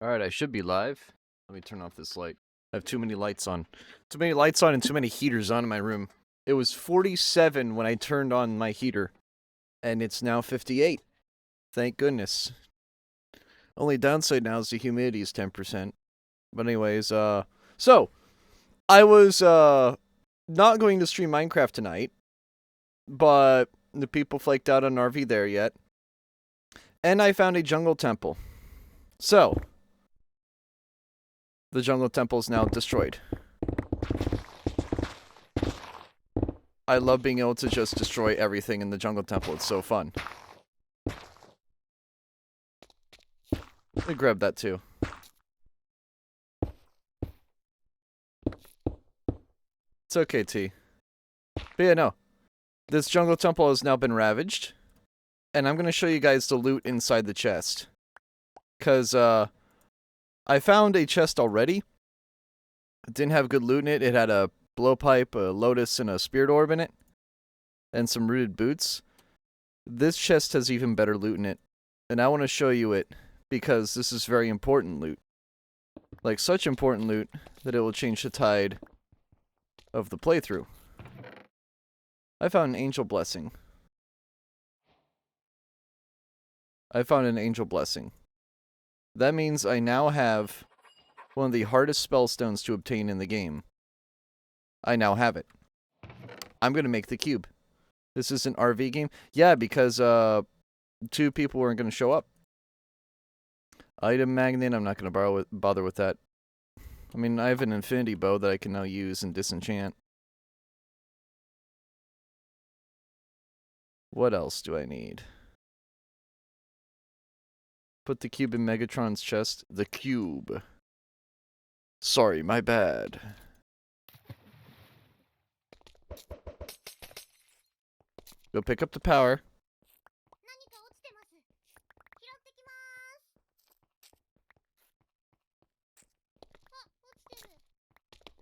Alright, I should be live. Let me turn off this light. I have too many lights on. Too many lights on and too many heaters on in my room. It was 47 when I turned on my heater. And it's now 58. Thank goodness. Only downside now is the humidity is 10%. But anyways, so, I was, not going to stream Minecraft tonight. But the people flaked out on RV there yet. And I found a jungle temple. So, the jungle temple is now destroyed. I love being able to just destroy everything in the jungle temple. It's so fun. Let me grab that too. It's okay, T. But yeah, no. This jungle temple has now been ravaged. And I'm going to show you guys the loot inside the chest. Because, I found a chest already. It didn't have good loot in it. It had a blowpipe, a lotus, and a spirit orb in it. And some rooted boots. This chest has even better loot in it. And I want to show you it. Because this is very important loot. Like, such important loot that it will change the tide of the playthrough. I found an angel blessing. I found an angel blessing. That means I now have one of the hardest spell stones to obtain in the game. I now have it. I'm going to make the cube. This is an RV game? Yeah, because 2 people weren't going to show up. Item magnet, I'm not going to bother with that. I mean, I have an infinity bow that I can now use and disenchant. What else do I need? Put the cube in Megatron's chest. The cube. Sorry, my bad. Go pick up the power.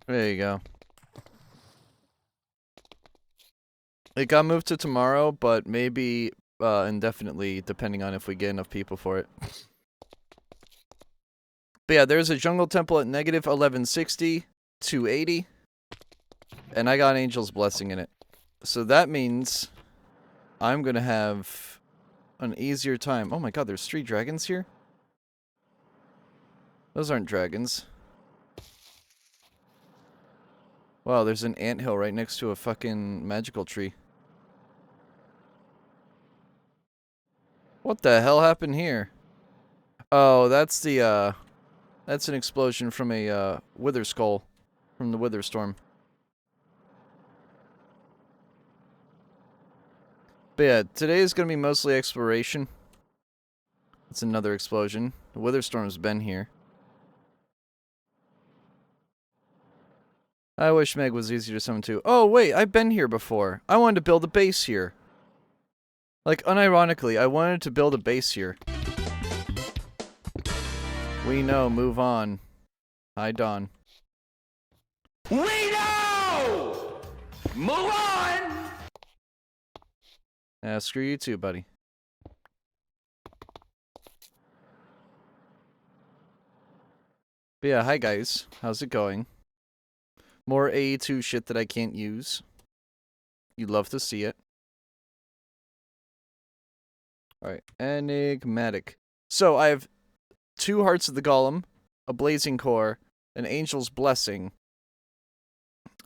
There you go. It got moved to tomorrow, but maybe indefinitely, depending on if we get enough people for it. But yeah, there's a jungle temple at negative 1160, 280. And I got Angel's Blessing in it. So that means I'm going to have an easier time. Oh my god, there's 3 dragons here? Those aren't dragons. Wow, there's an anthill right next to a fucking magical tree. What the hell happened here? Oh, that's the, that's an explosion from a, wither skull. From the wither storm. But yeah, today is going to be mostly exploration. It's another explosion. The wither storm's been here. I wish Meg was easier to summon too. Oh, wait, I've been here before. I wanted to build a base here. Like, unironically, I wanted to build a base here. We know, move on. Hi, Dawn. We know! Move on! Yeah, screw you too, buddy. But yeah, hi guys. How's it going? More AE2 shit that I can't use. You'd love to see it. Alright, enigmatic. So, I have 2 Hearts of the Golem, a Blazing Core, an Angel's Blessing.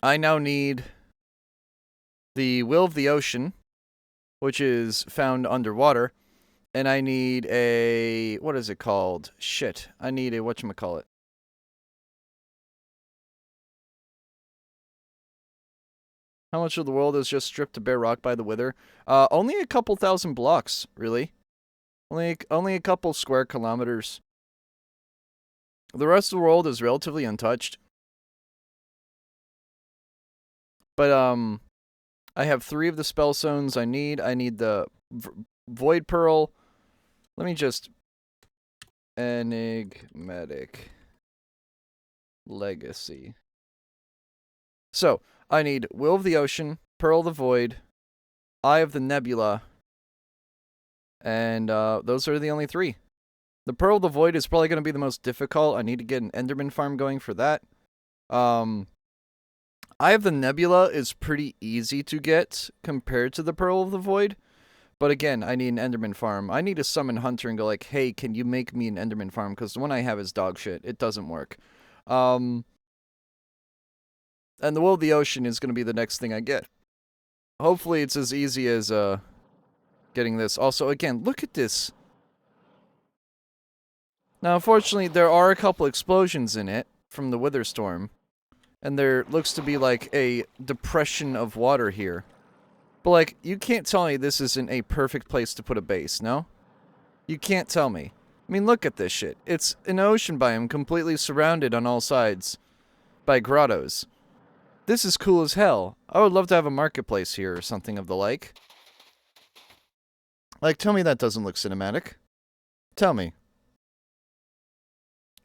I now need the Will of the Ocean, which is found underwater, and I need a... what is it called? Shit. I need a whatchamacallit. How much of the world is just stripped to bare rock by the wither? Only a couple thousand blocks, really. Only a couple square kilometers. The rest of the world is relatively untouched. But, I have 3 of the spell stones I need. I need the Void Pearl. Let me just... enigmatic. Legacy. So, I need Will of the Ocean, Pearl of the Void, Eye of the Nebula, and those are the only 3. The Pearl of the Void is probably going to be the most difficult. I need to get an Enderman farm going for that. Eye of the Nebula is pretty easy to get compared to the Pearl of the Void. But again, I need an Enderman farm. I need to summon Hunter and go like, hey, can you make me an Enderman farm? Because the one I have is dog shit. It doesn't work. And the Will of the Ocean is going to be the next thing I get. Hopefully it's as easy as getting this. Also, again, look at this. Now, unfortunately, there are a couple explosions in it from the Wither Storm. And there looks to be like a depression of water here. But, like, you can't tell me this isn't a perfect place to put a base, no? You can't tell me. I mean, look at this shit. It's an ocean biome completely surrounded on all sides by grottos. This is cool as hell. I would love to have a marketplace here or something of the like. Like, tell me that doesn't look cinematic. Tell me.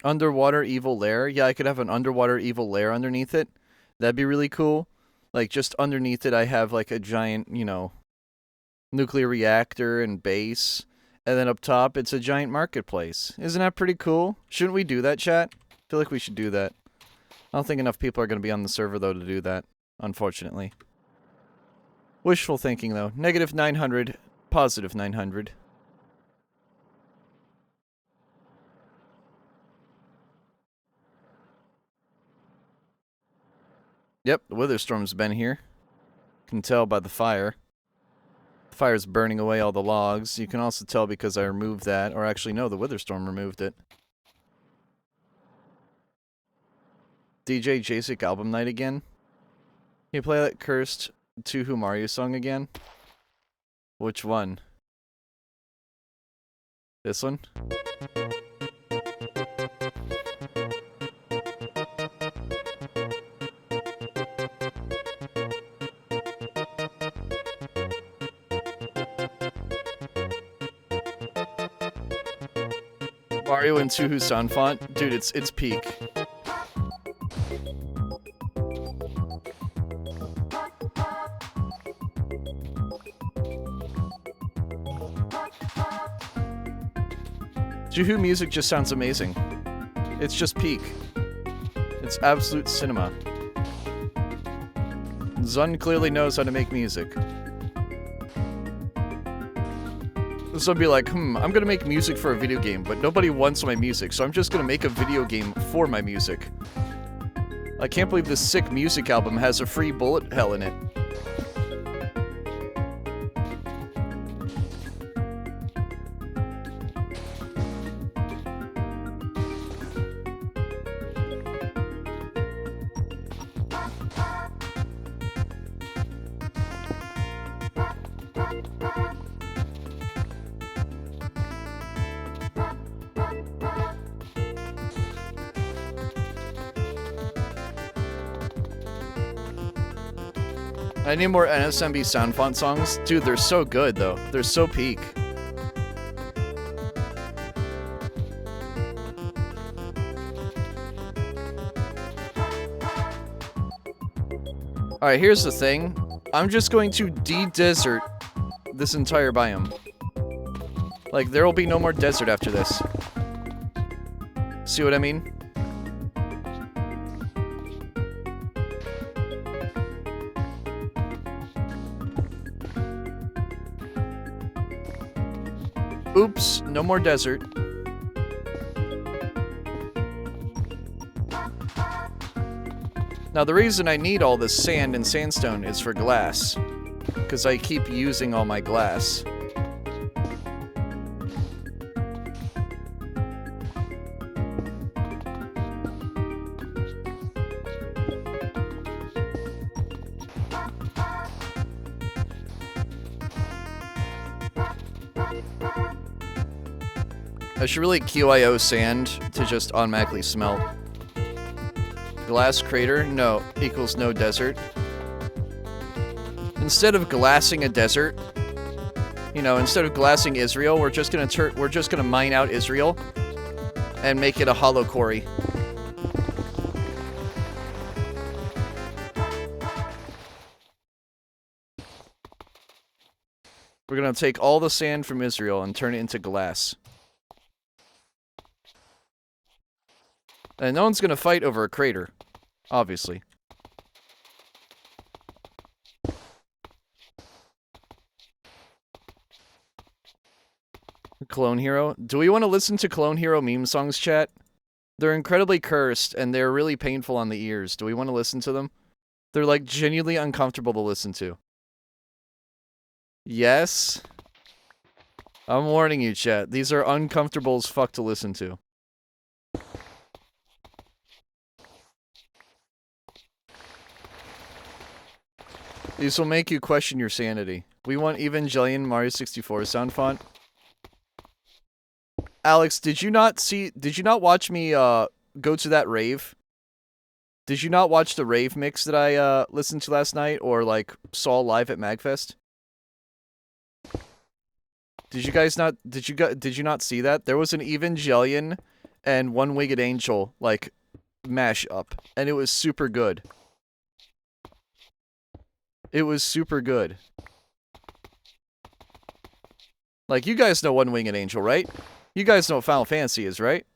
Underwater evil lair? Yeah, I could have an underwater evil lair underneath it. That'd be really cool. Like, just underneath it, I have, like, a giant, you know, nuclear reactor and base. And then up top, it's a giant marketplace. Isn't that pretty cool? Shouldn't we do that, chat? I feel like we should do that. I don't think enough people are going to be on the server, though, to do that, unfortunately. Wishful thinking, though. Negative 900, positive 900. Yep, the Wither Storm's been here. Can tell by the fire. The fire's burning away all the logs. You can also tell because I removed that. Or actually, no, the Wither Storm removed it. DJ JaceKraft album night again? Can you play that cursed To Who Mario song again? Which one? This one? Mario and Tuhu sound font? Dude, it's peak. Juhu music just sounds amazing. It's just peak. It's absolute cinema. Zun clearly knows how to make music. So I'd be like, I'm gonna make music for a video game, but nobody wants my music, so I'm just gonna make a video game for my music. I can't believe this sick music album has a free bullet hell in it. I need more NSMB sound font songs. Dude, they're so good, though. They're so peak. Alright, here's the thing. I'm just going to de-desert this entire biome. Like, there will be no more desert after this. See what I mean? Oops, no more desert. Now the reason I need all this sand and sandstone is for glass. Because I keep using all my glass. I should really QIO sand to just automatically smelt. Glass crater? No. Equals no desert. Instead of glassing a desert, you know, instead of glassing Israel, we're just gonna mine out Israel and make it a hollow quarry. We're gonna take all the sand from Israel and turn it into glass. And no one's gonna fight over a crater. Obviously. Clone Hero. Do we want to listen to Clone Hero meme songs, chat? They're incredibly cursed, and they're really painful on the ears. Do we want to listen to them? They're, like, genuinely uncomfortable to listen to. Yes? I'm warning you, chat. These are uncomfortable as fuck to listen to. These will make you question your sanity. We want Evangelion Mario 64 sound font. Alex, did you not watch me, go to that rave? Did you not watch the rave mix that I, listened to last night, or, like, saw live at MagFest? Did you not see that? There was an Evangelion and One Winged Angel, like, mash up, and it was super good. It was super good. Like, you guys know One Winged Angel, right? You guys know what Final Fantasy is, right?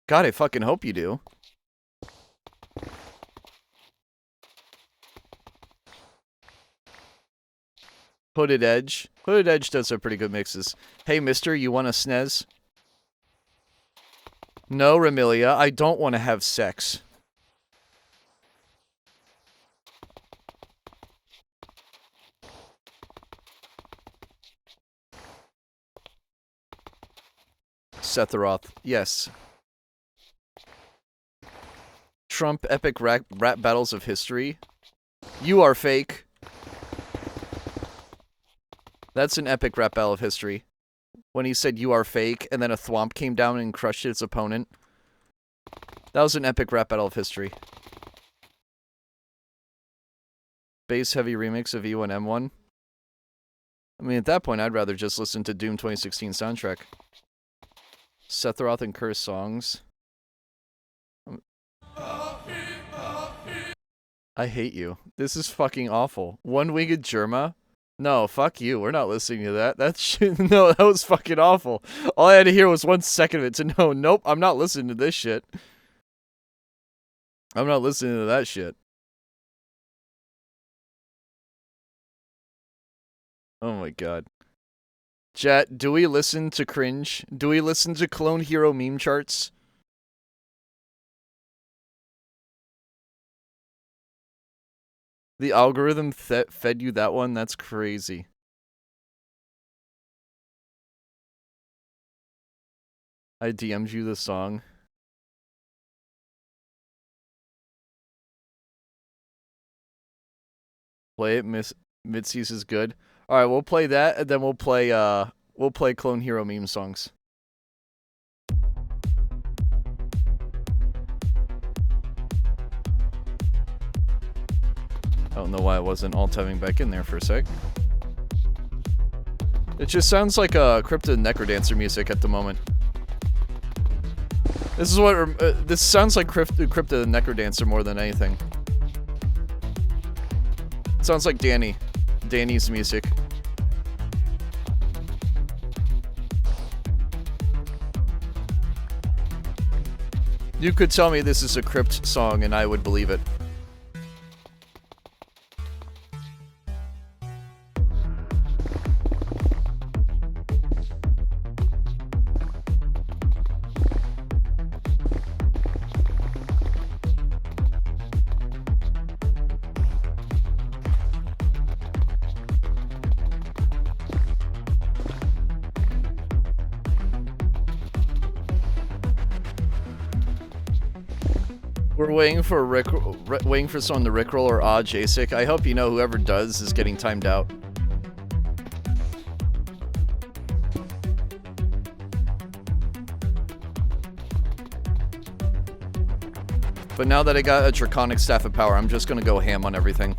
God, I fucking hope you do. Hooded Edge. Hooded Edge does have pretty good mixes. Hey, mister, you want a SNES? No, Ramilia, I don't want to have sex. Sephiroth, yes. Trump epic rap battles of history. You are fake. That's an epic rap battle of history. When he said you are fake, and then a thwomp came down and crushed its opponent. That was an epic rap battle of history. Bass heavy remix of E1 M1. I mean, at that point, I'd rather just listen to Doom 2016 soundtrack. Sephiroth and Curse songs. I hate you. This is fucking awful. One Winged Germa? No, fuck you. We're not listening to that. That shit. No, that was fucking awful. All I had to hear was 1 second of it to know, nope, I'm not listening to this shit. I'm not listening to that shit. Oh my god. Chat, do we listen to cringe? Do we listen to Clone Hero meme charts? The algorithm fed you that one? That's crazy. I DM'd you the song. Play it, Midseas is good. Alright, we'll play that, and then we'll play Clone Hero meme songs. I don't know why I wasn't alt-tabbing back in there for a sec. It just sounds like Cryptid Necrodancer music at the moment. This is what this sounds like Cryptid Necrodancer more than anything. It sounds like Danny's music. You could tell me this is a Crypt song and I would believe it. We're waiting for waiting for someone to rickroll or JaceKraft. I hope you know whoever does is getting timed out. But now that I got a Draconic Staff of Power, I'm just gonna go ham on everything.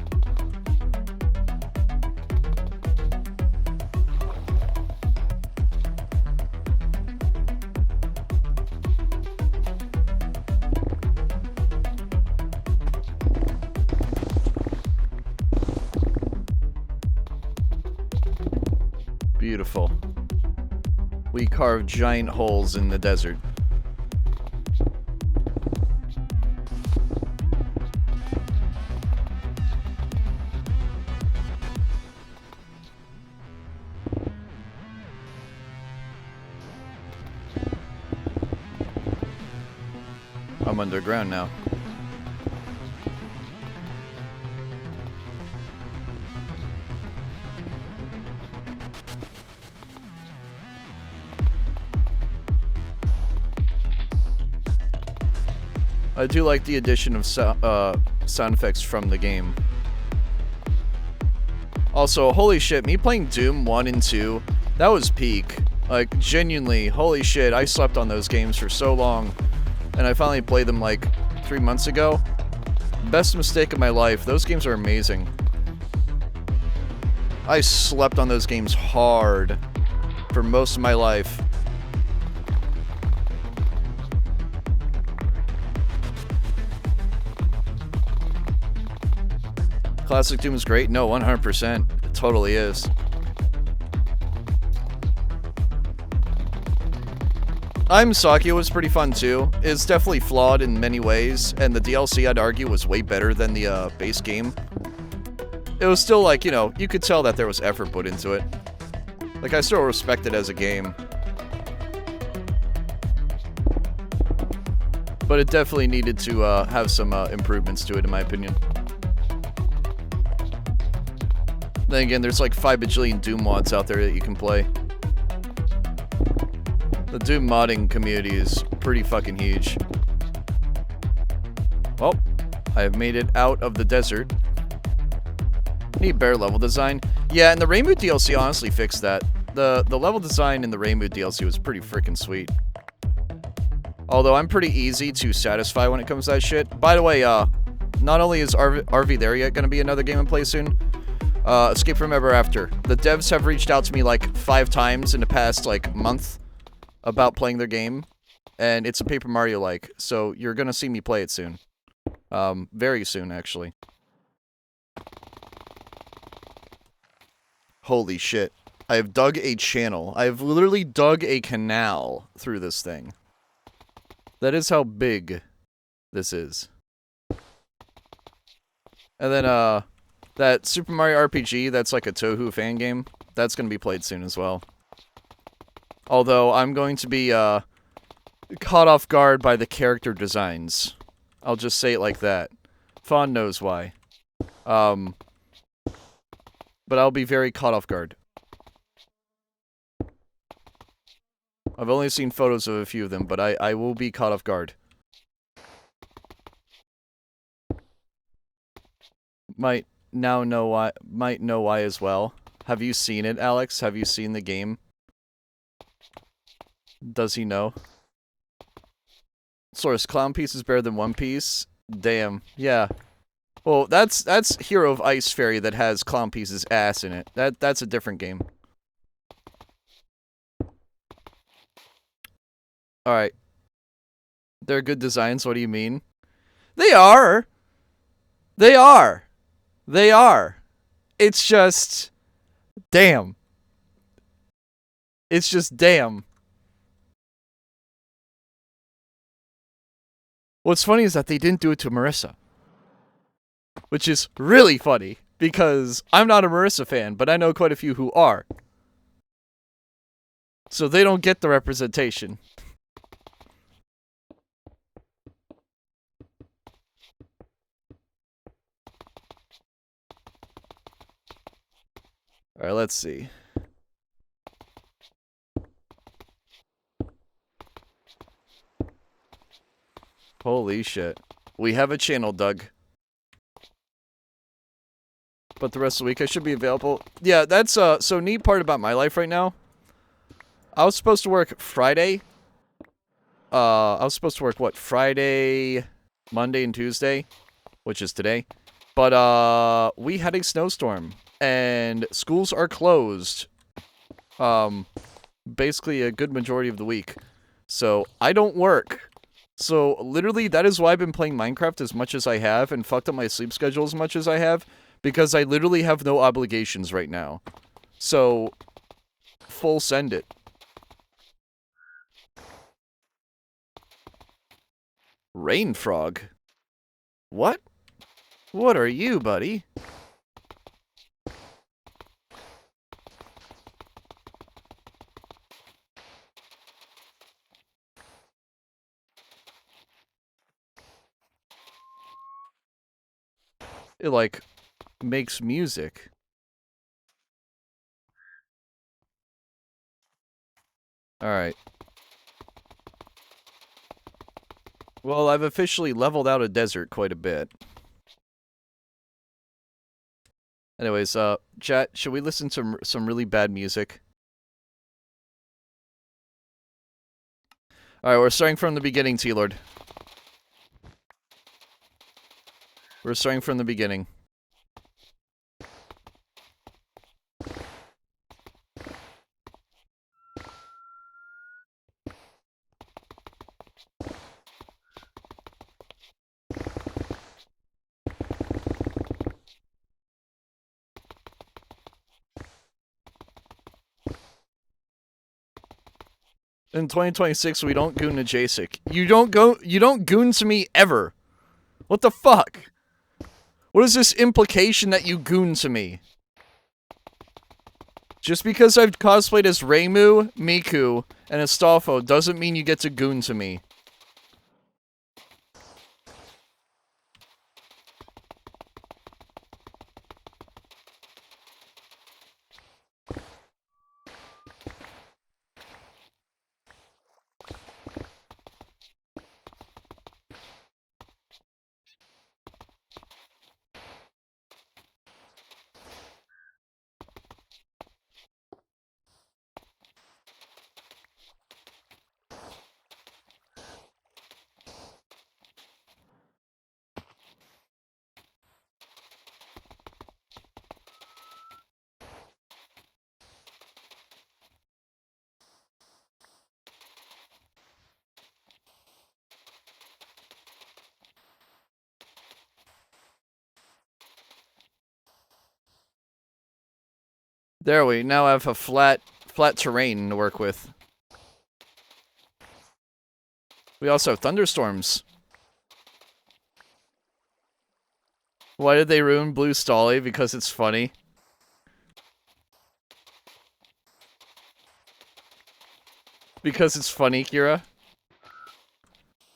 Beautiful. We carved giant holes in the desert. I'm underground now. I do like the addition of sound effects from the game. Also, holy shit, me playing Doom 1 and 2, that was peak. Like, genuinely, holy shit, I slept on those games for so long. And I finally played them like 3 months ago. Best mistake of my life. Those games are amazing. I slept on those games hard for most of my life. Classic Doom is great? No, 100%. It totally is. I'm Sakio was pretty fun too. It's definitely flawed in many ways, and the DLC, I'd argue, was way better than the base game. It was still like, you know, you could tell that there was effort put into it. Like, I still respect it as a game. But it definitely needed to have some improvements to it, in my opinion. Then again, there's like 5 bajillion Doom mods out there that you can play. The Doom modding community is pretty fucking huge. Well, I have made it out of the desert. Need better level design. Yeah, and the Rainbow DLC honestly fixed that. The level design in the Rainbow DLC was pretty freaking sweet. Although I'm pretty easy to satisfy when it comes to that shit. By the way, not only is RV there yet gonna be another game in play soon, Escape from Ever After. The devs have reached out to me like 5 times in the past like month about playing their game, and it's a Paper Mario-like, so you're gonna see me play it soon. Very soon, actually. Holy shit. I have dug a channel. I have literally dug a canal through this thing. That is how big this is. And then, that Super Mario RPG, that's like a Touhou fan game, that's gonna be played soon as well. Although, I'm going to be, caught off guard by the character designs. I'll just say it like that. Fawn knows why. But I'll be very caught off guard. I've only seen photos of a few of them, but I will be caught off guard. Might know why as well. Have you seen it, Alex? Have you seen the game? Does he know? Source, Clown Piece is better than One Piece? Damn, yeah. Well, that's Hero of Ice Fairy that has Clown Piece's ass in it. That's a different game. Alright. They're good designs, what do you mean? They are! They are! They are! It's just... damn. It's just damn. What's funny is that they didn't do it to Marissa. Which is really funny, because I'm not a Marissa fan, but I know quite a few who are. So they don't get the representation. Alright, let's see. Holy shit. We have a channel, Doug. But the rest of the week I should be available. Yeah, that's so neat part about my life right now. I was supposed to work Friday. I was supposed to work what? Friday, Monday, and Tuesday, which is today. But we had a snowstorm and schools are closed. Basically a good majority of the week. So I don't work. So literally that is why I've been playing Minecraft as much as I have and fucked up my sleep schedule as much as I have. Because I literally have no obligations right now. So, full send it. Rain frog? What? What are you, buddy? it like makes music. Alright. Well, I've officially leveled out a desert quite a bit. Anyways, chat, should we listen to some really bad music? Alright, we're starting from the beginning, T-Lord. We're starting from the beginning. In 2026, we don't goon to JaceKraft. You don't goon to me ever. What the fuck? What is this implication that you goon to me? Just because I've cosplayed as Reimu, Miku, and Astolfo doesn't mean you get to goon to me. There we now have a flat terrain to work with. We also have thunderstorms. Why did they ruin Blue Stolly? Because it's funny. Because it's funny, Kira.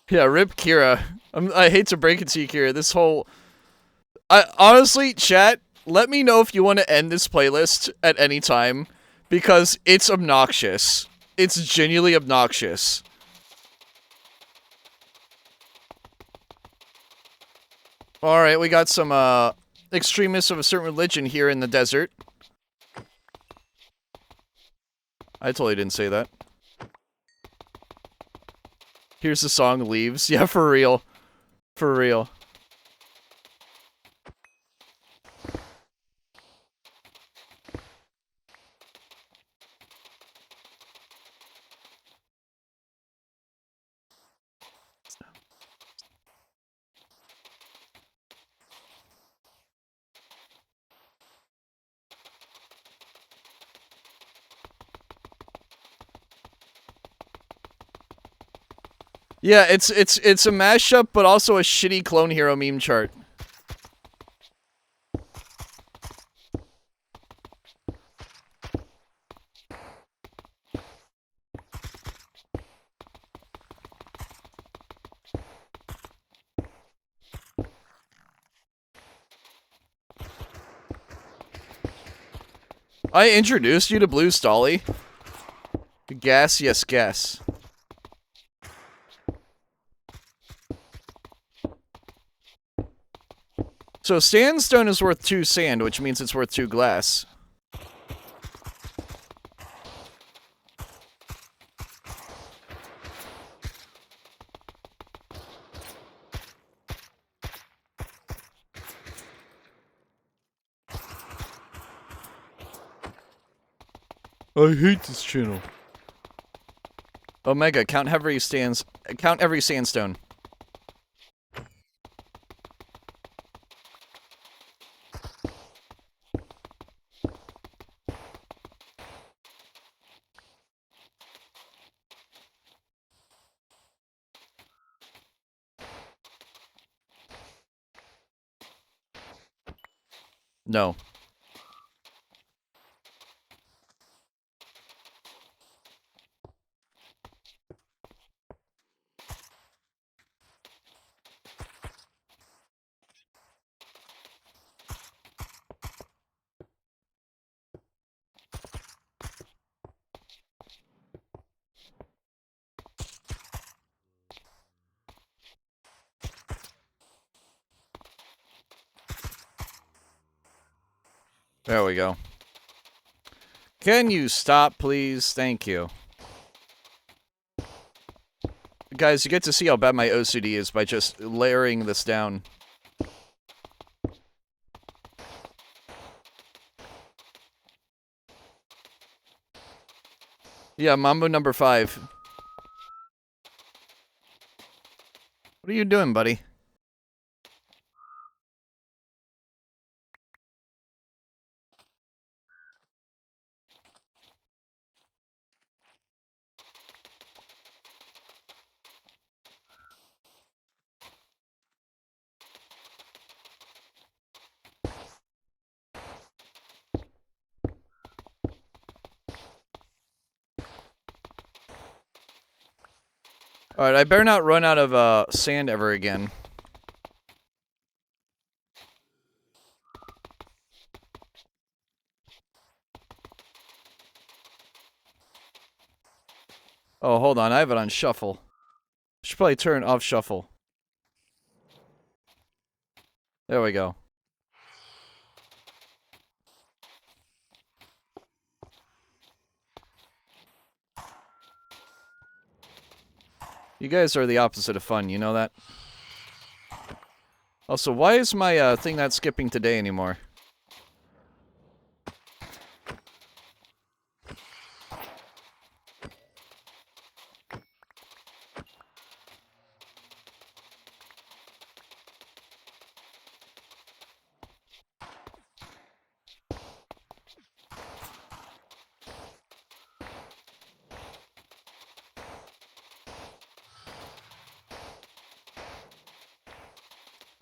Yeah, rip Kira. I hate to break it to you, Kira. This whole... honestly, chat, let me know if you want to end this playlist at any time. Because it's obnoxious. It's genuinely obnoxious. Alright, we got some, extremists of a certain religion here in the desert. I totally didn't say that. Here's the song, Leaves. Yeah, for real. For real. Yeah, it's a mashup, but also a shitty Clone Hero meme chart. I introduced you to Blue Stolly. Gas, yes, gas. So sandstone is worth 2 sand, which means it's worth 2 glass. I hate this channel. Omega, count every sandstone. No. There we go. Can you stop, please? Thank you. Guys, you get to see how bad my OCD is by just layering this down. Yeah, Mambo number 5. What are you doing, buddy? Alright, I better not run out of sand ever again. Oh, hold on, I have it on shuffle. Should probably turn off shuffle. There we go. You guys are the opposite of fun, you know that? Also, why is my thing not skipping today anymore?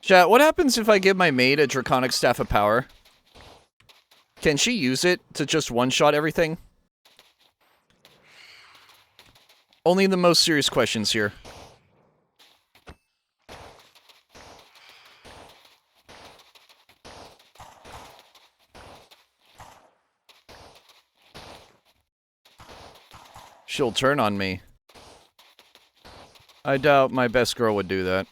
Chat, what happens if I give my maid a draconic staff of power? Can she use it to just one-shot everything? Only the most serious questions here. She'll turn on me. I doubt my best girl would do that.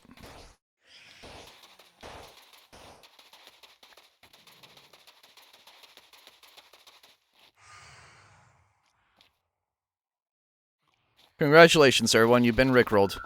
Congratulations, everyone. You've been rickrolled.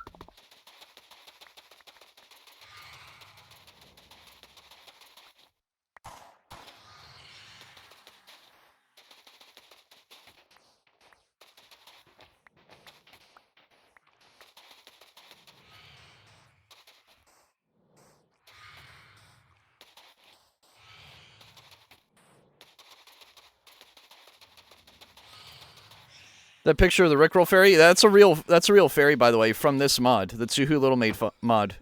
That picture of the Rickroll fairy, that's a real fairy, by the way, from this mod, the Toohoo Little Maid mod.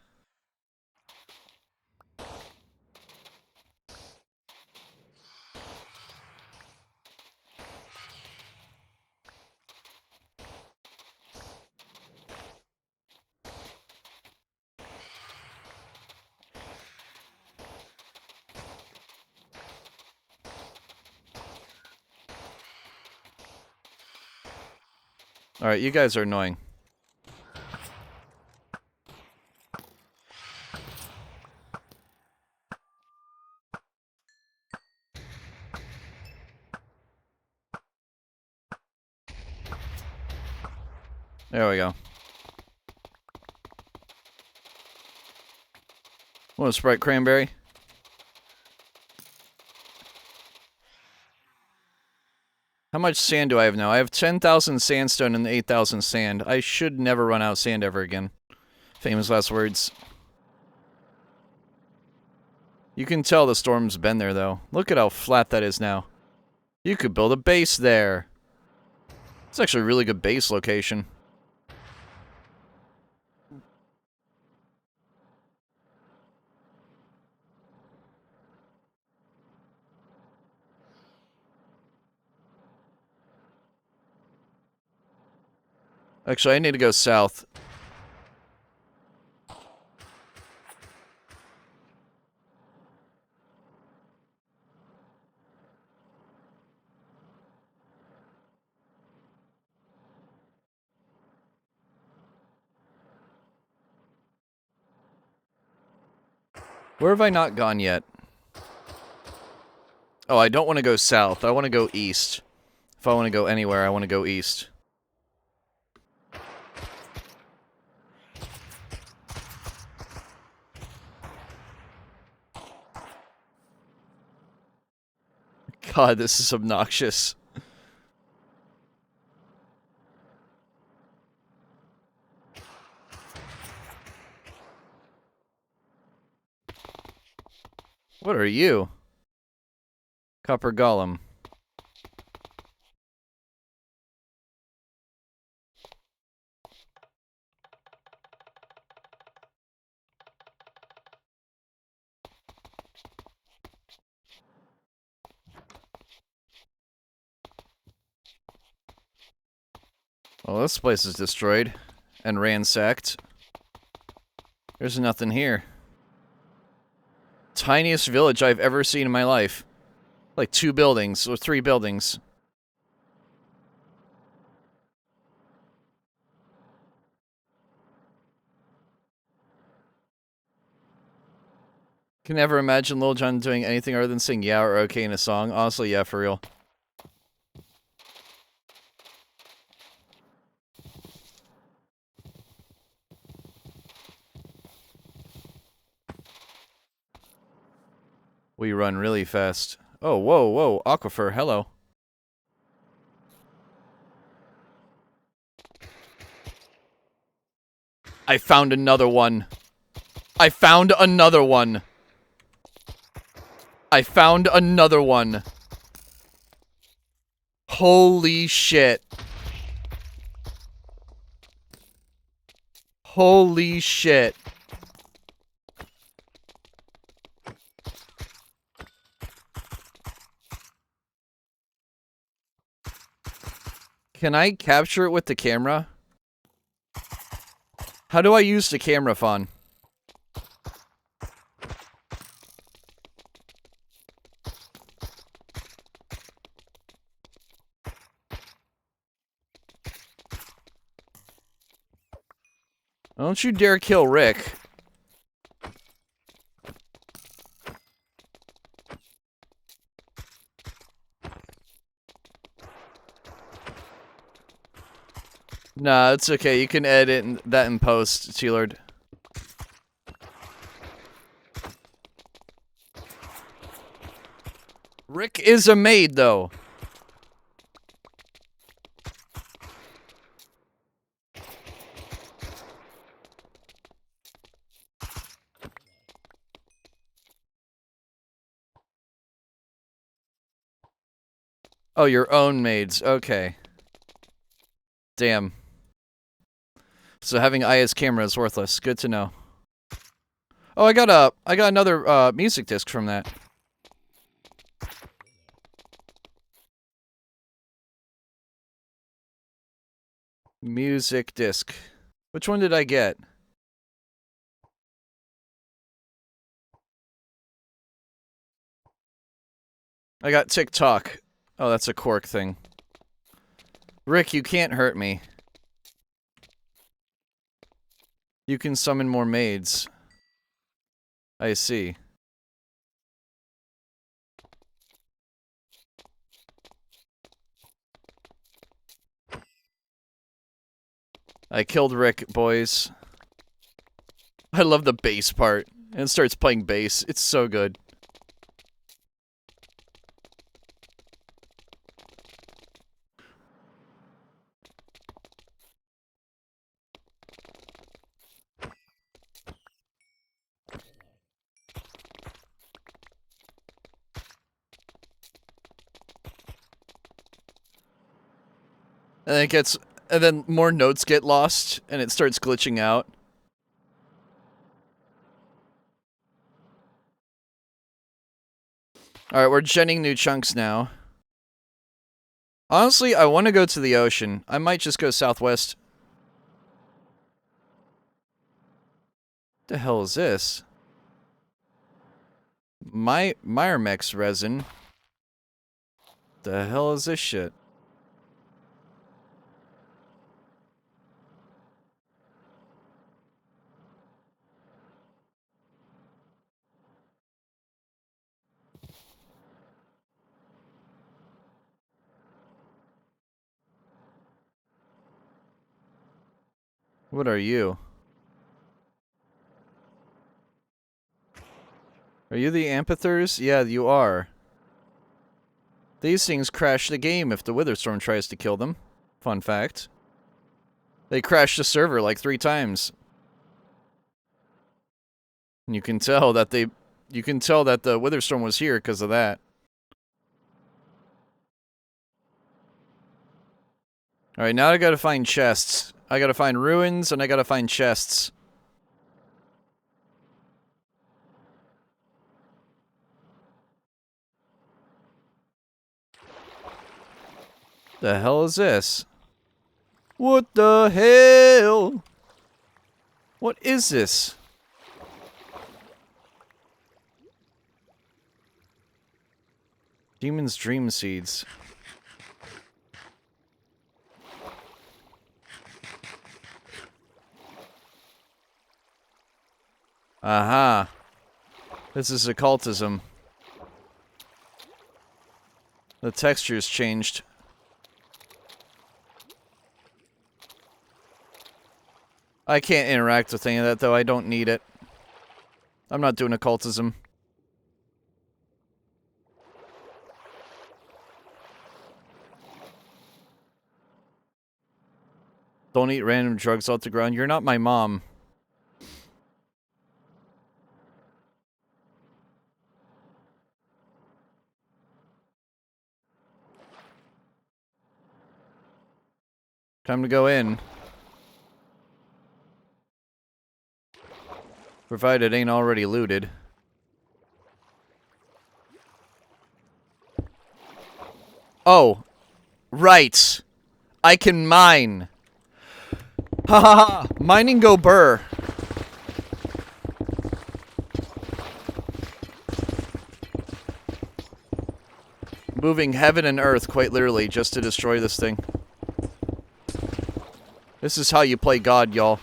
Alright, you guys are annoying. There we go. Want a Sprite Cranberry? How much sand do I have now? I have 10,000 sandstone and 8,000 sand. I should never run out of sand ever again. Famous last words. You can tell the storm's been there, though. Look at how flat that is now. You could build a base there. It's actually a really good base location. Actually, I need to go south. Where have I not gone yet? Oh, I don't want to go south. I want to go east. If I want to go anywhere, I want to go east. God, this is obnoxious. What are you? Copper Golem. Well, this place is destroyed and ransacked. There's nothing here. Tiniest village I've ever seen in my life. Like 2 buildings, or 3 buildings. Can never imagine Lil Jon doing anything other than saying yeah or okay in a song. Honestly, yeah, for real. We run really fast. Oh, whoa, whoa, Aquifer, hello. I found another one. I found another one. I found another one. Holy shit. Holy shit. Can I capture it with the camera? How do I use the camera, Fawn? Don't you dare kill Rick. Nah, it's okay. You can edit that in post, T-Lord. Rick is a maid, though. Oh, your own maids. Okay. Damn. So having Aya's camera is worthless. Good to know. Oh, I got another music disc from that. Music disc. Which one did I get? I got TikTok. Oh, that's a cork thing. Rick, you can't hurt me. You can summon more maids. I see. I killed Rick, boys. I love the bass part. And it starts playing bass. It's so good. And it gets, and then more notes get lost, and it starts glitching out. Alright, we're genning new chunks now. Honestly, I want to go to the ocean. I might just go southwest. The hell is this? Myrmex resin. The hell is this shit? What are you? Are you the Amphitheres? Yeah, you are. These things crash the game if the Witherstorm tries to kill them. Fun fact. They crashed the server like 3 times. And you can tell that the Witherstorm was here because of that. Alright, now I gotta find chests. I gotta find ruins and I gotta find chests. The hell is this? What the hell? What is this? Demon's Dream Seeds. Aha. This is occultism. The texture's changed. I can't interact with any of that, though. I don't need it. I'm not doing occultism. Don't eat random drugs off the ground. You're not my mom. Time to go in. Provided it ain't already looted. Oh. Right. I can mine. Ha ha ha. Mining go burr. Moving heaven and earth, quite literally, just to destroy this thing. This is how you play God, y'all.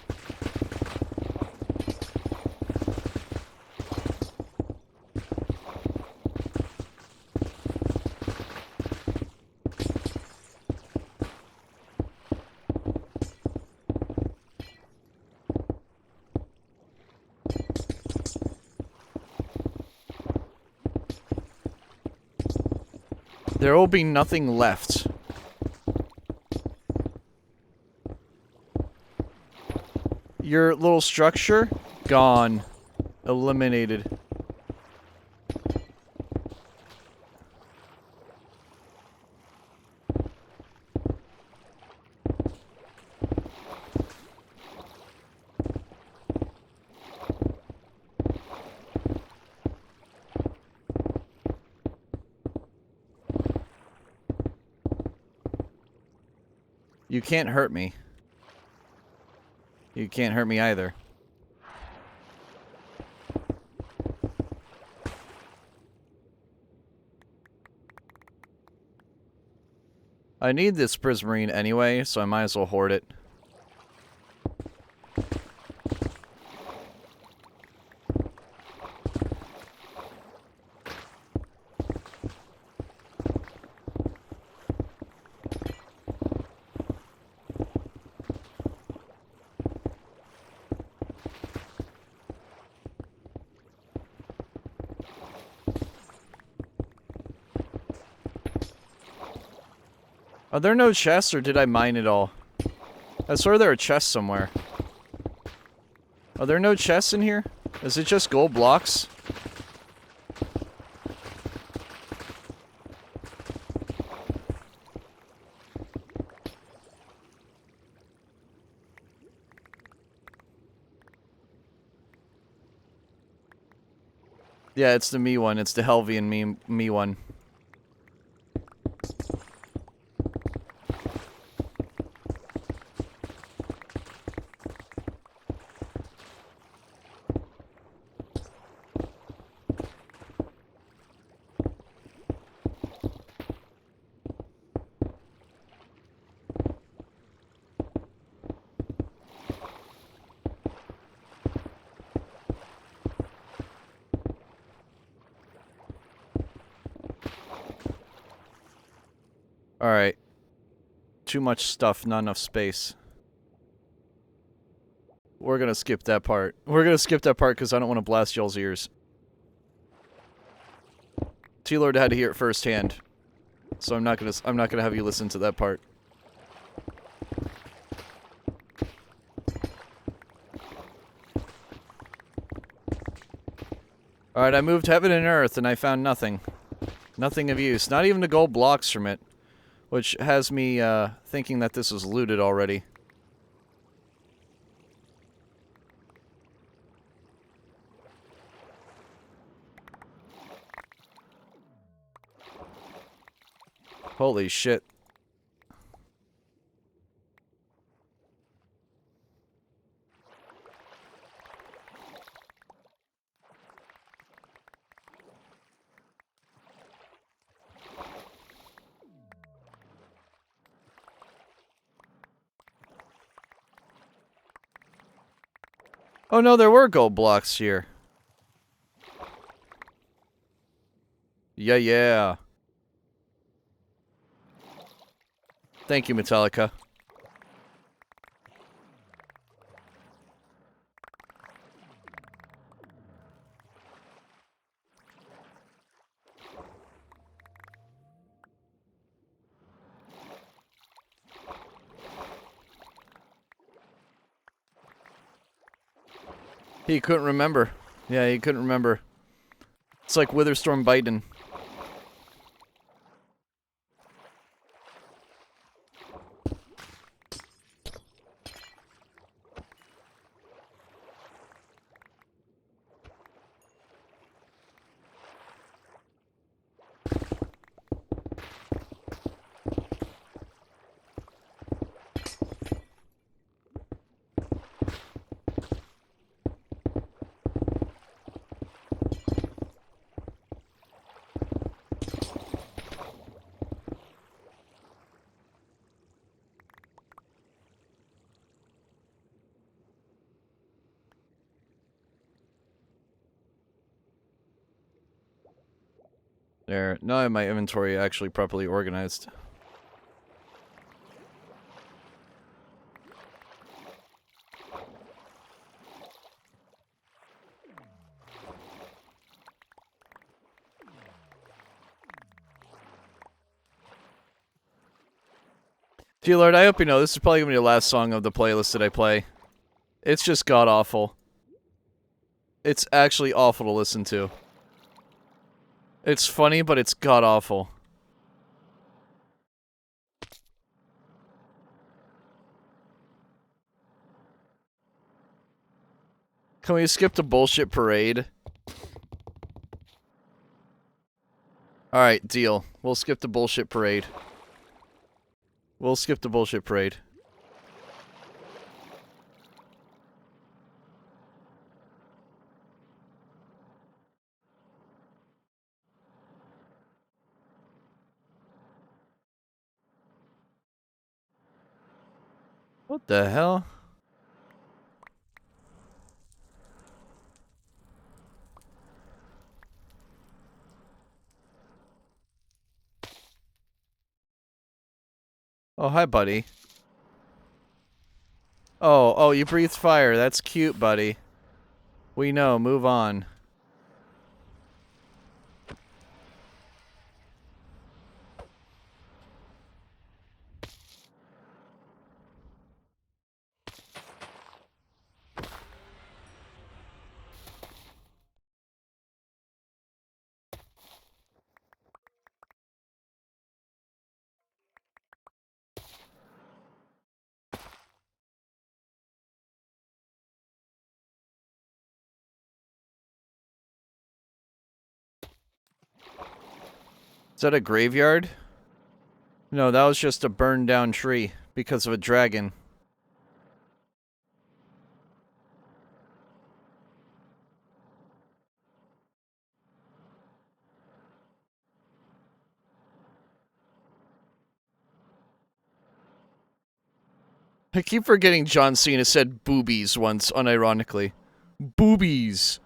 There will be nothing left. Your little structure? Gone. Eliminated. You can't hurt me. You can't hurt me either. I need this prismarine anyway, so I might as well hoard it. Are there no chests, or did I mine it all? I swear there are chests somewhere. Are there no chests in here? Is it just gold blocks? Yeah, it's the me one. It's the Helvian me one. Alright. Too much stuff, not enough space. We're gonna skip that part. We're gonna skip that part because I don't want to blast y'all's ears. T-Lord had to hear it firsthand, so I'm not gonna have you listen to that part. Alright, I moved heaven and earth and I found nothing. Nothing of use. Not even the gold blocks from it. Which has me thinking that this was looted already. Holy shit. Oh no, there were gold blocks here. Yeah, yeah. Thank you, Metallica. He couldn't remember. Yeah, he couldn't remember. It's like Witherstorm Biden. There. Now I have my inventory actually properly organized. T-Lord, I hope you know this is probably gonna be the last song of the playlist that I play. It's just god-awful. It's actually awful to listen to. It's funny, but it's god-awful. Can we skip the bullshit parade? Alright, deal. We'll skip the bullshit parade. We'll skip the bullshit parade. What the hell? Oh, hi, buddy. Oh, you breathed fire. That's cute, buddy. We know. Move on. Is that a graveyard? No, that was just a burned down tree because of a dragon. I keep forgetting John Cena said boobies once, unironically. Boobies!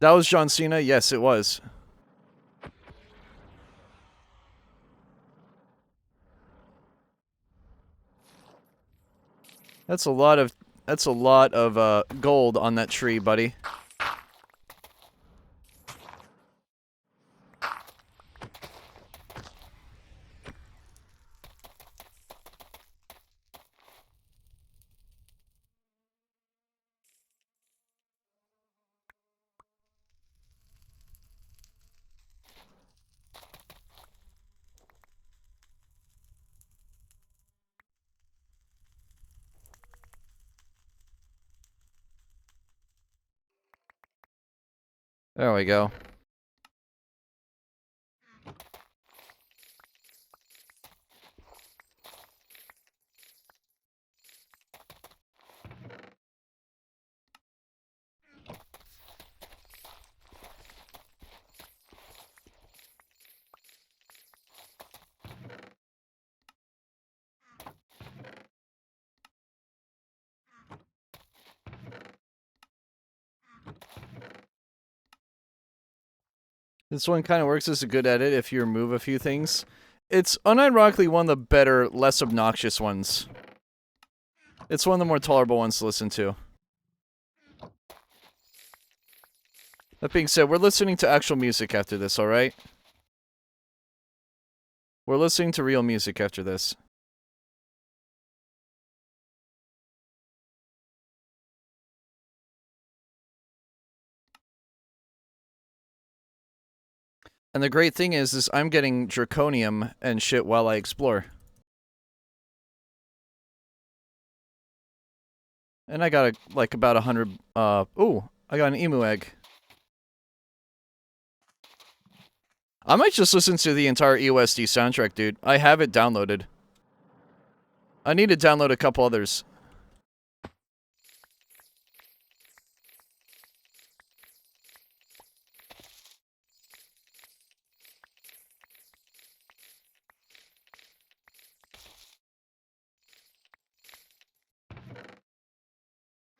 That was John Cena? Yes, it was. That's a lot of gold on that tree, buddy. There we go. This one kind of works as a good edit if you remove a few things. It's unironically one of the better, less obnoxious ones. It's one of the more tolerable ones to listen to. That being said, we're listening to actual music after this, alright? We're listening to real music after this. And the great thing is I'm getting draconium and shit while I explore. And I got like about 100, ooh, I got an emu egg. I might just listen to the entire EOSD soundtrack, dude. I have it downloaded. I need to download a couple others.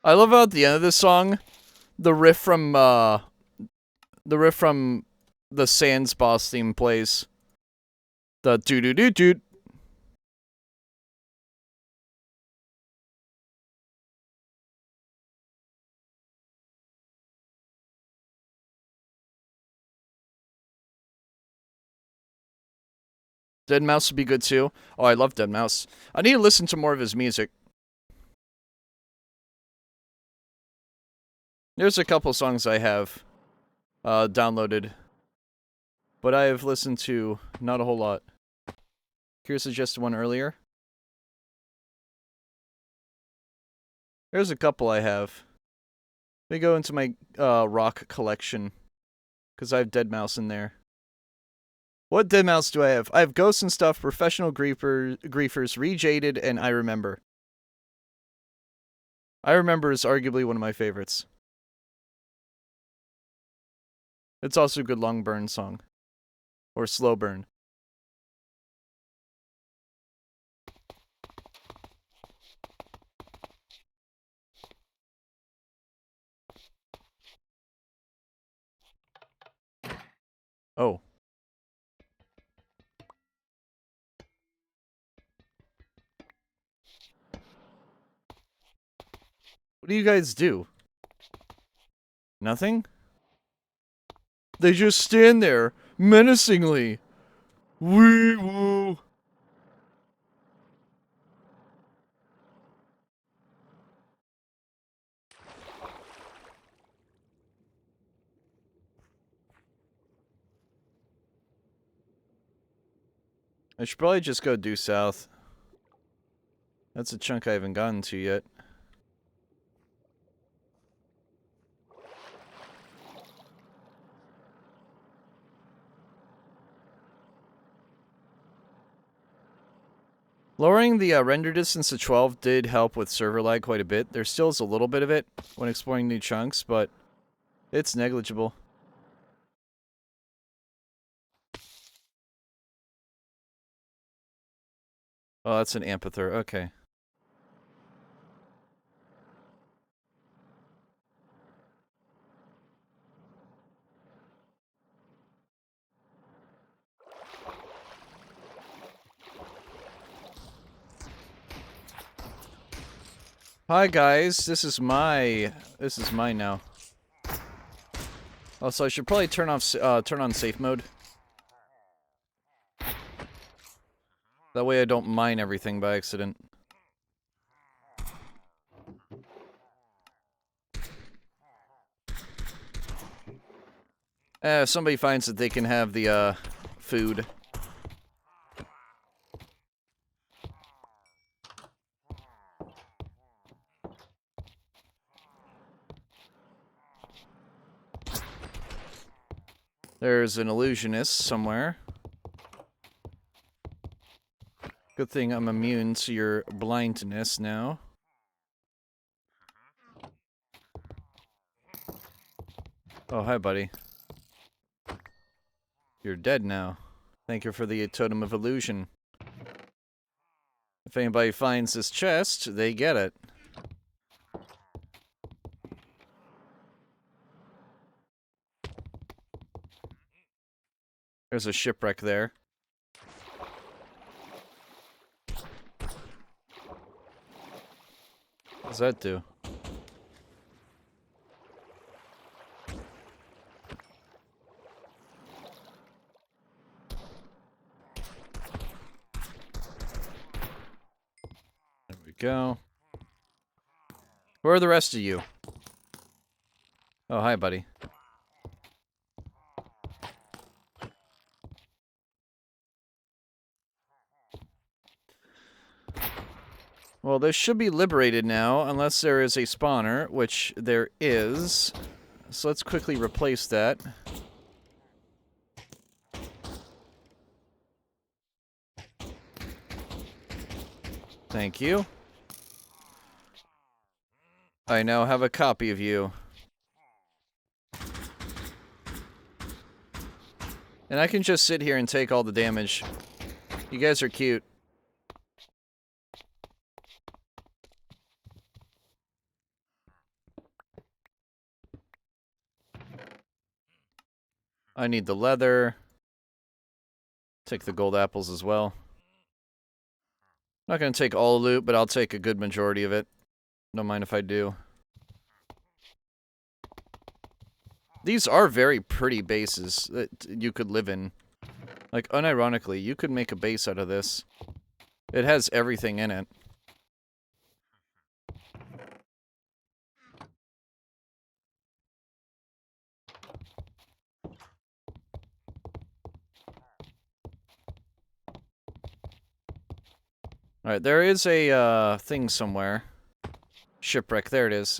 I love how at the end of this song, the riff from the Sans boss theme plays. The doo-doo-doo-doo. Deadmau5 would be good too. Oh, I love Deadmau5. I need to listen to more of his music. There's a couple songs I have downloaded, but I have listened to not a whole lot. Kira suggested one earlier. There's a couple I have. They go into my rock collection, because I have Deadmau5 in there. What Deadmau5 do I have? I have Ghosts and Stuff, Professional Griefers, Rejaded, and I Remember. I Remember is arguably one of my favorites. It's also a good long burn song. Or slow burn. Oh. What do you guys do? Nothing? They just stand there, menacingly. Wee woo. I should probably just go due south. That's a chunk I haven't gotten to yet. Lowering the render distance to 12 did help with server lag quite a bit. There still is a little bit of it when exploring new chunks, but it's negligible. Oh, that's an amphitheater. Okay. Hi guys, this is mine now. Also, I should probably turn on safe mode. That way I don't mine everything by accident. If somebody finds that they can have the food. There's an illusionist somewhere. Good thing I'm immune to your blindness now. Oh, hi, buddy. You're dead now. Thank you for the totem of illusion. If anybody finds this chest, they get it. There's a shipwreck there. What does that do? There we go. Where are the rest of you? Oh, hi, buddy. Well, this should be liberated now, unless there is a spawner, which there is. So let's quickly replace that. Thank you. I now have a copy of you. And I can just sit here and take all the damage. You guys are cute. I need the leather. Take the gold apples as well. Not gonna take all the loot, but I'll take a good majority of it. Don't mind if I do. These are very pretty bases that you could live in. Like, unironically, you could make a base out of this. It has everything in it. Alright, there is a, thing somewhere. Shipwreck, there it is.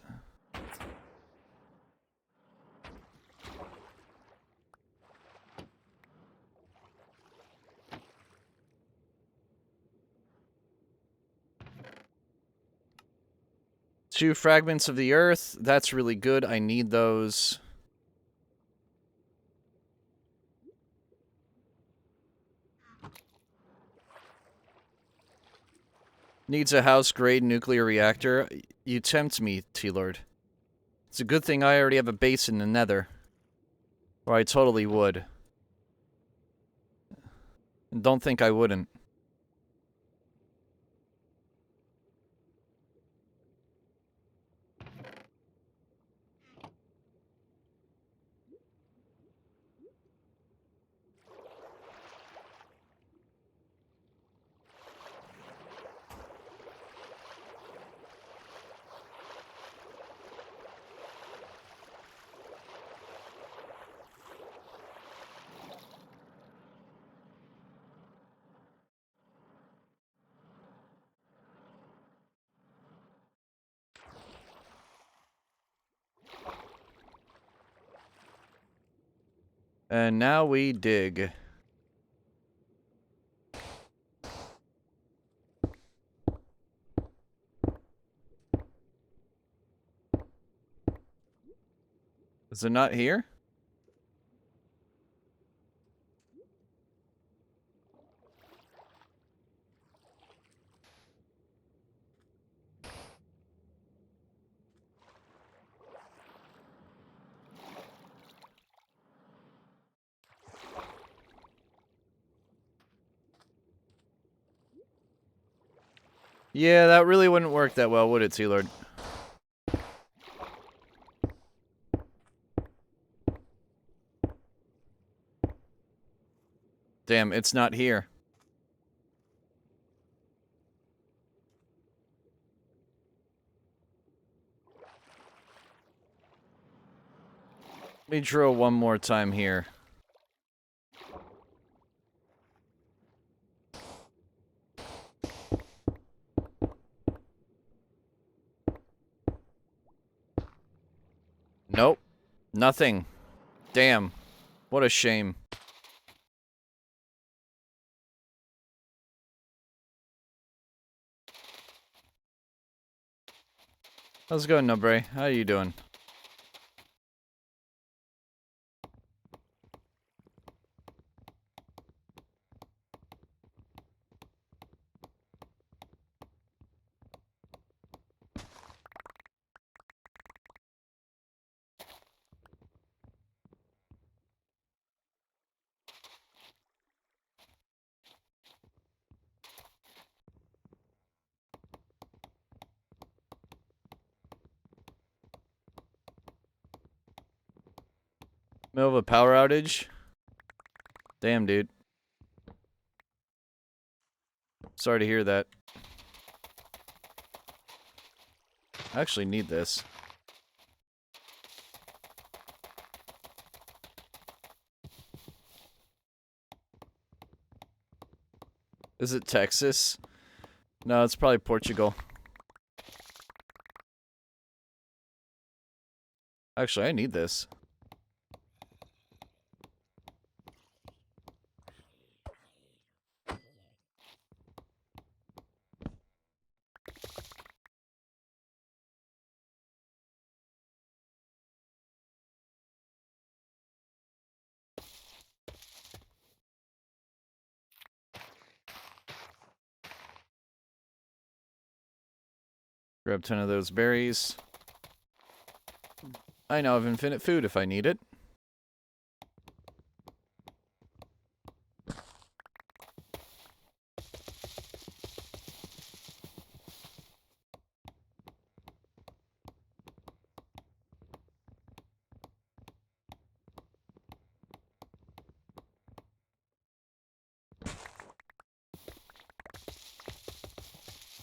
Two fragments of the earth, that's really good, I need those. Needs a house-grade nuclear reactor. You tempt me, T-Lord. It's a good thing I already have a base in the nether. Or I totally would. And don't think I wouldn't. And now we dig. Is it not here? Yeah, that really wouldn't work that well, would it, T-Lord? Damn, it's not here. Let me drill one more time here. Nope. Nothing. Damn. What a shame. How's it going, Nobre? How you doing? Middle of a power outage? Damn, dude. Sorry to hear that. I actually need this. Is it Texas? No, it's probably Portugal. Actually, I need this. Grab 10 of those berries. I now have infinite food if I need it.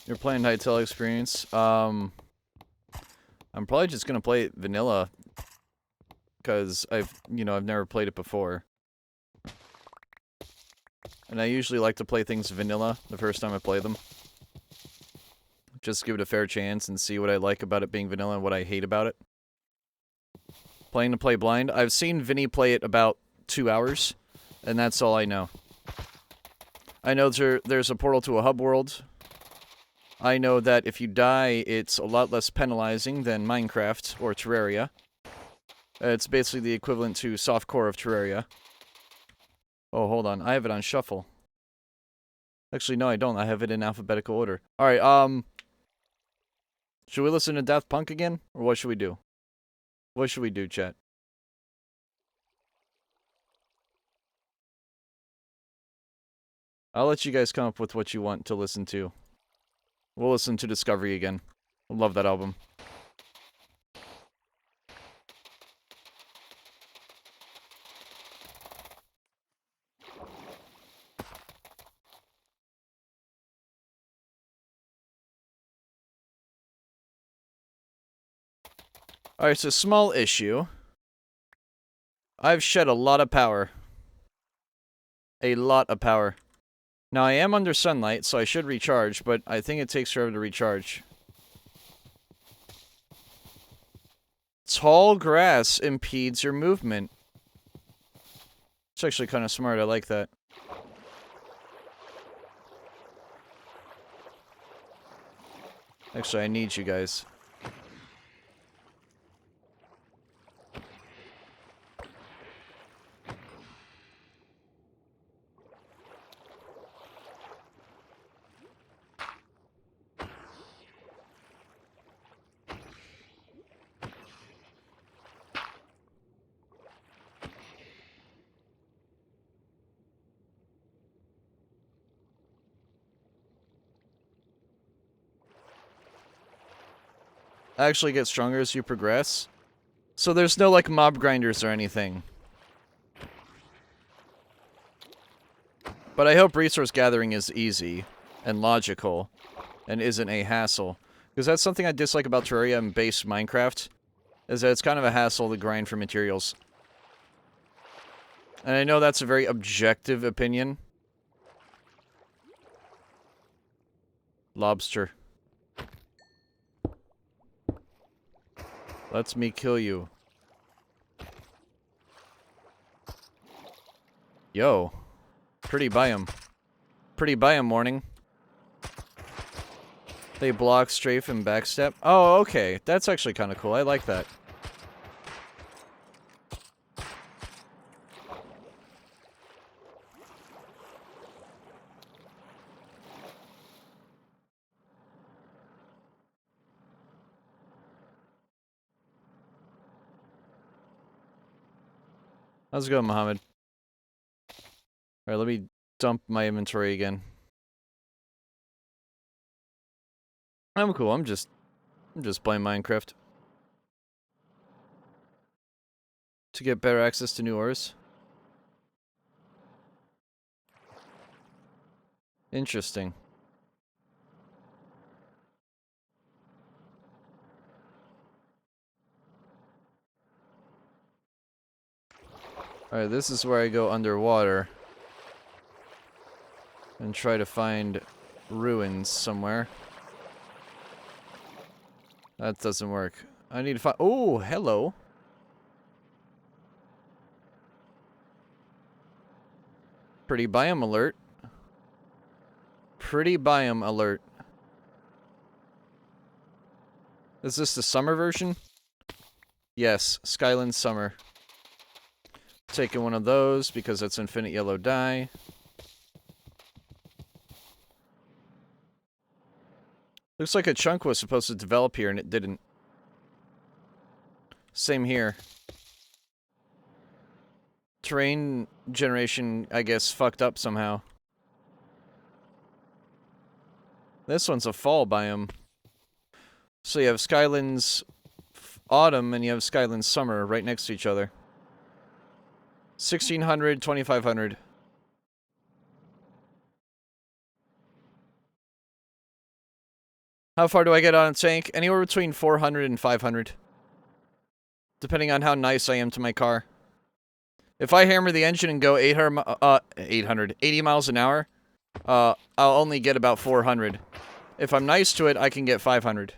You're playing Hytale Experience. I'm probably just gonna play it vanilla. Because I've never played it before. And I usually like to play things vanilla the first time I play them. Just give it a fair chance and see what I like about it being vanilla and what I hate about it. Playing to play blind. I've seen Vinny play it about 2 hours, and that's all I know. I know there's a portal to a hub world. I know that if you die, it's a lot less penalizing than Minecraft or Terraria. It's basically the equivalent to softcore of Terraria. Oh, hold on. I have it on shuffle. Actually, no, I don't. I have it in alphabetical order. Alright, should we listen to Daft Punk again? Or what should we do? What should we do, chat? I'll let you guys come up with what you want to listen to. We'll listen to Discovery again. I love that album. Alright, so small issue. I've shed a lot of power. A lot of power. Now, I am under sunlight, so I should recharge, but I think it takes forever to recharge. Tall grass impedes your movement. It's actually kind of smart. I like that. Actually, I need you guys. actually get stronger as you progress. So there's no, like, mob grinders or anything. But I hope resource gathering is easy and logical and isn't a hassle. Because that's something I dislike about Terraria and base Minecraft, is that it's kind of a hassle to grind for materials. And I know that's a very objective opinion. Lobster. Let's me kill you. Yo. Pretty biome. Pretty biome warning. They block, strafe, and backstep. Oh, okay. That's actually kind of cool. I like that. How's it going, Mohammed? Alright, let me dump my inventory again. I'm cool. I'm just playing Minecraft. To get better access to new ores. Interesting. Alright, this is where I go underwater. And try to find ruins somewhere. That doesn't work. I need to find... Oh, hello. Pretty biome alert. Pretty biome alert. Is this the summer version? Yes, Skyland Summer. Taking one of those because that's infinite yellow dye. Looks like a chunk was supposed to develop here and it didn't. Same here. Terrain generation, I guess, fucked up somehow. This one's a fall biome. So you have Skyland's autumn and you have Skyland's summer right next to each other. 1600, 2500. How far do I get on a tank? Anywhere between 400 and 500. Depending on how nice I am to my car. If I hammer the engine and go 80 miles an hour, I'll only get about 400. If I'm nice to it, I can get 500.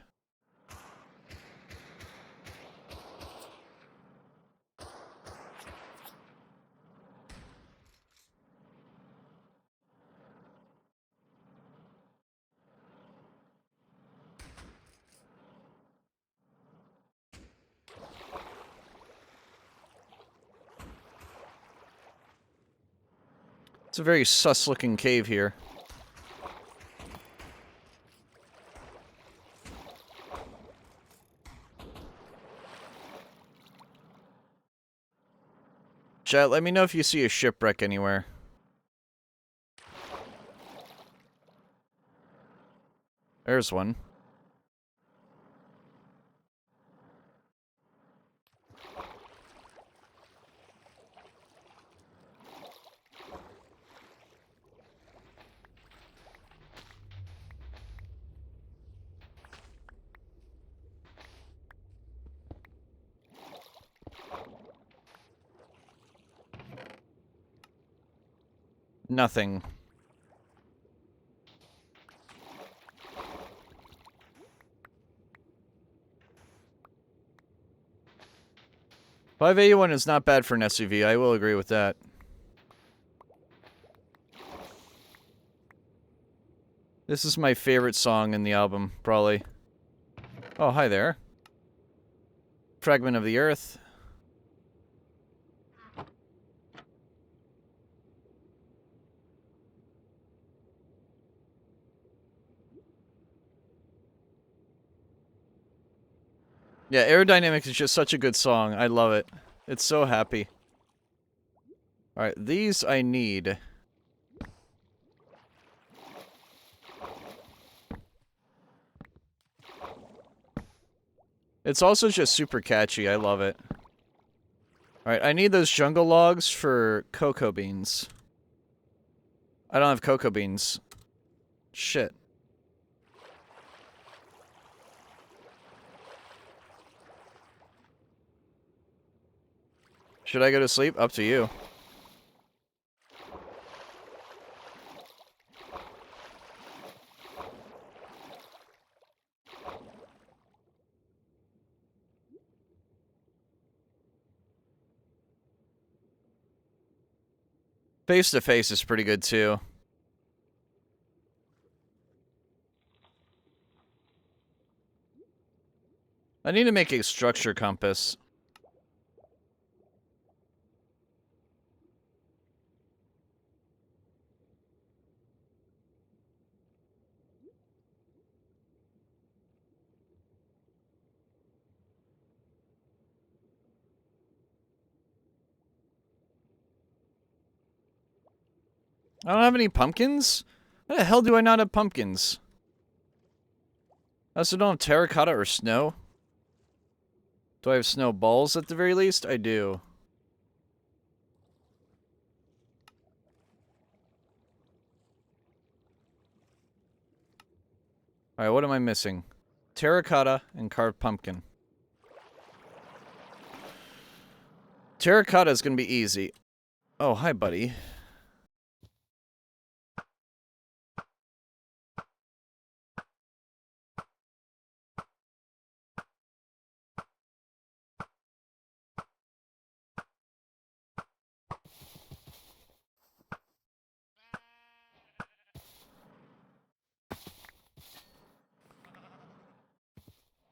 It's a very sus-looking cave here. Chat, let me know if you see a shipwreck anywhere. There's one. Nothing. $581 is not bad for an SUV, I will agree with that. This is my favorite song in the album, probably. Oh, hi there. Fragment of the Earth. Yeah, Aerodynamics is just such a good song. I love it. It's so happy. Alright, these I need. It's also just super catchy. I love it. Alright, I need those jungle logs for cocoa beans. I don't have cocoa beans. Shit. Should I go to sleep? Up to you. Face to face is pretty good too. I need to make a structure compass. I don't have any pumpkins? Why the hell do I not have pumpkins? I also don't have terracotta or snow. Do I have snowballs at the very least? I do. Alright, what am I missing? Terracotta and carved pumpkin. Terracotta is gonna be easy. Oh, hi, buddy.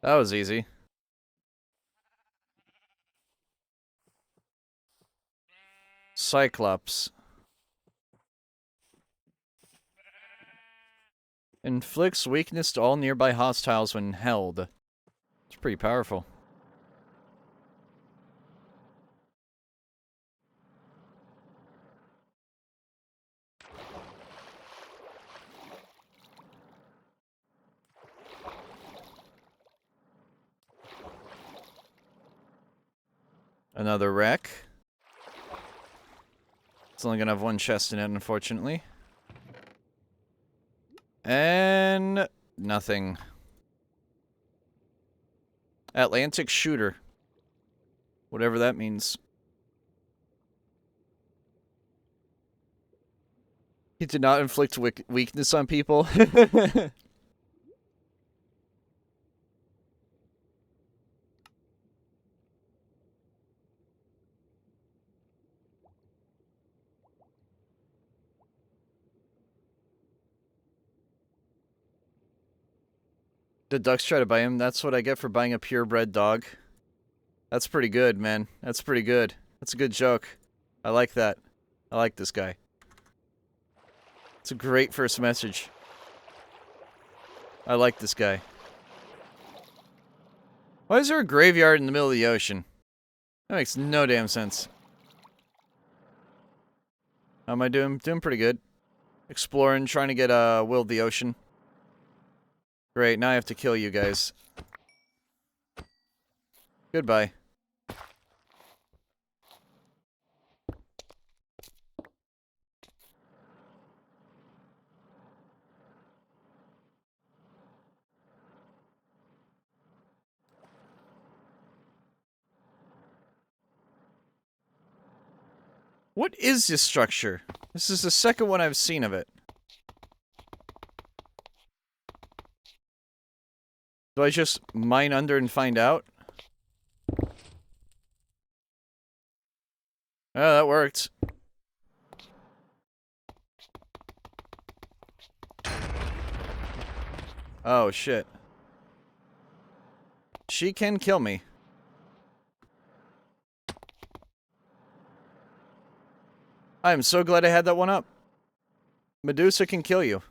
That was easy. Cyclops. Inflicts weakness to all nearby hostiles when held. It's pretty powerful. Another wreck. It's only gonna have one chest in it, unfortunately. And nothing. Atlantic shooter. Whatever that means. He did not inflict weakness on people. The ducks try to buy him. That's what I get for buying a purebred dog. That's pretty good, man. That's pretty good. That's a good joke. I like that. I like this guy. It's a great first message. I like this guy. Why is there a graveyard in the middle of the ocean? That makes no damn sense. How am I doing? Doing pretty good. Exploring, trying to get Will of the Ocean. Great, now I have to kill you guys. Goodbye. What is this structure? This is the second one I've seen of it. Do I just mine under and find out? Oh, that worked. Oh, shit. She can kill me. I am so glad I had that one up. Medusa can kill you.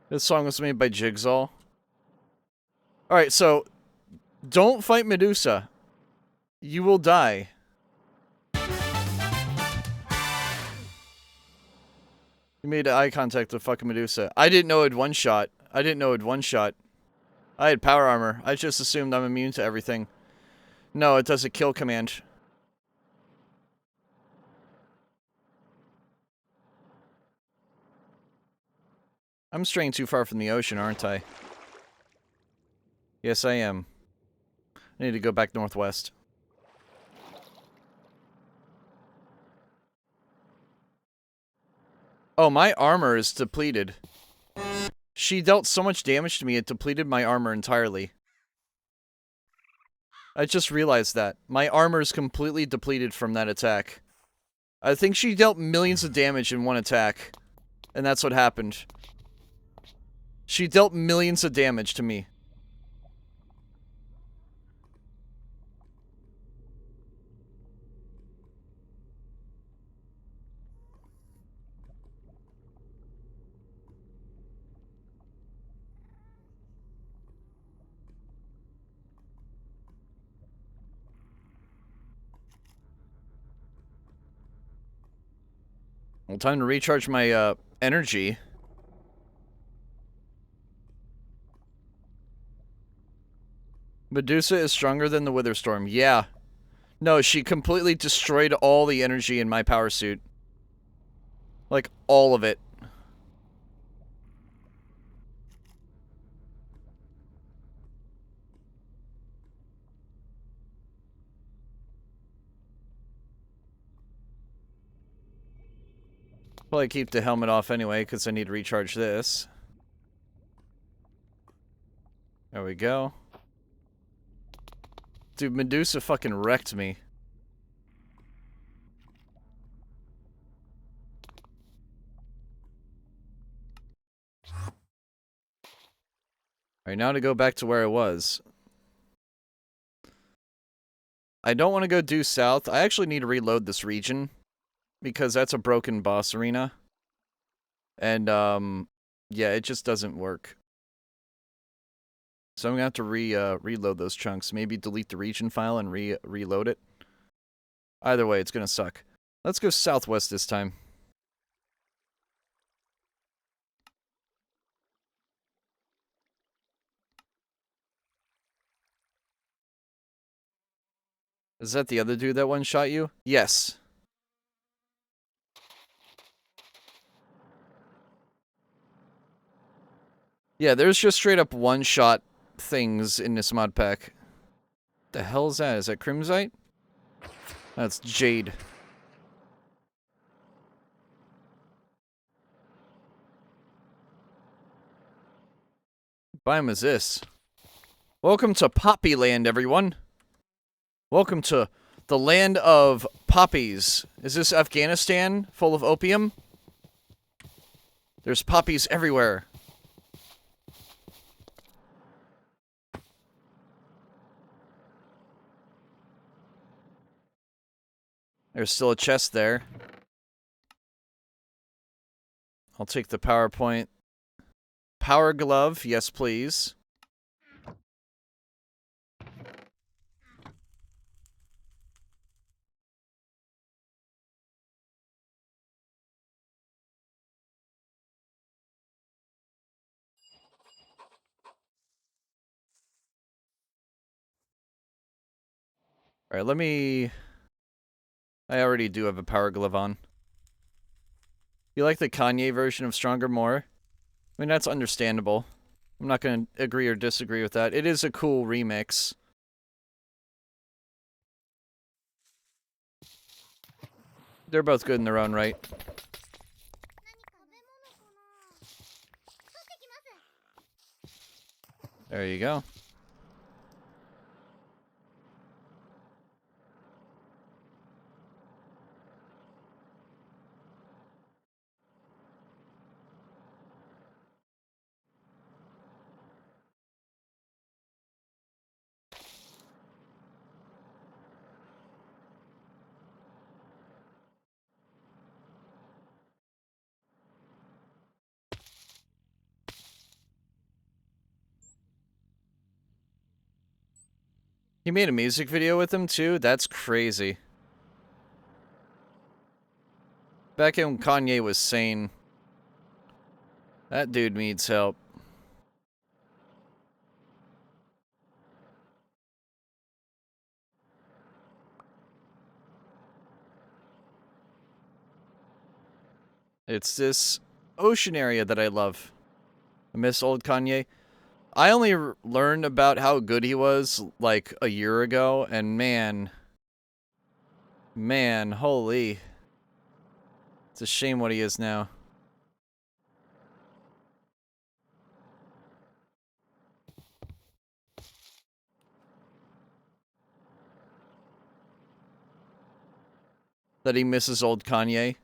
This song was made by Jigsaw. Alright, so don't fight Medusa. You will die. You made eye contact with fucking Medusa. I didn't know it'd one-shot. I didn't know it'd one-shot. I had power armor. I just assumed I'm immune to everything. No, it does a kill command. I'm straying too far from the ocean, aren't I? Yes, I am. I need to go back northwest. Oh, my armor is depleted. She dealt so much damage to me, it depleted my armor entirely. I just realized that. My armor is completely depleted from that attack. I think she dealt millions of damage in one attack. And that's what happened. She dealt millions of damage to me. Well, time to recharge my, energy. Medusa is stronger than the Witherstorm. Yeah. No, she completely destroyed all the energy in my power suit. Like, all of it. Well, I keep the helmet off anyway, because I need to recharge this. There we go. Dude, Medusa fucking wrecked me. Alright, now to go back to where I was. I don't want to go due south. I actually need to reload this region. Because that's a broken boss arena. And, yeah, it just doesn't work. So I'm gonna have to reload those chunks. Maybe delete the region file and reload it. Either way, it's gonna suck. Let's go southwest this time. Is that the other dude that one-shot you? Yes. Yeah, there's just straight up one-shot things in this mod pack. The hell is that? Is that Crimsite? That's Jade. Biome is this? Welcome to Poppy Land, everyone. Welcome to the land of poppies. Is this Afghanistan full of opium? There's poppies everywhere. There's still a chest there. I'll take the PowerPoint. Power glove, yes please. Alright, let me... I already do have a power glove on. You like the Kanye version of Stronger More? I mean, that's understandable. I'm not going to agree or disagree with that. It is a cool remix. They're both good in their own right. There you go. He made a music video with him too? That's crazy. Back when Kanye was sane. That dude needs help. It's this ocean area that I love. I miss old Kanye. I only learned about how good he was like a year ago, and man, holy. It's a shame what he is now. That he misses old Kanye.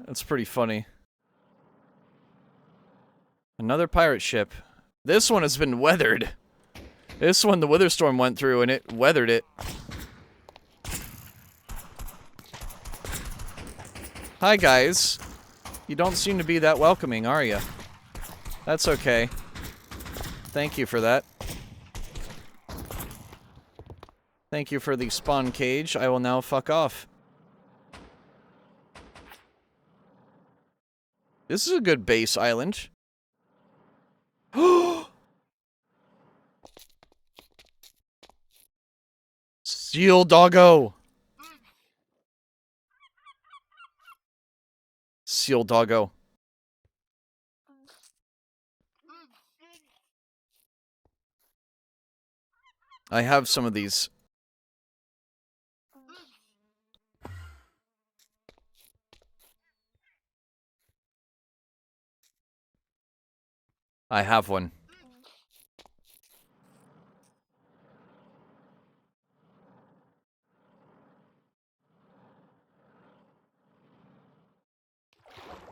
That's pretty funny. Another pirate ship. This one has been weathered. This one the weather storm went through and it weathered it. Hi guys. You don't seem to be that welcoming, are you? That's okay. Thank you for that. Thank you for the spawn cage. I will now fuck off. This is a good base island. Seal doggo. Seal doggo. I have some of these. I have one.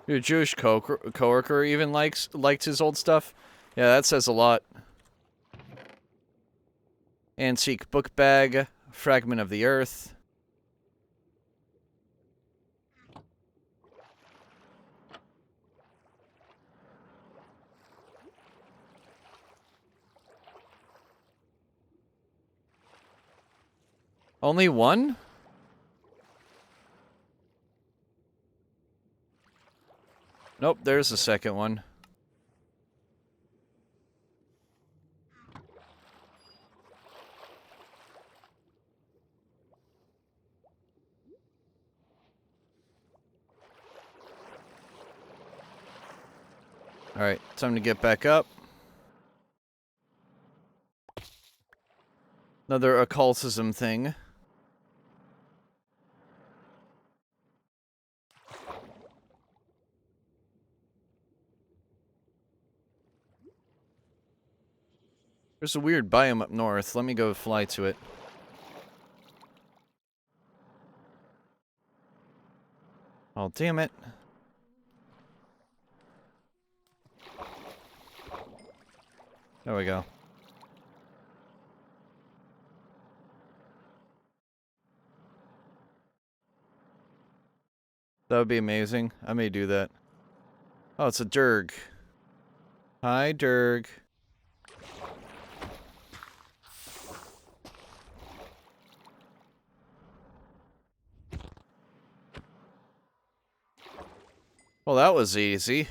Your Jewish coworker even liked his old stuff. Yeah, that says a lot. Antique book bag, fragment of the earth. Only one? Nope, there's the second one. Alright, time to get back up. Another occultism thing. There's a weird biome up north. Let me go fly to it. Oh, damn it. There we go. That would be amazing. I may do that. Oh, it's a Durg. Hi, Durg. Well, that was easy.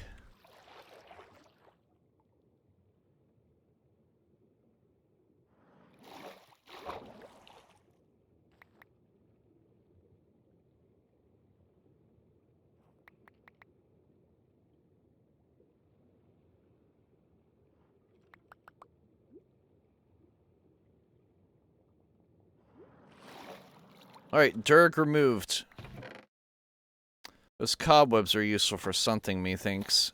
Alright, Durg removed. Those cobwebs are useful for something, methinks.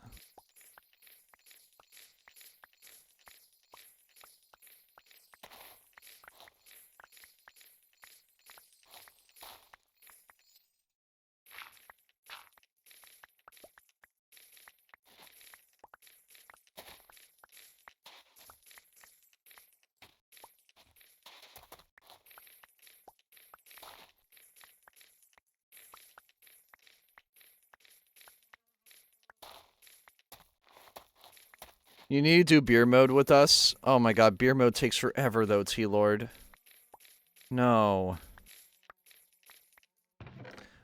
You need to do beer mode with us? Oh my god, beer mode takes forever though, T-Lord. No.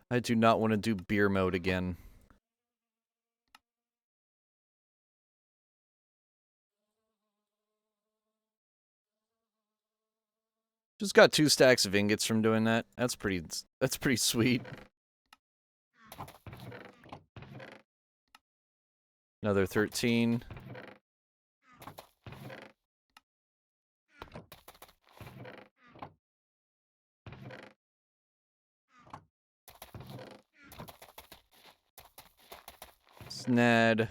I do not want to do beer mode again. Just got 2 stacks of ingots from doing that. That's pretty sweet. Another 13. Snad.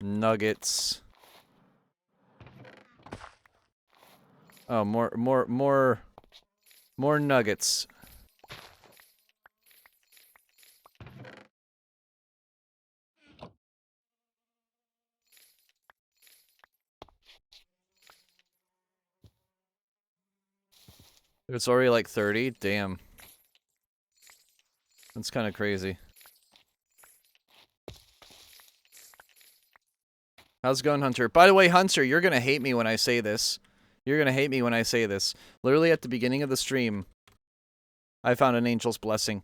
Nuggets. Oh, more nuggets. It's already like 30? Damn. That's kind of crazy. How's it going, Hunter? By the way, Hunter, you're gonna hate me when I say this. You're gonna hate me when I say this. Literally at the beginning of the stream, I found an angel's blessing.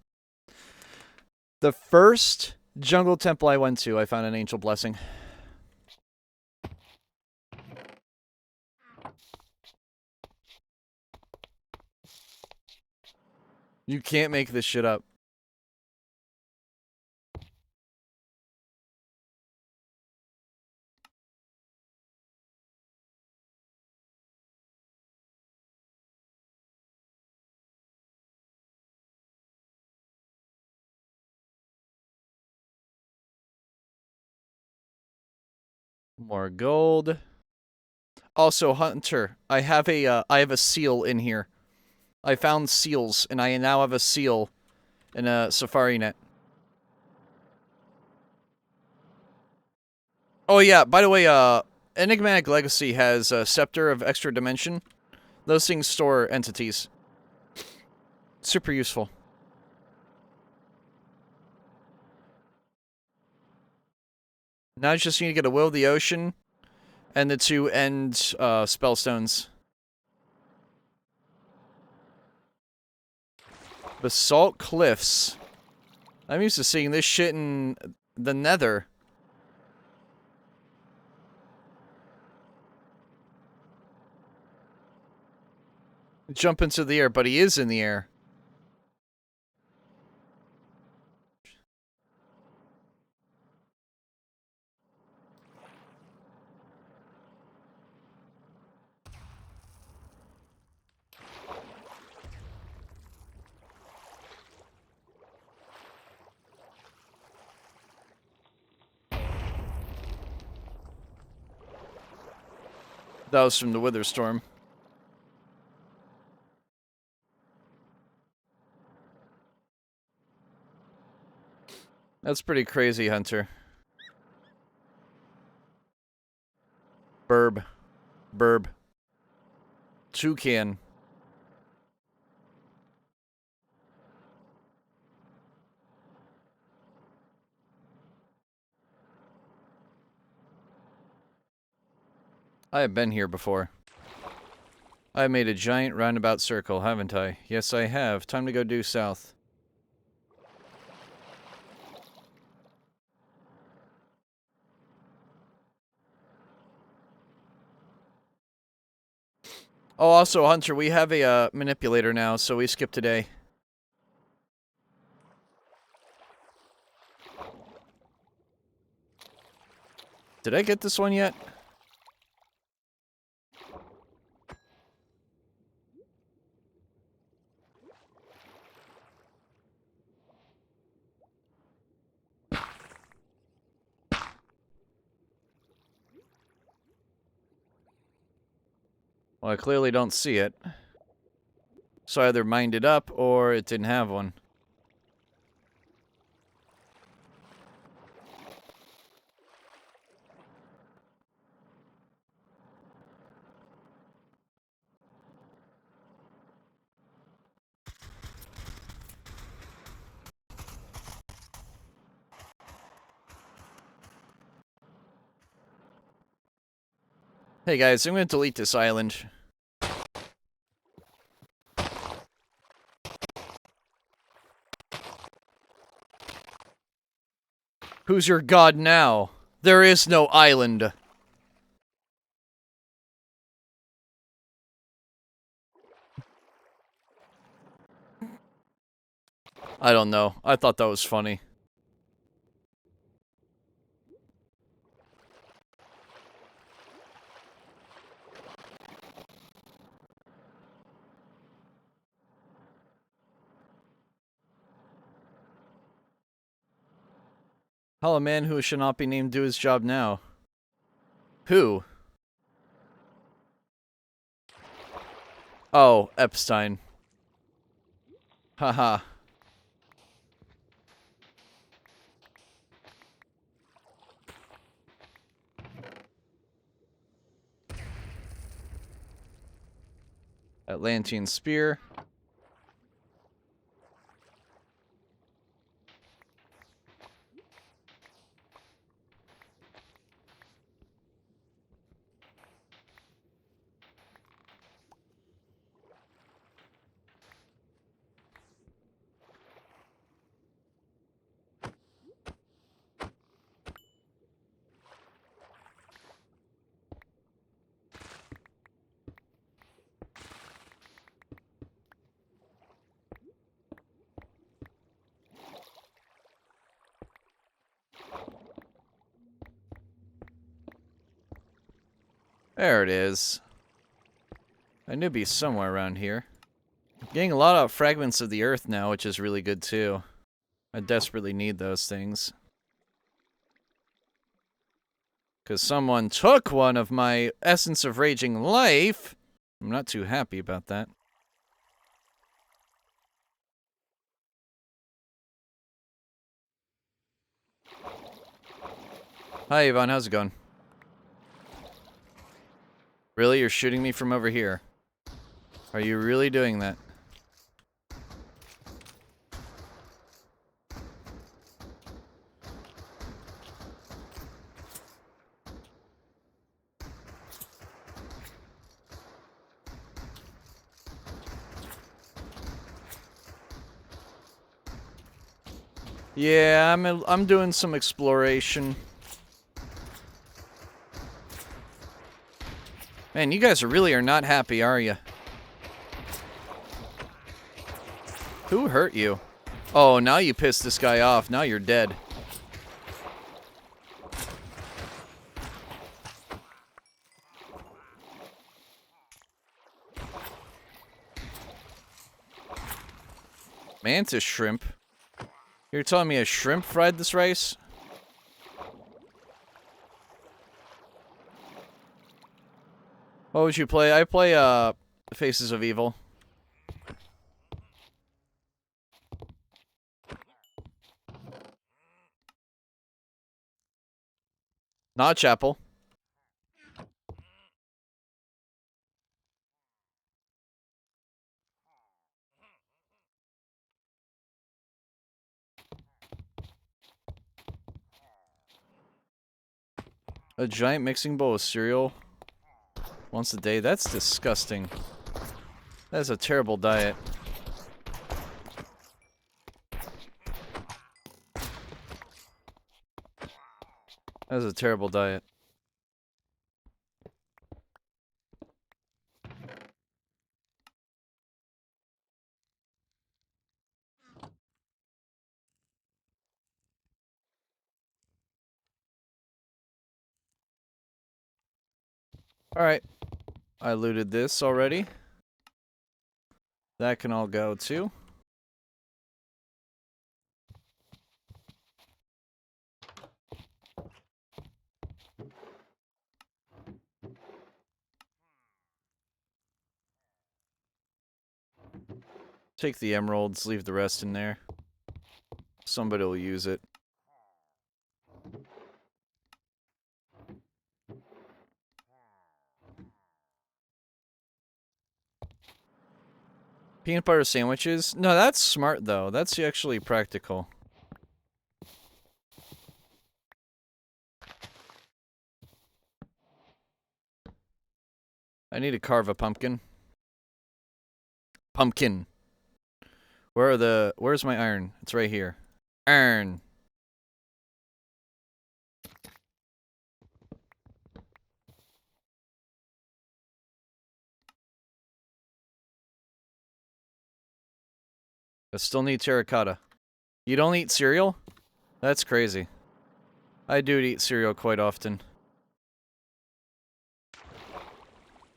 The first jungle temple I went to, I found an angel blessing. You can't make this shit up. More gold. Also, Hunter, I have a seal in here. I found seals, and I now have a seal in a Safari net. Oh yeah, by the way, Enigmatic Legacy has a Scepter of Extra Dimension. Those things store entities. Super useful. Now I just need to get a Will of the Ocean and the 2 end spellstones. Basalt Cliffs. I'm used to seeing this shit in the Nether. Jump into the air, but he is in the air. That was from the Wither Storm. That's pretty crazy, Hunter. Burb. Toucan. I have been here before. I made a giant roundabout circle, haven't I? Yes, I have. Time to go due south. Oh, also, Hunter, we have a manipulator now, so we skipped today. Did I get this one yet? Well, I clearly don't see it. So I either mined it up, or it didn't have one. Hey guys, I'm gonna delete this island. Who's your god now? There is no island. I don't know. I thought that was funny. How a man who should not be named do his job now. Who? Oh, Epstein. Haha. Atlantean Spear. There it is. I knew it'd be somewhere around here. Getting a lot of fragments of the earth now, which is really good too. I desperately need those things. Because someone took one of my Essence of Raging Life. I'm not too happy about that. Hi, Yvonne. How's it going? Really? You're shooting me from over here? Are you really doing that? Yeah, I'm doing some exploration. Man, you guys really are not happy, are you? Who hurt you? Oh, now you pissed this guy off. Now you're dead. Mantis shrimp. You're telling me a shrimp fried this rice? What would you play? I play, Faces of Evil. Not Chapel. A giant mixing bowl of cereal once a day? That's disgusting. That's a terrible diet. That's a terrible diet. Alright. I looted this already. That can all go too. Take the emeralds, leave the rest in there. Somebody will use it. Peanut butter sandwiches? No, that's smart though. That's actually practical. I need to carve a pumpkin. Pumpkin. Where's my iron? It's right here. Iron. I still need terracotta. You don't eat cereal? That's crazy. I do eat cereal quite often.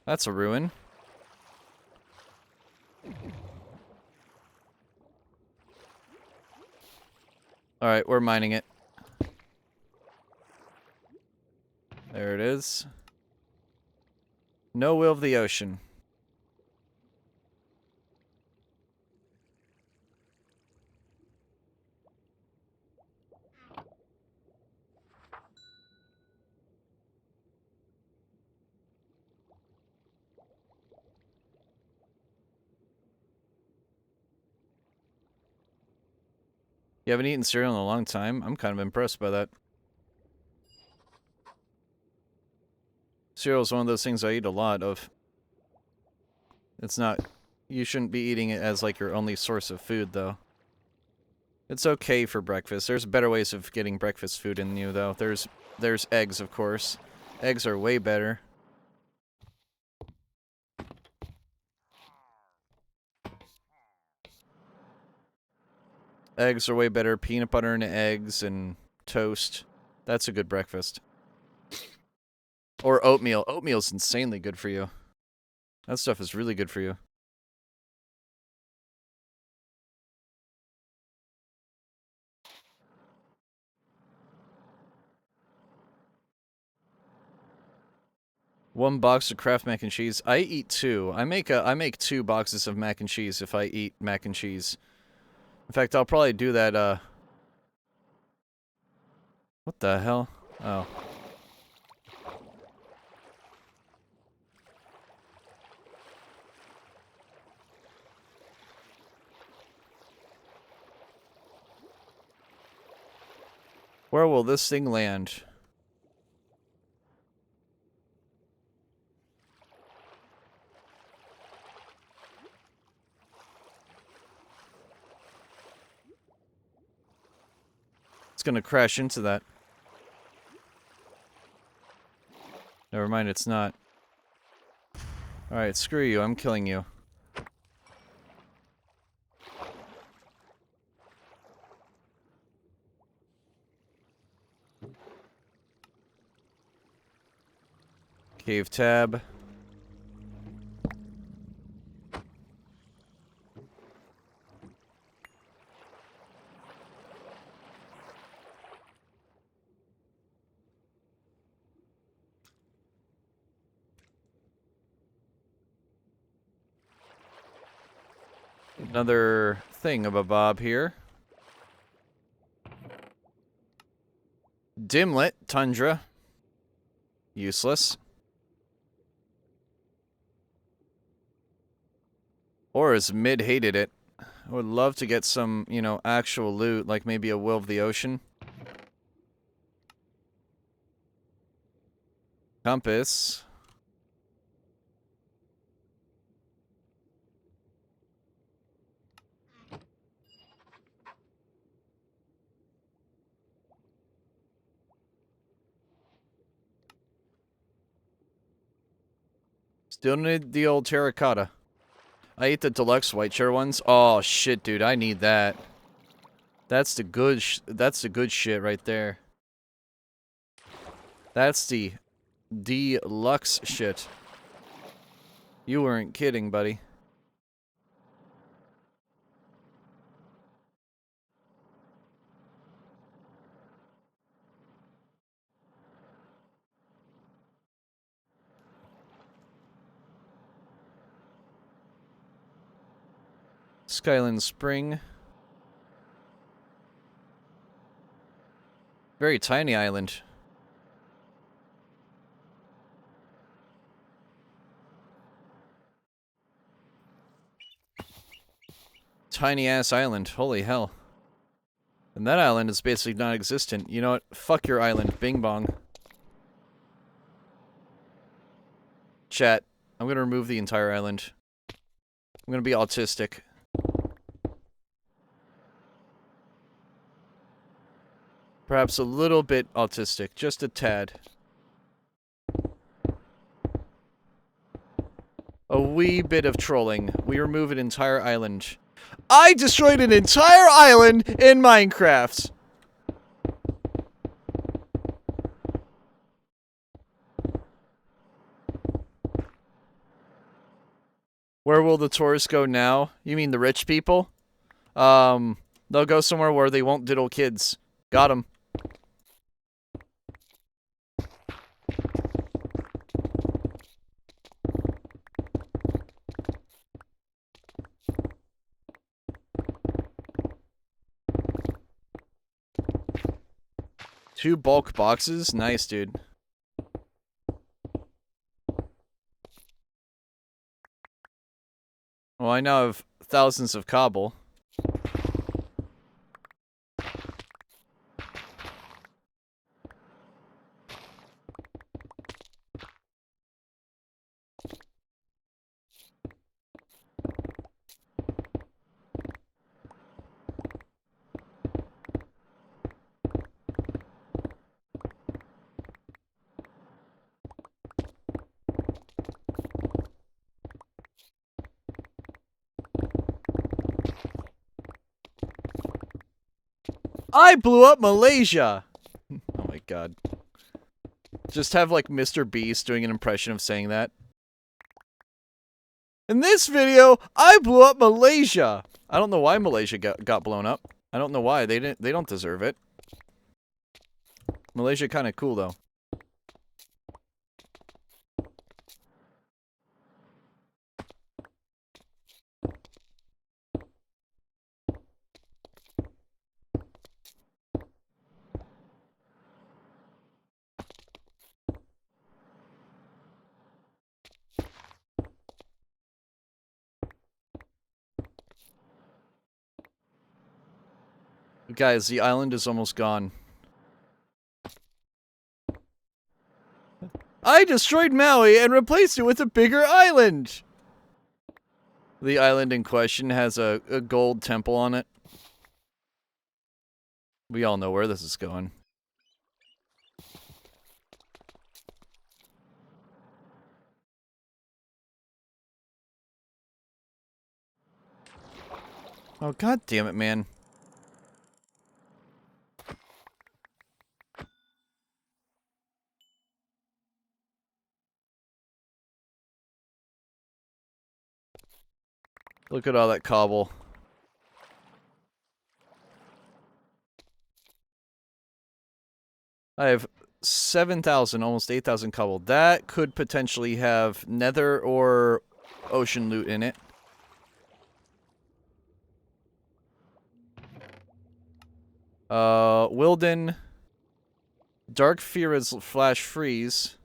That's a ruin. Alright, we're mining it. There it is. No will of the ocean. You haven't eaten cereal in a long time? I'm kind of impressed by that. Cereal is one of those things I eat a lot of. It's not... You shouldn't be eating it as, like, your only source of food, though. It's okay for breakfast. There's better ways of getting breakfast food in you, though. There's eggs, of course. Eggs are way better. Eggs are way better. Peanut butter and eggs and toast. That's a good breakfast. Or oatmeal. Oatmeal's insanely good for you. That stuff is really good for you. One box of Kraft mac and cheese. I eat two. I make 2 boxes of mac and cheese if I eat mac and cheese. In fact, I'll probably do that, What the hell? Oh. Where will this thing land? It's gonna crash into that. Never mind, it's not. Alright, screw you, I'm killing you. Cave tab. Another thing of a bob here. Dimlet, Tundra. Useless. Or as Mid hated it. I would love to get some, you know, actual loot, like maybe a Will of the Ocean. Compass. Still need the old terracotta. I ate the deluxe white chair ones. Oh shit, dude, I need that. That's the good shit right there. That's the deluxe shit. You weren't kidding, buddy. Skyland Spring. Very tiny island. Tiny ass island. Holy hell. And that island is basically non-existent. You know what? Fuck your island. Bing bong. Chat. I'm gonna remove the entire island. I'm gonna be autistic. Perhaps a little bit autistic. Just a tad. A wee bit of trolling. We remove an entire island. I destroyed an entire island in Minecraft. Where will the tourists go now? You mean the rich people? They'll go somewhere where they won't diddle kids. Got 'em. Two bulk boxes? Nice, dude. Well, I now have thousands of cobble. I blew up Malaysia! Oh my god. Just have like Mr. Beast doing an impression of saying that. In this video, I blew up Malaysia! I don't know why Malaysia got blown up. I don't know why. They don't deserve it. Malaysia kinda cool though. Guys, the island is almost gone. I destroyed Maui and replaced it with a bigger island! The island in question has a gold temple on it. We all know where this is going. Oh, god damn it, man. Look at all that cobble. I have 7,000, almost 8,000 cobble. That could potentially have nether or ocean loot in it. Wilden. Dark Fear is Flash Freeze.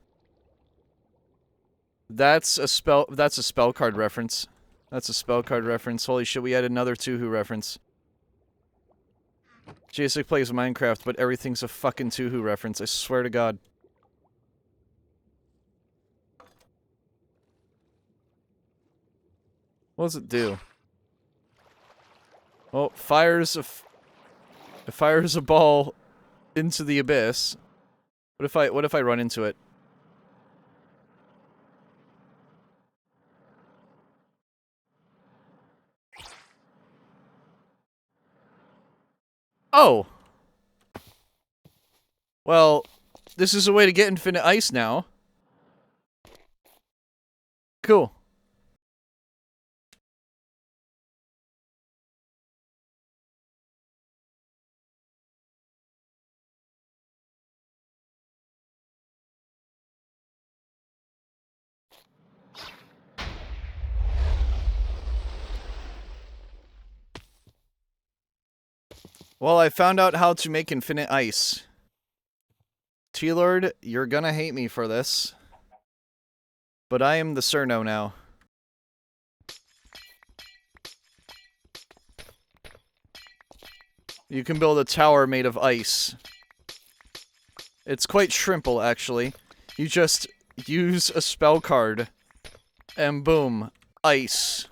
That's a spell card reference. That's a spell card reference. Holy shit, we had another Tuhu reference. JaceKraft plays Minecraft, but everything's a fucking Tuhu reference, I swear to god. What does it do? Well, it fires a ball into the abyss. What if I run into it? Oh! Well, this is a way to get infinite ice now. Cool. Well, I found out how to make infinite ice. T-Lord, you're gonna hate me for this. But I am the Cerno now. You can build a tower made of ice. It's quite shrimple, actually. You just use a spell card. And boom. Ice.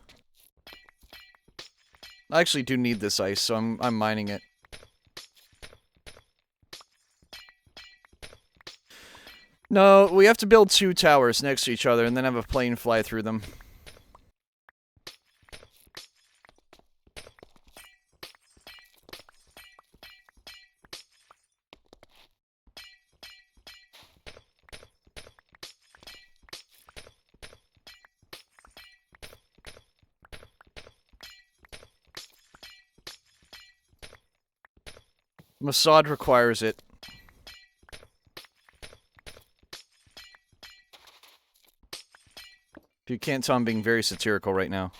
I actually do need this ice, so I'm mining it. No, we have to build 2 towers next to each other and then have a plane fly through them. Mossad requires it. If you can't tell, I'm being very satirical right now.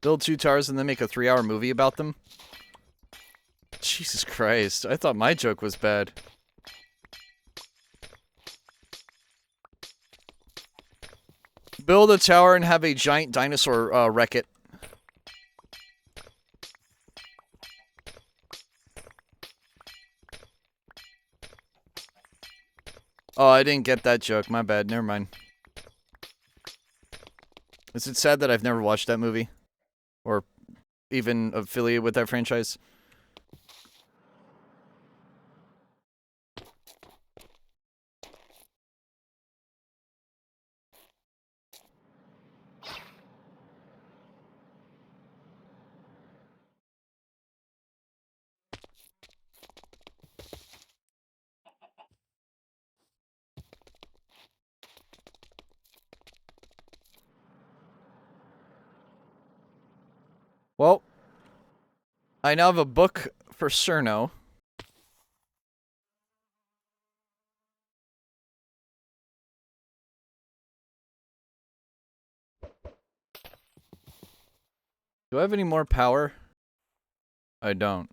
Build 2 towers and then make a 3-hour movie about them? Jesus Christ, I thought my joke was bad. Build a tower and have a giant dinosaur wreck it. Oh, I didn't get that joke. My bad. Never mind. Is it sad that I've never watched that movie? Or even affiliated with that franchise? Well, I now have a book for Cerno. Do I have any more power? I don't.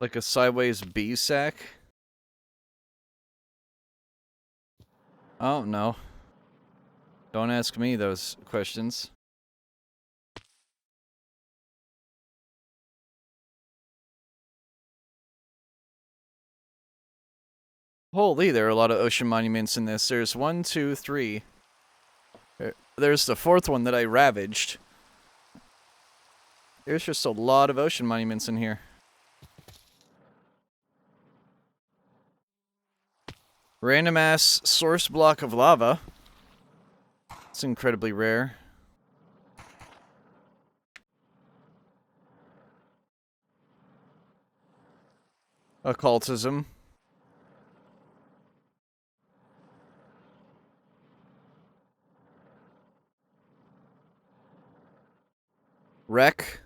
Like a sideways bee sack? Oh, no. Don't ask me those questions. Holy, there are a lot of ocean monuments in this. There's 1, 2, 3. There's the 4th one that I ravaged. There's just a lot of ocean monuments in here. Random ass source block of lava. It's incredibly rare. Occultism. Wreck.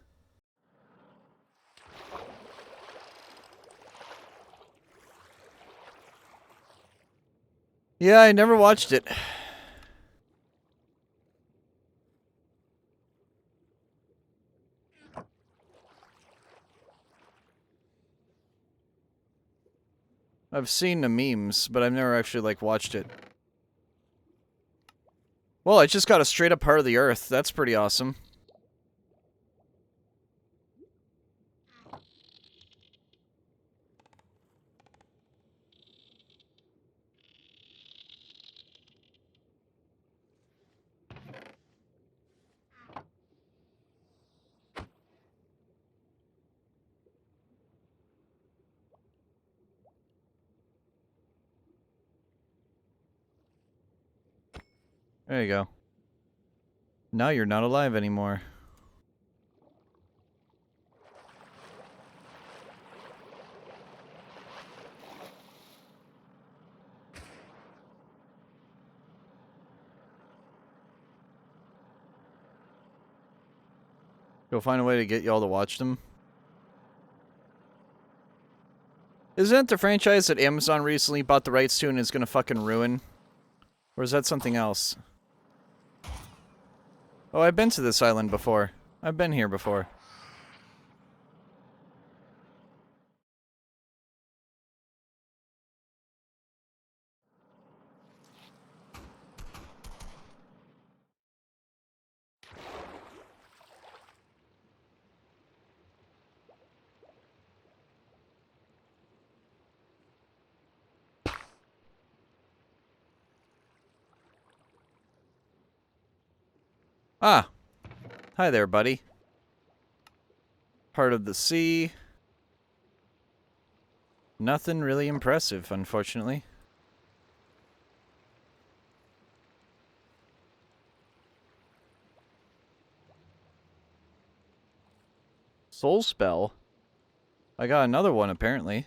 Yeah, I never watched it. I've seen the memes, but I've never actually, like, watched it. Well, I just got a straight up part of the Earth. That's pretty awesome. There you go. Now you're not alive anymore. Go find a way to get y'all to watch them. Isn't it the franchise that Amazon recently bought the rights to and is gonna fucking ruin? Or is that something else? Oh, I've been to this island before. I've been here before. Ah! Hi there, buddy. Part of the sea. Nothing really impressive, unfortunately. Soul Spell? I got another one, apparently.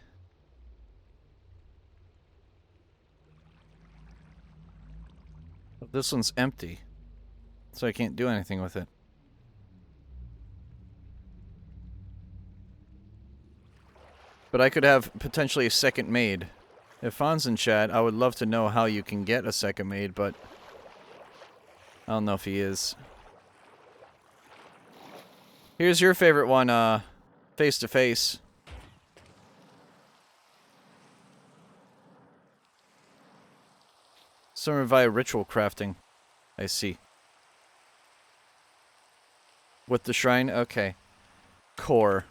But this one's empty. So I can't do anything with it. But I could have potentially a second made. If Fawn's in chat, I would love to know how you can get a second made, but I don't know if he is. Here's your favorite one, face to face. Summon via ritual crafting. I see. With the shrine? Okay. Core.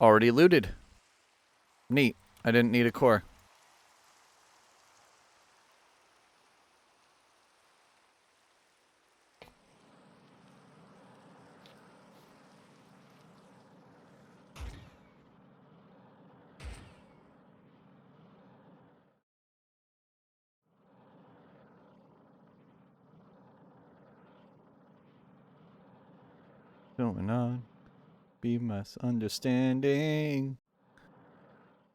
Already looted. Neat. I didn't need a core. Going on. Be misunderstanding.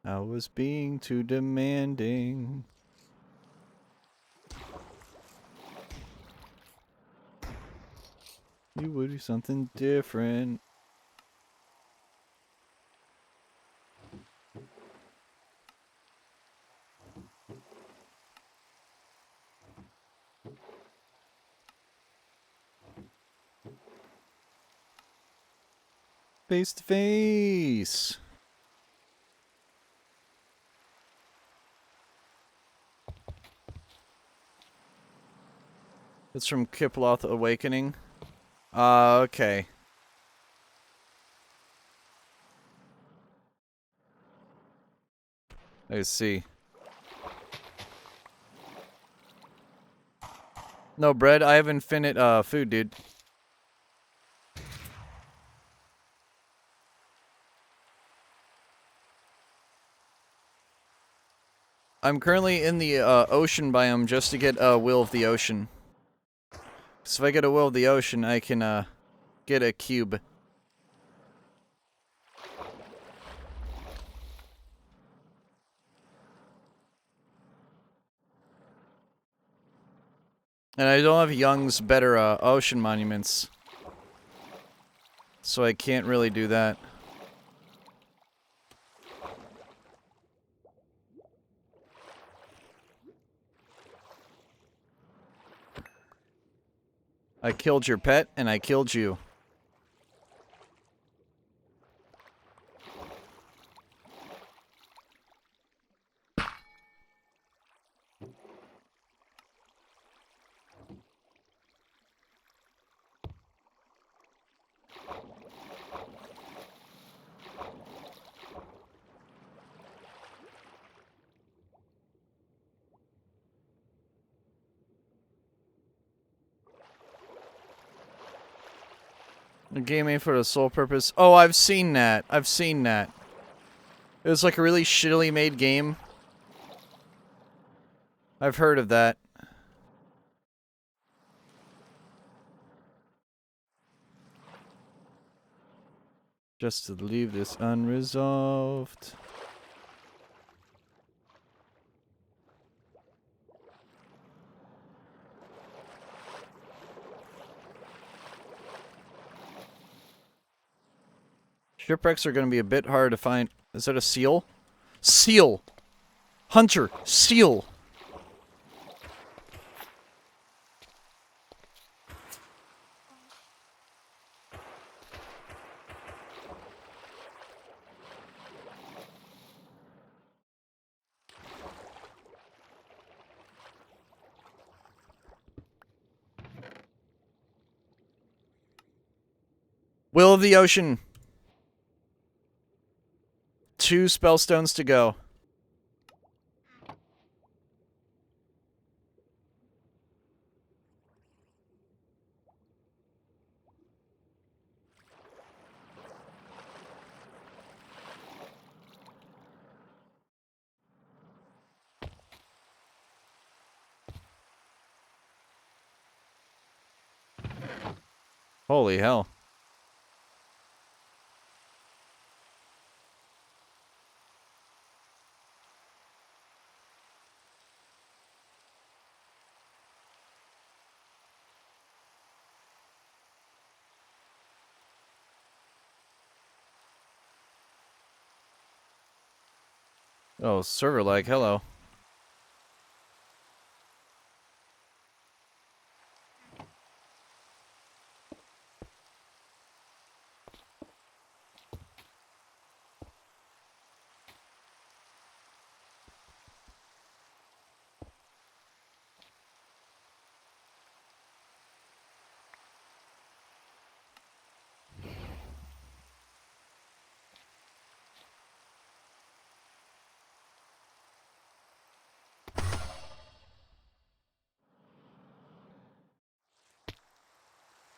I was being too demanding. You would do something different. Face to face. It's from Kiploth Awakening. Okay. I see. No bread, I have infinite food, dude. I'm currently in the ocean biome just to get a Will of the Ocean. So if I get a Will of the Ocean, I can get a cube. And I don't have Young's better ocean monuments. So I can't really do that. I killed your pet, and I killed you. A game made for the sole purpose. Oh, I've seen that. I've seen that. It was like a really shittily made game. I've heard of that. Just to leave this unresolved. Shipwrecks are going to be a bit hard to find. Is that a seal? Seal! Hunter! Seal! Will of the Ocean. 2 spellstones to go. Holy hell. Oh, server lag, hello.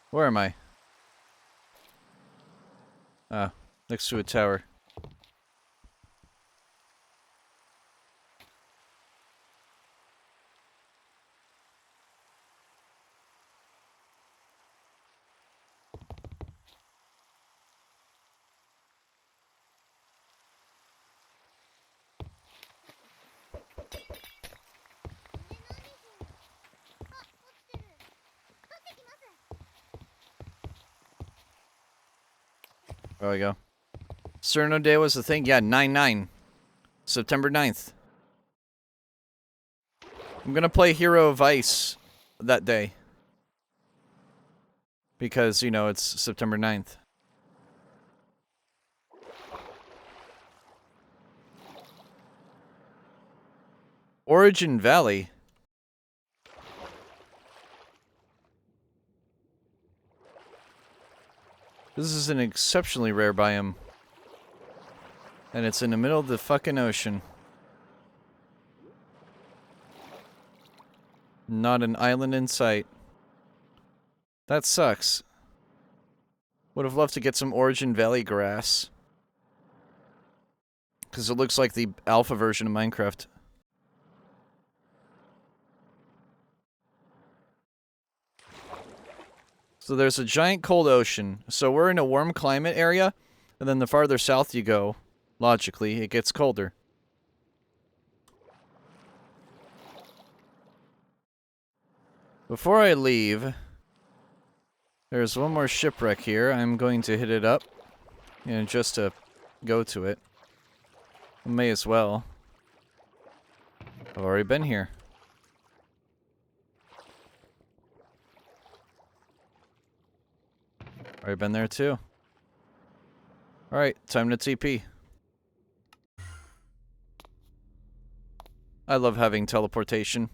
Where am I? Ah, next to a tower. There we go. Cerno Day was the thing? Yeah, 9/9. September 9th. I'm gonna play Hero of Ice that day. Because, you know, it's September 9th. Origin Valley. This is an exceptionally rare biome. And it's in the middle of the fucking ocean. Not an island in sight. That sucks. Would have loved to get some Origin Valley grass. Because it looks like the alpha version of Minecraft. So there's a giant cold ocean. So we're in a warm climate area. And then the farther south you go, logically, it gets colder. Before I leave, there's one more shipwreck here. I'm going to hit it up. And just to go to it. I may as well. I've already been here. Already been there too. Alright, time to TP. I love having teleportation.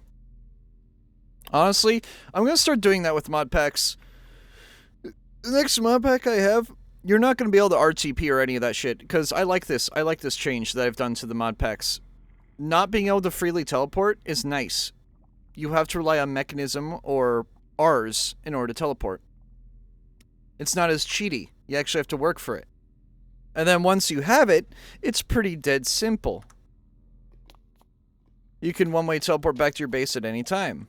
Honestly, I'm gonna start doing that with mod packs. The next mod pack I have, you're not gonna be able to RTP or any of that shit, because I like this. I like this change that I've done to the mod packs. Not being able to freely teleport is nice. You have to rely on Mechanism or Rs in order to teleport. It's not as cheaty. You actually have to work for it. And then once you have it, it's pretty dead simple. You can one-way teleport back to your base at any time.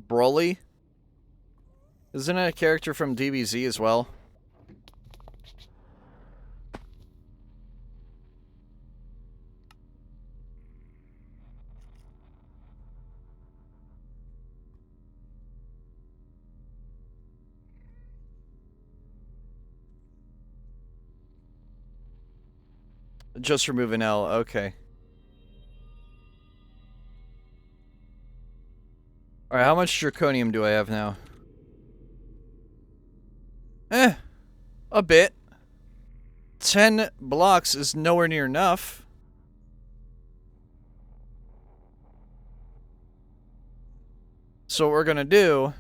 Broly? Isn't it a character from DBZ as well? Just remove an L, okay. Alright, how much Draconium do I have now? A bit. 10 blocks is nowhere near enough. So what we're gonna do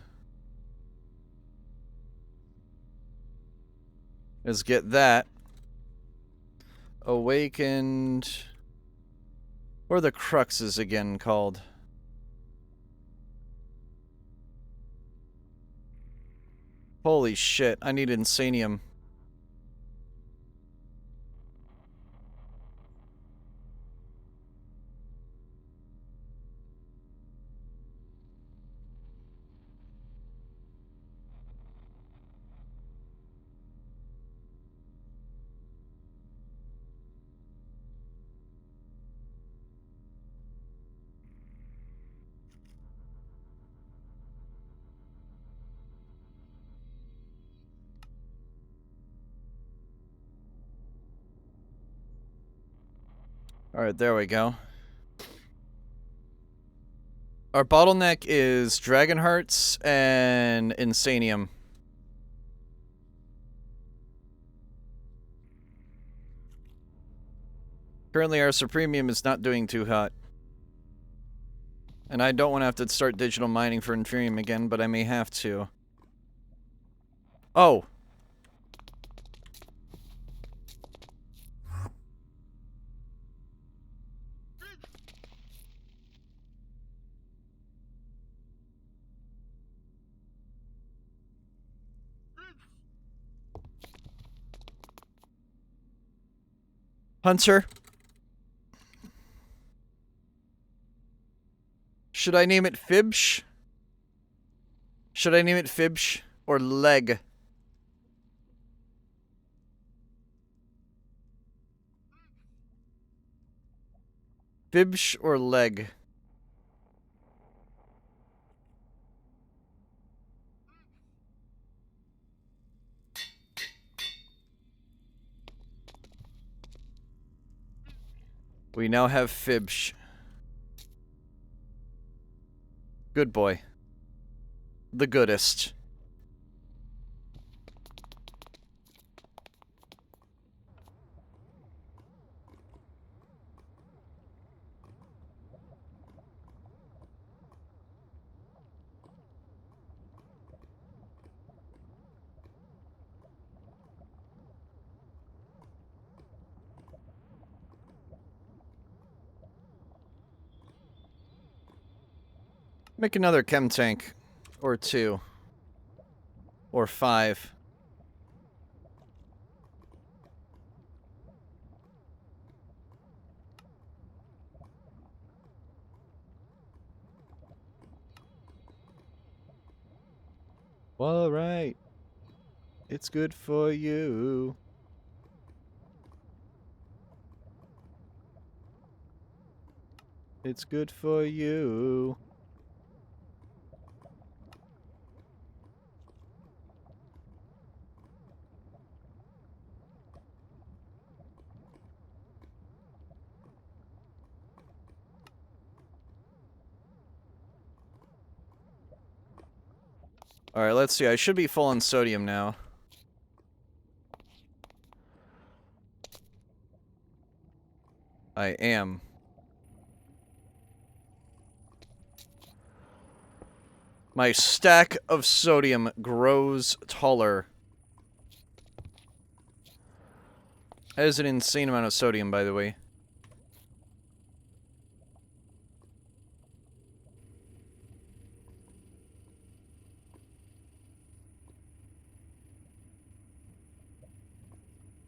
is get that. Awakened. What are the cruxes again called? Holy shit, I need insanium. Alright, there we go. Our bottleneck is Dragon Hearts and Insanium. Currently our Supremium is not doing too hot. And I don't want to have to start digital mining for Inferium again, but I may have to. Oh! Hunter? Should I name it Fibsh? Should I name it Fibsh or Leg? Fibsh or Leg? We now have Fibsh. Good boy. The goodest. Make another chem tank. Or 2. Or 5. All right. It's good for you. It's good for you. Alright, let's see. I should be full on sodium now. I am. My stack of sodium grows taller. That is an insane amount of sodium, by the way.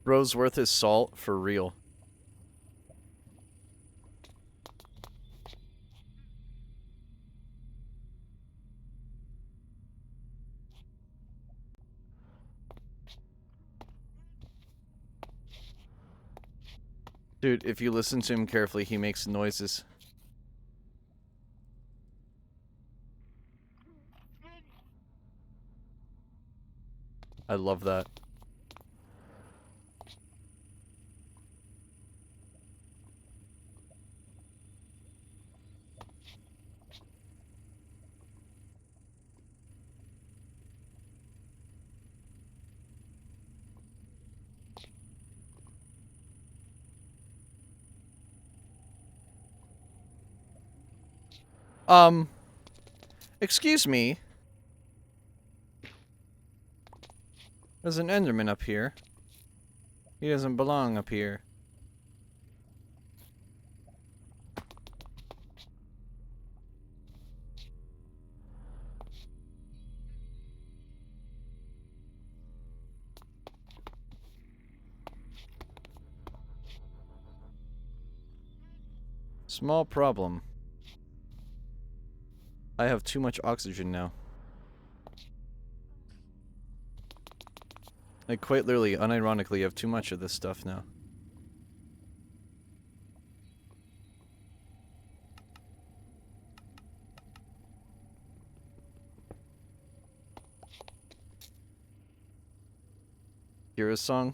Bro's worth his salt, for real. Dude, if you listen to him carefully, he makes noises. I love that. Excuse me. There's an Enderman up here. He doesn't belong up here. Small problem. I have too much oxygen now. I quite literally, unironically, have too much of this stuff now. Kira's song?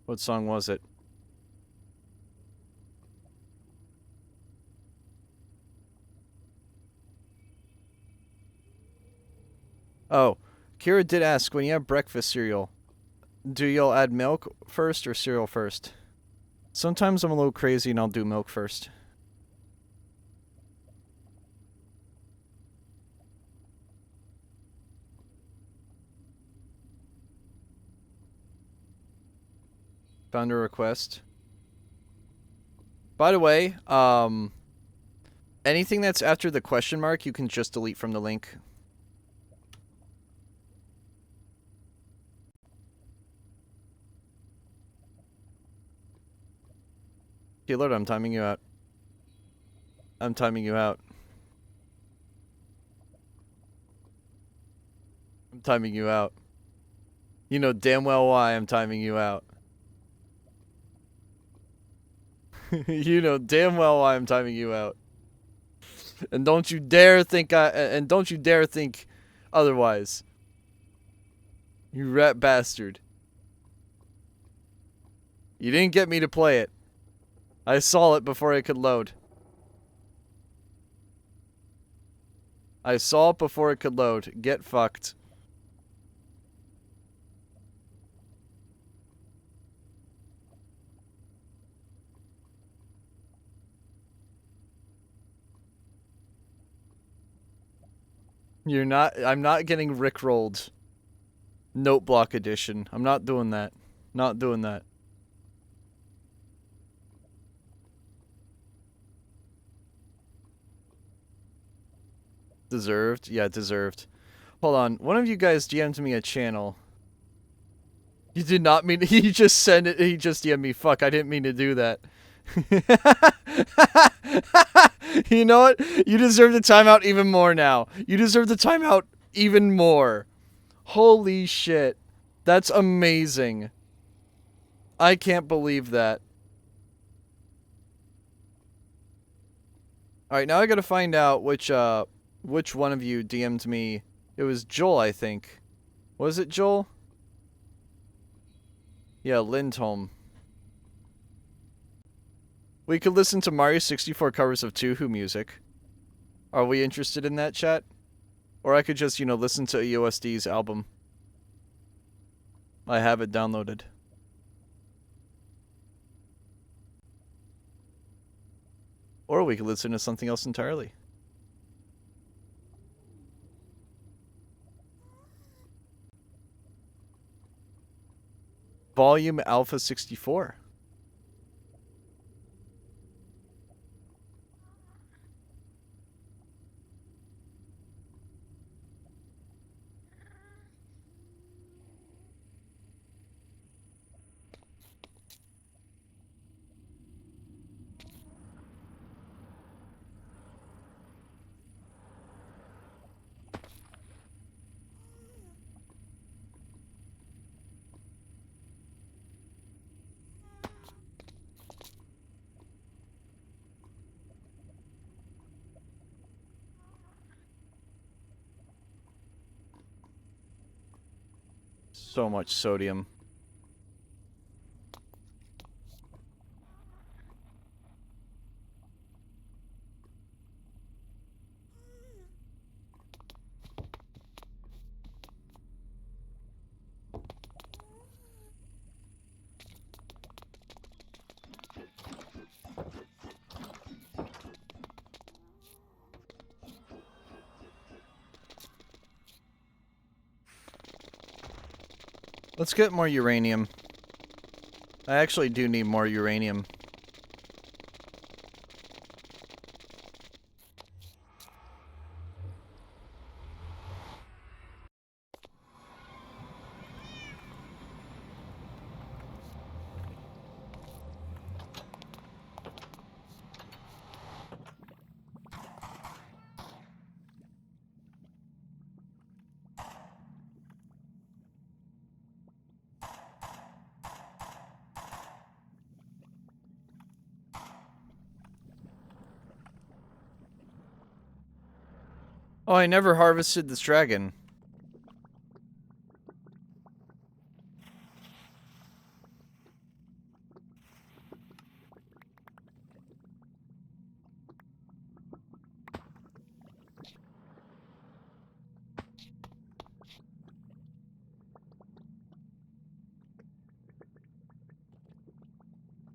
What song was it? Oh, Kira did ask, when you have breakfast cereal, do y'all add milk first or cereal first? Sometimes I'm a little crazy and I'll do milk first. Found a request. By the way, anything that's after the question mark, you can just delete from the link. Okay, Lord, I'm timing you out. I'm timing you out. I'm timing you out. You know damn well why I'm timing you out. You know damn well why I'm timing you out. And don't you dare think otherwise. You rat bastard. You didn't get me to play it. I saw it before it could load. I saw it before it could load. Get fucked. I'm not getting rickrolled. Note block edition. I'm not doing that. Not doing that. Deserved? Yeah, deserved. Hold on. One of you guys DM'd me a channel. You did not mean to, he just sent it. He just DM'd me. Fuck, I didn't mean to do that. You know what? You deserve the timeout even more now. You deserve the timeout even more. Holy shit. That's amazing. I can't believe that. Alright, now I gotta find out which one of you DM'd me. It was Joel, I think. Was it Joel? Yeah, Lindholm. We could listen to Mario 64 covers of Touhou music. Are we interested in that, chat? Or I could just, you know, listen to EOSD's album. I have it downloaded. Or we could listen to something else entirely. Volume Alpha 64. So much sodium. Let's get more uranium. I actually do need more uranium. Oh, I never harvested this dragon.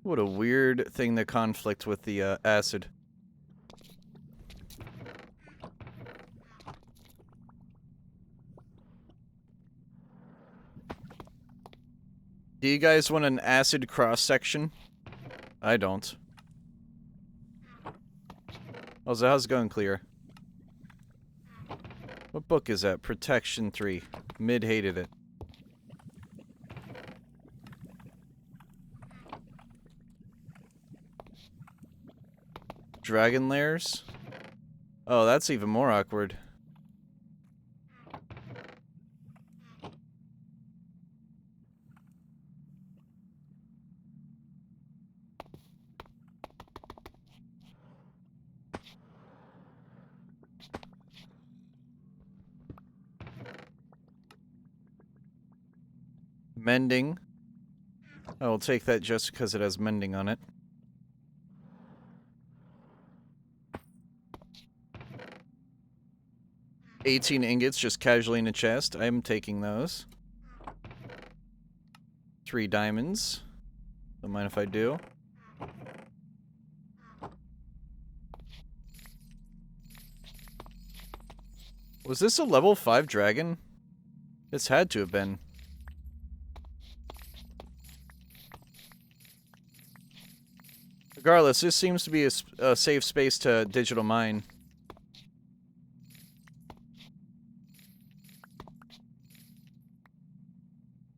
What a weird thing to conflict with the acid. Do you guys want an acid cross-section? I don't. How's it going, Clear? What book is that? Protection 3. Mid hated it. Dragon lairs? Oh, that's even more awkward. Mending. I will take that just because it has mending on it. $18 ingots just casually in a chest. I am taking those. 3 diamonds. Don't mind if I do. Was this a level 5 dragon? This had to have been. Regardless, this seems to be a safe space to digital mine.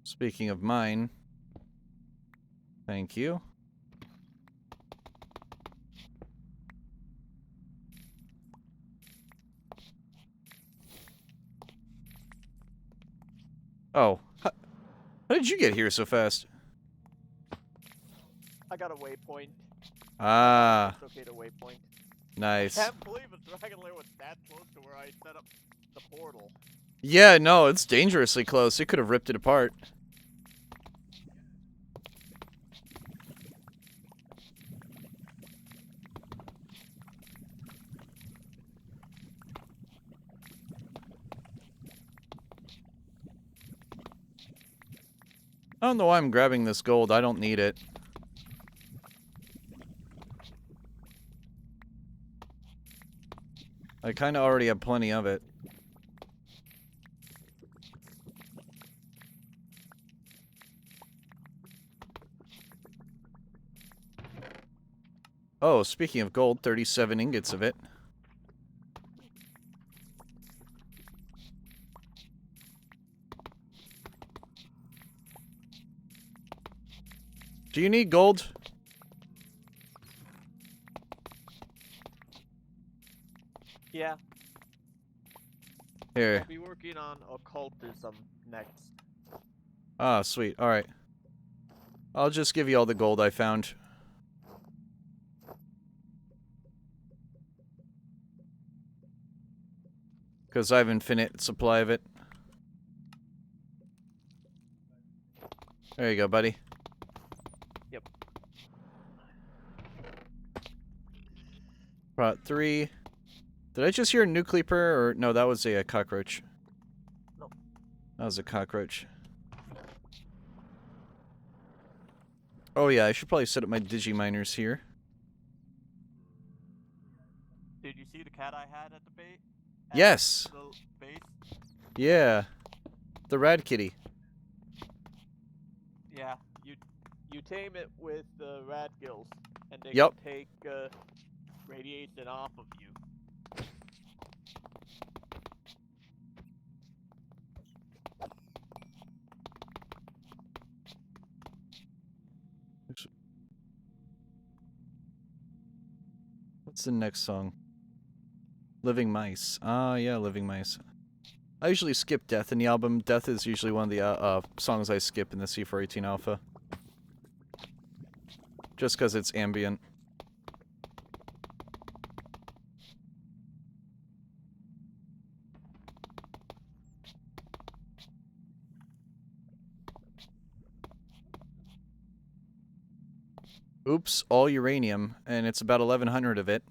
Speaking of mine, thank you. Oh, how did you get here so fast? I got a waypoint. Ah, It's okay to waypoint. nice. Can't believe a dragon lair was that close to where I set up the portal. Yeah, no, it's dangerously close. It could have ripped it apart. I don't know why I'm grabbing this gold. I don't need it. I kind of already have plenty of it. Oh, speaking of gold, 37 ingots of it. Do you need gold? Yeah. Here. I'll be working on occultism next. Ah, sweet. Alright. I'll just give you all the gold I found. Because I have infinite supply of it. There you go, buddy. Yep. Brought 3. Did I just hear a new creeper? Or no, that was a cockroach. No. That was a cockroach. Oh yeah, I should probably set up my digiminers here. Did you see the cat I had at the base? Yes. The base? Yeah. The rad kitty. Yeah. You tame it with the rat gills, and they Yep. can take radiation off of you. What's the next song? Living Mice. Ah, yeah, Living Mice. I usually skip Death in the album. Death is usually one of the songs I skip in the C418 Alpha. Just because it's ambient. Oops, all uranium, and it's about 1,100 of it.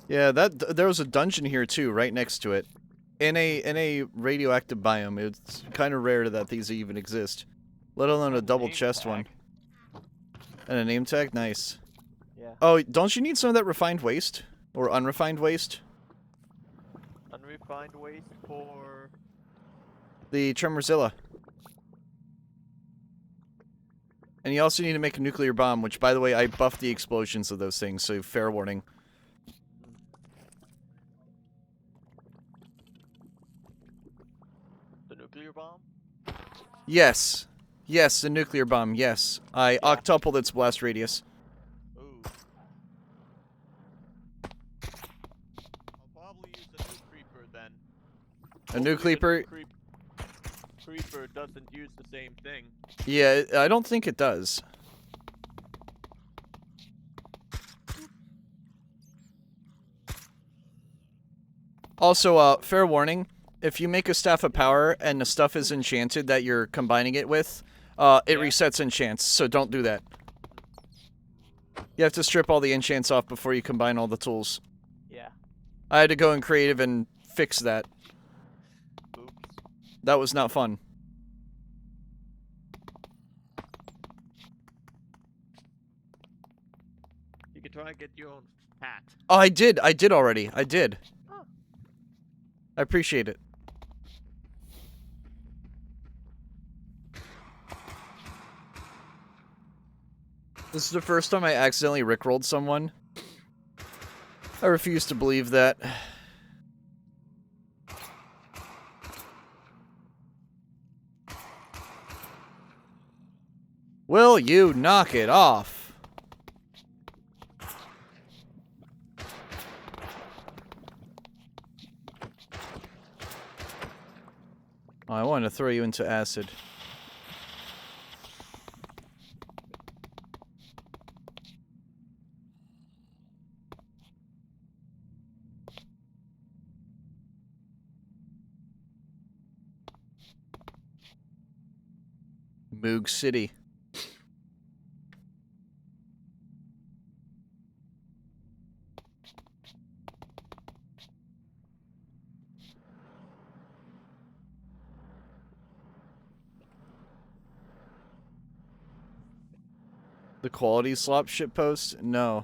Yeah, there was a dungeon here too, right next to it. In a radioactive biome. It's kind of rare that these even exist. Let alone a double chest one. And a name tag? Nice. Yeah. Oh, don't you need some of that refined waste? Or unrefined waste? Unrefined waste for... The Tremorzilla. And you also need to make a nuclear bomb, which, by the way, I buffed the explosions of those things, so fair warning. The nuclear bomb? Yes. Yes, the nuclear bomb, yes. I octupled its blast radius. Ooh. I'll probably use a new creeper then. A new creeper? Creeper doesn't use the same thing. Yeah, I don't think it does. Also, fair warning, if you make a Staff of Power and the stuff is enchanted that you're combining it with, it resets enchants, so don't do that. You have to strip all the enchants off before you combine all the tools. Yeah. I had to go in creative and fix that. Oops. That was not fun. You can try and get your own hat. Oh, I did already. I did. Oh. I appreciate it. This is the first time I accidentally rickrolled someone. I refuse to believe that. Will you knock it off? Oh, I want to throw you into acid. Moog City. The quality slop shitpost? No.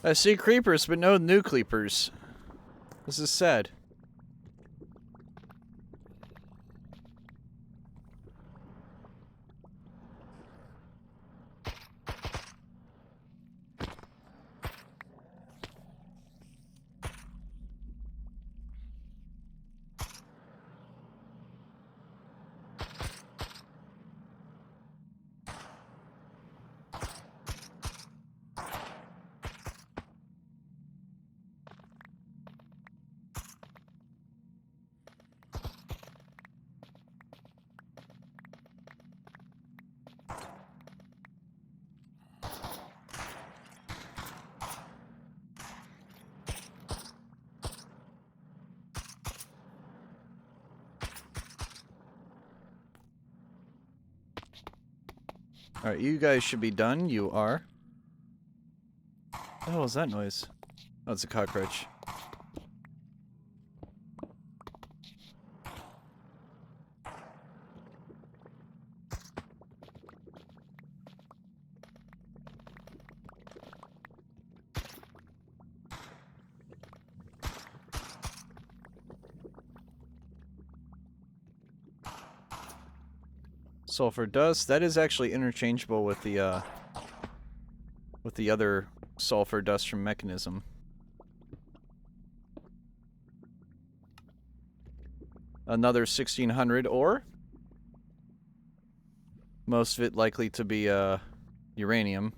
I see creepers, but no new creepers. This is sad. Alright, you guys should be done. You are. What the hell was that noise? Oh, it's a cockroach. Sulfur dust. That is actually interchangeable with the other sulfur dust from Mechanism. Another 1600 ore. Most of it likely to be uranium.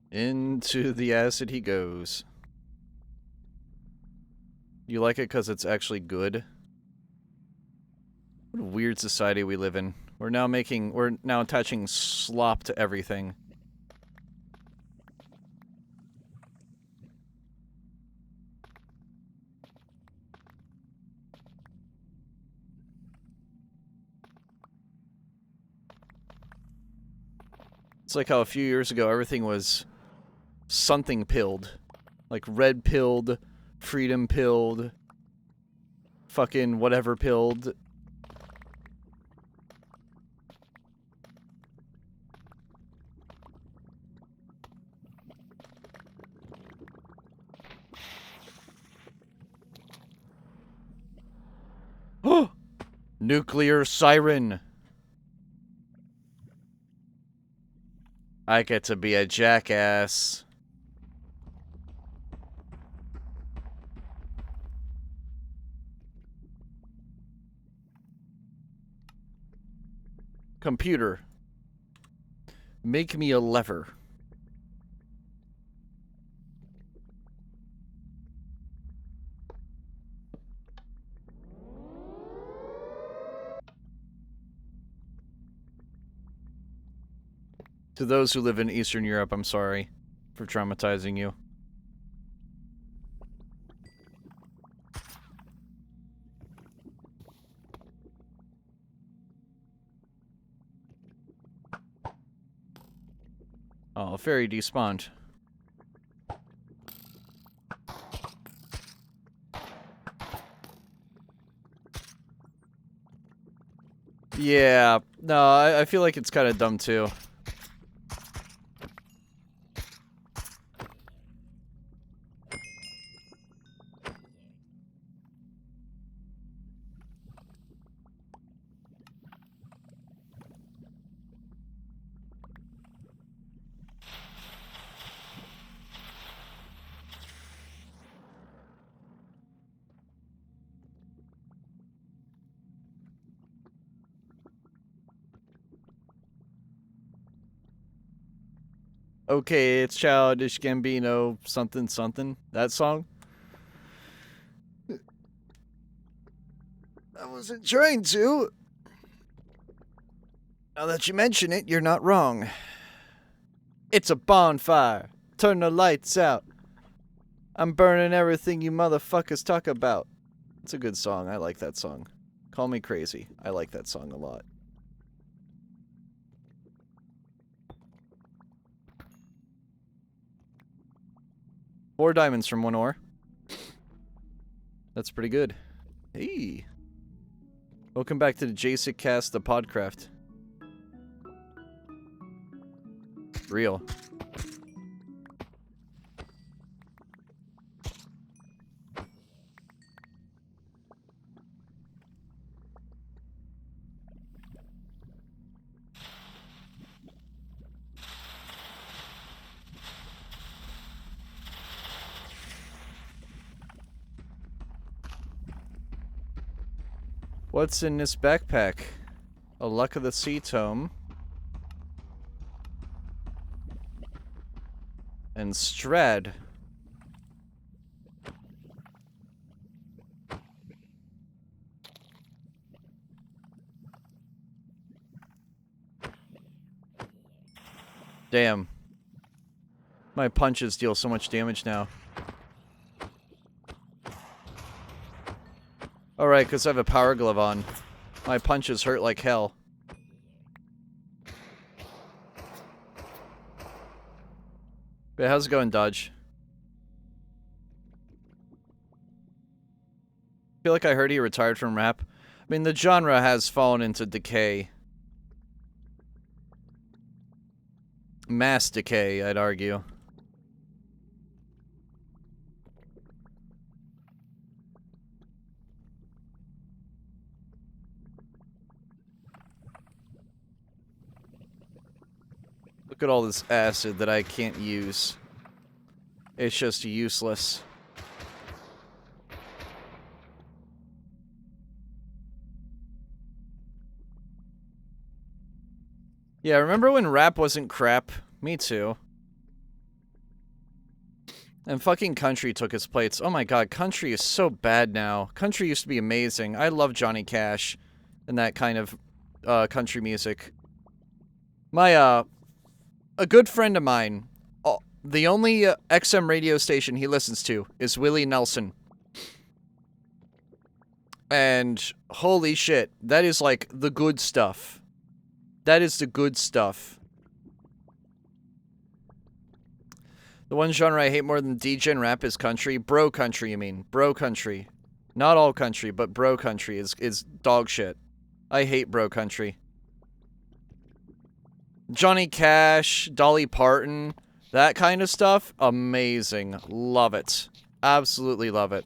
Into the acid he goes. You like it because it's actually good? What a weird society we live in. We're now attaching slop to everything. It's like how a few years ago everything was something pilled. Like red pilled, freedom pilled, fucking whatever pilled. Oh! Nuclear siren! I get to be a jackass. Computer. Make me a lever. To those who live in Eastern Europe, I'm sorry for traumatizing you. Oh, fairy despawned. Yeah, no, I feel like it's kind of dumb too. Okay, it's Childish Gambino, something, something. That song? I wasn't trying to. Now that you mention it, you're not wrong. It's a bonfire. Turn the lights out. I'm burning everything you motherfuckers talk about. It's a good song. I like that song. Call me crazy. I like that song a lot. Four diamonds from one ore. That's pretty good. Hey. Welcome back to the JaceKraft, the Podcraft. Real. What's in this backpack? A Luck of the Sea tome. And Strad. Damn. My punches deal so much damage now. Alright, because I have a power glove on. My punches hurt like hell. But how's it going, Dodge? I feel like I heard he retired from rap. I mean, the genre has fallen into decay. Mass decay, I'd argue. Look at all this acid that I can't use. It's just useless. Yeah, remember when rap wasn't crap? Me too. And fucking country took its place. Oh my god, country is so bad now. Country used to be amazing. I love Johnny Cash and that kind of country music. My, a good friend of mine, the only XM radio station he listens to is Willie Nelson. And holy shit, that is like the good stuff. That is the good stuff. The one genre I hate more than DJ and rap is country. Bro country, you mean. Bro country. Not all country, but bro country is dog shit. I hate bro country. Johnny Cash, Dolly Parton, that kind of stuff, amazing. Love it. Absolutely love it.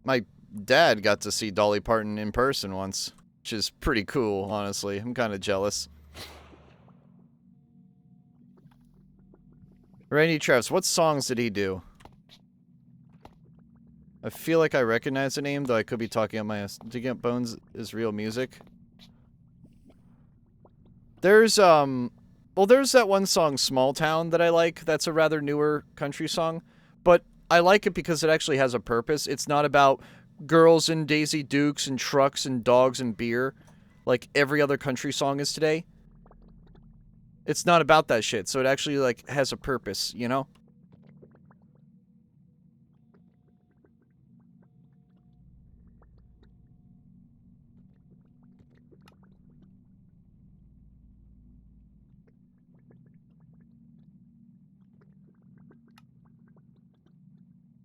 My dad got to see Dolly Parton in person once, which is pretty cool, honestly. I'm kind of jealous. Randy Travis, what songs did he do? I feel like I recognize the name, though I could be talking on my ass. Digging Up Bones is real music. There's, well, there's that one song, Small Town, that I like. That's a rather newer country song. But I like it because it actually has a purpose. It's not about girls and Daisy Dukes and trucks and dogs and beer like every other country song is today. It's not about that shit, so it actually, like, has a purpose, you know?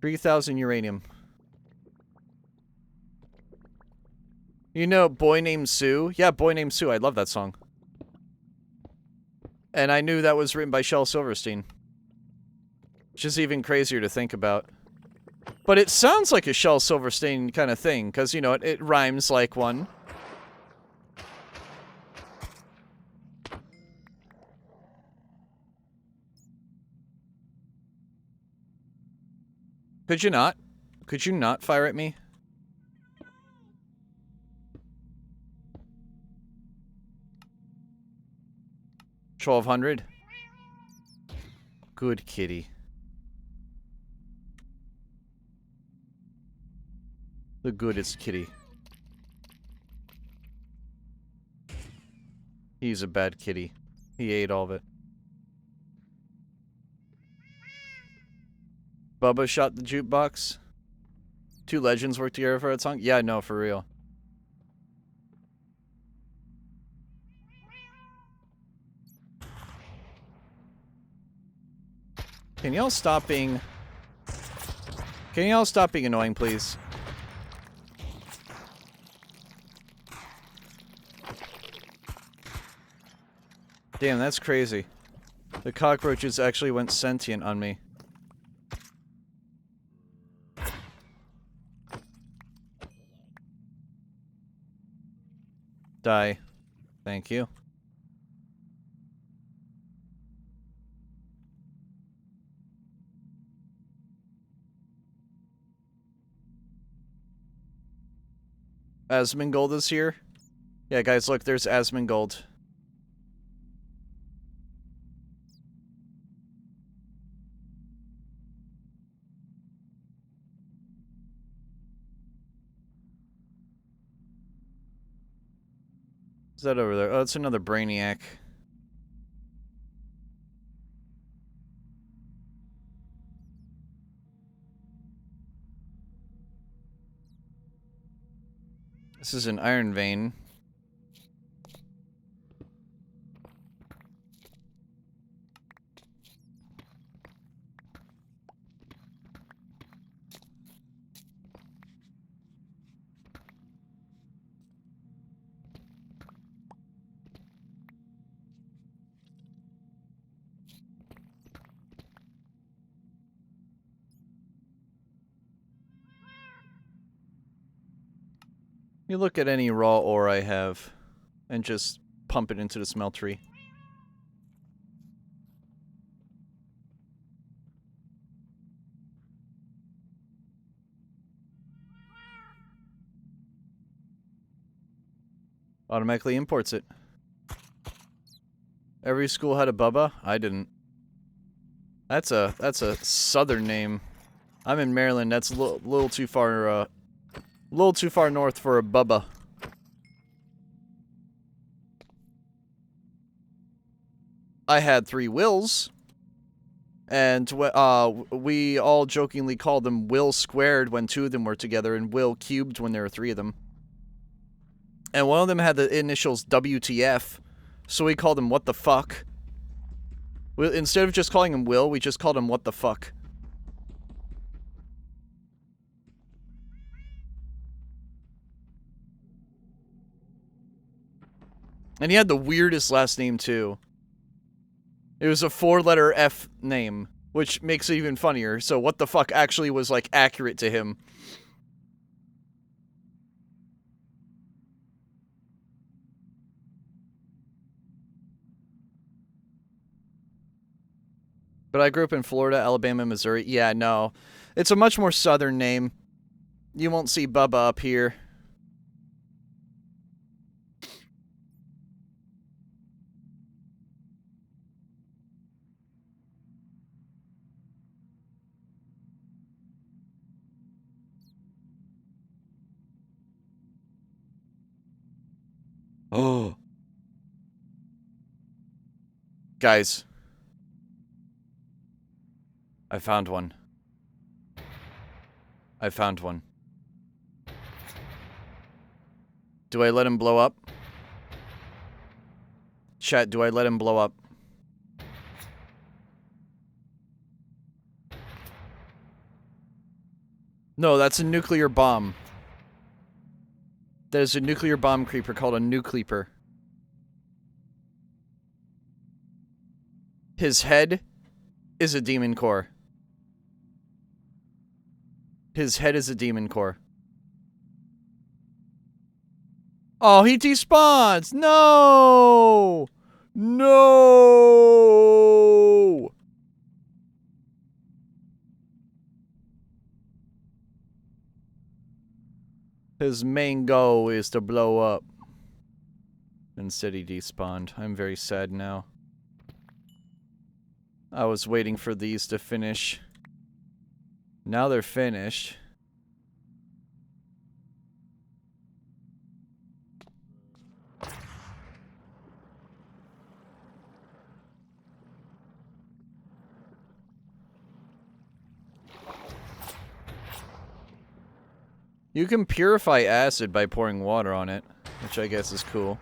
$3,000 uranium. You know Boy Named Sue? Yeah, Boy Named Sue. I love that song. And I knew that was written by Shel Silverstein. Which is even crazier to think about. But it sounds like a Shel Silverstein kind of thing, because, you know, it rhymes like one. Could you not? Could you not fire at me? $1,200. Good kitty. The goodest kitty. He's a bad kitty. He ate all of it. Bubba shot the jukebox. Two legends worked together for that song? Yeah, no, for real. Can y'all stop being... Can y'all stop being annoying, please? Damn, that's crazy. The cockroaches actually went sentient on me. Die. Thank you. Asmongold is here. Yeah, guys, look, there's Asmongold. Is that over there? Oh, it's another Brainiac. This is an Iron Vein. You look at any raw ore I have and just pump it into the smeltery. Automatically imports it. Every school had a Bubba? I didn't. That's a southern name. I'm in Maryland. That's a little too far north for a Bubba. I had 3 Wills, and we all jokingly called them Will squared when 2 of them were together, and Will cubed when there were 3 of them. And one of them had the initials WTF, so we called him What the Fuck. Instead of just calling him Will, we just called him What the Fuck. And he had the weirdest last name, too. It was a 4-letter F name, which makes it even funnier. So What the Fuck actually was, like, accurate to him. But I grew up in Florida, Alabama, Missouri. Yeah, no. It's a much more southern name. You won't see Bubba up here. Oh. Guys. I found one. I found one. Do I let him blow up? Chat, do I let him blow up? No, that's a nuclear bomb. There's a nuclear bomb creeper called a nucleeper. His head is a demon core. His head is a demon core. Oh, he despawns! No! No! His main goal is to blow up. Instead he despawned. I'm very sad now. I was waiting for these to finish. Now they're finished. You can purify acid by pouring water on it, which I guess is cool.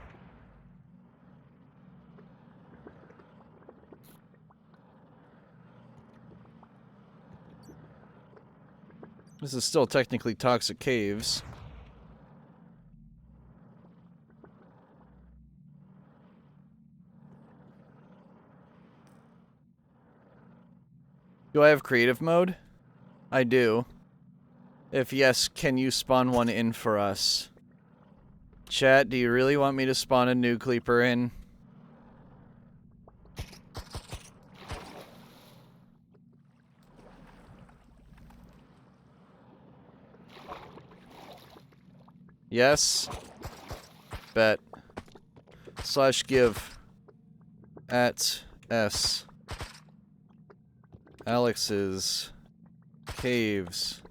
This is still technically toxic caves. Do I have creative mode? I do. If yes, can you spawn one in for us? Chat, do you really want me to spawn a nucleeper in? Yes. Bet. /give at S. Alex's caves.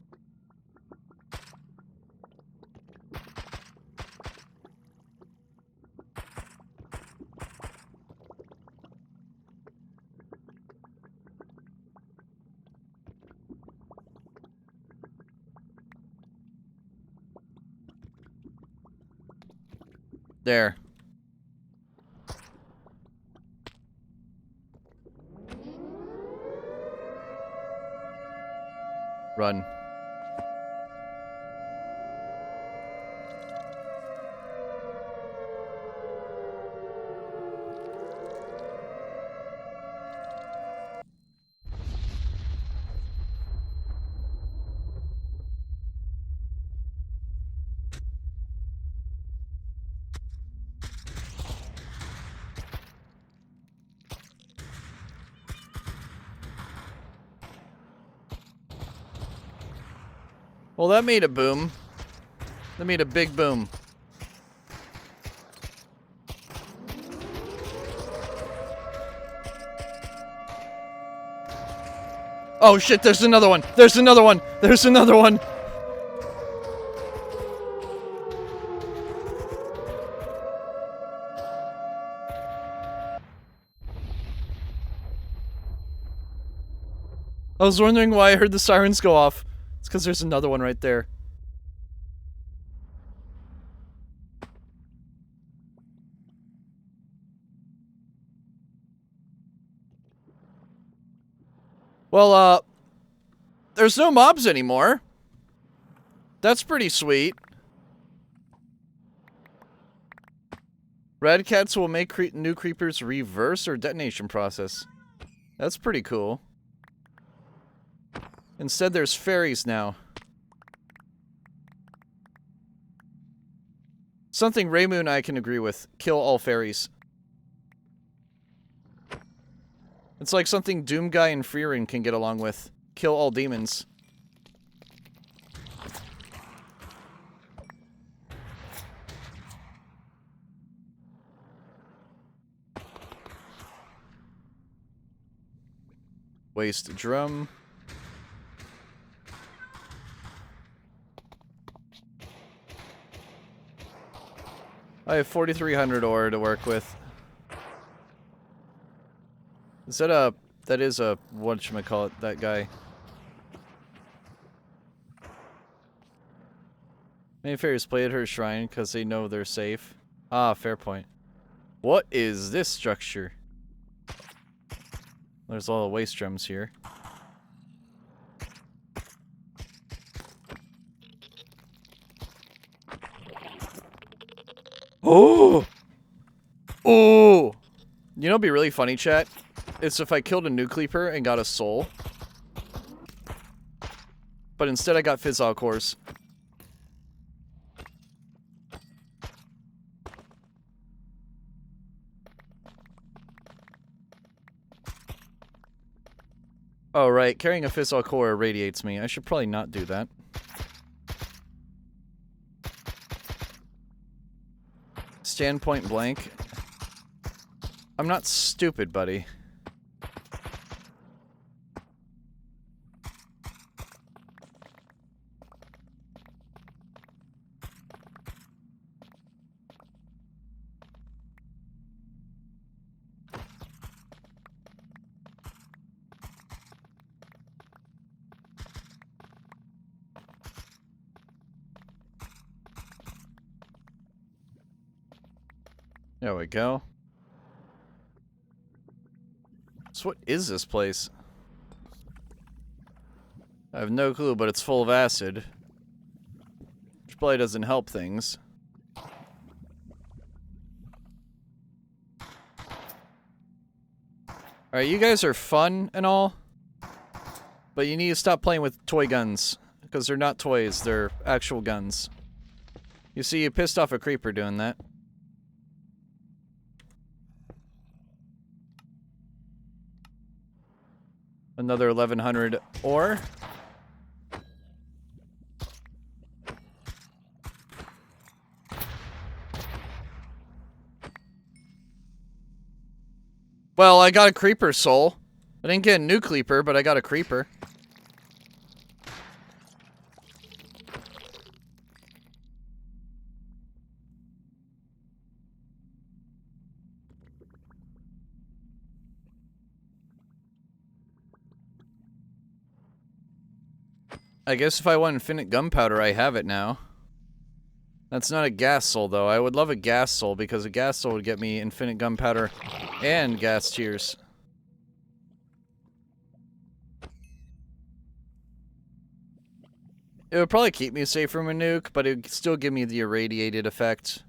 There. Run. Well, that made a boom. That made a big boom. Oh shit, there's another one! There's another one! There's another one! I was wondering why I heard the sirens go off. It's because there's another one right there. Well, there's no mobs anymore. That's pretty sweet. Red cats will make new creepers reverse or detonation process. That's pretty cool. Instead, there's fairies now. Something Raymoon and I can agree with. Kill all fairies. It's like something Doomguy and Freerin can get along with. Kill all demons. Waste drum. I have 4,300 ore to work with. Is that a... That is a... Whatchamacallit, that guy. Many fairies play at her shrine because they know they're safe. Ah, fair point. What is this structure? There's all the waste drums here. Oh! Oh! You know what'd be really funny, chat? It's if I killed a nuke leaper and got a soul. But instead I got Fizzle cores. Oh, right. Carrying a Fizzle core irradiates me. I should probably not do that. Stand point blank. I'm not stupid, buddy. There we go. So what is this place? I have no clue, but it's full of acid. Which probably doesn't help things. Alright, you guys are fun and all. But you need to stop playing with toy guns. Because they're not toys, they're actual guns. You see, you pissed off a creeper doing that. Another 1,100 ore. Well, I got a creeper soul. I didn't get a new creeper, but I got a creeper. I guess if I want infinite gunpowder, I have it now. That's not a gas soul, though. I would love a gas soul, because a gas soul would get me infinite gunpowder and gas tears. It would probably keep me safe from a nuke, but it would still give me the irradiated effect.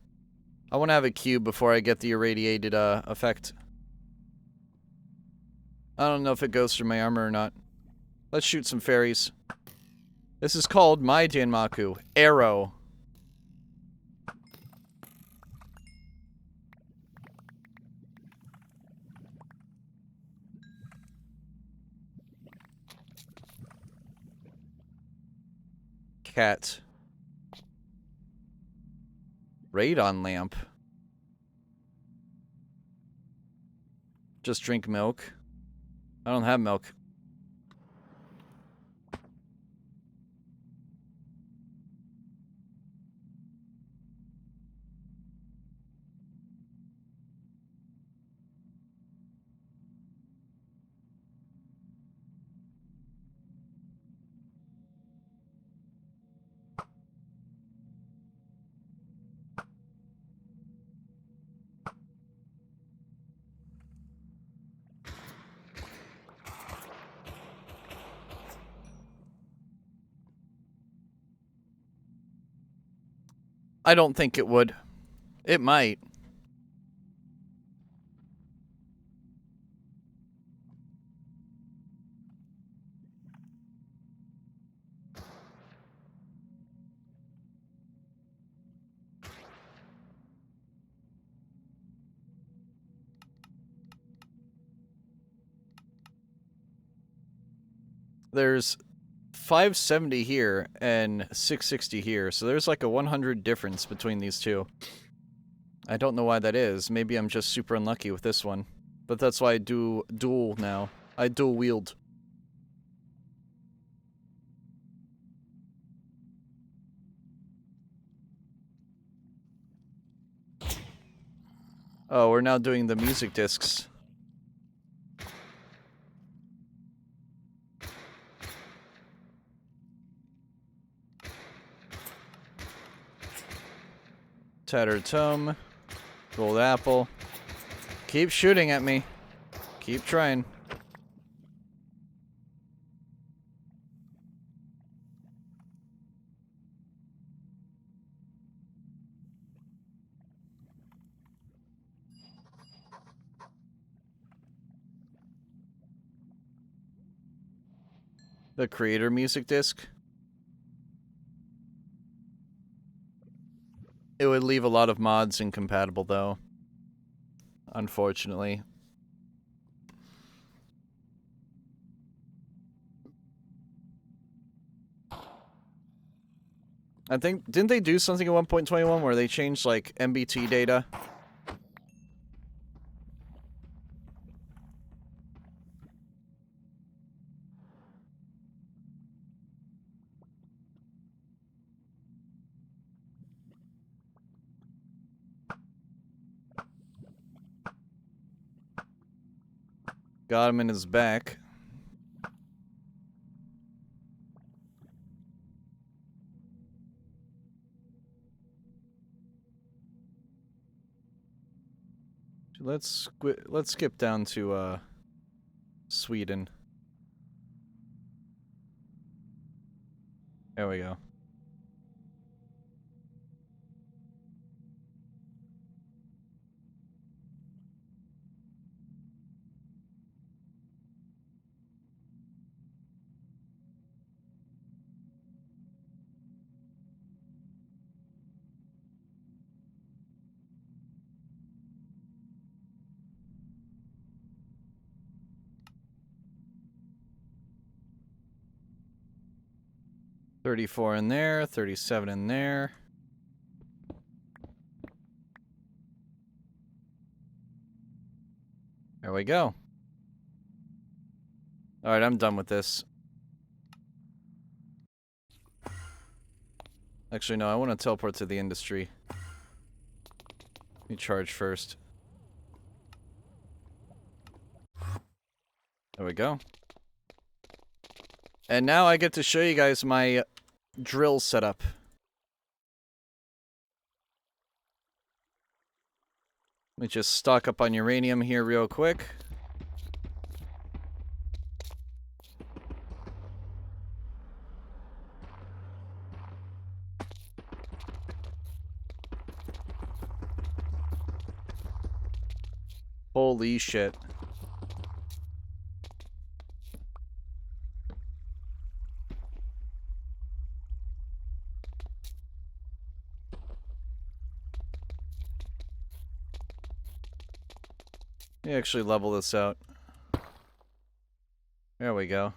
I want to have a cube before I get the irradiated effect. I don't know if it goes through my armor or not. Let's shoot some fairies. This is called my Janmaku. Arrow. cat. Radon lamp. Just drink milk. I don't have milk. I don't think it would. It might. There's 570 here and 660 here, so there's like a 100 difference between these two. I don't know why that is. Maybe I'm just super unlucky with this one. But that's why I do dual now. I dual wield. Oh, we're now doing the music discs. Tattered Tome. Gold Apple. Keep shooting at me. Keep trying. The creator music disc. It would leave a lot of mods incompatible, though. Unfortunately. I think, didn't they do something at 1.21 where they changed, like, MBT data? Got him in his back. Let's skip down to Sweden. There we go. $34 in there, $37 in there. There we go. Alright, I'm done with this. Actually, no, I want to teleport to the industry. Let me charge first. There we go. And now I get to show you guys my drill setup. Let me just stock up on uranium here real quick. Holy shit. Let me actually level this out. There we go.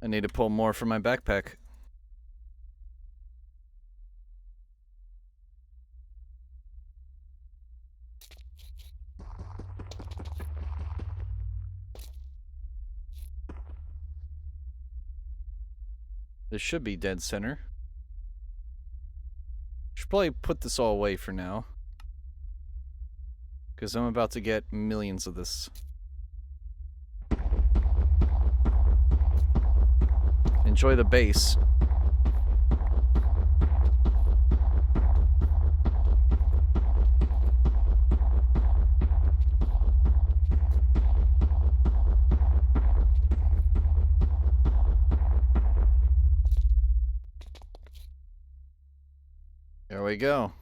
I need to pull more from my backpack. This should be dead center. Should probably put this all away for now, because I'm about to get millions of this. Enjoy the bass. There we go.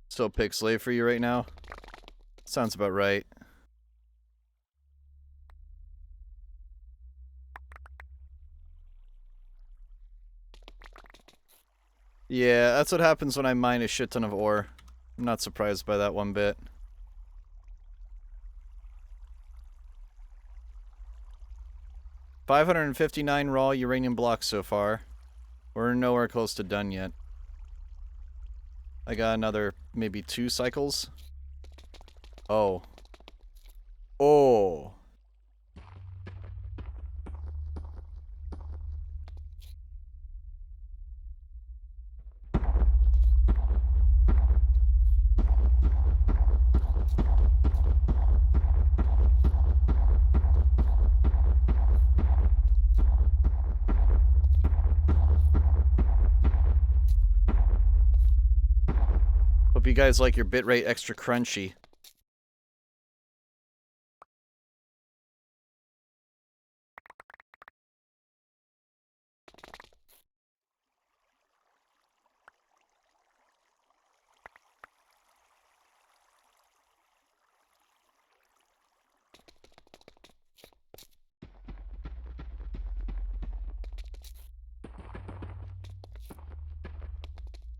Still pixelated for you right now? Sounds about right. Yeah, that's what happens when I mine a shit ton of ore. I'm not surprised by that one bit. $559 raw uranium blocks so far. We're nowhere close to done yet. I got another maybe 2 cycles. Oh. Oh. Hope you guys like your bitrate extra crunchy.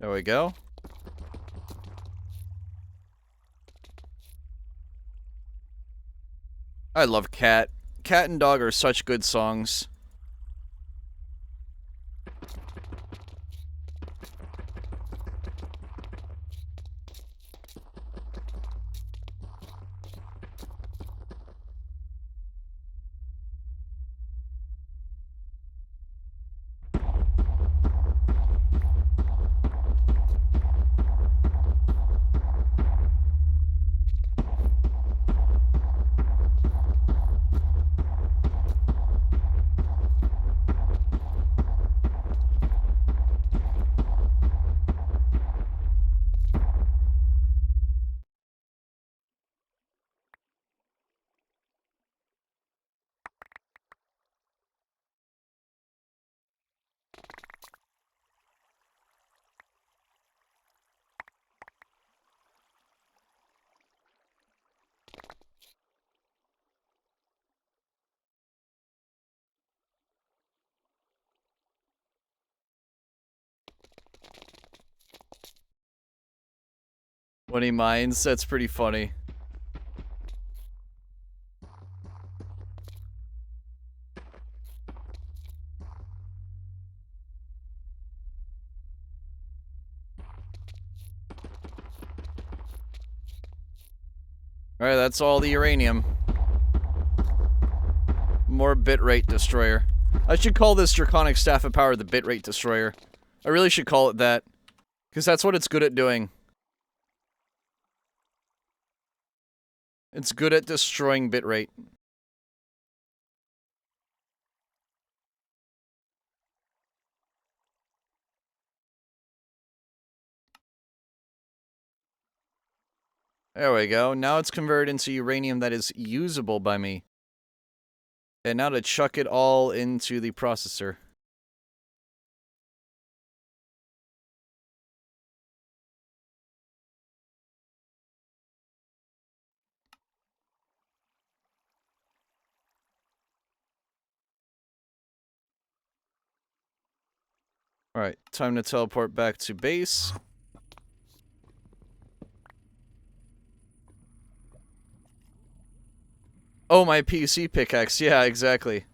There we go. I love Cat. Cat and Dog are such good songs. When he mines, that's pretty funny. Alright, that's all the uranium. More bitrate destroyer. I should call this Draconic Staff of Power the bitrate destroyer. I really should call it that. Because that's what it's good at doing. It's good at destroying bitrate. There we go. Now it's converted into uranium that is usable by me. And now to chuck it all into the processor. Alright, time to teleport back to base. Oh, my PC pickaxe. Yeah, exactly.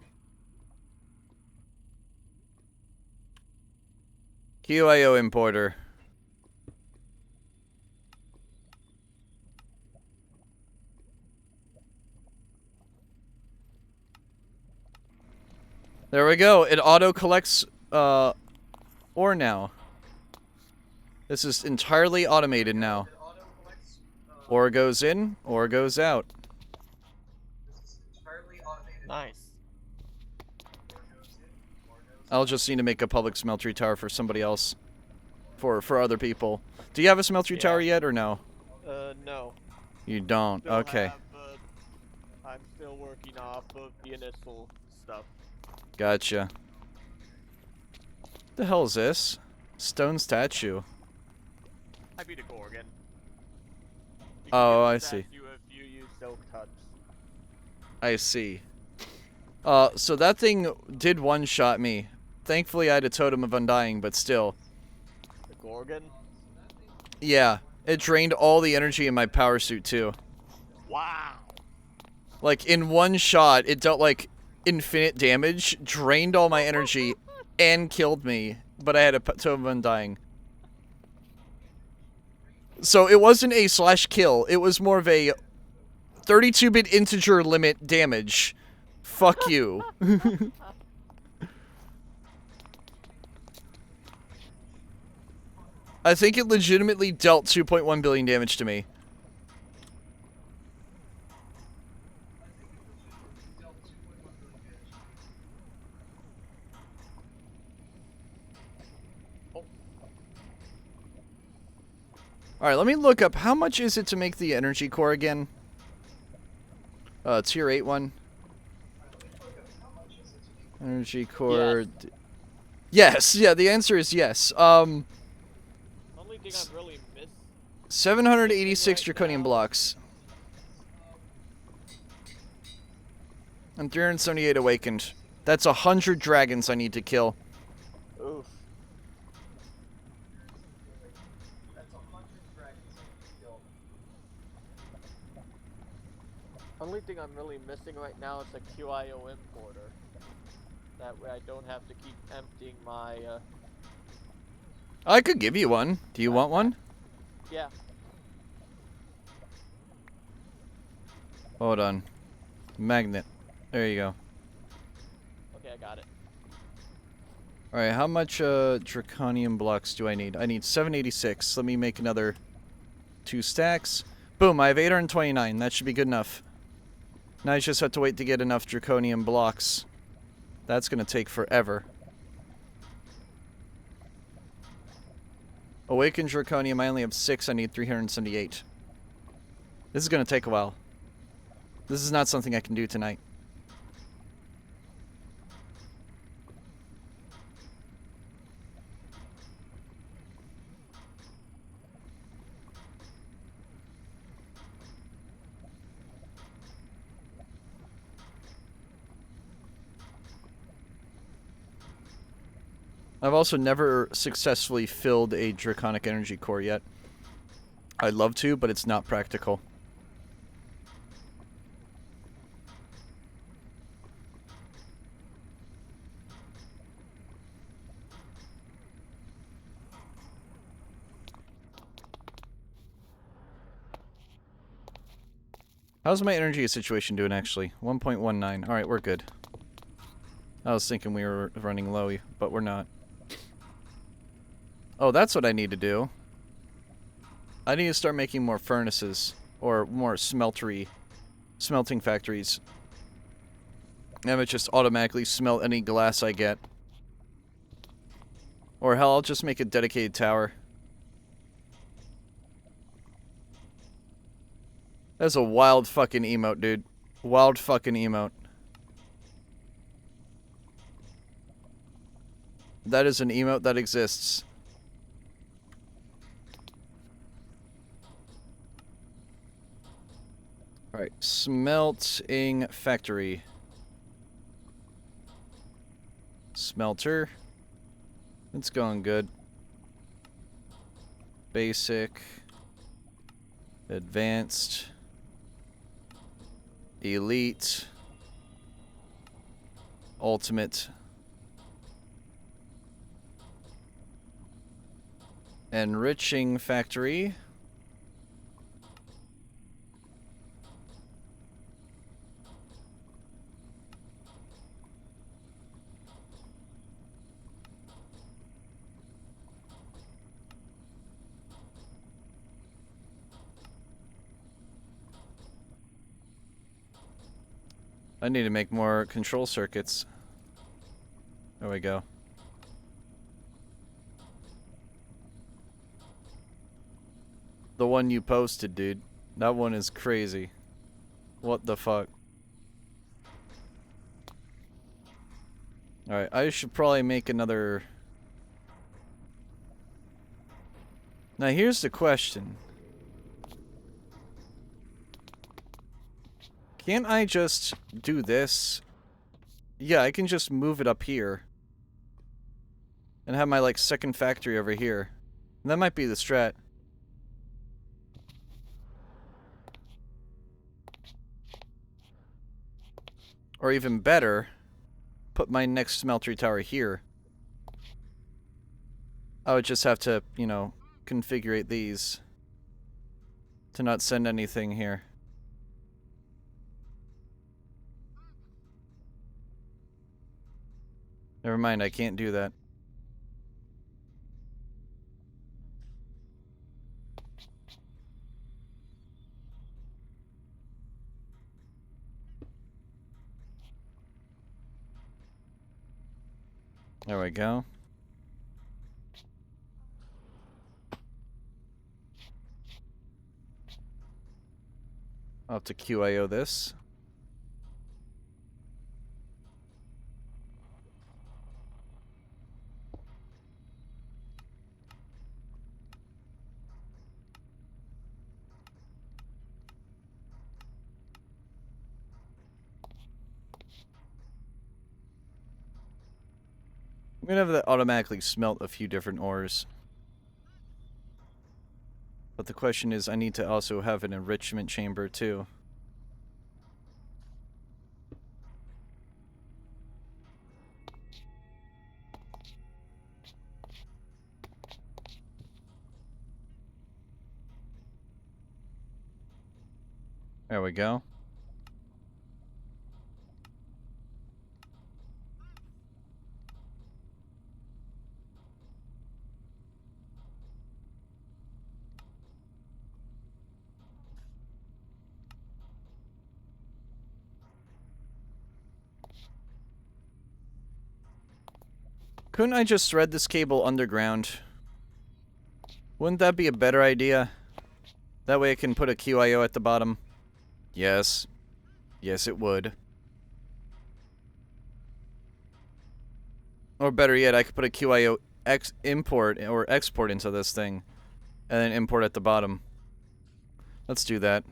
QIO importer. There we go. It auto collects ore now. This is entirely automated now. Ore goes in, ore goes out. Nice. I'll just need to make a public smeltery tower for somebody else. For other people. Do you have a smeltery tower yet or no? No. You don't. Still Okay. have, I'm still working off of the initial stuff. Gotcha. The hell is this? Stone statue. I beat a Gorgon. You can Oh, get I the see. statue if you use Silk Touch. I see. So that thing did one-shot me. Thankfully, I had a Totem of Undying, but still. The Gorgon? Yeah. It drained all the energy in my power suit, too. Wow. Like, in one shot, it dealt, like, infinite damage, drained all my energy, and killed me. But I had a Totem of Undying. So it wasn't a /kill. It was more of a 32-bit integer limit damage. Fuck you. I think it legitimately dealt 2.1 billion damage to me. Alright, let me look up how much is it to make the energy core again? Tier 8 one. Energy core. Yes, yeah, the answer is yes. Only thing I've really missed 786 right draconium now. blocks. And 378 awakened. That's 100 dragons I need to kill. Oof. Only thing I'm really missing right now is a QIO importer. That way I don't have to keep emptying my, I could give you one. Do you want one? yeah. Hold on. Magnet. There you go. Okay, I got it. Alright, how much draconium blocks do I need? I need 786. Let me make another 2 stacks. Boom, I have 829. That should be good enough. Now I just have to wait to get enough draconium blocks. That's gonna take forever. Awakened draconium, I only have 6. I need 378. This is gonna take a while. This is not something I can do tonight. I've also never successfully filled a draconic energy core yet. I'd love to, but it's not practical. How's my energy situation doing, actually? 1.19. Alright, we're good. I was thinking we were running low, but we're not. Oh, that's what I need to do. I need to start making more furnaces. Or more smelting factories. And it just automatically smelt any glass I get. Or hell, I'll just make a dedicated tower. That's a wild fucking emote, dude. Wild fucking emote. That is an emote that exists. Alright, smelting factory. Smelter. It's going good. Basic. Advanced. Elite. Ultimate. Enriching factory. I need to make more control circuits. There we go. The one you posted, dude. That one is crazy. What the fuck? Alright, I should probably make another... Now here's the question. Can't I just do this? Yeah, I can just move it up here. And have my, like, second factory over here. That might be the strat. Or even better, put my next smeltery tower here. I would just have to, you know, configure these to not send anything here. Never mind, I can't do that. There we go. I'll have to QIO this. I'm gonna have that automatically smelt a few different ores. But the question is, I need to also have an enrichment chamber too. There we go. Couldn't I just thread this cable underground? Wouldn't that be a better idea? That way I can put a QIO at the bottom. Yes. Yes, it would. Or better yet, I could put a QIO import or export into this thing. And then import at the bottom. Let's do that.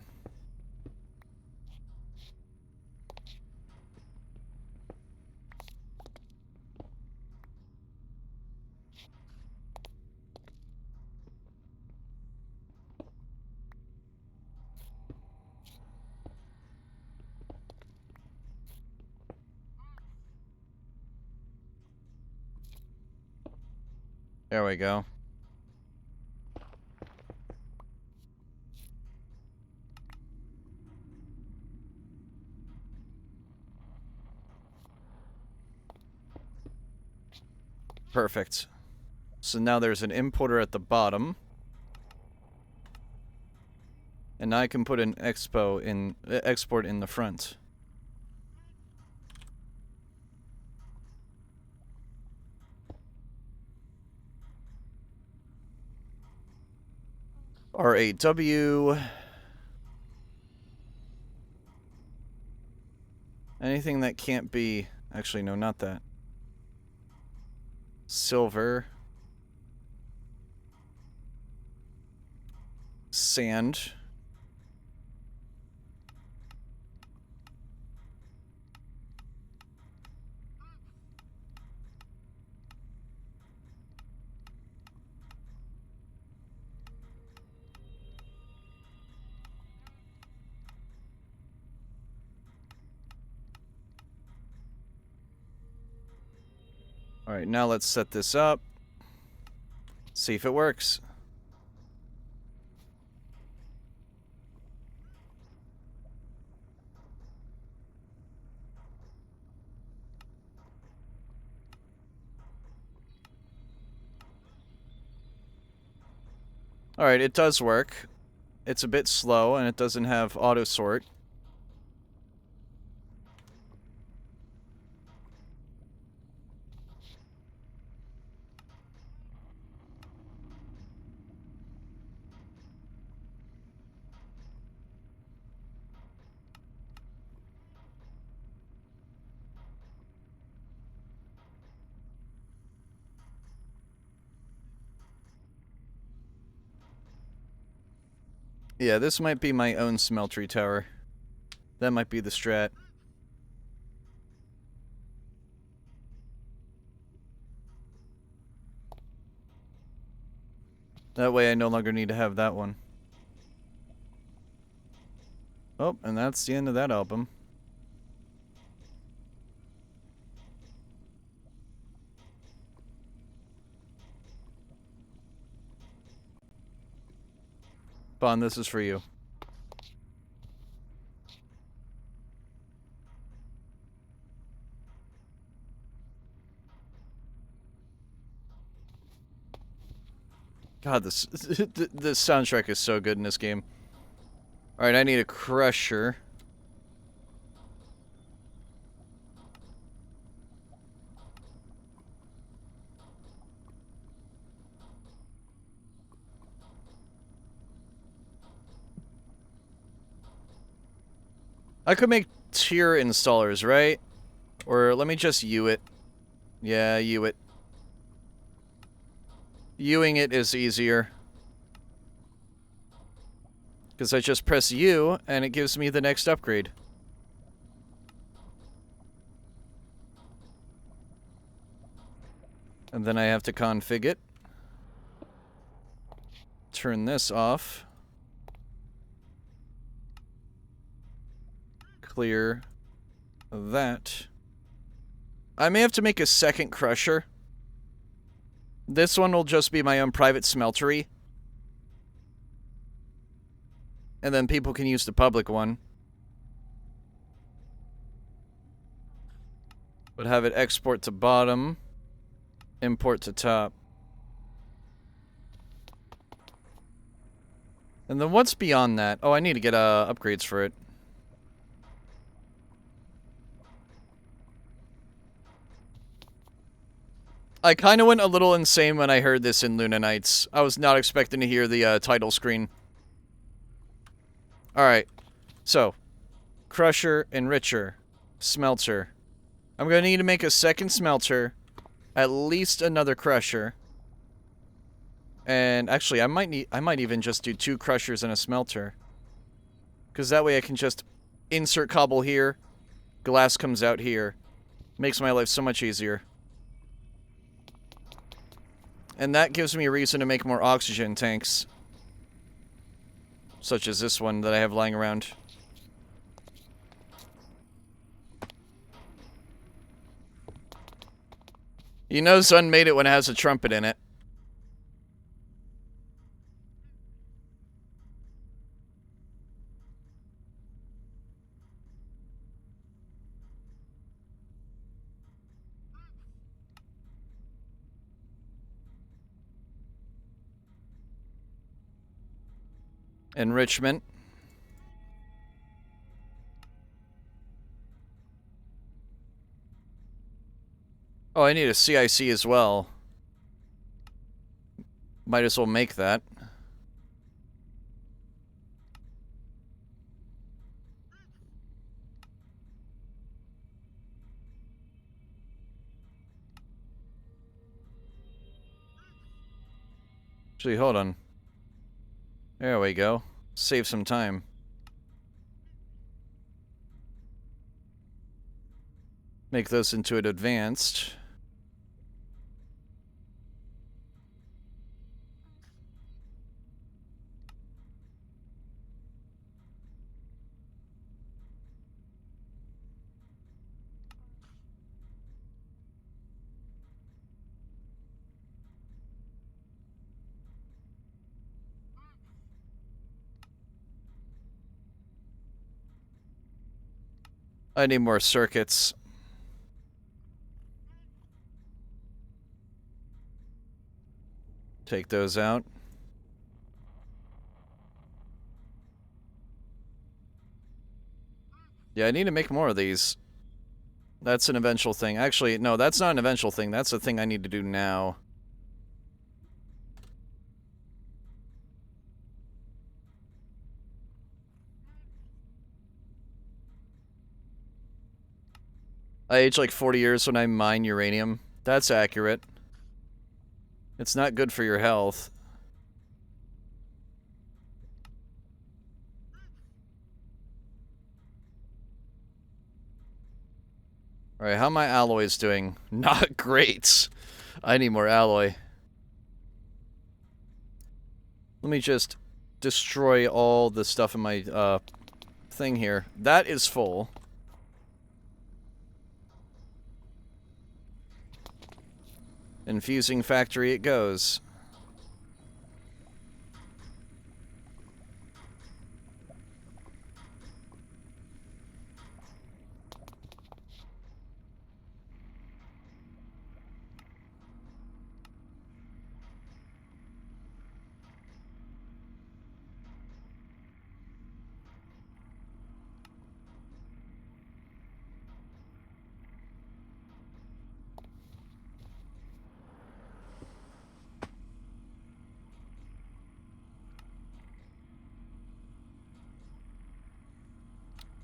There we go. Perfect. So now there's an importer at the bottom. And now I can put an export in the front. RAW. Anything that can't be... Actually, no, not that. Silver. Sand. Alright, now let's set this up. See if it works. Alright, it does work. It's a bit slow and it doesn't have auto sort. Yeah, this might be my own smeltery tower. That might be the strat. That way I no longer need to have that one. Oh, and that's the end of that album. Bond, this is for you. God, this the soundtrack is so good in this game. Alright, I need a crusher. I could make tier installers, right? Or let me just U it. Yeah, U it. Uing it is easier. Because I just press U, and it gives me the next upgrade. And then I have to config it. Turn this off. Clear that. I may have to make a second crusher. This one will just be my own private smeltery. And then people can use the public one. But have it export to bottom. Import to top. And then what's beyond that? Oh, I need to get upgrades for it. I kind of went a little insane when I heard this in Luna Nights. I was not expecting to hear the title screen. Alright. So, crusher, enricher, smelter. I'm going to need to make a second smelter, at least another crusher. And actually, I might even just do 2 crushers and a smelter. Because that way I can just insert cobble here, glass comes out here. Makes my life so much easier. And that gives me a reason to make more oxygen tanks. Such as this one that I have lying around. You know Sun made it when it has a trumpet in it. Enrichment. Oh, I need a CIC as well. Might as well make that. Actually, hold on. There we go. Save some time. Make those into an advanced. I need more circuits. Take those out. Yeah, I need to make more of these. That's an eventual thing. Actually, no, that's not an eventual thing. That's a thing I need to do now. I age like 40 years when I mine uranium. That's accurate. It's not good for your health. Alright, how are my alloys doing? Not great. I need more alloy. Let me just destroy all the stuff in my thing here. That is full. Infusing factory it goes.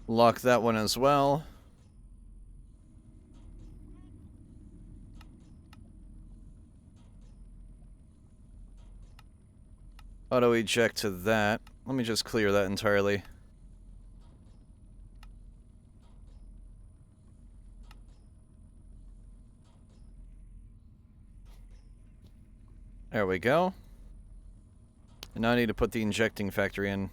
Lock that one as well. Auto eject to that. Let me just clear that entirely. There we go. And now I need to put the injecting factory in.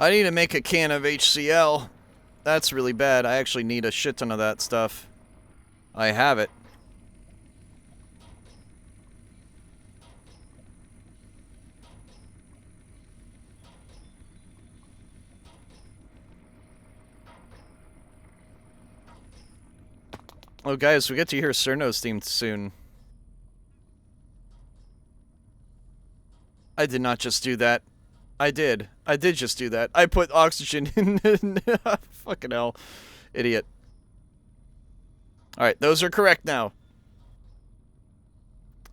I need to make a can of HCl. That's really bad. I actually need a shit ton of that stuff. I have it. Oh, guys, we get to hear Cerno's theme soon. I did not just do that. I did. I did just do that. I put oxygen in. Fucking hell. Idiot. Alright, those are correct now.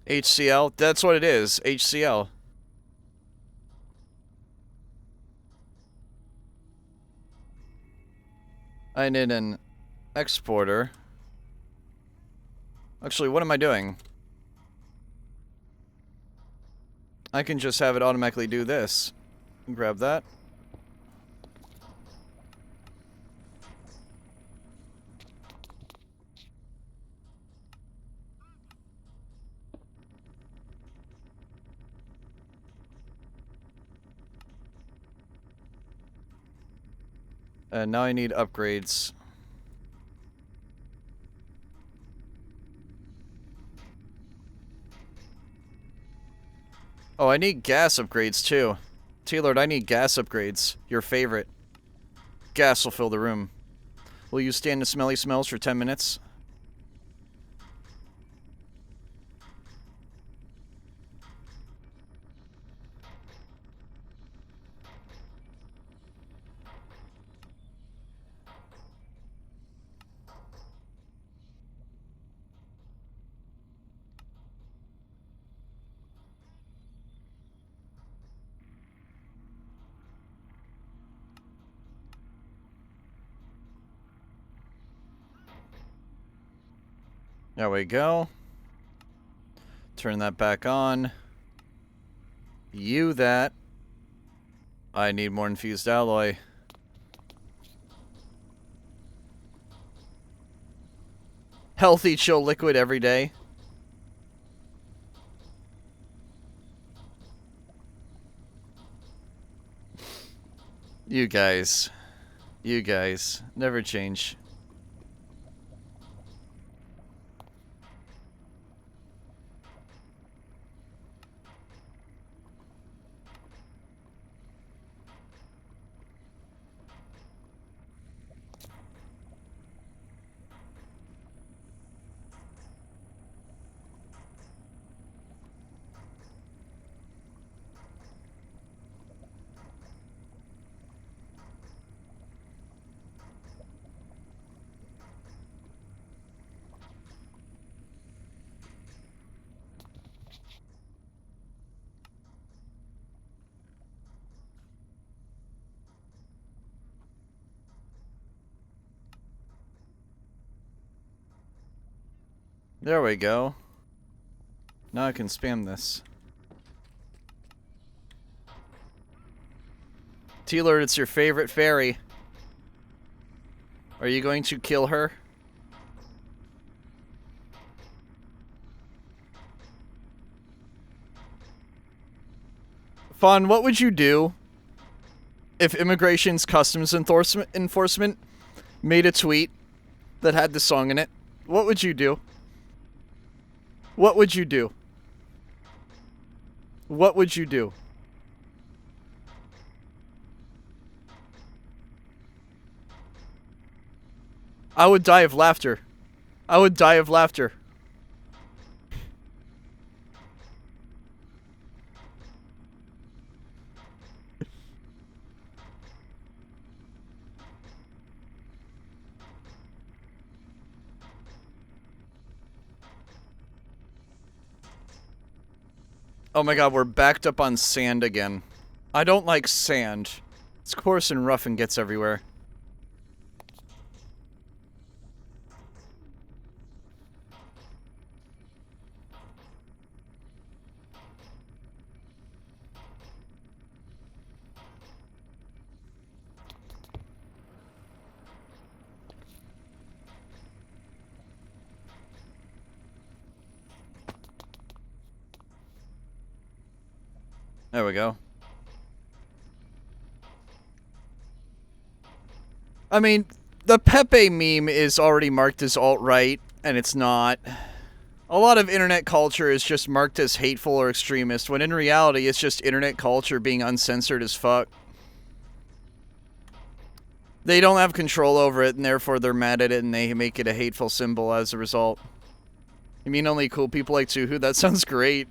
HCl. That's what it is. HCl. I need an exporter. Actually, what am I doing? I can just have it automatically do this. Grab that. And now I need upgrades. Oh, I need gas upgrades too. T-Lord, I need gas upgrades. Your favorite. Gas will fill the room. Will you stand the smelly smells for 10 minutes? There we go. Turn that back on. You that. I need more infused alloy. Healthy chill liquid every day. You guys. You guys never change. There we go. Now I can spam this. T-Lord, it's your favorite fairy. Are you going to kill her? Fawn, what would you do if Immigration's Customs Enforcement made a tweet that had this song in it? What would you do? What would you do? What would you do? I would die of laughter. I would die of laughter. Oh my god, we're backed up on sand again. I don't like sand. It's coarse and rough and gets everywhere. There we go. I mean, the Pepe meme is already marked as alt-right, and it's not. A lot of internet culture is just marked as hateful or extremist, when in reality it's just internet culture being uncensored as fuck. They don't have control over it, and therefore they're mad at it, and they make it a hateful symbol as a result. You mean only cool people like Tuhu? That sounds great.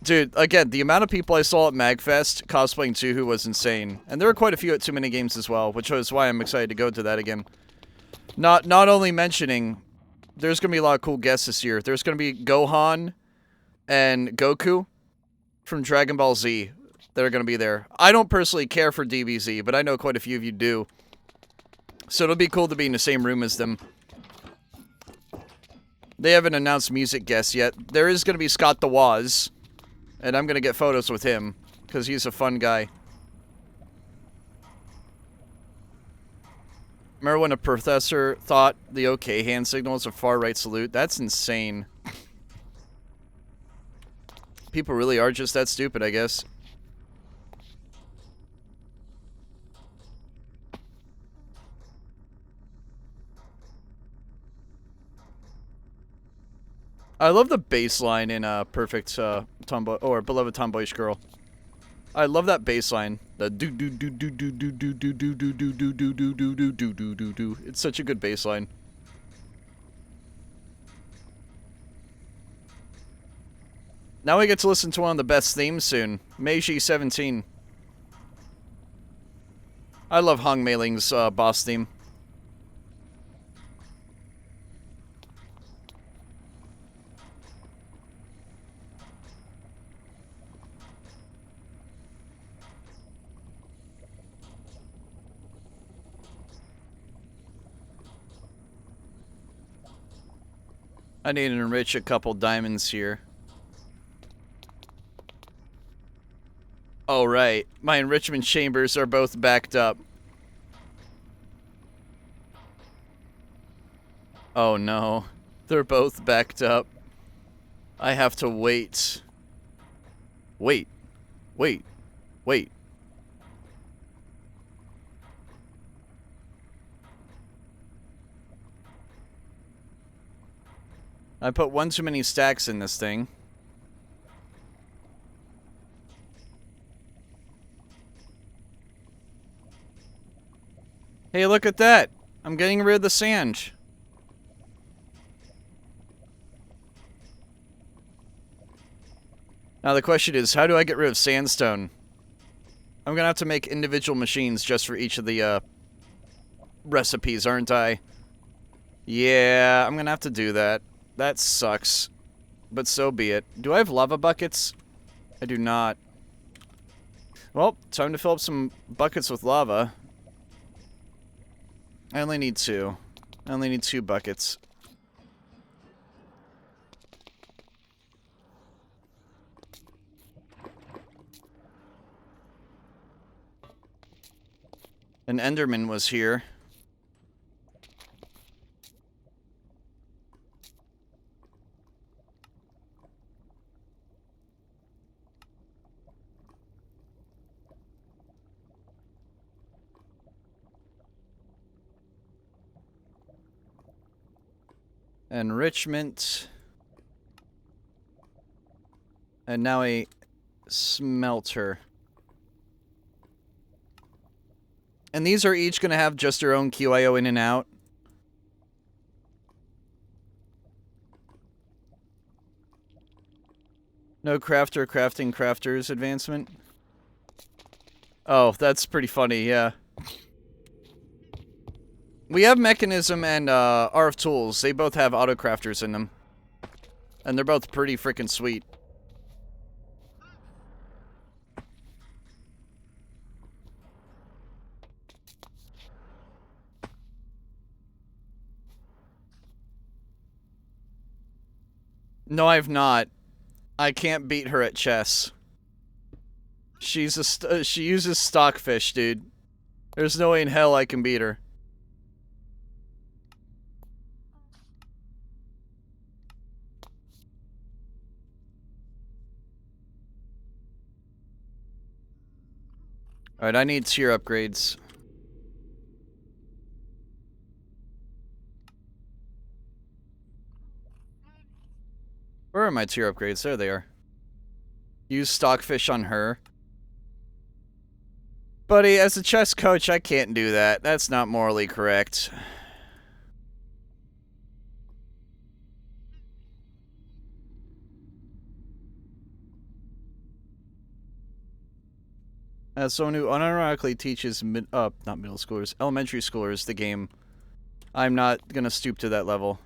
Dude, again, the amount of people I saw at MagFest cosplaying Tuhu was insane. And there were quite a few at Too Many Games as well, which is why I'm excited to go to that again. Not only mentioning, there's going to be a lot of cool guests this year. There's going to be Gohan and Goku from Dragon Ball Z that are going to be there. I don't personally care for DBZ, but I know quite a few of you do. So it'll be cool to be in the same room as them. They haven't announced music guests yet. There is going to be Scott the Woz. And I'm gonna get photos with him, because he's a fun guy. Remember when a professor thought the OK hand signal was a far-right salute? That's insane. People really are just that stupid, I guess. I love the bass line in Perfect Tomboy or Beloved Tomboyish Girl. I love that bass line. The do do do do do do do do do do do do do do do do do do do. It's such a good bass line. Now we get to listen to one of the best themes soon. Meiji 17. I love Hong Mei-ling's boss theme. I need to enrich a couple diamonds here. Oh, right. My enrichment chambers are both backed up. Oh, no. They're both backed up. I have to wait. Wait. Wait. Wait. I put one too many stacks in this thing. Hey, look at that! I'm getting rid of the sand. Now the question is, how do I get rid of sandstone? I'm gonna have to make individual machines just for each of the, recipes, aren't I? Yeah, I'm gonna have to do that. That sucks. But so be it. Do I have lava buckets? I do not. Well, time to fill up some buckets with lava. I only need 2. I only need 2 buckets. An Enderman was here. Enrichment. And now a smelter. And these are each going to have just their own QIO in and out. No crafter crafting crafters advancement. Oh, that's pretty funny, yeah. We have Mechanism and RF Tools. They both have auto crafters in them. And they're both pretty freaking sweet. No, I've not. I can't beat her at chess. She's a she uses stockfish, dude. There's no way in hell I can beat her. Alright, I need tier upgrades. Where are my tier upgrades? There they are. Use stockfish on her. Buddy, as a chess coach, I can't do that. That's not morally correct. As someone who unironically teaches not middle schoolers, elementary schoolers the game, I'm not gonna stoop to that level.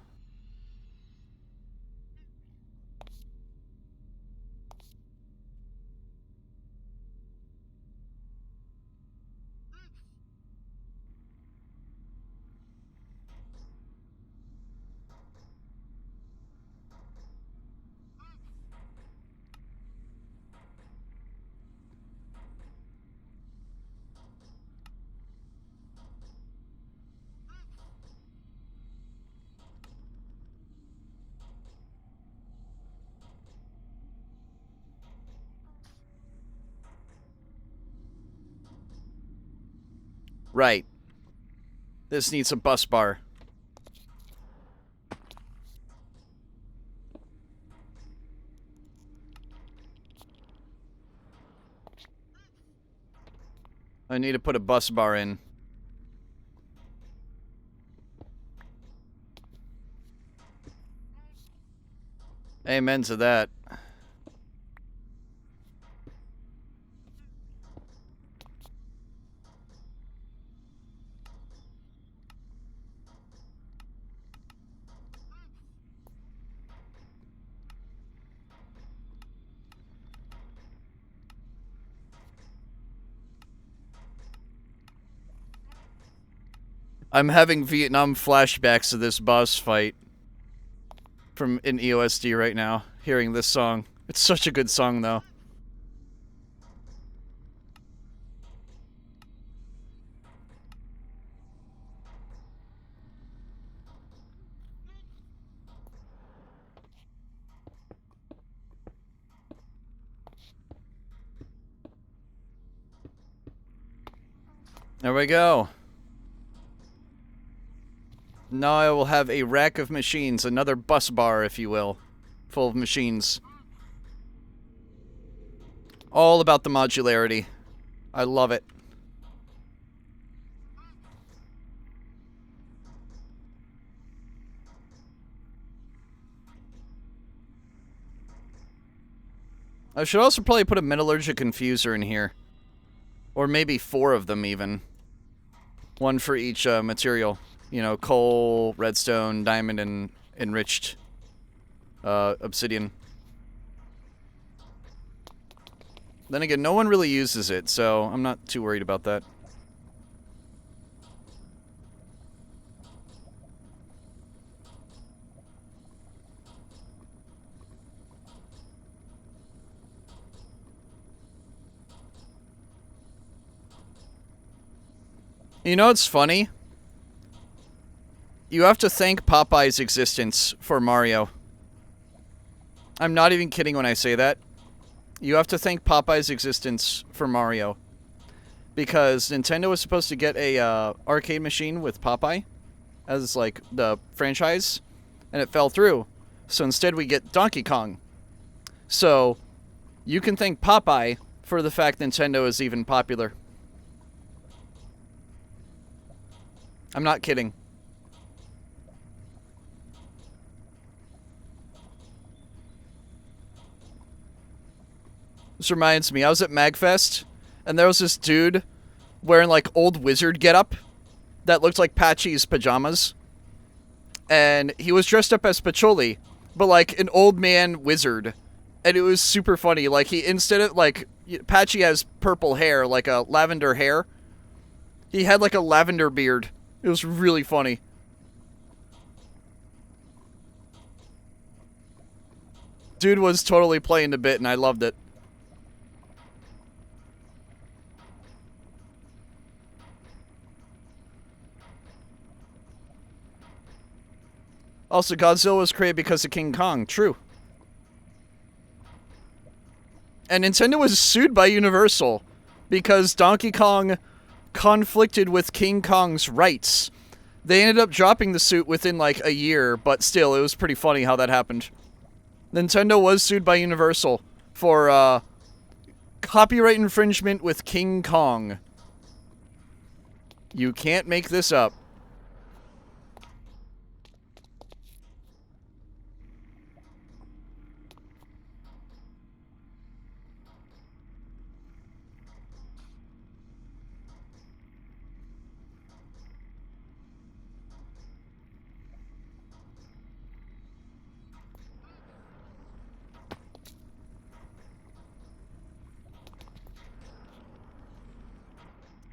Right. This needs a bus bar. I need to put a bus bar in. Amen to that. I'm having Vietnam flashbacks of this boss fight from in EOSD right now, hearing this song. It's such a good song, though. There we go. Now I will have a rack of machines, another bus bar, if you will, full of machines. All about the modularity. I love it. I should also probably put a metallurgic infuser in here. Or maybe 4 of them, even. One for each material. You know, coal, redstone, diamond, and enriched obsidian. Then again, no one really uses it, so I'm not too worried about that. You know what's funny? You have to thank Popeye's existence for Mario. I'm not even kidding when I say that. You have to thank Popeye's existence for Mario. Because Nintendo was supposed to get a arcade machine with Popeye as, like, the franchise, and it fell through. So instead we get Donkey Kong. So, you can thank Popeye for the fact Nintendo is even popular. I'm not kidding. This reminds me, I was at MagFest, and there was this dude wearing, like, old wizard getup that looked like Patchy's pajamas. And he was dressed up as Patchouli, but, like, an old man wizard. And it was super funny. Like, he, instead of, like, Patchy has purple hair, like a lavender hair. He had, like, a lavender beard. It was really funny. Dude was totally playing the bit, and I loved it. Also, Godzilla was created because of King Kong. True. And Nintendo was sued by Universal because Donkey Kong conflicted with King Kong's rights. They ended up dropping the suit within, like, a year, but still, it was pretty funny how that happened. Nintendo was sued by Universal for, copyright infringement with King Kong. You can't make this up.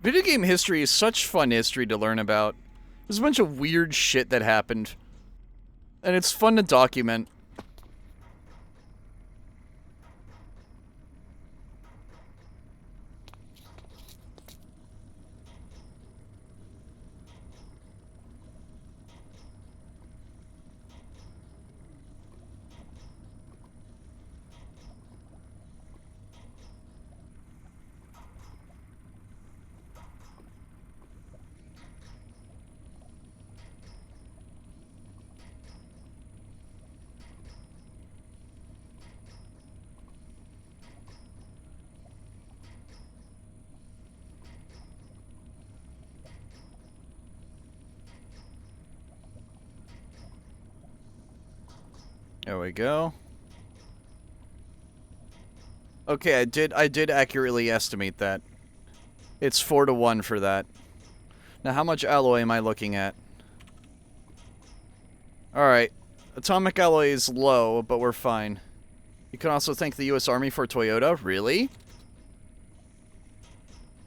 Video game history is such fun history to learn about. There's a bunch of weird shit that happened. And it's fun to document. There we go. Okay, I did accurately estimate that. It's 4 to 1 for that. Now, how much alloy am I looking at? Alright. Atomic alloy is low, but we're fine. You can also thank the US Army for Toyota? Really?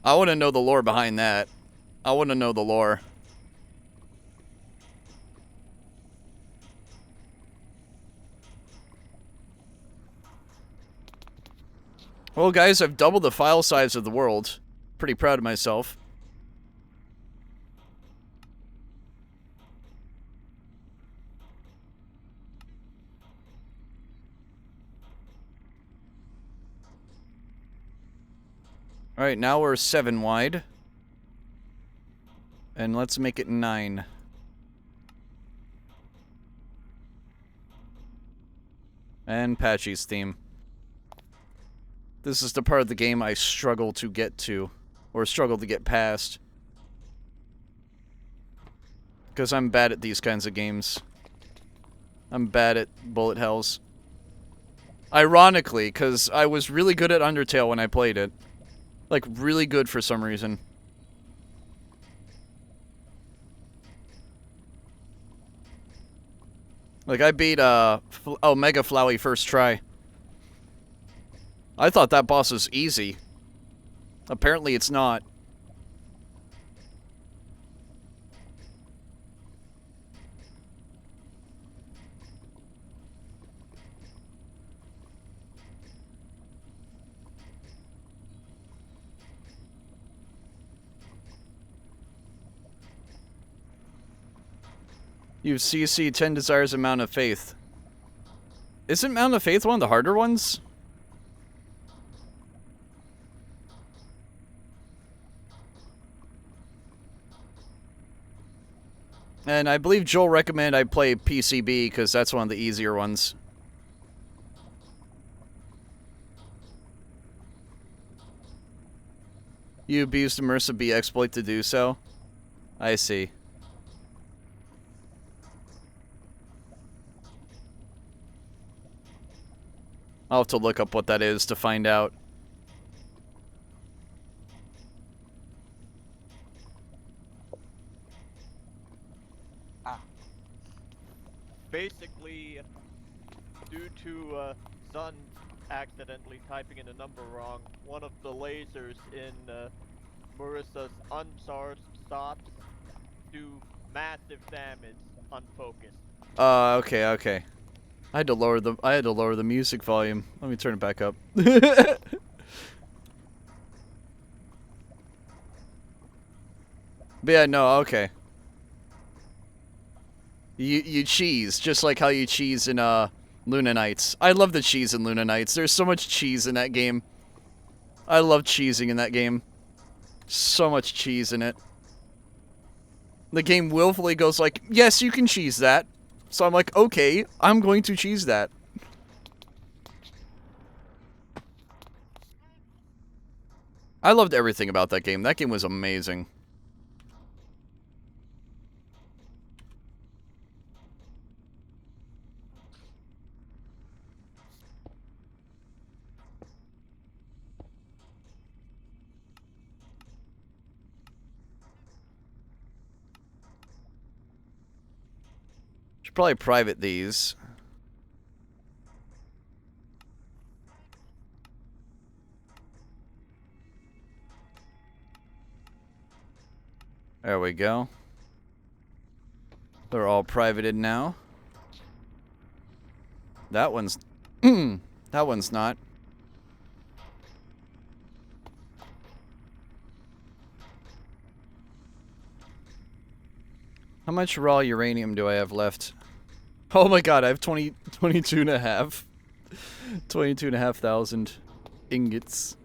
I want to know the lore behind that. I want to know the lore. Well, guys, I've doubled the file size of the world. Pretty proud of myself. Alright, now we're 7 wide. And let's make it 9. And Patchy's theme. This is the part of the game I struggle to get to. Or struggle to get past. Because I'm bad at these kinds of games. I'm bad at bullet hells. Ironically, because I was really good at Undertale when I played it. Like, really good for some reason. Like, I beat, Omega Flowey first try. I thought that boss was easy. Apparently it's not. You CC 10 desires a Mount of Faith. Isn't Mount of Faith one of the harder ones? And I believe Joel recommended I play PCB because that's one of the easier ones. You abused Immersive B exploit to do so? I see. I'll have to look up what that is to find out. Basically, due to Sun accidentally typing in a number wrong, one of the lasers in Marissa's uncharged stops do massive damage unfocused. Okay, okay. I had to lower the music volume. Let me turn it back up. But yeah, no, okay. You cheese, just like how you cheese in Luna Nights. I love the cheese in Luna Nights. There's so much cheese in that game. I love cheesing in that game. So much cheese in it. The game willfully goes like, yes, you can cheese that. So I'm like, okay, I'm going to cheese that. I loved everything about that game. That game was amazing. Should probably private these. There we go. They're all privated now. That one's... that one's not. How much raw uranium do I have left? Oh my god, I have 22 and a half. 22,500 ingots.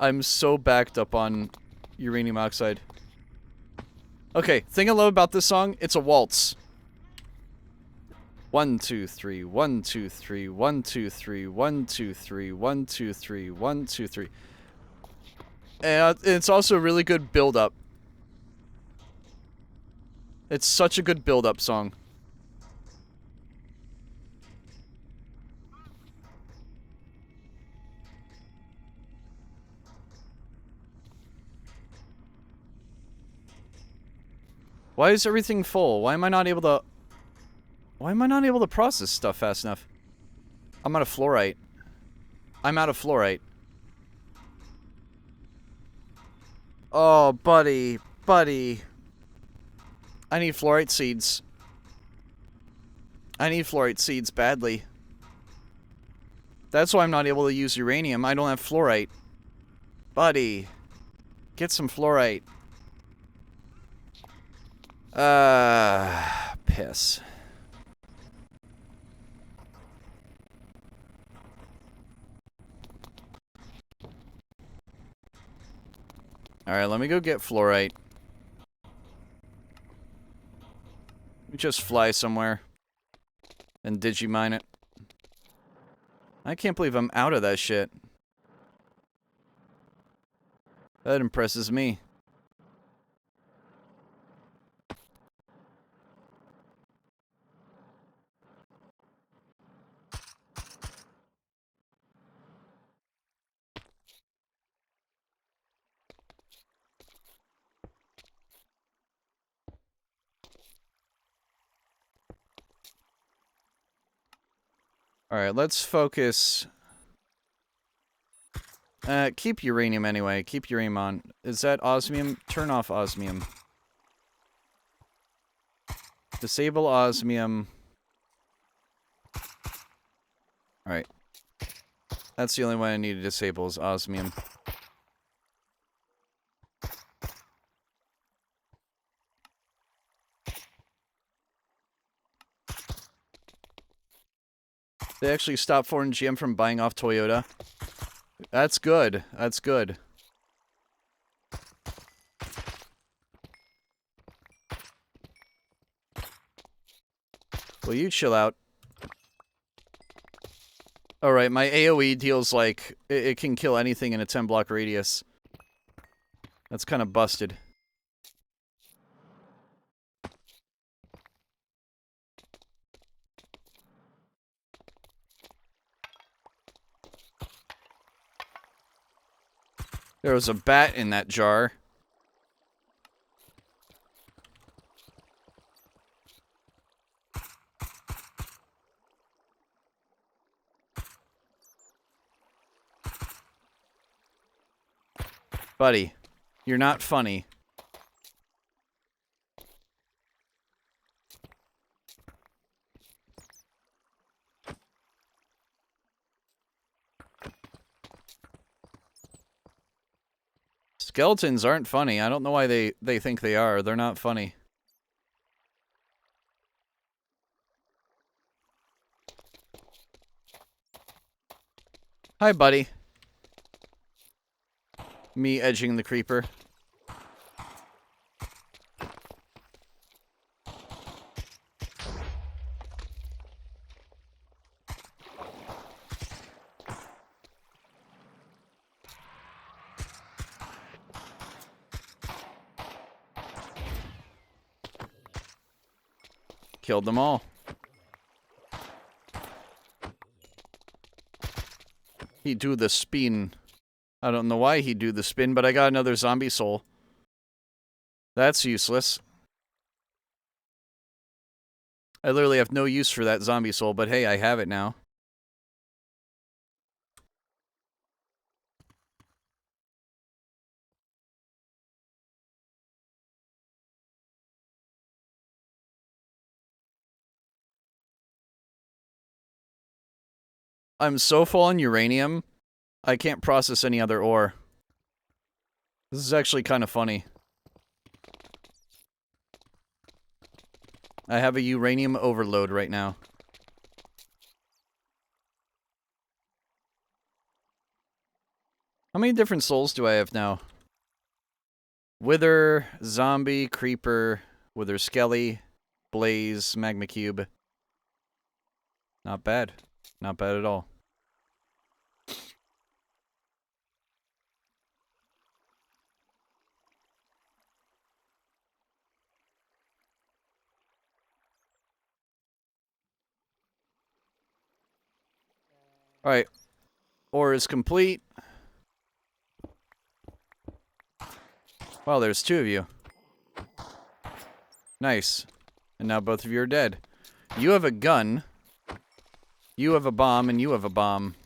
I'm so backed up on uranium oxide. Okay, thing I love about this song, it's a waltz. 1, 2, 3, 1, 2, 3, 1, 2, 3, 1, 2, 3, 1, 2, 3, 1, 2, 3. And it's also a really good build-up. It's such a good build-up song. Why is everything full? Why am I not able to... Why am I not able to process stuff fast enough? I'm out of fluorite. I'm out of fluorite. Oh, buddy. Buddy. I need fluorite seeds. I need fluorite seeds badly. That's why I'm not able to use uranium. I don't have fluorite. Buddy. Get some fluorite. Piss. Alright, let me go get fluorite. Let me just fly somewhere and digimine it. I can't believe I'm out of that shit. That impresses me. Alright, let's focus. Keep uranium anyway. Keep uranium on. Is that osmium? Turn off osmium. Disable osmium. Alright. That's the only one I need to disable is osmium. They actually stopped Ford and GM from buying off Toyota. That's good. That's good. Will you chill out? Alright, my AoE deals like... It can kill anything in a 10 block radius. That's kind of busted. There was a bat in that jar. Buddy, you're not funny. Skeletons aren't funny. I don't know why they think they are. They're not funny. Hi, buddy. Me edging the creeper. Killed them all. He do the spin. I don't know why he'd do the spin, but I got another zombie soul. That's useless. I literally have no use for that zombie soul, but hey, I have it now. I'm so full on uranium, I can't process any other ore. This is actually kind of funny. I have a uranium overload right now. How many different souls do I have now? Wither, zombie, creeper, wither skelly, blaze, magma cube. Not bad. Not bad at all. Alright. Ore is complete. Wow, there's two of you. Nice. And now both of you are dead. You have a gun. You have a bomb, and you have a bomb.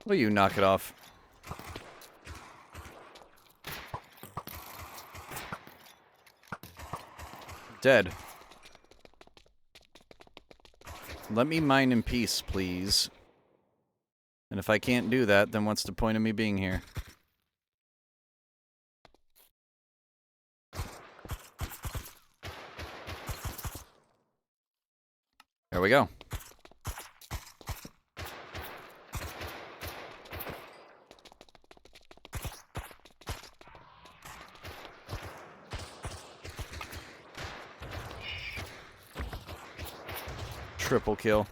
Will you knock it off? Dead. Let me mine in peace, please. And if I can't do that, then what's the point of me being here? There we go. Triple kill.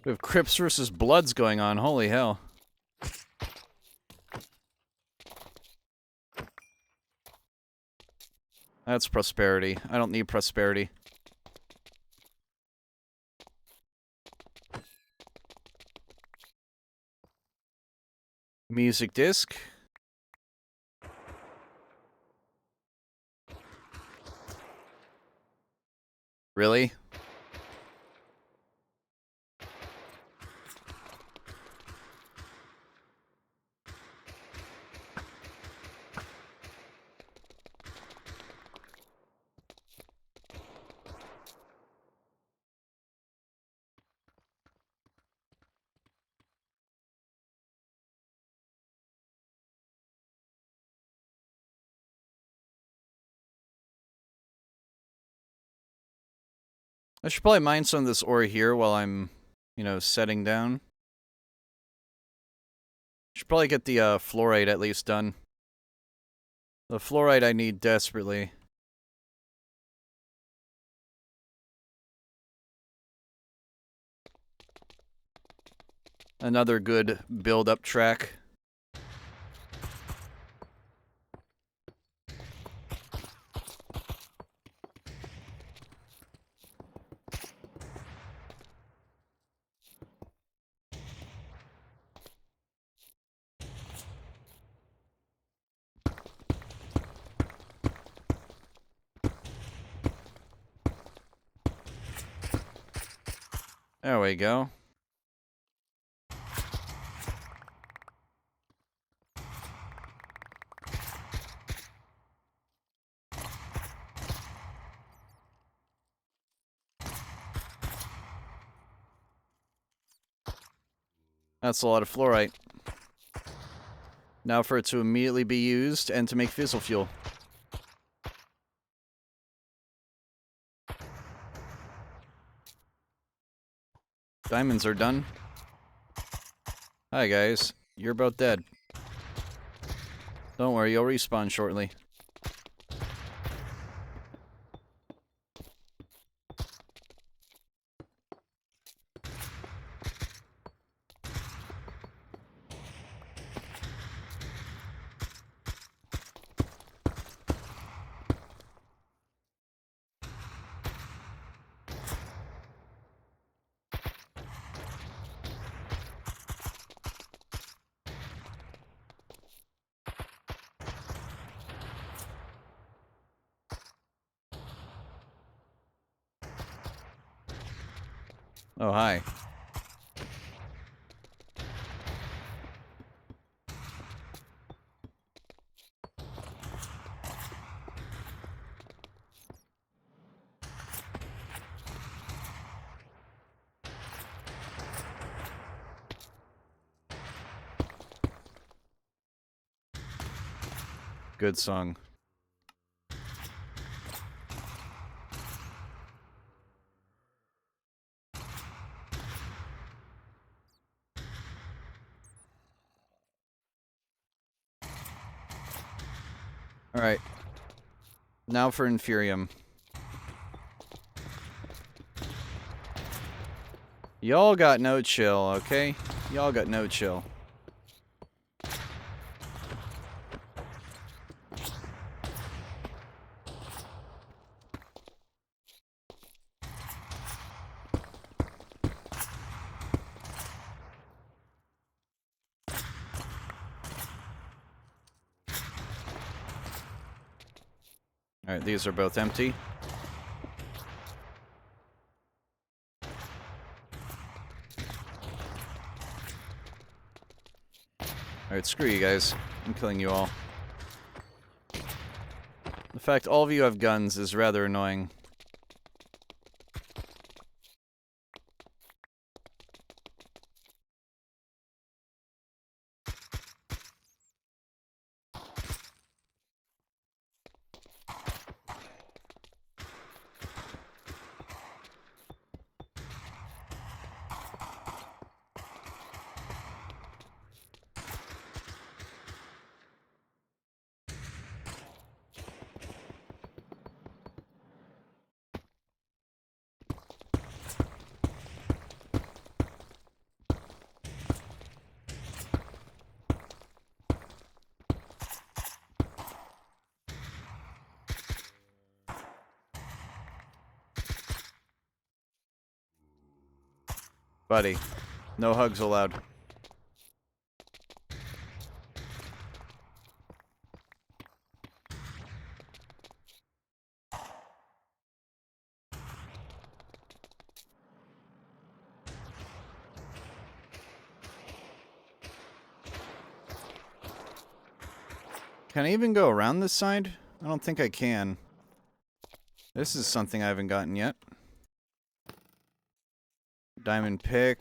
We have Crips versus Bloods going on. Holy hell. That's prosperity. I don't need prosperity. Music disc. Really? I should probably mine some of this ore here while I'm, you know, setting down. Should probably get the fluorite at least done. The fluorite I need desperately. Another good build-up track. There we go. That's a lot of fluorite. Now for it to immediately be used and to make fissile fuel. Diamonds are done. Hi guys, you're about dead. Don't worry, you'll respawn shortly. Oh, hi. Good song. Alright. Now for Inferium. Y'all got no chill, okay? Y'all got no chill. Alright, these are both empty. Alright, screw you guys. I'm killing you all. The fact all of you have guns is rather annoying. Buddy, no hugs allowed. Can I even go around this side? I don't think I can. This is something I haven't gotten yet. Diamond pick.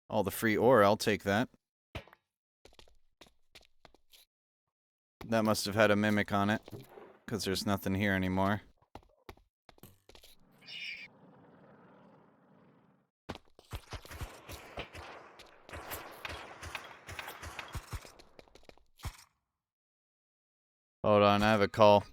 All the free ore, I'll take that. That must have had a mimic on it, because there's nothing here anymore. Hold on, I have a call.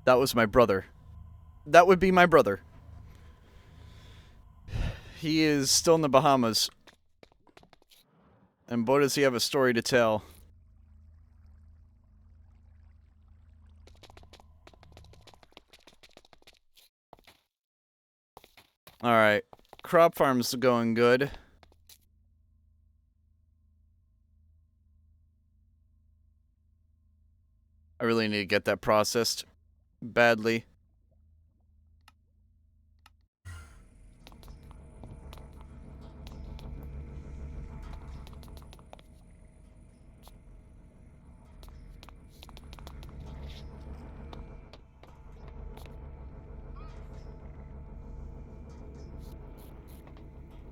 That was my brother. That would be my brother. He is still in the Bahamas. And boy does he have a story to tell. Alright. Crop farm's going good. I really need to get that processed. Badly.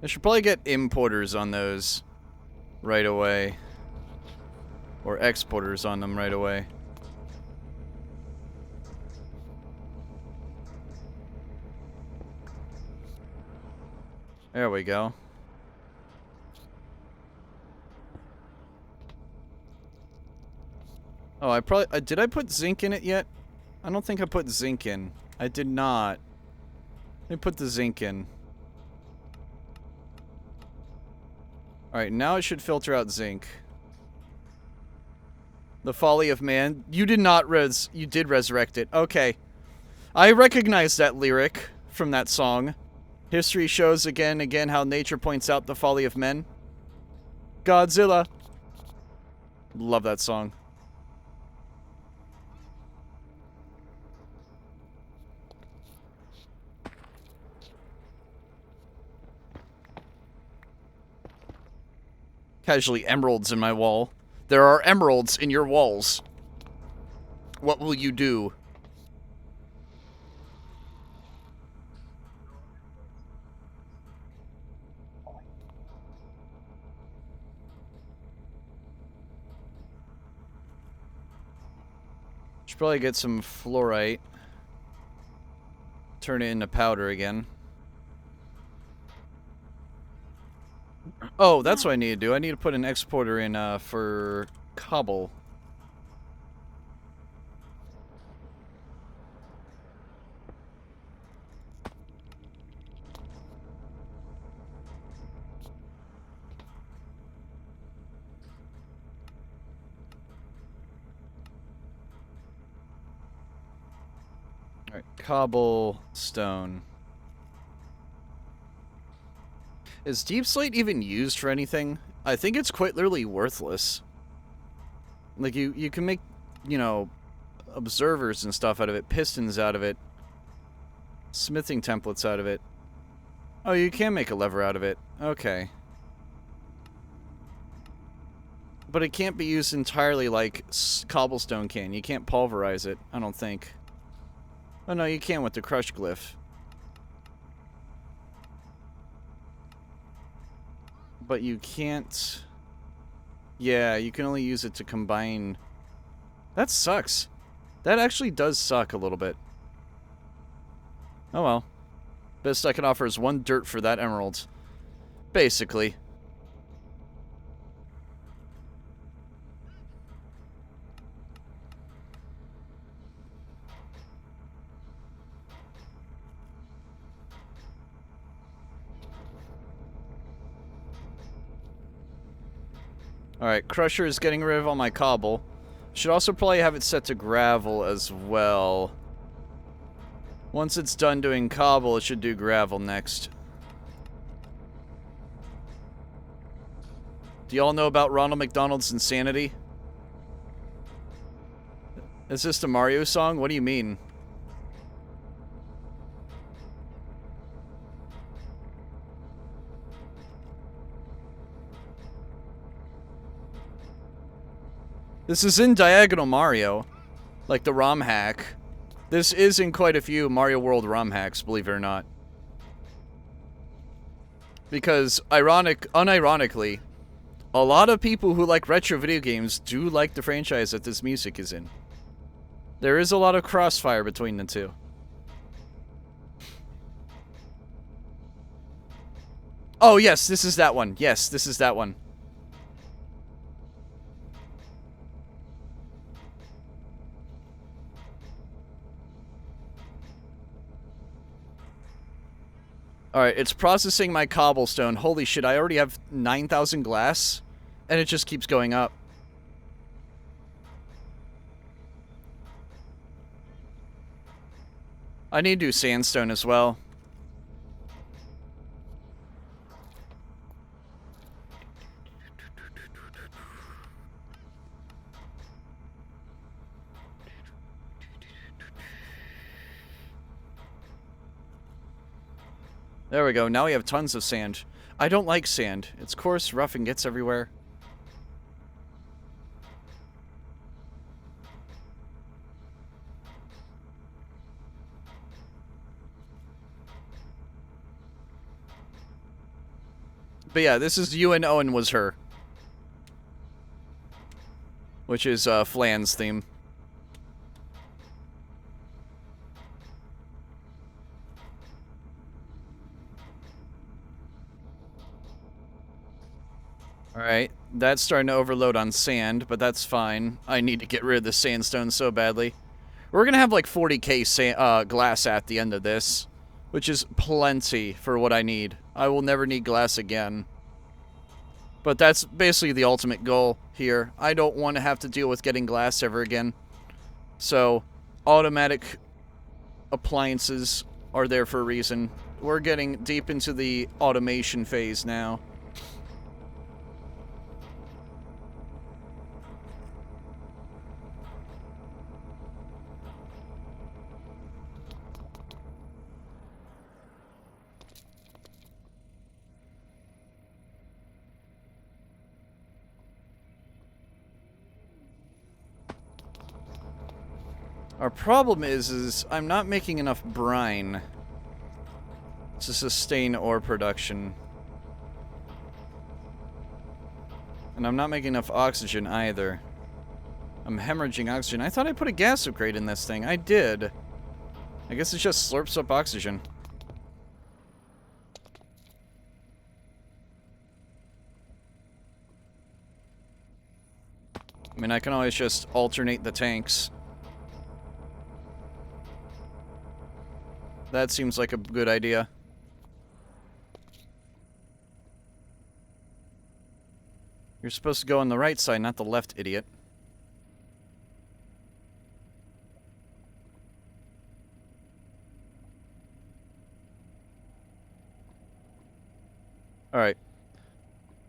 I should probably get importers on those right away. Or exporters on them right away. There we go. Oh, I probably... did I put zinc in it yet? I don't think I put zinc in. I did not. Let me put the zinc in. Alright, now it should filter out zinc. The Folly of Man. You did not you did resurrect it. Okay. I recognize that lyric from that song. History shows again and again how nature points out the folly of men. Godzilla. Love that song. Casually emeralds in my wall. There are emeralds in your walls. What will you do? Should probably get some fluorite. Turn it into powder again. Oh, that's what I need to do. I need to put an exporter in for cobble. Alright, cobblestone. Is deep slate even used for anything? I think it's quite literally worthless. Like, you can make, you know, observers and stuff out of it, pistons out of it, smithing templates out of it. Oh, you can make a lever out of it. Okay. But it can't be used entirely like cobblestone can. You can't pulverize it, I don't think. Oh no, you can with the crush glyph. But you can't... Yeah, you can only use it to combine... That sucks. That actually does suck a little bit. Oh well. Best I can offer is 1 dirt for that emerald. Basically. Alright, Crusher is getting rid of all my cobble. Should also probably have it set to gravel as well. Once it's done doing cobble, it should do gravel next. Do y'all know about Ronald McDonald's insanity? Is this the Mario song? What do you mean? This is in Diagonal Mario, like the ROM hack. This is in quite a few Mario World ROM hacks, believe it or not. Because, unironically, a lot of people who like retro video games do like the franchise that this music is in. There is a lot of crossfire between the two. Oh yes, this is that one. Yes, this is that one. Alright, it's processing my cobblestone. Holy shit, I already have 9,000 glass, and it just keeps going up. I need to do sandstone as well. There we go, now we have tons of sand. I don't like sand. It's coarse, rough, and gets everywhere. But yeah, this is You and Owen Was Her. Which is Flan's theme. Alright, that's starting to overload on sand, but that's fine. I need to get rid of the sandstone so badly. We're gonna have like 40k glass at the end of this, which is plenty for what I need. I will never need glass again. But that's basically the ultimate goal here. I don't want to have to deal with getting glass ever again. So, automatic appliances are there for a reason. We're getting deep into the automation phase now. Our problem is I'm not making enough brine to sustain ore production. And I'm not making enough oxygen either. I'm hemorrhaging oxygen. I thought I put a gas upgrade in this thing. I did. I guess it just slurps up oxygen. I mean, I can always just alternate the tanks. That seems like a good idea. You're supposed to go on the right side, not the left, idiot. Alright.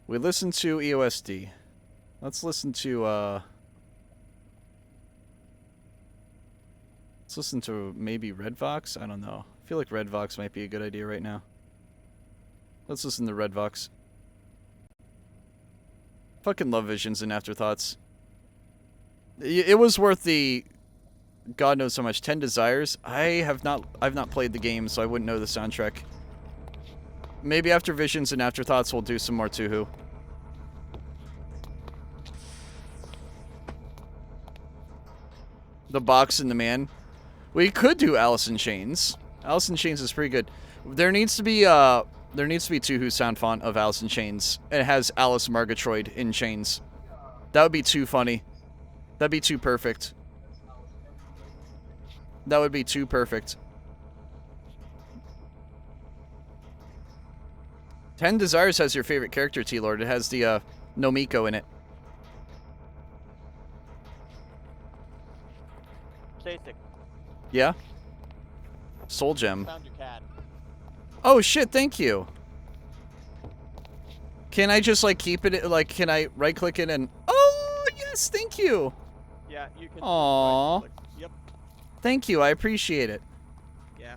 We listened to EOSD. Let's listen to, let's listen to maybe Red Vox? I don't know. I feel like Red Vox might be a good idea right now. Let's listen to Red Vox. Fucking love Visions and Afterthoughts. It was worth the God knows how much, 10 Desires. I've not played the game, so I wouldn't know the soundtrack. Maybe after Visions and Afterthoughts we'll do some more Tuhu. The Box and the Man. We could do Alice in Chains. Alice in Chains is pretty good. There needs to be Tuhu sound font of Alice in Chains. It has Alice Murgatroyd in chains. That would be too funny. That'd be too perfect. That would be too perfect. 10 Desires has your favorite character, T-Lord. It has the Nomiko in it. Basic. Yeah? Soul Gem. Found your cat. Oh shit, thank you. Can I just like keep it, like can I right click it and... Oh yes, thank you. Yeah, you can. Aww. Right-click. Yep. Thank you, I appreciate it. Yeah.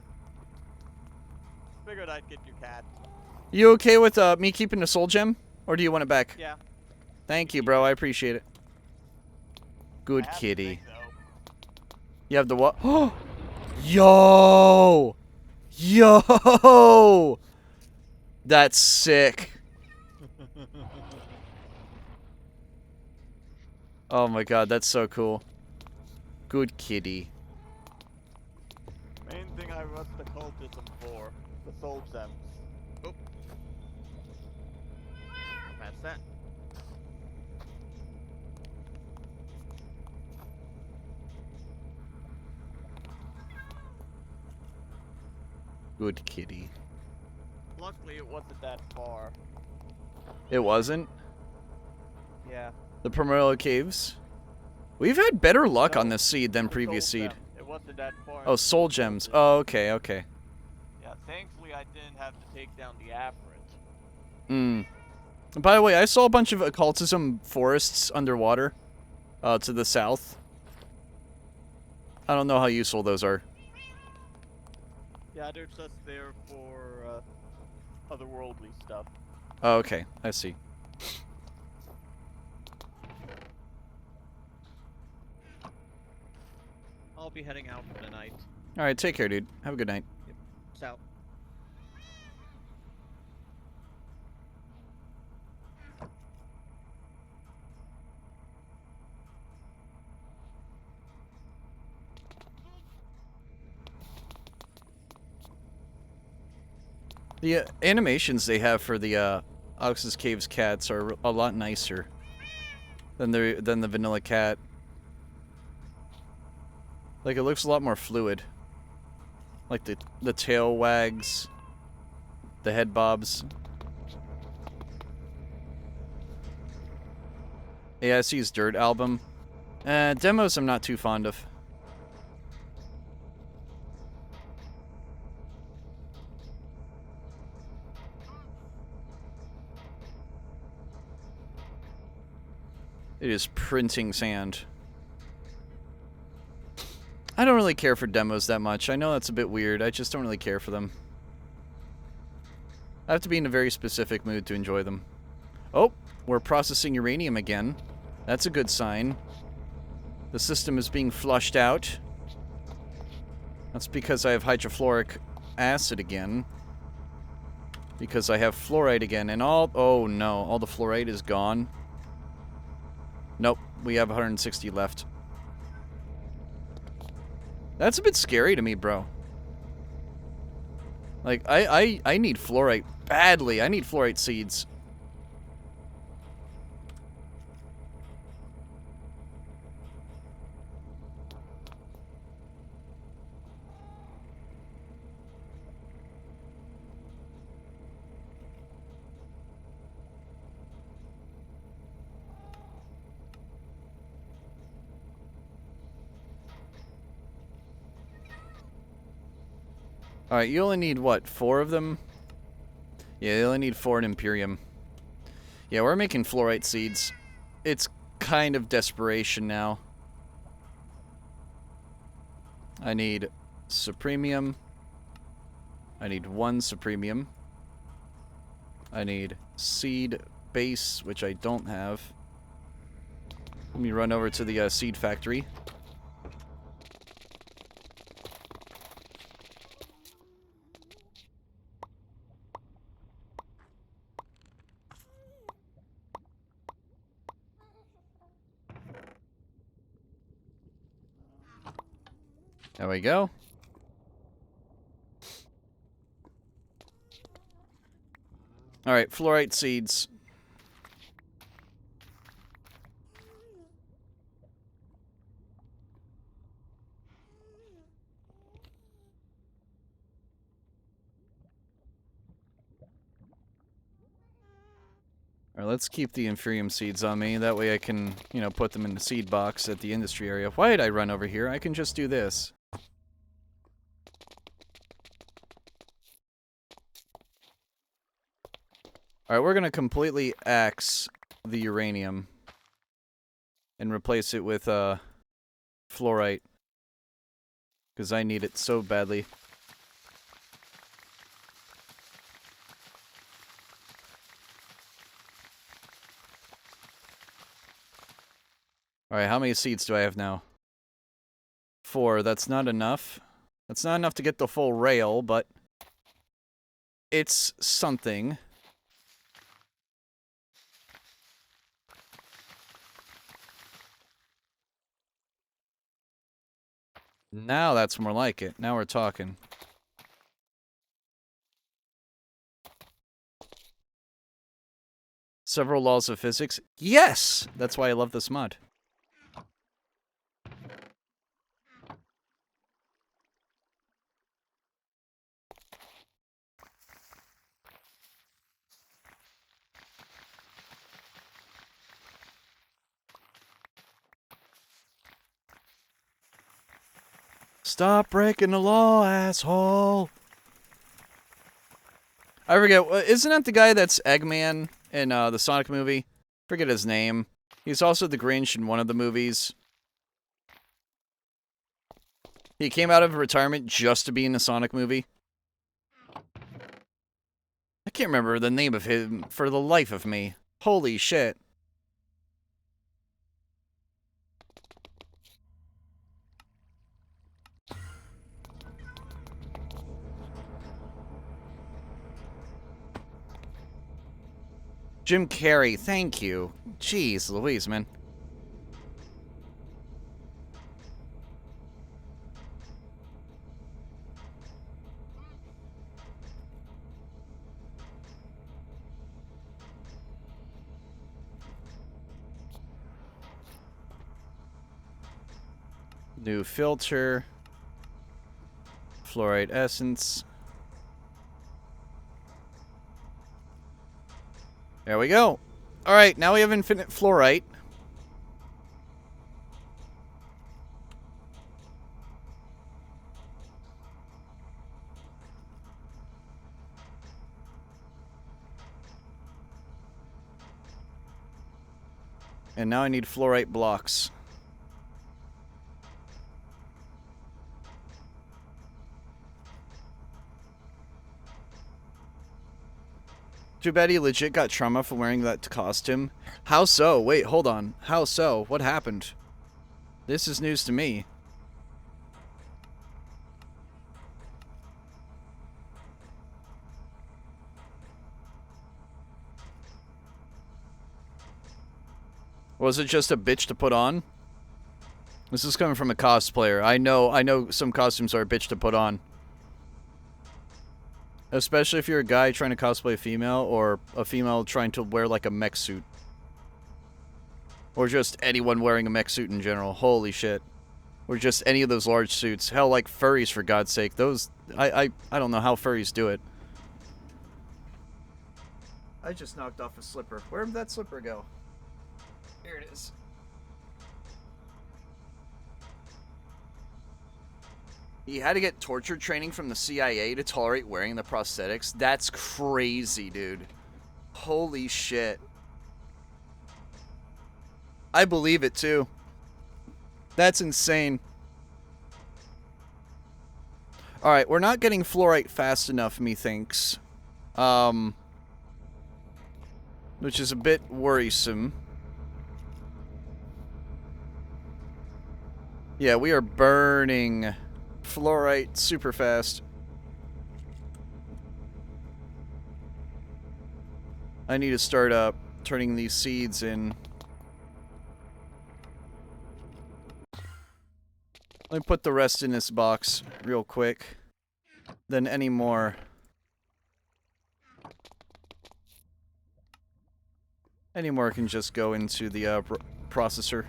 Figured I'd get your cat. You okay with me keeping the Soul Gem? Or do you want it back? Yeah. Thank you, bro, I appreciate it. Good I have kitty. the thing, though. You have the what? Yo! Yo! That's sick. Oh my god, that's so cool. Good kitty. Main thing I rust the cultism for. The soul gems. Oh. That's that. Good kitty. Luckily it wasn't that far. It wasn't? Yeah. The Primordial Caves? We've had better luck No, on this seed than the previous soul seed. gem. It wasn't that far. Oh, Soul Gems. Oh, okay, okay. Yeah, thankfully I didn't have to take down the aberrant. And by the way, I saw a bunch of occultism forests underwater to the south. I don't know how useful those are. Yeah, they're just there for otherworldly stuff. Oh, okay, I see. I'll be heading out for the night. Alright, take care, dude. Have a good night. South. The animations they have for the Oxus Caves cats are a lot nicer than the vanilla cat. Like, it looks a lot more fluid. Like the tail wags, the head bobs. ASUS Dirt album. Demos I'm not too fond of. It is printing sand. I don't really care for demos that much. I know that's a bit weird. I just don't really care for them. I have to be in a very specific mood to enjoy them. Oh, we're processing uranium again. That's a good sign. The system is being flushed out. That's because I have hydrofluoric acid again. Because I have fluoride again. And all... Oh, no. All the fluoride is gone. Nope. We have 160 left. That's a bit scary to me, bro. Like, I need fluorite badly. I need fluorite seeds. Alright, you only need, what, 4 of them? Yeah, you only need 4 in Imperium. Yeah, we're making fluorite seeds. It's kind of desperation now. I need Supremium. I need 1 Supremium. I need seed base, which I don't have. Let me run over to the seed factory. There we go. Alright, fluorite seeds. Alright, let's keep the Inferium seeds on me. That way I can, you know, put them in the seed box at the industry area. Why did I run over here? I can just do this. Alright, we're gonna completely axe the uranium. And replace it with, fluorite. Because I need it so badly. Alright, how many seeds do I have now? 4. That's not enough. That's not enough to get the full rail, but... it's something. Now that's more like it. Now we're talking. Several laws of physics? Yes! That's why I love this mod. Stop breaking the law, asshole! I forget, isn't that the guy that's Eggman in the Sonic movie? Forget his name. He's also the Grinch in one of the movies. He came out of retirement just to be in the Sonic movie. I can't remember the name of him for the life of me. Holy shit. Jim Carrey, thank you. Jeez Louise, man. New filter. Fluoride essence. There we go. Alright, now we have infinite fluorite. And now I need fluorite blocks. Too bad he legit got trauma from wearing that costume. How so? Wait, hold on. How so? What happened? This is news to me. Was it just a bitch to put on? This is coming from a cosplayer. I know some costumes are a bitch to put on. Especially if you're a guy trying to cosplay a female, or a female trying to wear like a mech suit. Or just anyone wearing a mech suit in general. Holy shit. Or just any of those large suits. Hell, like furries, for God's sake. Those, I don't know how furries do it. I just knocked off a slipper. Where did that slipper go? Here it is. He had to get torture training from the CIA to tolerate wearing the prosthetics. That's crazy, dude. Holy shit. I believe it, too. That's insane. Alright, we're not getting fluorite fast enough, methinks. Which is a bit worrisome. Yeah, we are burning fluorite super fast. I need to start turning these seeds in. Let me put the rest in this box real quick. Then any more. Any more can just go into the processor.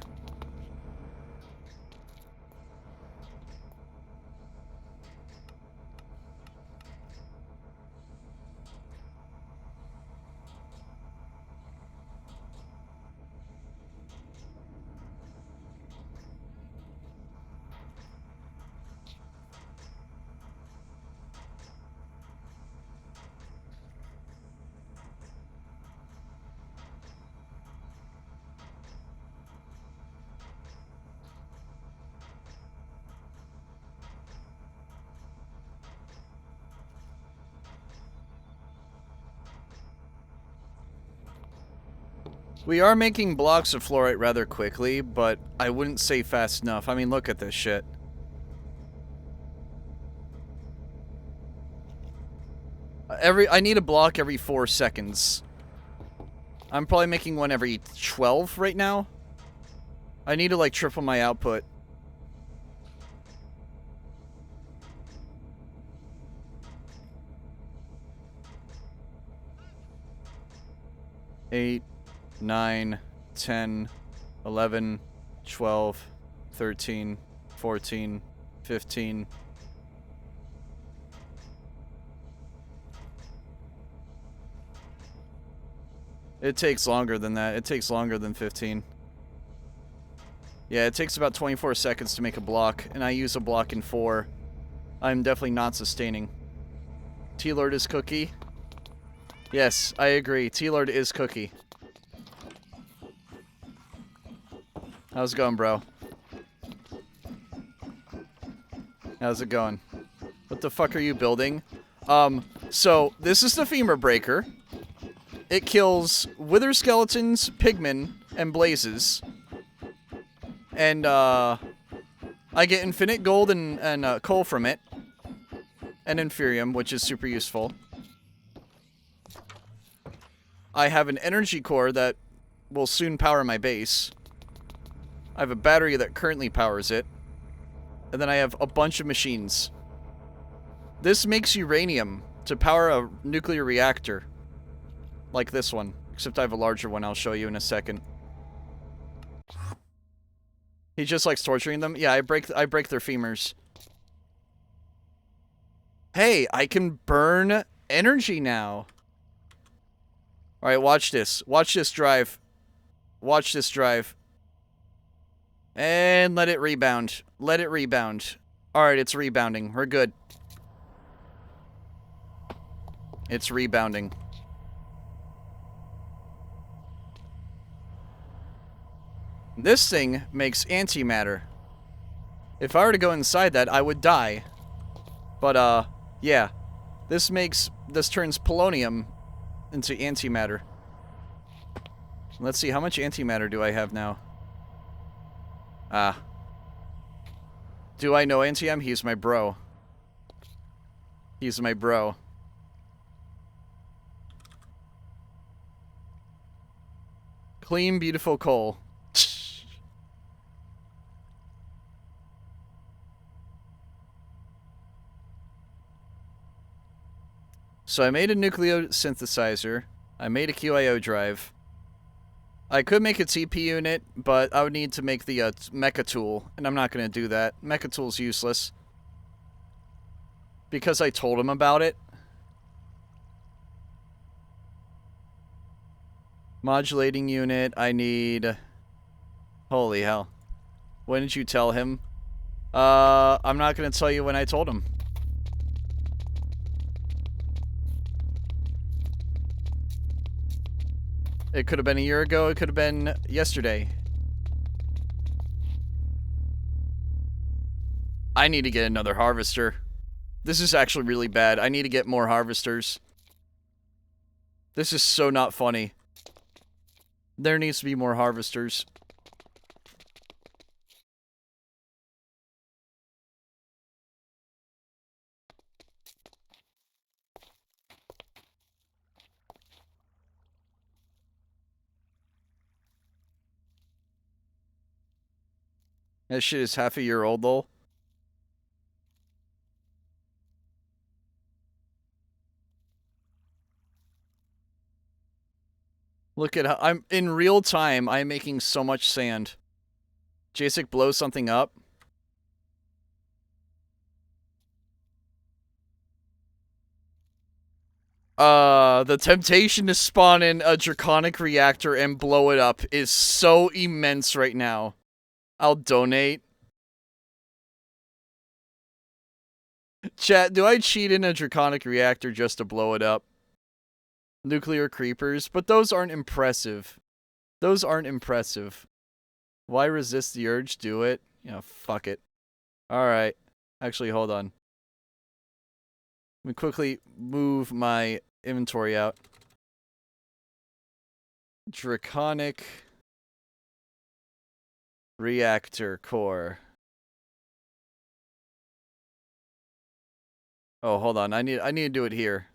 We are making blocks of fluorite rather quickly, but I wouldn't say fast enough. I mean, look at this shit. I need a block every 4 seconds. I'm probably making one every 12 right now. I need to, like, triple my output. Eight. 9, 10, 11, 12, 13, 14, 15. It takes longer than that. It takes longer than 15. Yeah, it takes about 24 seconds to make a block, and I use a block in 4. I'm definitely not sustaining. T-Lord is cookie. Yes, I agree. T-Lord is cookie. How's it going, bro? How's it going? What the fuck are you building? So, this is the femur breaker. It kills wither skeletons, pigmen, and blazes. And, I get infinite gold and coal from it. And inferium, which is super useful. I have an energy core that will soon power my base. I have a battery that currently powers it. And then I have a bunch of machines. This makes uranium to power a nuclear reactor. Like this one. Except I have a larger one I'll show you in a second. He just likes torturing them? Yeah, I break their femurs. Hey, I can burn energy now. Alright, watch this. Watch this drive. Watch this drive. And let it rebound. Let it rebound. Alright, it's rebounding. We're good. It's rebounding. This thing makes antimatter. If I were to go inside that, I would die. But, yeah. This turns polonium into antimatter. Let's see, how much antimatter do I have now? Do I know Antium? He's my bro. He's my bro. Clean, beautiful coal. So I made a nucleosynthesizer. I made a QIO drive. I could make a TP unit, but I would need to make the mecha tool, and I'm not going to do that. Mecha tool's useless. Because I told him about it. Modulating unit, I need... Holy hell. When did you tell him? I'm not going to tell you when I told him. It could have been a year ago, it could have been yesterday. I need to get another harvester. This is actually really bad. I need to get more harvesters. This is so not funny. There needs to be more harvesters. That shit is half a year old, though. Look at how I'm in real time. I'm making so much sand. Jacek blows something up. The temptation to spawn in a draconic reactor and blow it up is so immense right now. I'll donate. Chat, do I cheat in a draconic reactor just to blow it up? Nuclear creepers, but those aren't impressive. Those aren't impressive. Why resist the urge? Do it. You know, fuck it. Alright. Actually, hold on. Let me quickly move my inventory out. Draconic reactor core. Oh, hold on. I need to do it here.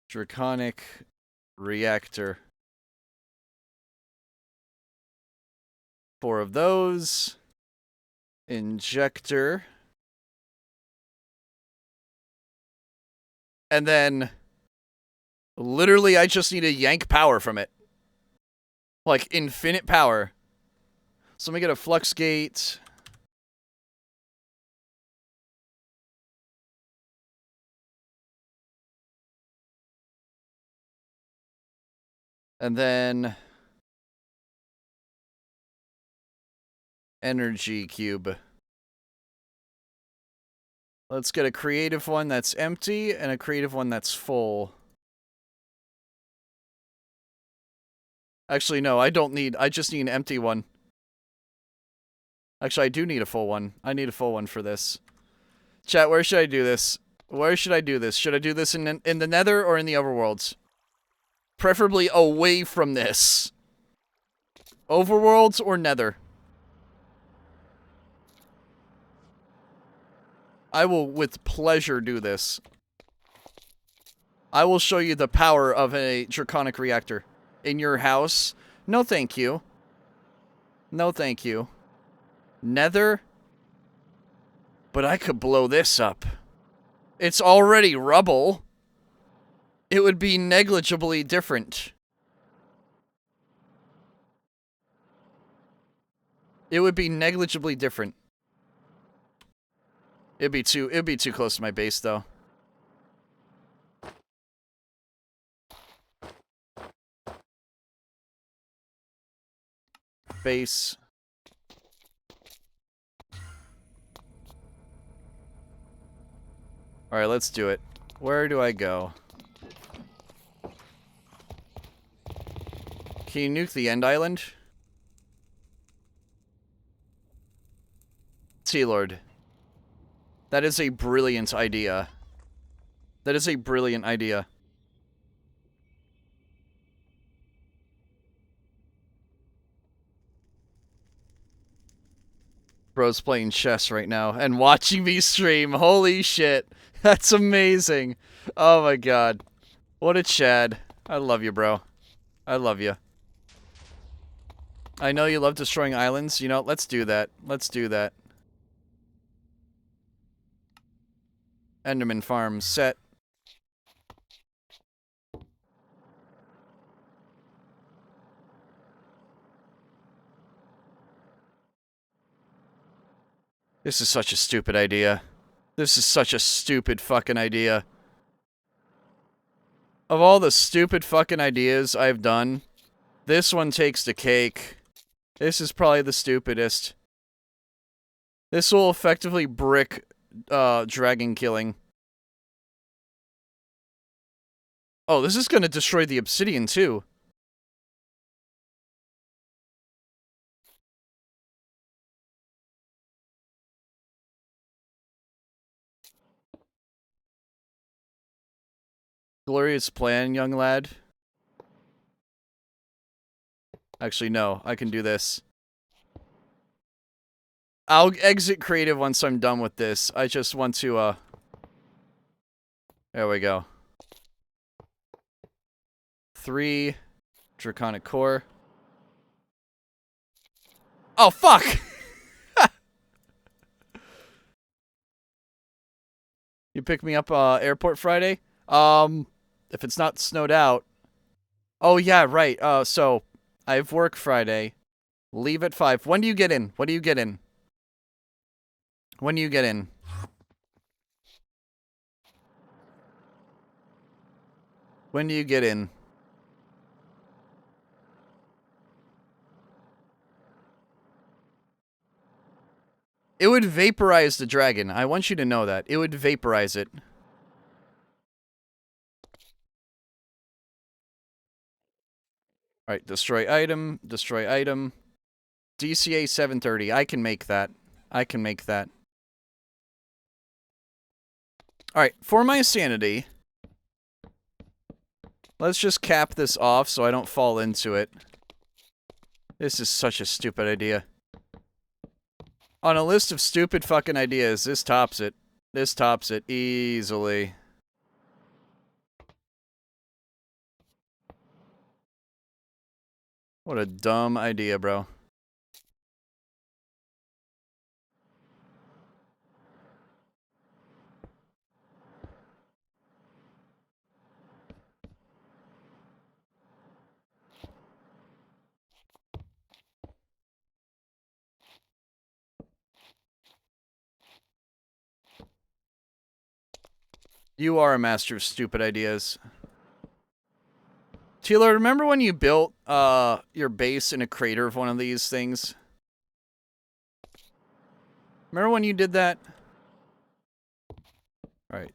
Draconic reactor. 4 of those. Injector. And then literally I just need to yank power from it. Like infinite power. So let me get a flux gate. And then energy cube. Let's get a creative one that's empty and a creative one that's full. Actually, no, I just need an empty one. Actually, I do need a full one. I need a full one for this. Chat, where should I do this? Where should I do this? Should I do this in the Nether or in the Overworlds? Preferably away from this. Overworlds or Nether? I will with pleasure do this. I will show you the power of a draconic reactor. In your house? No thank you. No thank you. Nether? But I could blow this up. It's already rubble. It would be negligibly different. It would be negligibly different. It'd be too close to my base though. Base. Alright, let's do it. Where do I go? Can you nuke the end island? T-Lord. That is a brilliant idea. That is a brilliant idea. Bro's playing chess right now and watching me stream. Holy shit. That's amazing. Oh my god. What a Chad. I love you, bro. I love you. I know you love destroying islands. You know, let's do that. Let's do that. Enderman farm set. This is such a stupid idea. This is such a stupid fucking idea. Of all the stupid fucking ideas I've done, this one takes the cake. This is probably the stupidest. This will effectively brick dragon killing. Oh, this is gonna destroy the obsidian too. Glorious plan, young lad. Actually, no. I can do this. I'll exit creative once I'm done with this. I just want to, There we go. 3 Draconic Core. Oh, fuck! You pick me up, airport Friday? If it's not snowed out. Oh, yeah, right. So, I have work Friday. Leave at 5. When do you get in? When do you get in? When do you get in? When do you get in? It would vaporize the dragon. I want you to know that. It would vaporize it. Alright, destroy item. Destroy item. DCA 730. I can make that. I can make that. Alright, for my sanity, let's just cap this off so I don't fall into it. This is such a stupid idea. On a list of stupid fucking ideas, this tops it. This tops it easily. What a dumb idea, bro. You are a master of stupid ideas. Taylor, remember when you built your base in a crater of one of these things? Remember when you did that? Alright.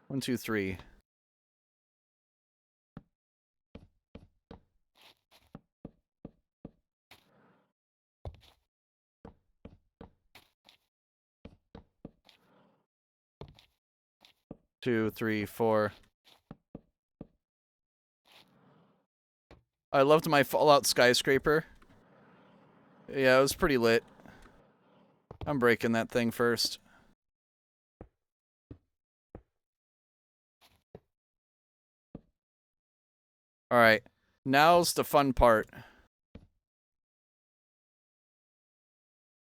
1, 2, 3. Two, 3, 4. I loved my Fallout skyscraper. Yeah, it was pretty lit. I'm breaking that thing first. Alright, now's the fun part.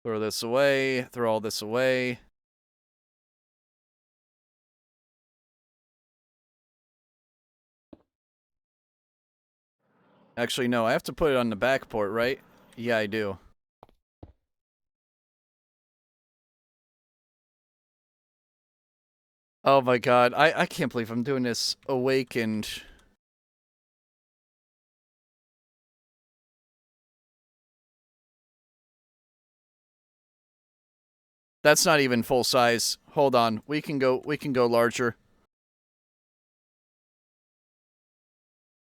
Throw this away, throw all this away. Actually, no, I have to put it on the back port, right? Yeah, I do. Oh my god, I can't believe I'm doing this awakened. That's not even full size. Hold on, we can go larger.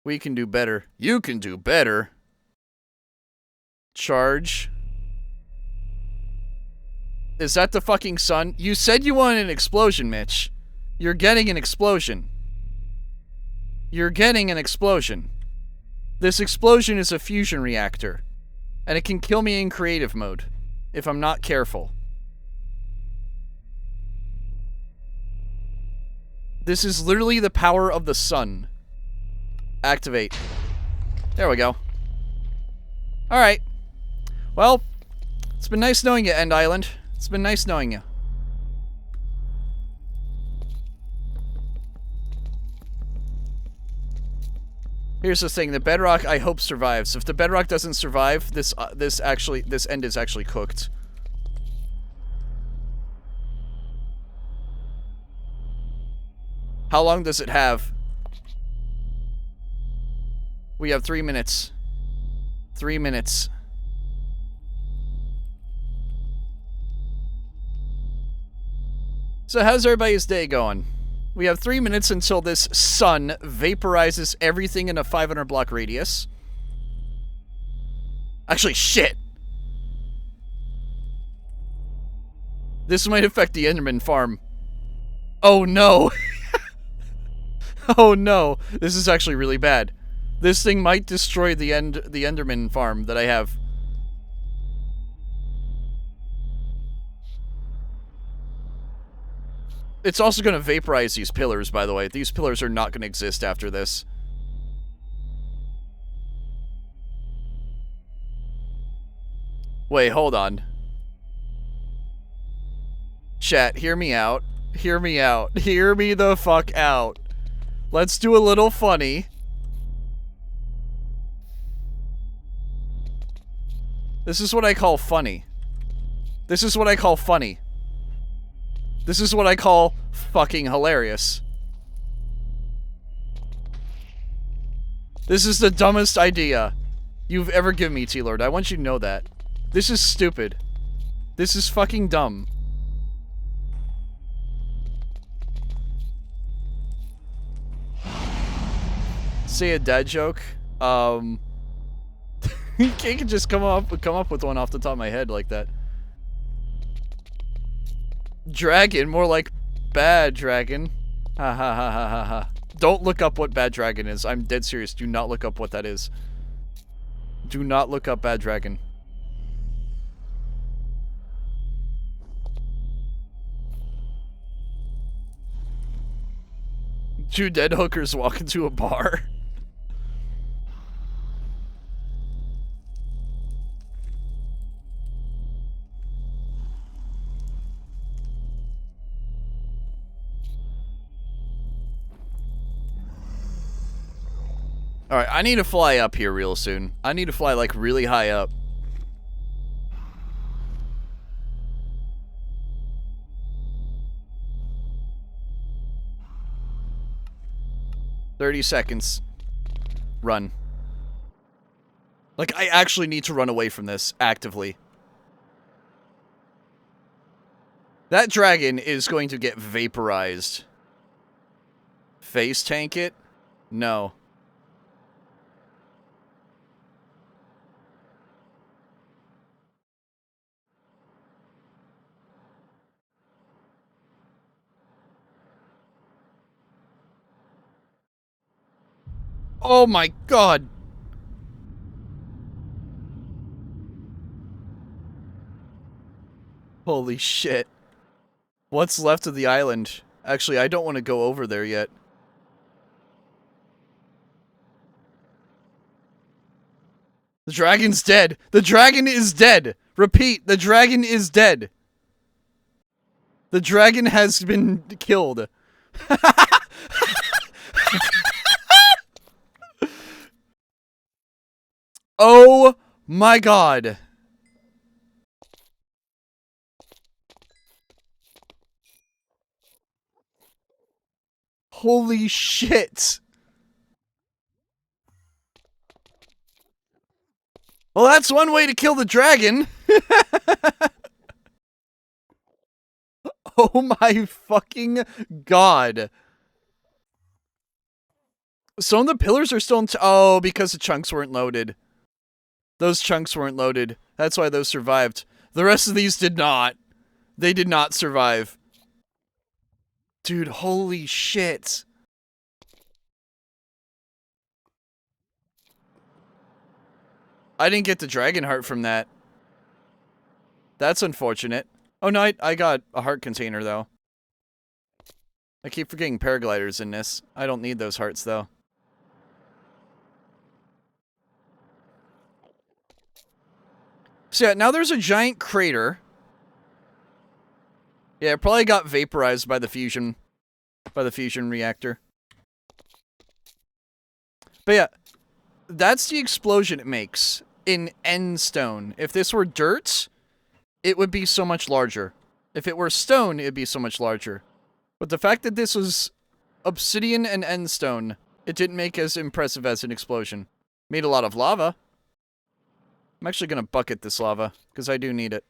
We can do better. You can do better. Charge. Is that the fucking sun? You said you wanted an explosion, Mitch. You're getting an explosion. You're getting an explosion. This explosion is a fusion reactor. And it can kill me in creative mode. If I'm not careful. This is literally the power of the sun. Activate. There we go. Alright. Well, it's been nice knowing you, End Island. It's been nice knowing you. Here's the thing, the bedrock I hope survives. If the bedrock doesn't survive, this end is actually cooked. How long does it have? We have 3 minutes. 3 minutes. So how's everybody's day going? We have 3 minutes until this sun vaporizes everything in a 500 block radius. Actually, shit! This might affect the Enderman farm. Oh no! Oh no! This is actually really bad. This thing might destroy the Enderman farm that I have. It's also going to vaporize these pillars, by the way. These pillars are not going to exist after this. Wait, hold on. Chat, hear me out. Hear me out. Hear me the fuck out. Let's do a little funny. This is what I call funny. This is what I call funny. This is what I call fucking hilarious. This is the dumbest idea you've ever given me, T-Lord. I want you to know that. This is stupid. This is fucking dumb. Say a dad joke? You can't just come up with one off the top of my head like that. Dragon, more like bad dragon. Ha ha ha ha ha ha. Don't look up what bad dragon is. I'm dead serious. Do not look up what that is. Do not look up bad dragon. Two dead hookers walk into a bar. Alright, I need to fly up here real soon. I need to fly, like, really high up. "30 seconds. Run." Like, I actually need to run away from this, actively. That dragon is going to get vaporized. Face tank it? No. Oh my god! Holy shit. What's left of the island? Actually, I don't want to go over there yet. The dragon's dead! The dragon is dead! Repeat, the dragon is dead! The dragon has been killed. Oh my god. Holy shit. Well, that's one way to kill the dragon. Oh my fucking god. Some of the pillars are still in oh, because the chunks weren't loaded. Those chunks weren't loaded. That's why those survived. The rest of these did not. They did not survive. Dude, holy shit. I didn't get the dragon heart from that. That's unfortunate. Oh no, I got a heart container though. I keep forgetting paragliders in this. I don't need those hearts though. So yeah, now there's a giant crater. Yeah, it probably got vaporized by the fusion reactor. But yeah, that's the explosion it makes in end stone. If this were dirt, it would be so much larger. If it were stone, it'd be so much larger. But the fact that this was obsidian and end stone, it didn't make as impressive as an explosion. Made a lot of lava. I'm actually gonna bucket this lava, because I do need it.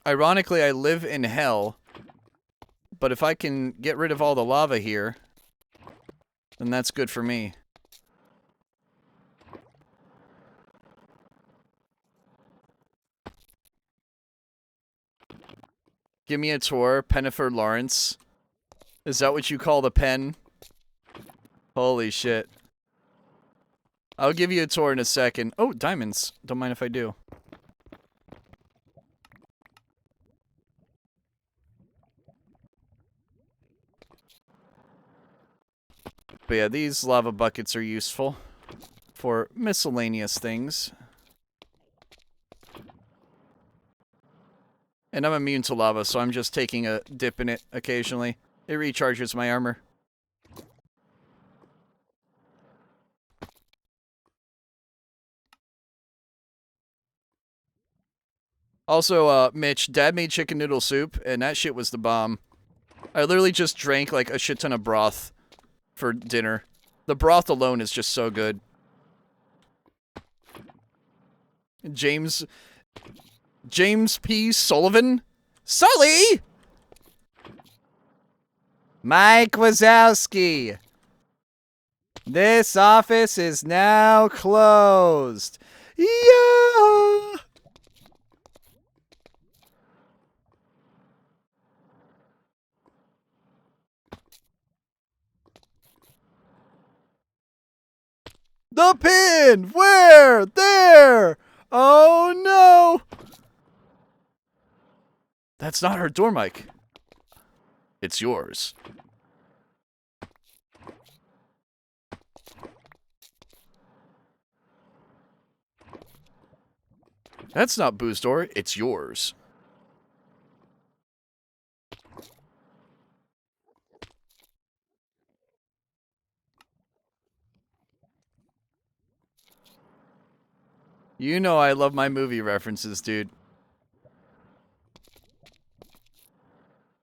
Ironically, I live in hell, but if I can get rid of all the lava here, then that's good for me. Give me a tour, Pennifer Lawrence. Is that what you call the pen? Holy shit. I'll give you a tour in a second. Oh, diamonds. Don't mind if I do. But yeah, these lava buckets are useful for miscellaneous things. And I'm immune to lava, so I'm just taking a dip in it occasionally. It recharges my armor. Also, Mitch, Dad made chicken noodle soup, and that shit was the bomb. I literally just drank, like, a shit ton of broth for dinner. The broth alone is just so good. James P. Sullivan? Sully! Mike Wazowski. This office is now closed. Yeah! The pin! Where? There! Oh no! That's not her door mic. It's yours. That's not Boo's door. It's yours. You know I love my movie references, dude.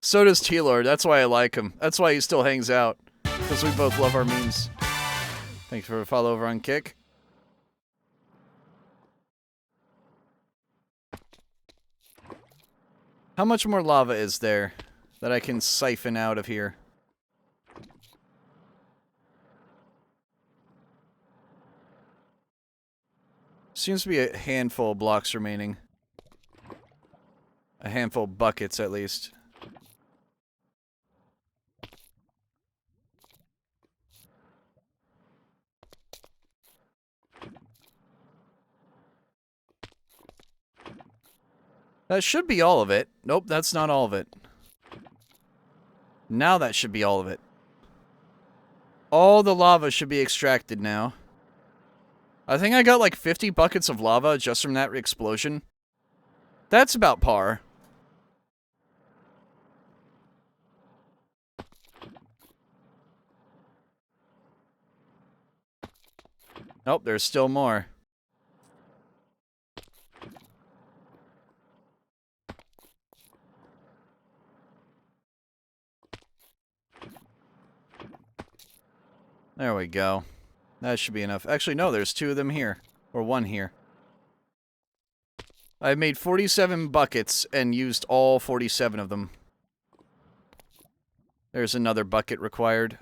So does T-Lord. That's why I like him. That's why he still hangs out. Because we both love our memes. Thanks for a follow over on Kick. How much more lava is there that I can siphon out of here? Seems to be a handful of blocks remaining. A handful of buckets, at least. That should be all of it. Nope, that's not all of it. Now that should be all of it. All the lava should be extracted now. I think I got like 50 buckets of lava just from that explosion. That's about par. Nope, there's still more. There we go. That should be enough. Actually, no, there's 2 of them here. Or 1 here. I made 47 buckets and used all 47 of them. There's another bucket required.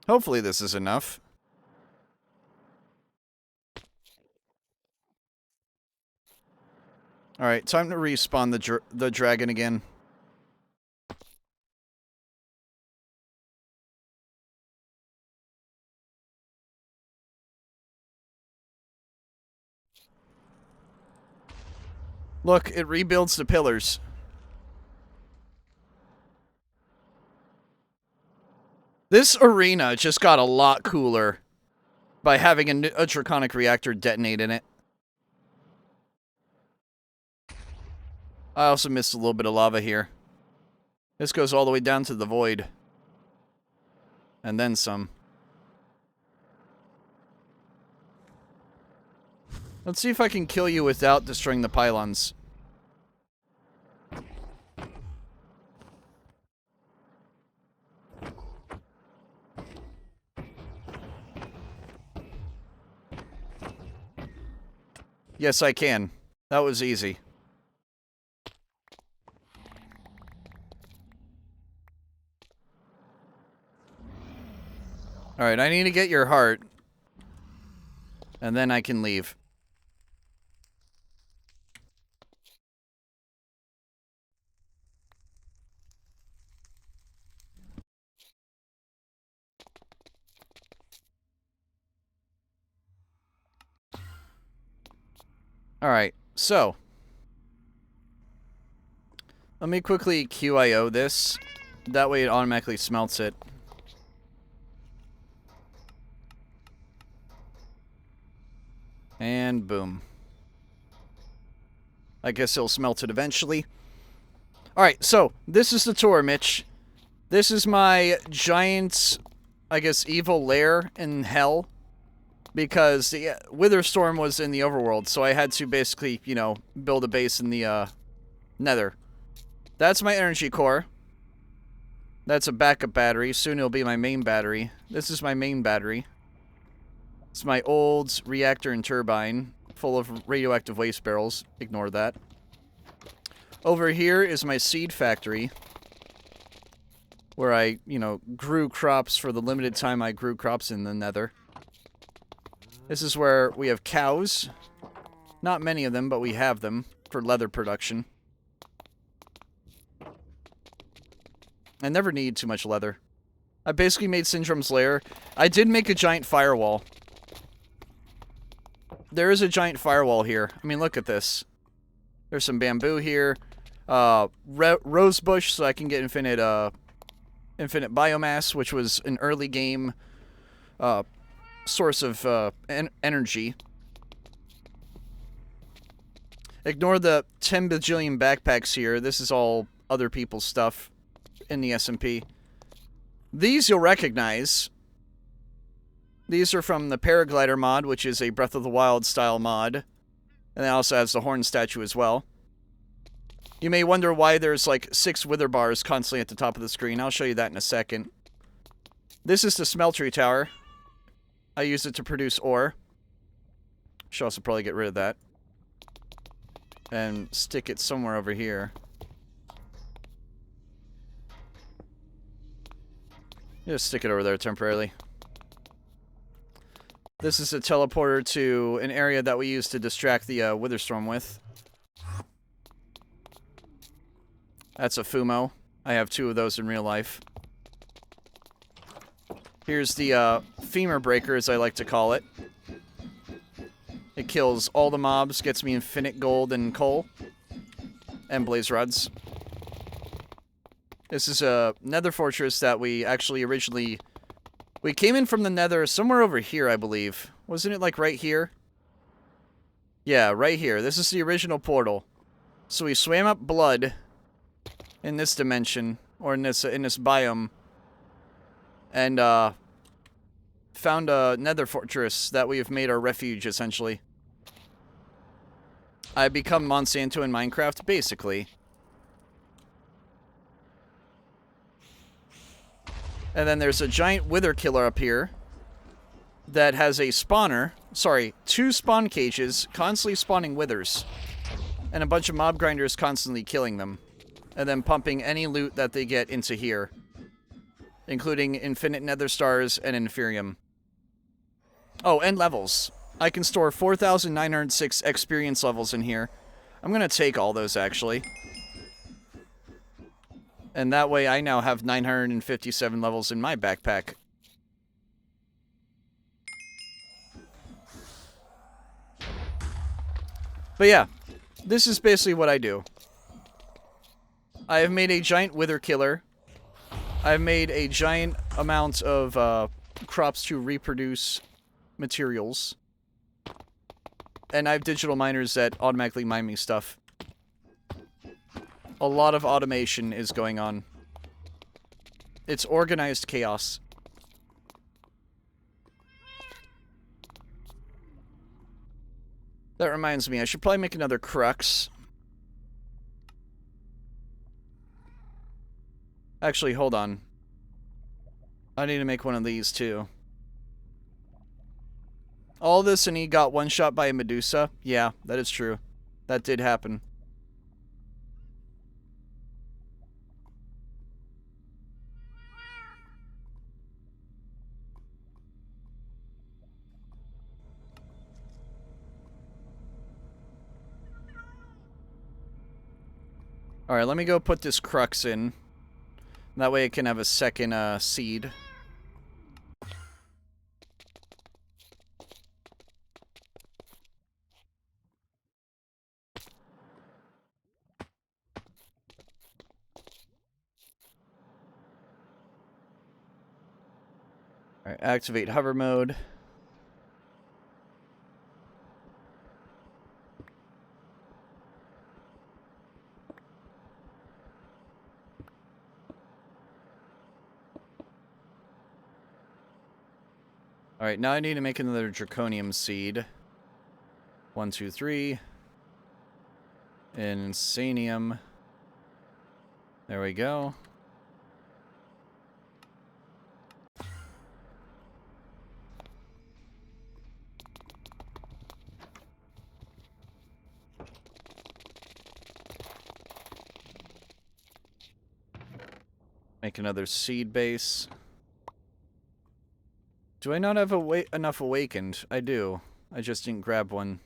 Hopefully this is enough. Alright, time to respawn the dragon again. Look, it rebuilds the pillars. This arena just got a lot cooler by having a draconic reactor detonate in it. I also missed a little bit of lava here. This goes all the way down to the void. And then some. Let's see if I can kill you without destroying the pylons. Yes, I can. That was easy. Alright, I need to get your heart. And then I can leave. Alright, so. Let me quickly QIO this. That way it automatically smelts it. And boom. I guess it'll smelt it eventually. Alright, so, this is the tour, Mitch. This is my giant, I guess, evil lair in hell. Because the Witherstorm was in the overworld, so I had to basically, you know, build a base in the nether. That's my energy core. That's a backup battery. Soon it'll be my main battery. This is my main battery. It's my old reactor and turbine, full of radioactive waste barrels. Ignore that. Over here is my seed factory, where I, you know, grew crops for the limited time I grew crops in the nether. This is where we have cows. Not many of them, but we have them for leather production. I never need too much leather. I basically made Syndrome's lair. I did make a giant firewall. There is a giant firewall here. I mean, look at this. There's some bamboo here. Rose bush, so I can get infinite biomass, which was an early game source of energy. Ignore the 10 bajillion backpacks here. This is all other people's stuff in the SMP. These you'll recognize. These are from the Paraglider mod, which is a Breath of the Wild style mod. And it also has the horn statue as well. You may wonder why there's like 6 wither bars constantly at the top of the screen. I'll show you that in a second. This is the smeltery tower. I use it to produce ore. Should also probably get rid of that. And stick it somewhere over here. Just stick it over there temporarily. This is a teleporter to an area that we use to distract the Witherstorm with. That's a Fumo. I have 2 of those in real life. Here's the femur breaker, as I like to call it. It kills all the mobs, gets me infinite gold and coal. And blaze rods. This is a nether fortress that we actually originally... We came in from the nether somewhere over here, I believe. Wasn't it like right here? Yeah, right here. This is the original portal. So we swam up blood in this dimension, or in this biome, and found a nether fortress that we have made our refuge, essentially. I become Monsanto in Minecraft, basically. And then there's a giant wither killer up here that has a spawner, sorry, 2 spawn cages constantly spawning withers, and a bunch of mob grinders constantly killing them, and then pumping any loot that they get into here. including infinite nether stars and inferium. Oh, and levels. I can store 4,906 experience levels in here. I'm gonna take all those, actually. And that way I now have 957 levels in my backpack. But yeah, this is basically what I do. I have made a giant wither killer. I've made a giant amount of crops to reproduce materials. And I have digital miners that automatically mine me stuff. A lot of automation is going on. It's organized chaos. That reminds me, I should probably make another crux. Actually, hold on. I need to make one of these, too. All this and he got one shot by a Medusa? Yeah, that is true. That did happen. Alright, let me go put this crux in. That way it can have a second seed. Alright, activate hover mode. Alright, now I need to make another draconium seed. 1, 2, 3. Insanium. There we go. Make another seed base. Do I not have enough awakened? I do. I just didn't grab one.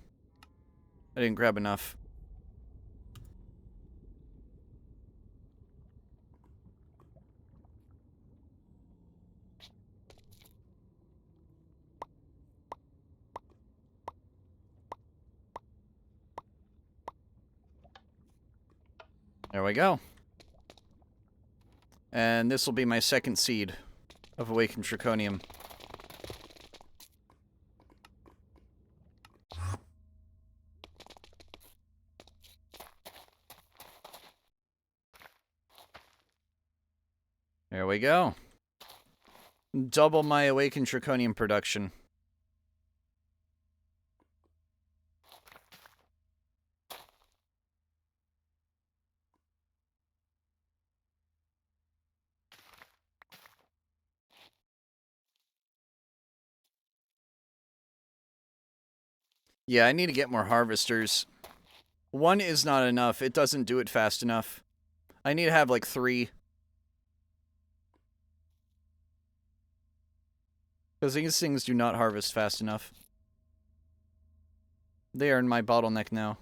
I didn't grab enough. There we go. And this will be my second seed of awakened draconium. There we go. Double my awakened draconium production. Yeah, I need to get more harvesters. One is not enough. It doesn't do it fast enough. I need to have like 3. Because these things do not harvest fast enough. They are in my bottleneck now.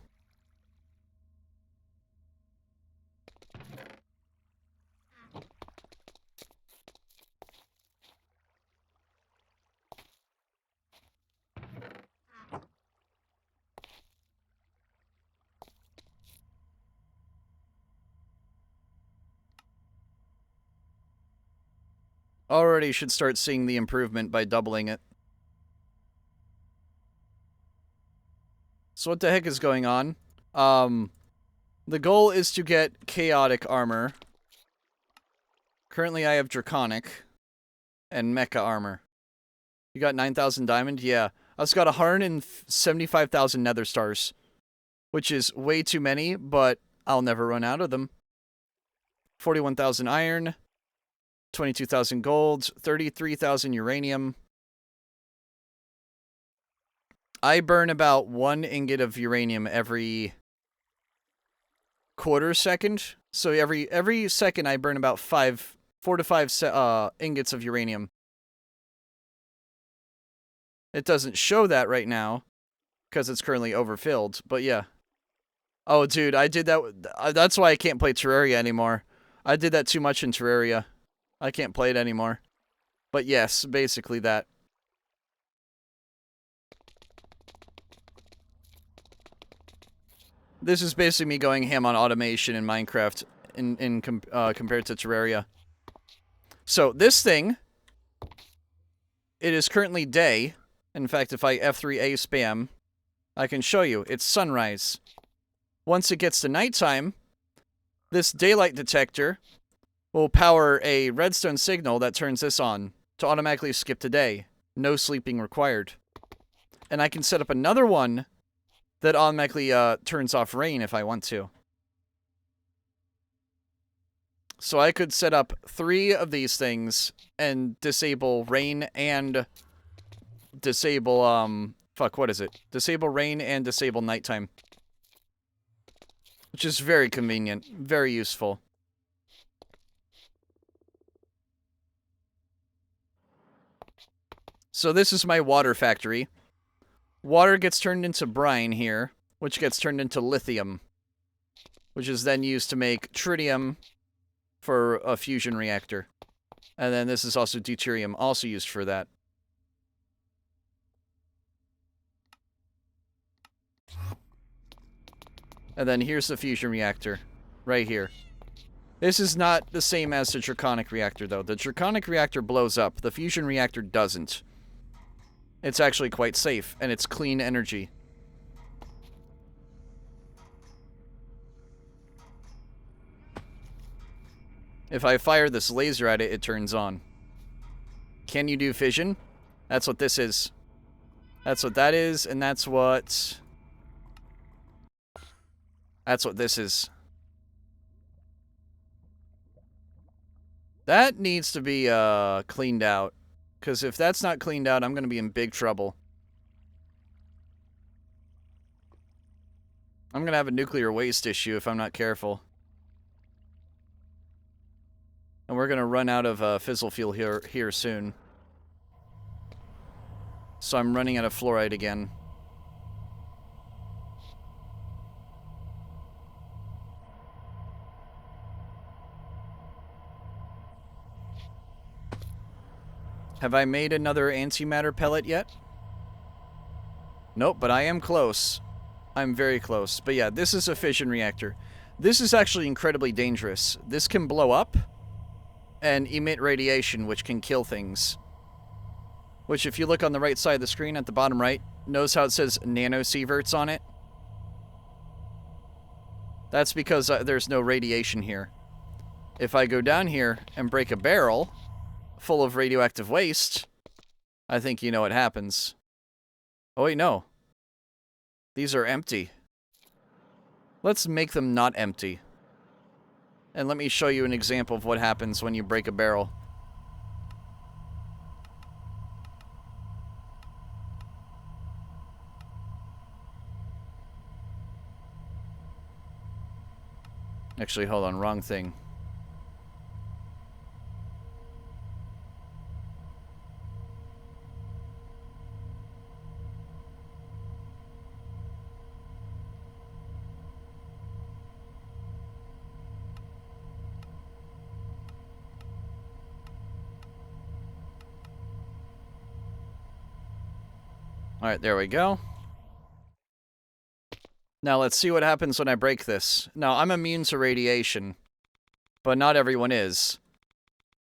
Already should start seeing the improvement by doubling it. So what the heck is going on? The goal is to get chaotic armor. Currently I have draconic and mecha armor. You got 9,000 diamond? Yeah. I just got 175,000 nether stars. Which is way too many, but I'll never run out of them. 41,000 iron. 22,000 gold, 33,000 uranium. I burn about 1 ingot of uranium every quarter second. So every second I burn about 5 4 to 5 ingots of uranium. It doesn't show that right now because it's currently overfilled, but yeah. Oh, dude, I did that. That's why I can't play Terraria anymore. I did that too much in Terraria. I can't play it anymore. But yes, basically that. This is basically me going ham on automation in Minecraft compared to Terraria. So, this thing, it is currently day. In fact, if I F3A spam, I can show you. It's sunrise. Once it gets to nighttime, this daylight detector will power a redstone signal that turns this on to automatically skip to day. No sleeping required. And I can set up another one that automatically turns off rain if I want to. So I could set up 3 of these things and disable rain and disable, what is it? Disable rain and disable nighttime. Which is very convenient, very useful. So this is my water factory. Water gets turned into brine here, which gets turned into lithium, which is then used to make tritium for a fusion reactor. And then this is also deuterium, also used for that. And then here's the fusion reactor, right here. This is not the same as the draconic reactor, though. The draconic reactor blows up. The fusion reactor doesn't. It's actually quite safe, and it's clean energy. If I fire this laser at it, it turns on. Can you do fission? That's what this is. That's what that is, and that's what... That's what this is. That needs to be cleaned out. Because if that's not cleaned out, I'm going to be in big trouble. I'm going to have a nuclear waste issue if I'm not careful. And we're going to run out of fissile fuel here soon. So I'm running out of fluoride again. Have I made another antimatter pellet yet? Nope, but I am close. I'm very close. But yeah, this is a fission reactor. This is actually incredibly dangerous. This can blow up and emit radiation, which can kill things. Which, if you look on the right side of the screen at the bottom right, notice how it says nanosieverts on it? That's because there's no radiation here. If I go down here and break a barrel full of radioactive waste, I think you know what happens. Oh wait, no. These are empty. Let's make them not empty. And let me show you an example of what happens when you break a barrel. Actually, hold on, wrong thing. Alright, there we go. Now let's see what happens when I break this. Now, I'm immune to radiation, but not everyone is.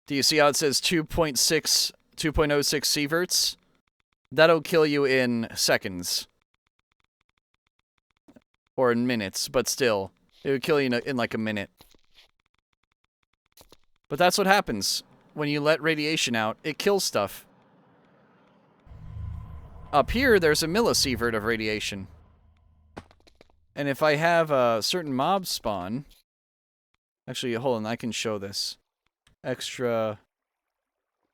Do you see how it says 2.06 sieverts? That'll kill you in seconds. Or in minutes, but still. It would kill you in like a minute. But that's what happens. When you let radiation out, it kills stuff. Up here, there's a millisievert of radiation. And if I have a certain mob spawn... Actually, hold on, I can show this. Extra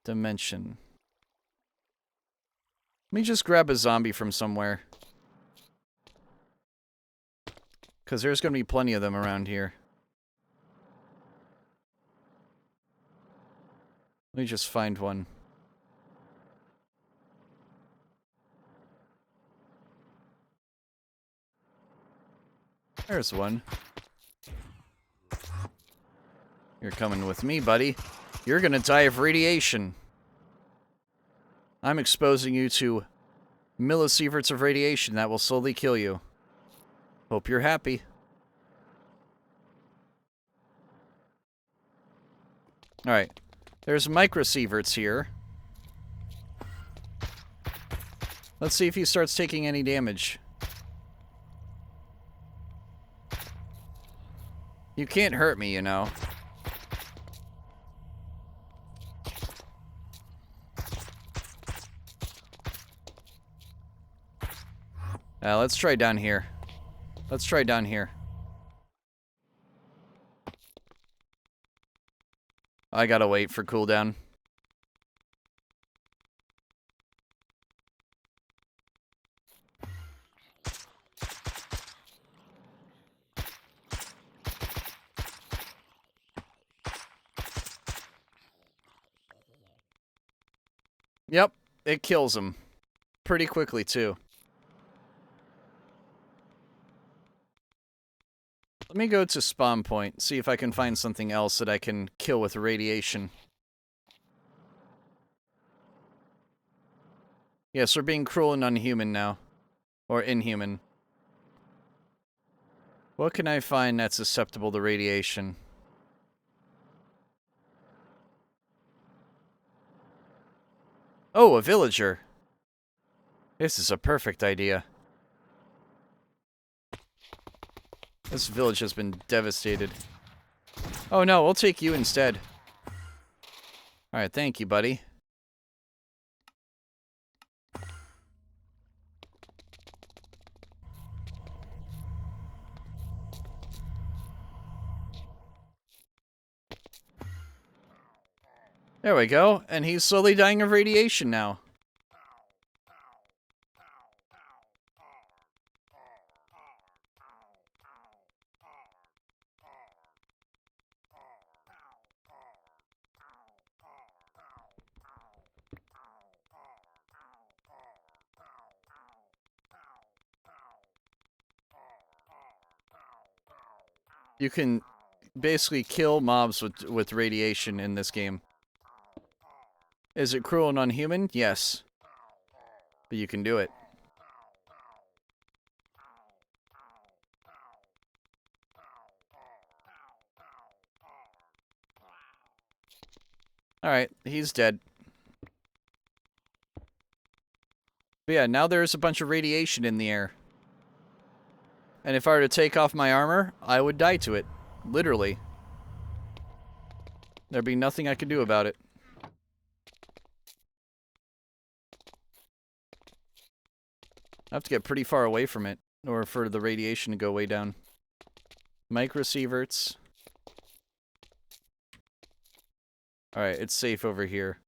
dimension. Let me just grab a zombie from somewhere. Because there's going to be plenty of them around here. Let me just find one. There's one. You're coming with me, buddy. You're gonna die of radiation. I'm exposing you to millisieverts of radiation that will slowly kill you. Hope you're happy. Alright. There's microsieverts here. Let's see if he starts taking any damage. You can't hurt me, you know. Let's try down here. Let's try down here. I gotta wait for cooldown. Yep, it kills him. Pretty quickly, too. Let me go to spawn point, see if I can find something else that I can kill with radiation. Yes, we're being cruel and unhuman now. Or inhuman. What can I find that's susceptible to radiation? Oh, a villager. This is a perfect idea. This village has been devastated. Oh no, we'll take you instead. Alright, thank you, buddy. There we go, and he's slowly dying of radiation now. You can basically kill mobs with radiation in this game. Is it cruel and unhuman? Yes. But you can do it. Alright, he's dead. But yeah, now there's a bunch of radiation in the air. And if I were to take off my armor, I would die to it. Literally. There'd be nothing I could do about it. I have to get pretty far away from it, or for the radiation to go way down. Microsieverts. Alright, it's safe over here.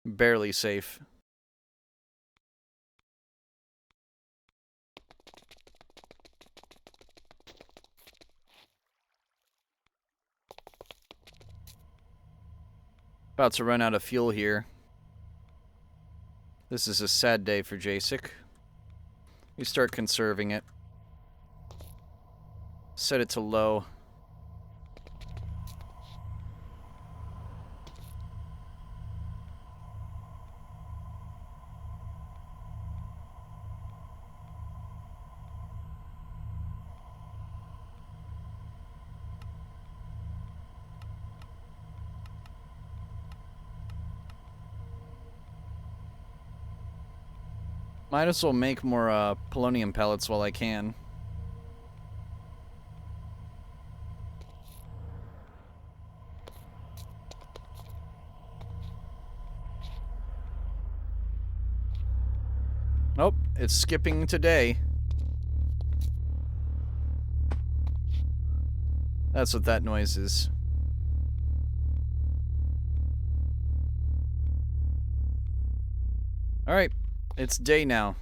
Barely safe. About to run out of fuel here. This is a sad day for JaceKraft. We start conserving it. Set it to low. Might as well make more polonium pellets while I can. Nope, it's skipping today. That's what that noise is. Alright, it's day now.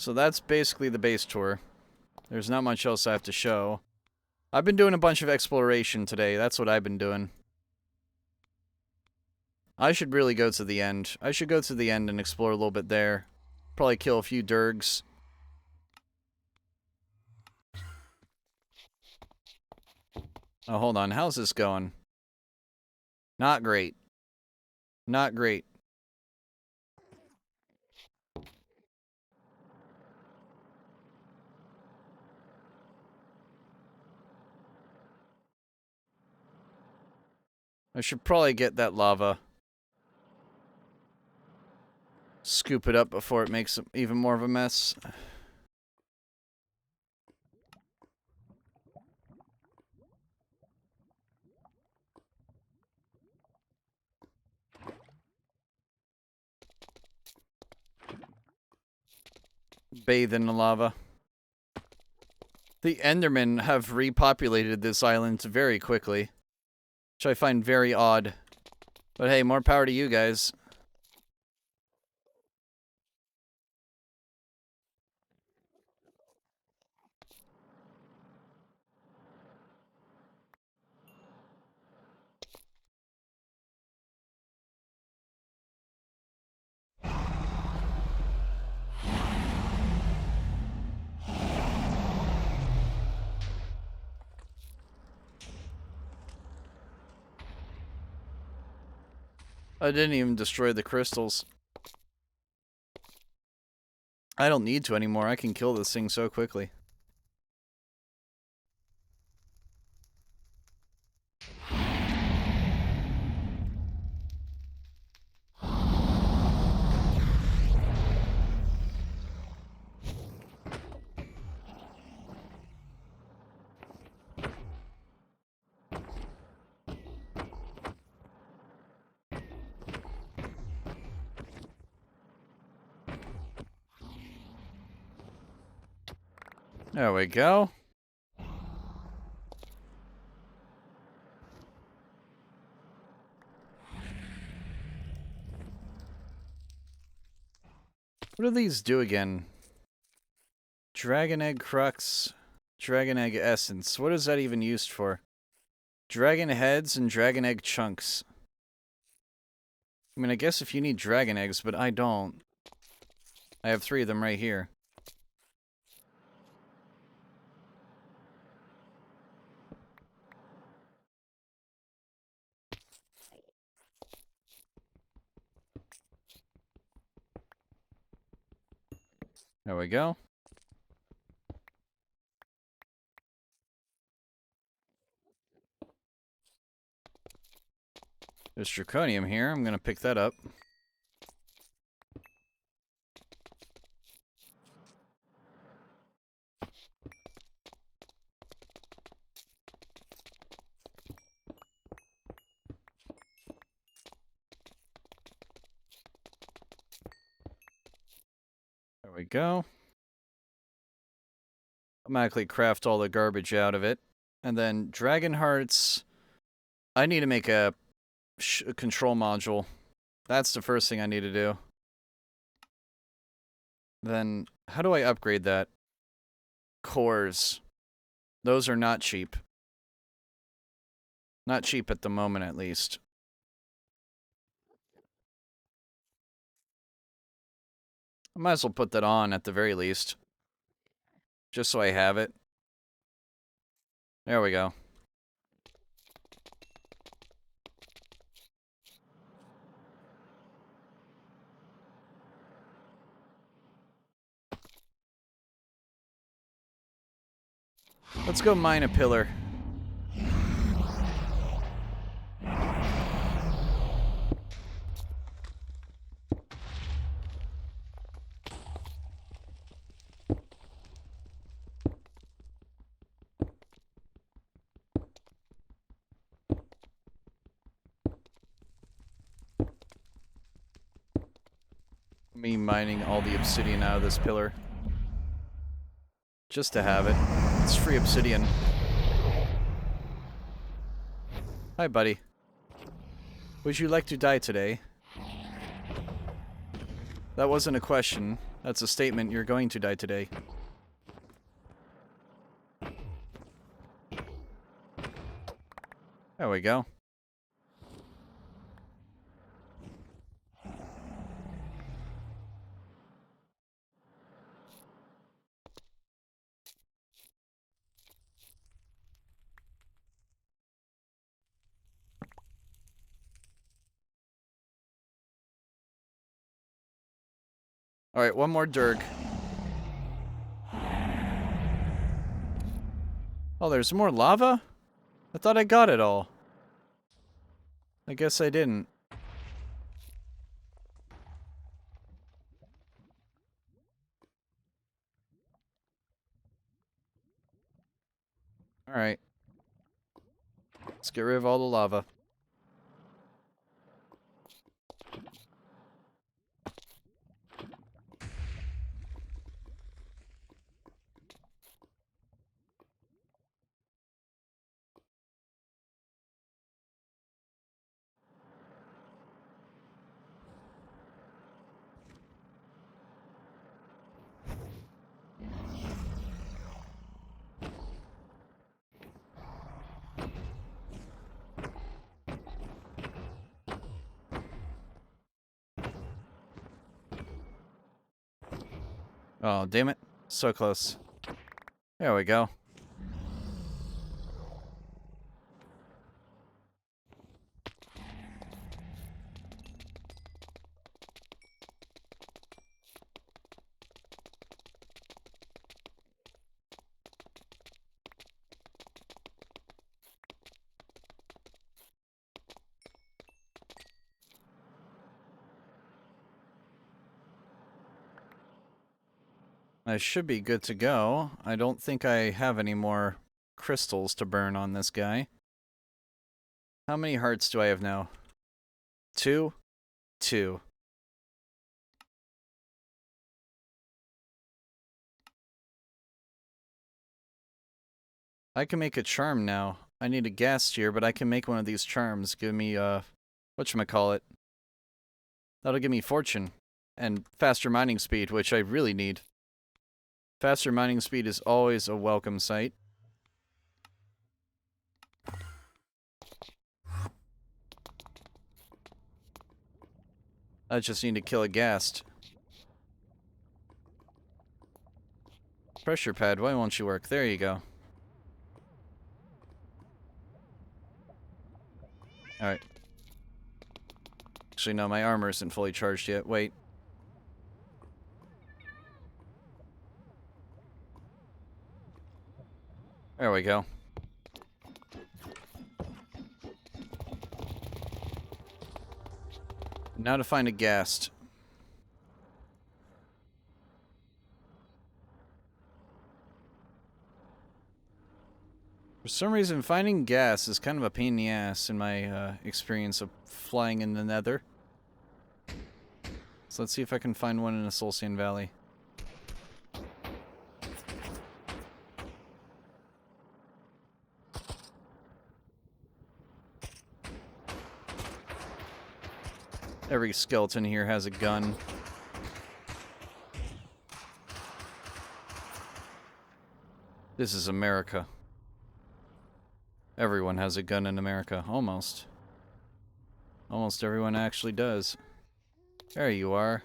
So that's basically the base tour. There's not much else I have to show. I've been doing a bunch of exploration today. That's what I've been doing. I should really go to the end. I should go to the end and explore a little bit there. Probably kill a few Durgs. Oh, hold on. How's this going? Not great. Not great. I should probably get that lava. Scoop it up before it makes even more of a mess. Bathe in the lava. The Endermen have repopulated this island very quickly, which I find very odd. But hey, more power to you guys. I didn't even destroy the crystals. I don't need to anymore. I can kill this thing so quickly. There we go. What do these do again? Dragon Egg Crux, Dragon Egg Essence. What is that even used for? Dragon Heads and Dragon Egg Chunks. I mean, I guess if you need Dragon Eggs, but I don't. I have 3 of them right here. There we go. There's Draconium here. I'm gonna pick that up. There we go. Automatically craft all the garbage out of it. And then Dragon Hearts. I need to make a control module. That's the first thing I need to do. Then, how do I upgrade that? Cores. Those are not cheap. Not cheap at the moment, at least. I might as well put that on at the very least. Just so I have it. There we go. Let's go mine a pillar. Me mining all the obsidian out of this pillar. Just to have it. It's free obsidian. Hi, buddy. Would you like to die today? That wasn't a question. That's a statement. You're going to die today. There we go. Alright, one more Durg. Oh, there's more lava? I thought I got it all. I guess I didn't. Alright. Let's get rid of all the lava. Oh, damn it. So close. There we go. I should be good to go. I don't think I have any more crystals to burn on this guy. How many hearts do I have now? 2? 2. I can make a charm now. I need a gas tier, but I can make one of these charms. Give me, whatchamacallit. That'll give me fortune. And faster mining speed, which I really need. Faster mining speed is always a welcome sight. I just need to kill a ghast. Pressure pad, why won't you work? There you go. Alright. Actually, no, my armor isn't fully charged yet. Wait. There we go. Now to find a ghast. For some reason, finding gas is kind of a pain in the ass in my experience of flying in the nether. So let's see if I can find one in the Solcian Valley. Every skeleton here has a gun. This is America. Everyone has a gun in America. Almost. Almost everyone actually does. There you are.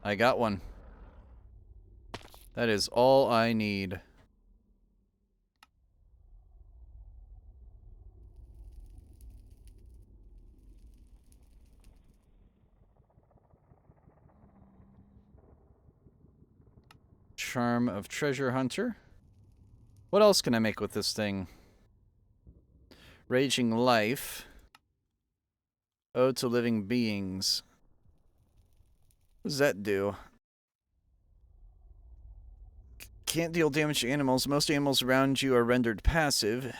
I got one. That is all I need. Charm of Treasure Hunter. What else can I make with this thing? Raging Life. Ode to Living Beings. What does that do? Can't deal damage to animals. Most animals around you are rendered passive.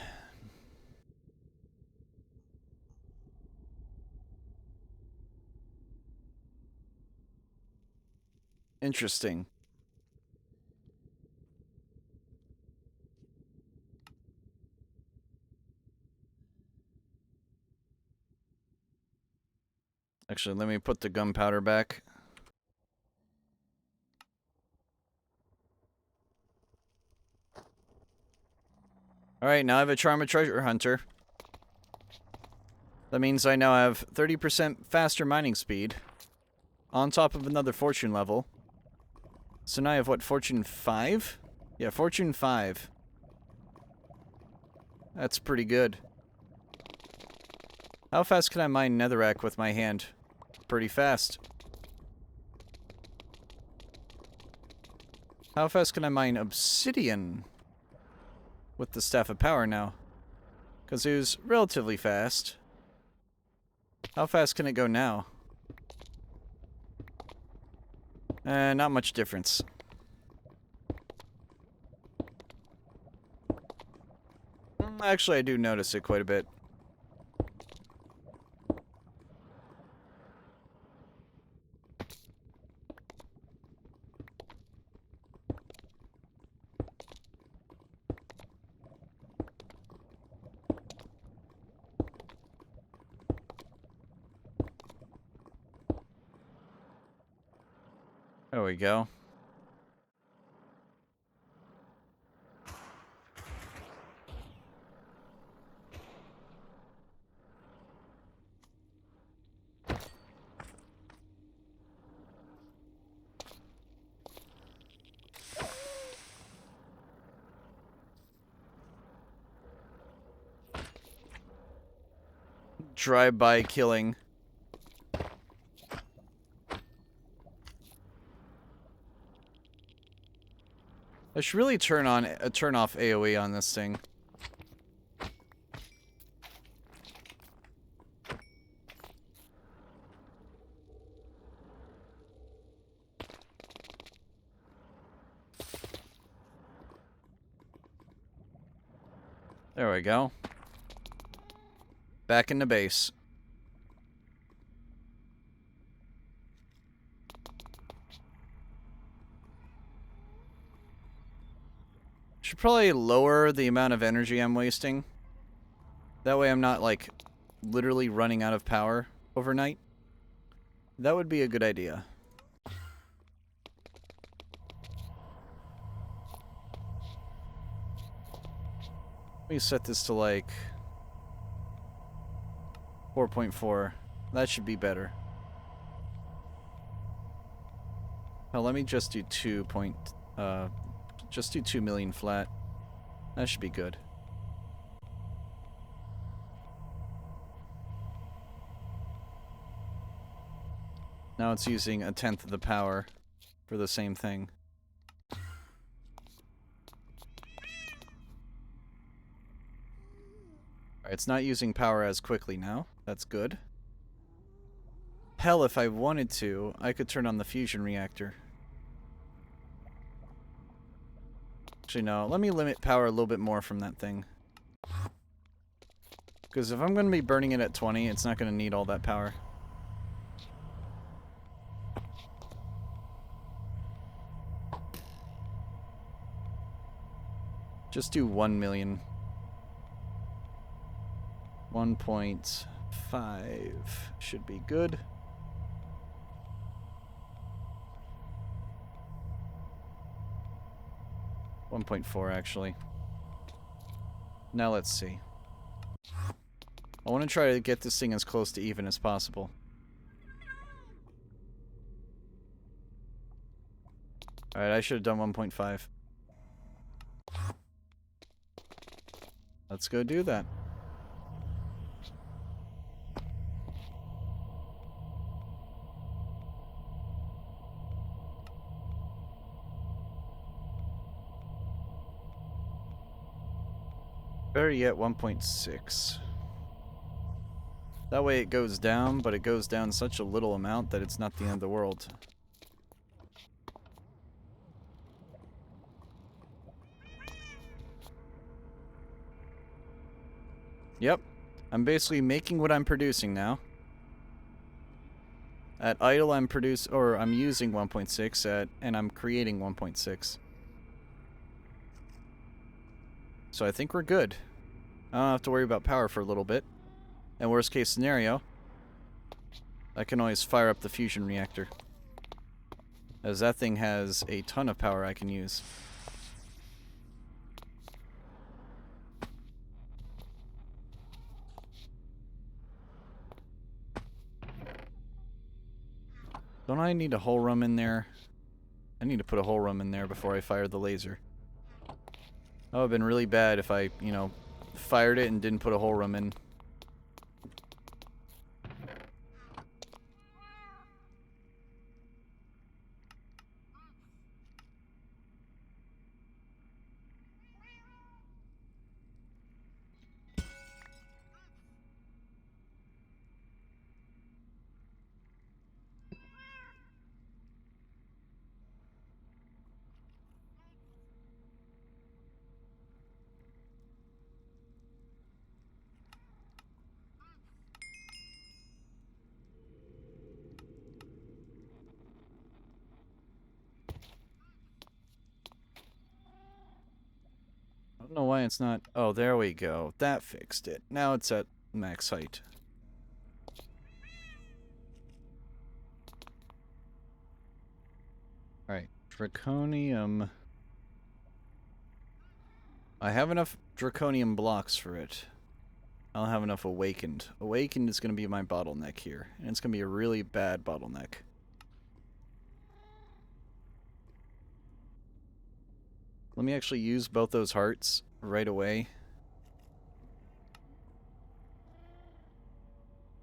Interesting. Actually, let me put the gunpowder back. Alright, now I have a Charm of Treasure Hunter. That means I now have 30% faster mining speed. On top of another fortune level. So now I have what, fortune 5? Yeah, fortune 5. That's pretty good. How fast can I mine netherrack with my hand? Pretty fast. How fast can I mine obsidian with the Staff of Power now? Because it was relatively fast. How fast can it go now? Not much difference. Actually, I do notice it quite a bit. There we go. Drive-by killing. I should really turn off AoE on this thing. There we go. Back in the base. Should probably lower the amount of energy I'm wasting. That way I'm not, like, literally running out of power overnight. That would be a good idea. Let me set this to, like, 4.4. That should be better. Hell, let me just do 2 million flat. That should be good. Now it's using 1/10 of the power for the same thing. Alright, it's not using power as quickly now. That's good. Hell, if I wanted to, I could turn on the fusion reactor. Actually, no. Let me limit power a little bit more from that thing. Because if I'm going to be burning it at 20, it's not going to need all that power. Just do 1 million. 1.5 should be good. .4 actually. Now let's see. I want to try to get this thing as close to even as possible. Alright, I should have done 1.5. Let's go do that. Better yet, 1.6. That way it goes down, but it goes down such a little amount that it's not the end of the world. Yep. I'm basically making what I'm producing now. At idle I'm using 1.6 and I'm creating 1.6. So I think we're good. I don't have to worry about power for a little bit. And worst case scenario, I can always fire up the fusion reactor, as that thing has a ton of power I can use. Don't I need a hole rum in there? I need to put a hole rum in there before I fire the laser. That would have been really bad if I, you know, fired it and didn't put a hole rum in. I don't know why it's not... Oh, there we go. That fixed it. Now it's at max height. Alright, draconium. I have enough draconium blocks for it. I don't have enough awakened. Awakened is going to be my bottleneck here. And it's going to be a really bad bottleneck. Let me actually use both those hearts right away.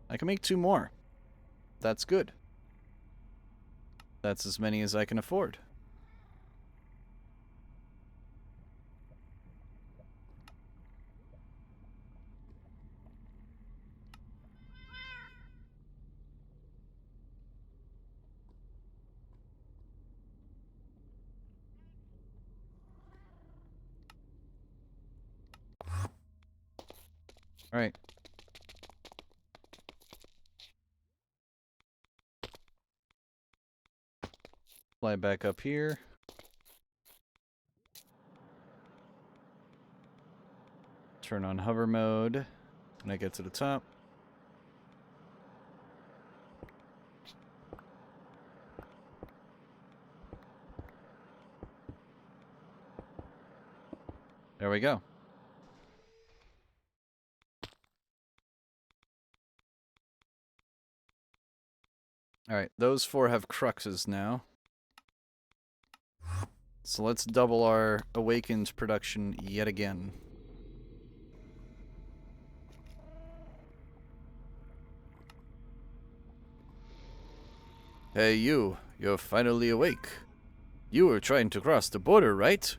I can make 2 more. That's good. That's as many as I can afford. Alright. Fly back up here. Turn on hover mode when I get to the top. There we go. Alright, those 4 have cruxes now. So let's double our awakened production yet again. Hey you, you're finally awake. You were trying to cross the border, right?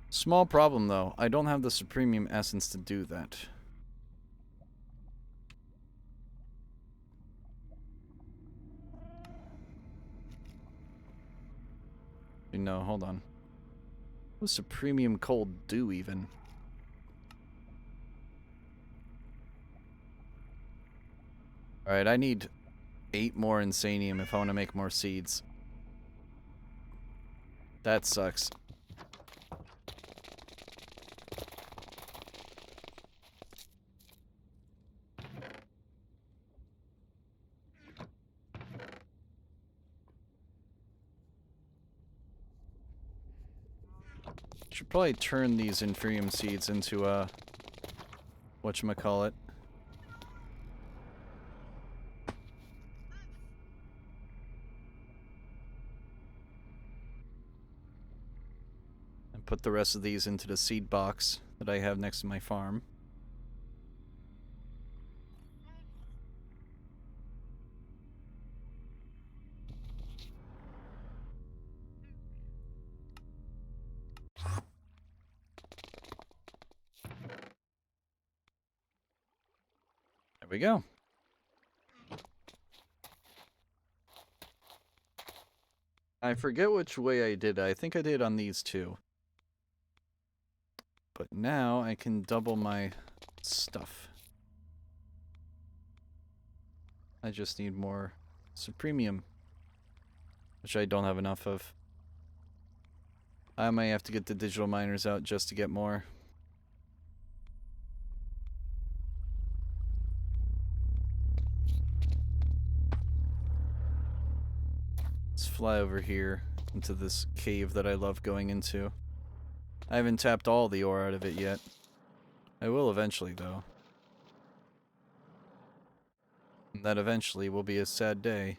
Small problem though, I don't have the Supremium Essence to do that. No, hold on. What does Supremium Cold do even? Alright, I need 8 more Insanium if I want to make more seeds. That sucks. Should probably turn these Inferium seeds into whatchamacallit. And put the rest of these into the seed box that I have next to my farm. There we go. I forget which way I did it. I think I did on these 2. But now I can double my stuff. I just need more Supremium, which I don't have enough of. I might have to get the digital miners out just to get more. fly over here into this cave that I love going into. I haven't tapped all the ore out of it yet. I will eventually, though. And that eventually will be a sad day.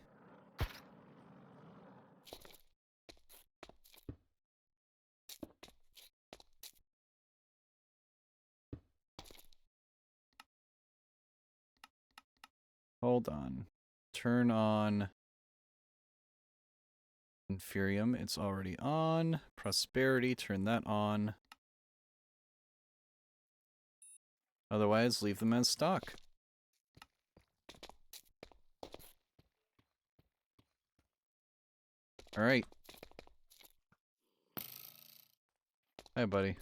Hold on. Turn on Inferium. It's already on. Prosperity. Turn that on. Otherwise, leave them as stock. Alright. Hi, buddy.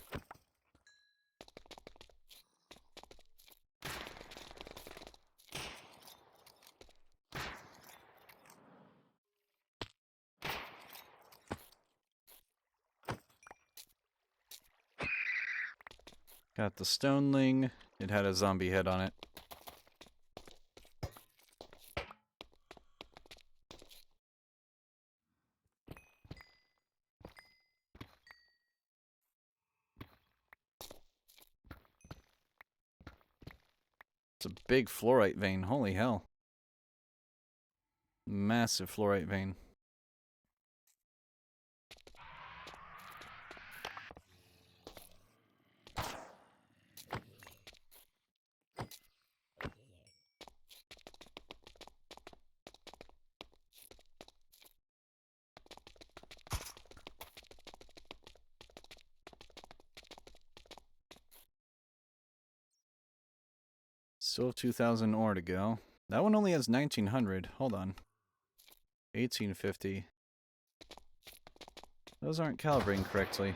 Got the stoneling. It had a zombie head on it. It's a big fluorite vein. Holy hell. Massive fluorite vein. Still have 2,000 ore to go. That one only has 1,900. Hold on. 1,850. Those aren't calibrating correctly.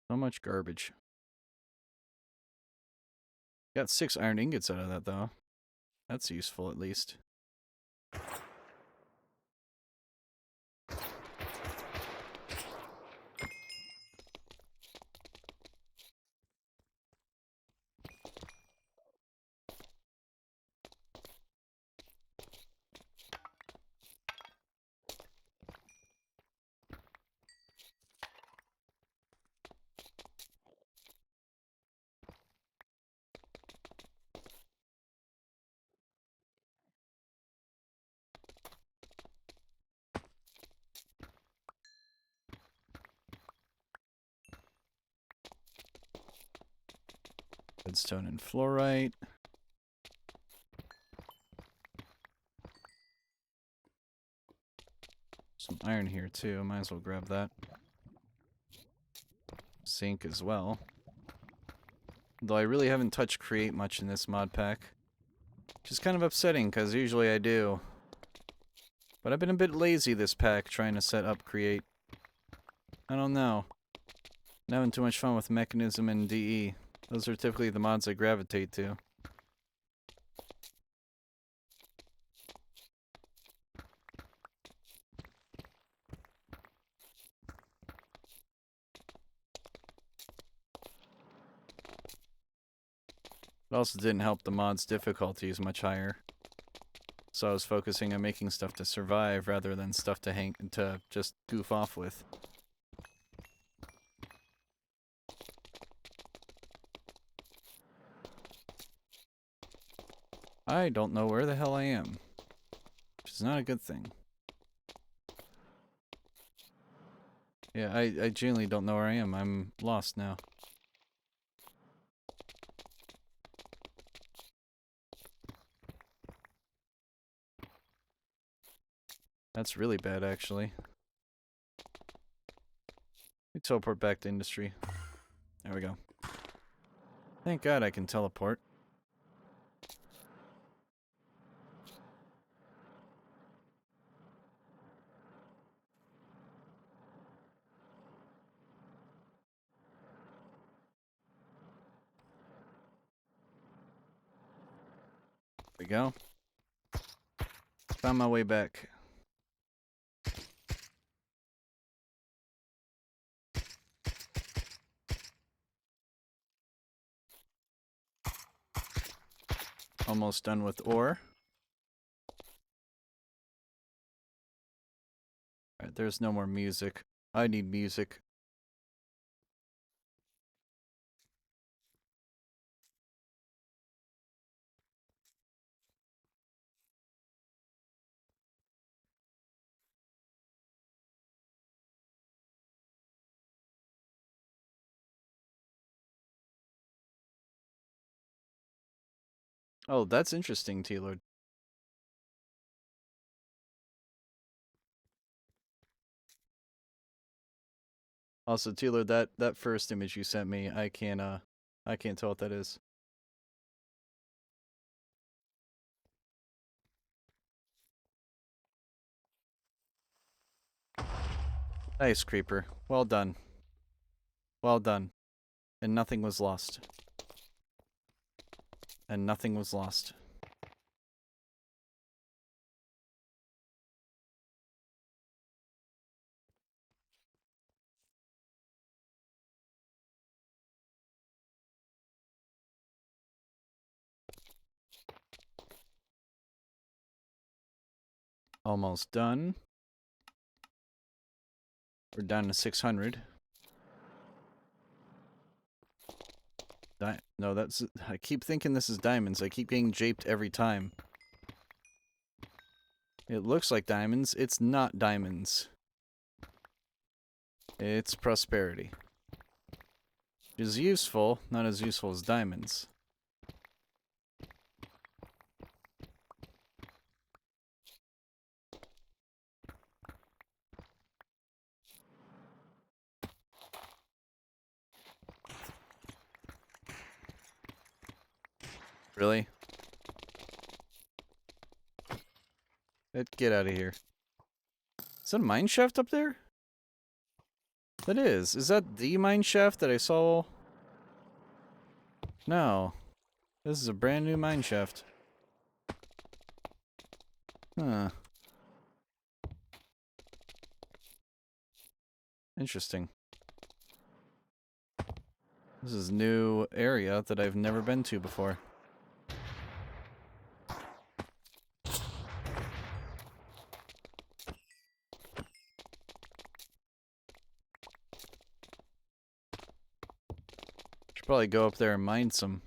So much garbage. Got 6 iron ingots out of that, though. That's useful, at least. Redstone and fluorite. Some iron here too, might as well grab that. Zinc as well. Though I really haven't touched create much in this mod pack. Which is kind of upsetting, because usually I do. But I've been a bit lazy this pack, trying to set up create. I don't know. I'm having too much fun with Mechanism and DE. Those are typically the mods I gravitate to. It also didn't help the mod's difficulty is much higher. So I was focusing on making stuff to survive rather than stuff to just goof off with. I don't know where the hell I am. Which is not a good thing. Yeah, I genuinely don't know where I am. I'm lost now. That's really bad, actually. We teleport back to industry. There we go. Thank God I can teleport. There we go. Found my way back. Almost done with ore. Alright, there's no more music. I need music. Oh, that's interesting, T-Lord. Also, T-Lord, that first image you sent me, I can't tell what that is. Nice, Creeper. Well done. Well done. And nothing was lost. And nothing was lost. Almost done. We're down to 600. No, that's... I keep thinking this is diamonds. I keep getting japed every time. It looks like diamonds. It's not diamonds. It's prosperity. Which is useful, not as useful as diamonds. Really? Get out of here. Is that a mine shaft up there? That is. Is that the mine shaft that I saw? No. This is a brand new mine shaft. Huh. Interesting. This is a new area that I've never been to before. Should probably go up there and mine some.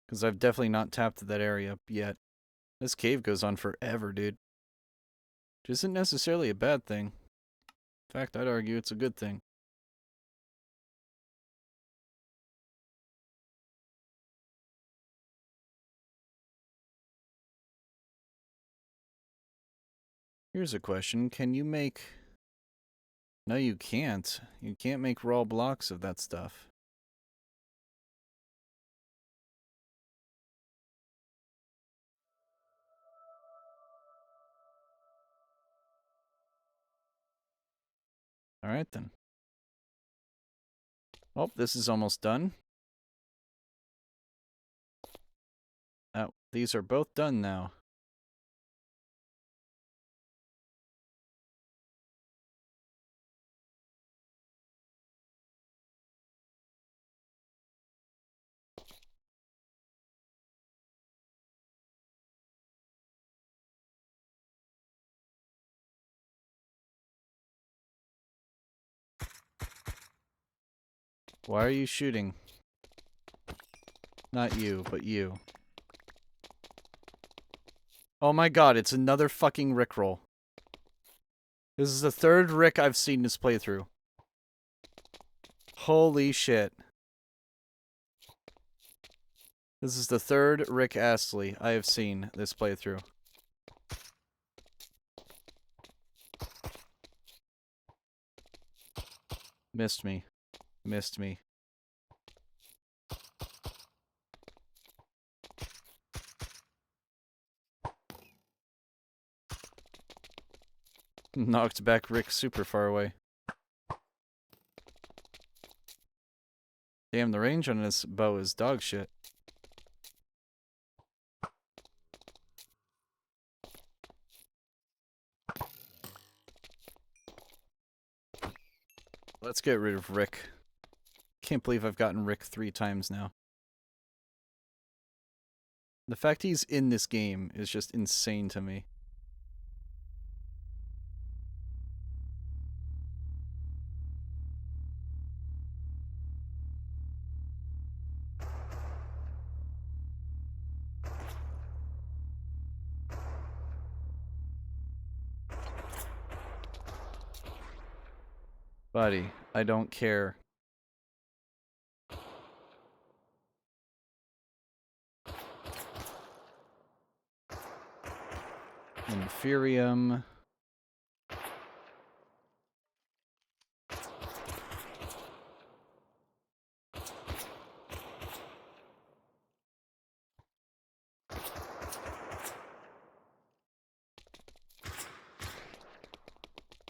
Because I've definitely not tapped that area yet. This cave goes on forever, dude. Which isn't necessarily a bad thing. In fact, I'd argue it's a good thing. Here's a question. Can you make... No, you can't. You can't make raw blocks of that stuff. Alright then. Oh, this is almost done. Oh, these are both done now. Why are you shooting? Not you, but you. Oh my god, it's another fucking Rickroll. This is the third Rick I've seen this playthrough. Holy shit. This is the third Rick Astley I have seen this playthrough. Missed me. Missed me. Knocked back Rick super far away. Damn, the range on this bow is dog shit. Let's get rid of Rick. Can't believe I've gotten Rick 3 times now. The fact he's in this game is just insane to me. Buddy, I don't care. Inferium.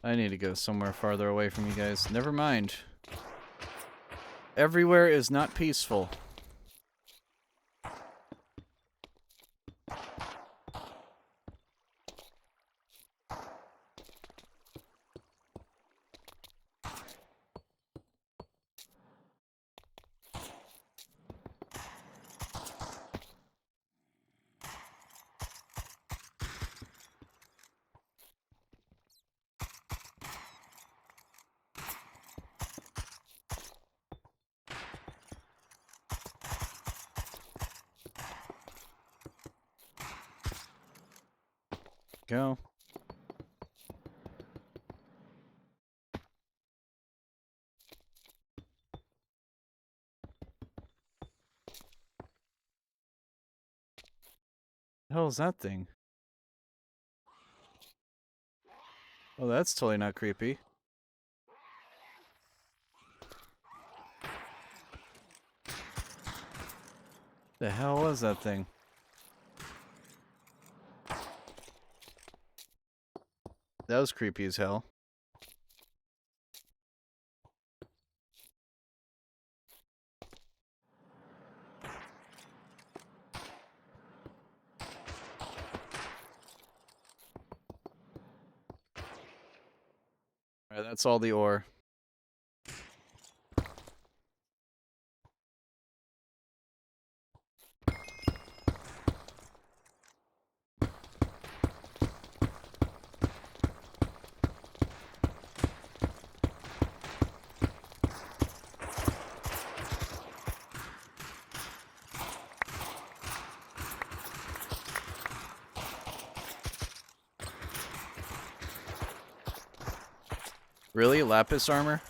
I need to go somewhere farther away from you guys. Never mind. Everywhere is not peaceful. Go. The hell is that thing? Oh, that's totally not creepy. The hell was that thing? That was creepy as hell. Alright, that's all the ore. Really? Lapis armor?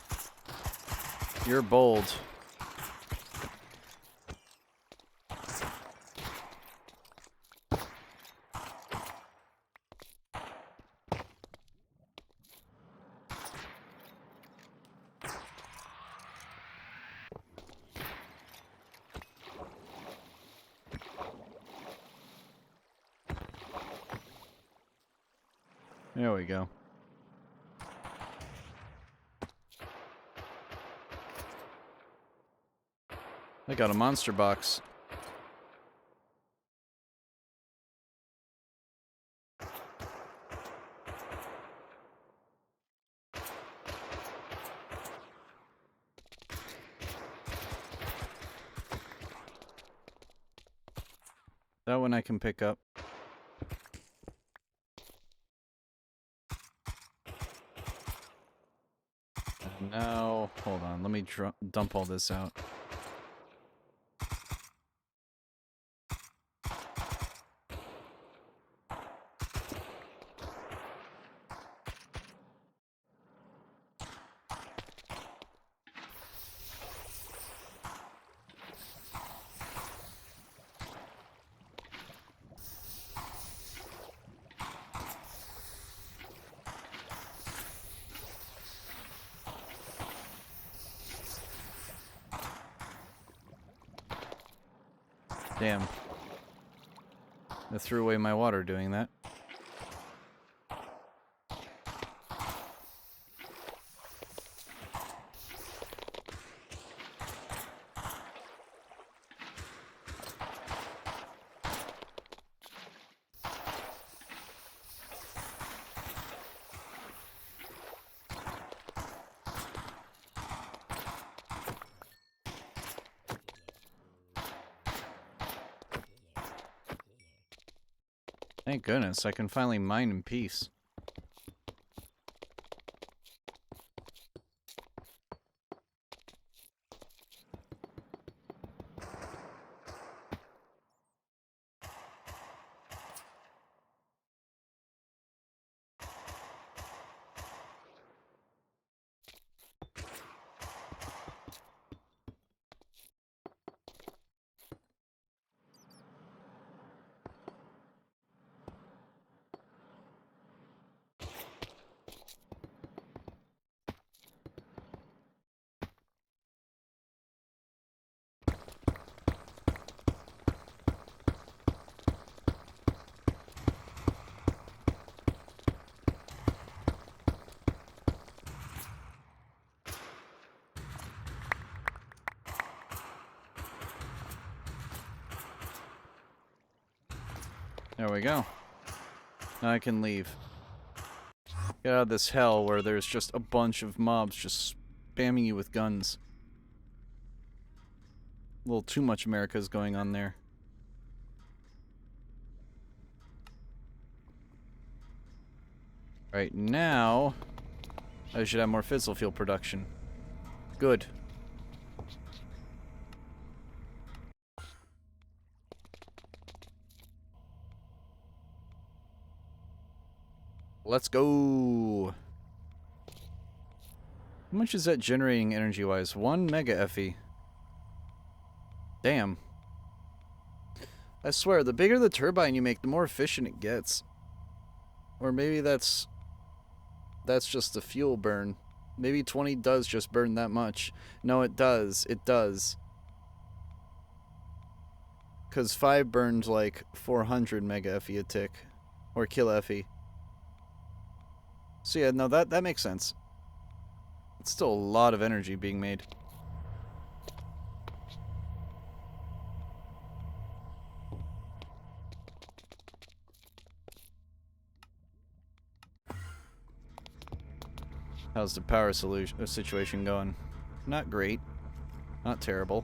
You're bold. There we go. I got a monster box. That one I can pick up. And now, hold on, let me dump all this out. Damn. I threw away my water doing that. Thank goodness, I can finally mine in peace. There we go. Now I can leave. Get out of this hell where there's just a bunch of mobs just spamming you with guns. A little too much America's going on there. Right now, I should have more fizzle fuel production. Good. Let's go. How much is that generating energy-wise? 1 mega FE. Damn. I swear, the bigger the turbine you make, the more efficient it gets. Or maybe that's just the fuel burn. Maybe 20 does just burn that much. No, it does. It does. Because 5 burned like 400 mega FE a tick. Or kilo FE. So yeah, no, that makes sense. It's still a lot of energy being made. How's the power situation going? Not great. Not terrible.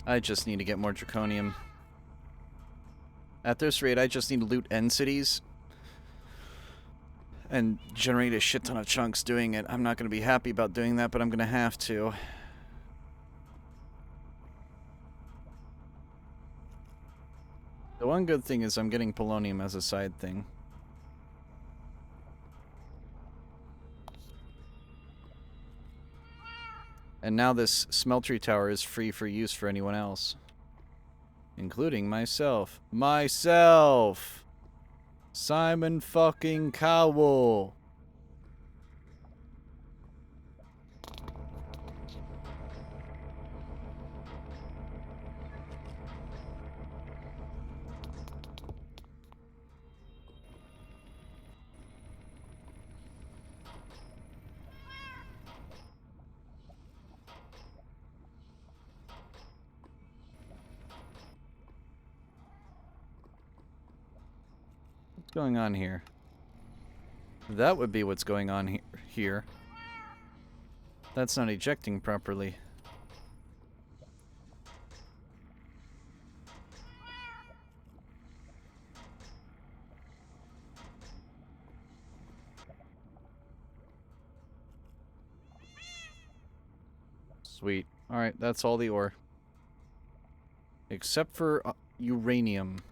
I just need to get more draconium. At this rate, I just need to loot end cities and generate a shit ton of chunks doing it. I'm not going to be happy about doing that, but I'm going to have to. The one good thing is I'm getting polonium as a side thing. And now this smeltery tower is free for use for anyone else. Including myself. Myself! Simon fucking Cowell! What's going on here? That would be what's going on here. That's not ejecting properly. Sweet. Alright, that's all the ore. Except for uranium.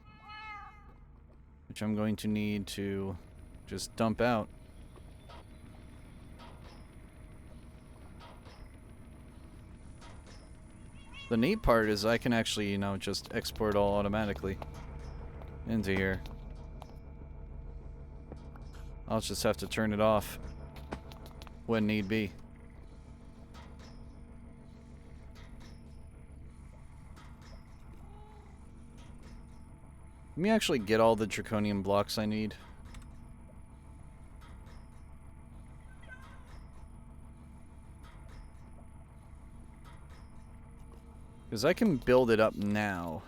Which I'm going to need to just dump out. The neat part is I can actually, you know, just export all automatically into here. I'll just have to turn it off when need be. Let me actually get all the draconium blocks I need. Because I can build it up now.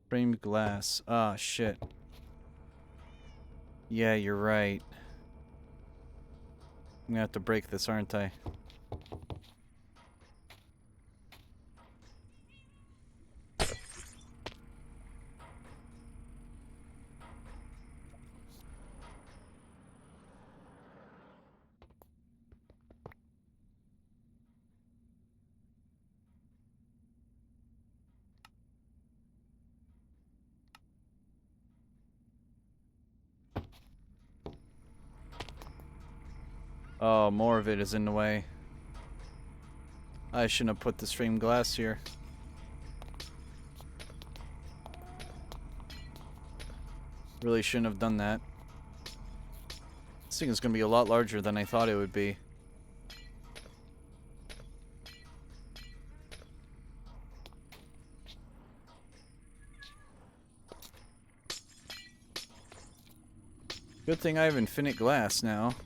Framed glass. Ah, shit. Yeah, you're right. I'm gonna have to break this, aren't I? Oh, more of it is in the way. I shouldn't have put this framed glass here. Really shouldn't have done that. This thing is going to be a lot larger than I thought it would be. Good thing I have infinite glass now.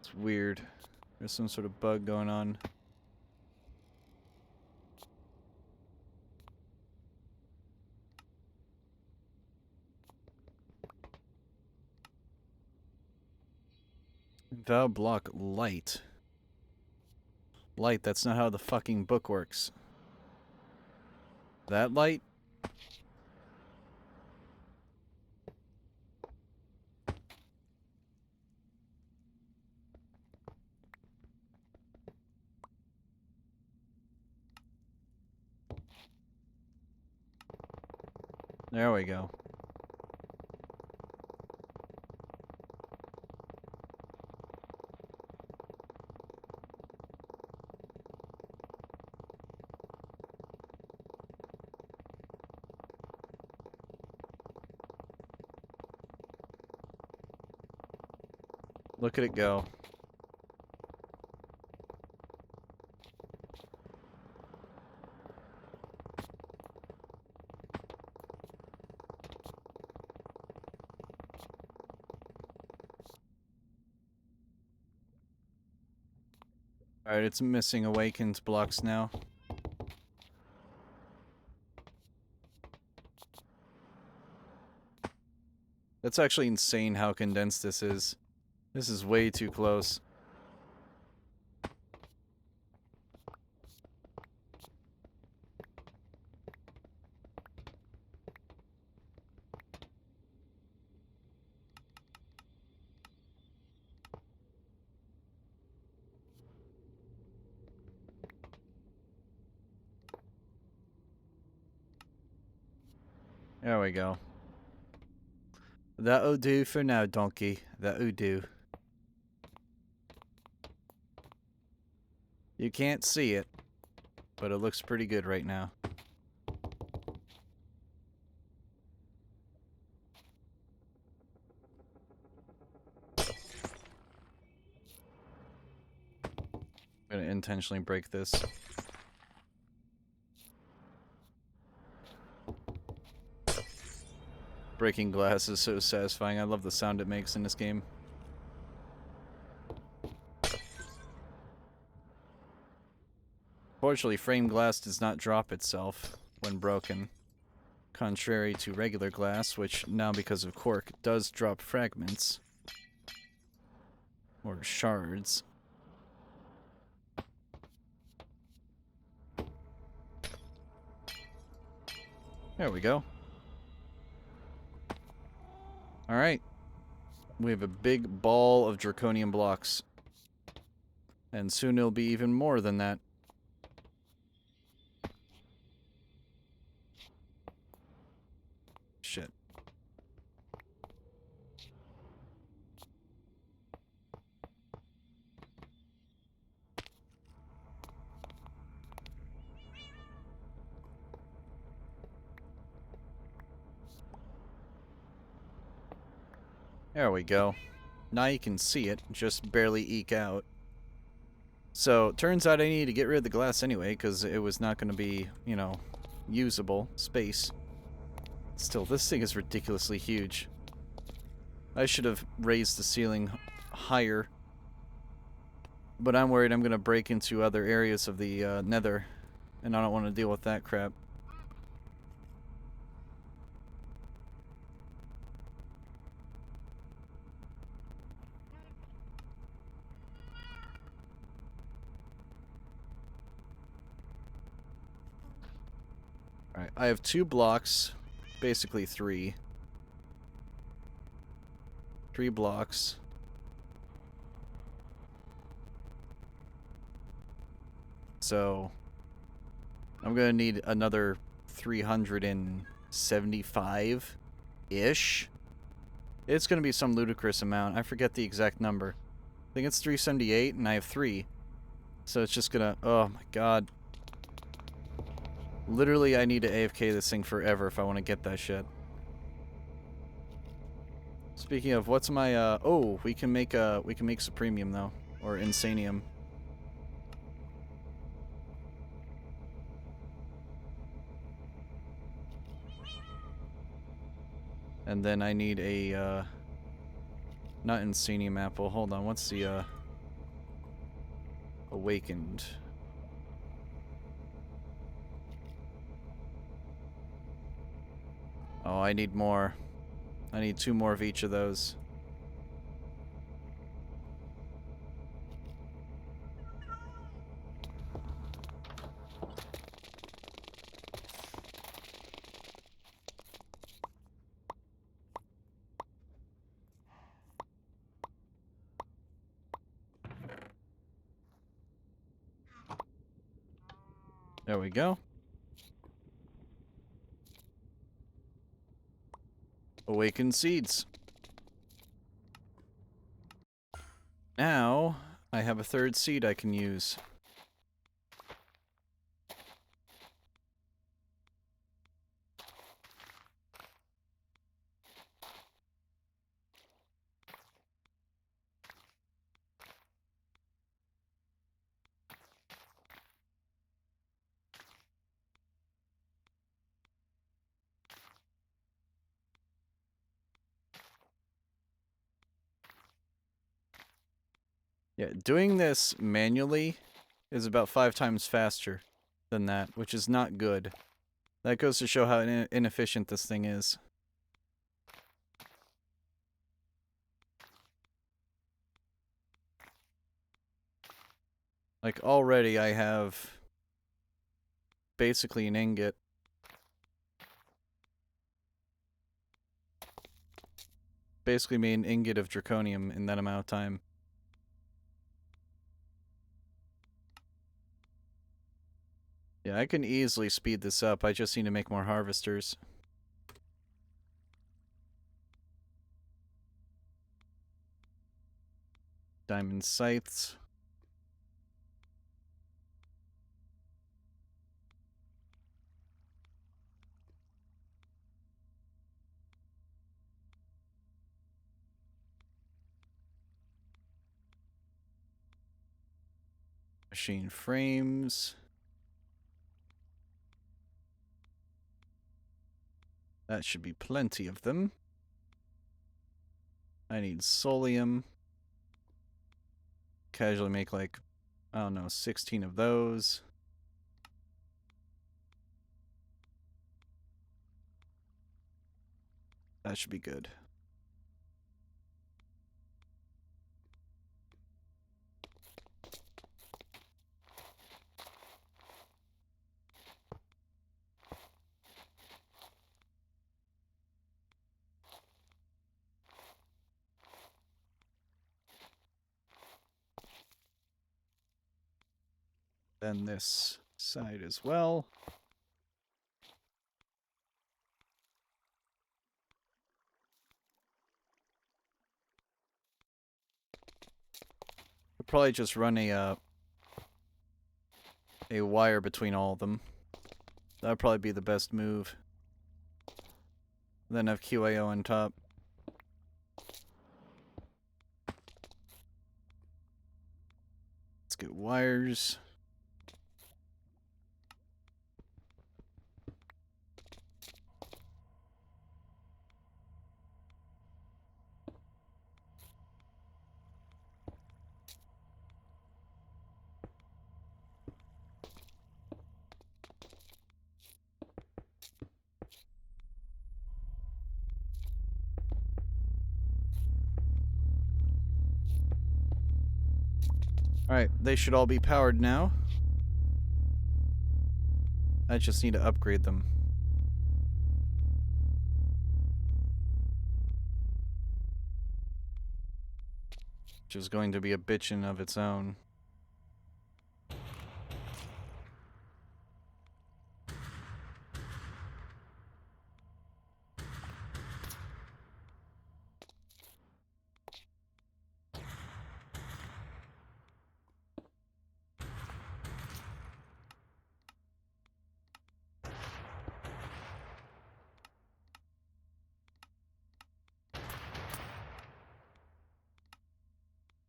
It's weird. There's some sort of bug going on. Thou block light. Light, that's not how the fucking book works. That light? There we go. Look at it go. Alright, it's missing awakened blocks now. That's actually insane how condensed this is. This is way too close. There we go. That'll do for now, donkey. That'll do. You can't see it, but it looks pretty good right now. I'm gonna intentionally break this. Breaking glass is so satisfying. I love the sound it makes in this game. Fortunately, frame glass does not drop itself when broken, contrary to regular glass, which now because of cork does drop fragments or shards. There we go. Alright. We have a big ball of draconian blocks. And soon it'll be even more than that. Shit. There we go. Now you can see it, just barely eke out. So, turns out I need to get rid of the glass anyway, because it was not going to be, you know, usable space. Still, this thing is ridiculously huge. I should have raised the ceiling higher. But I'm worried I'm going to break into other areas of the nether, and I don't want to deal with that crap. Alright, I have 2 blocks, basically 3. 3 blocks. So, I'm gonna need another 375-ish. It's gonna be some ludicrous amount. I forget the exact number. I think it's 378, and I have 3. So it's just gonna... Oh my god. Literally, I need to AFK this thing forever if I want to get that shit. Speaking of, what's my, oh, we can make Supremium, though. Or Insanium. And then I need a, not Insanium apple. Hold on, what's the, Awakened? Oh, I need more. I need 2 more of each of those. There we go. Awakened seeds. Now, I have a 3rd seed I can use. Yeah, doing this manually is about 5 times faster than that, which is not good. That goes to show how inefficient this thing is. Like, already I have basically an ingot. Basically made an ingot of draconium in that amount of time. Yeah, I can easily speed this up. I just need to make more harvesters. Diamond scythes. Machine frames. That should be plenty of them. I need solium. Casually make like, I don't know, 16 of those. That should be good. Then this side as well. We'll probably just run a wire between all of them. That would probably be the best move. Then have QAO on top. Let's get wires. Alright, they should all be powered now. I just need to upgrade them. Which is going to be a bitchin' of its own.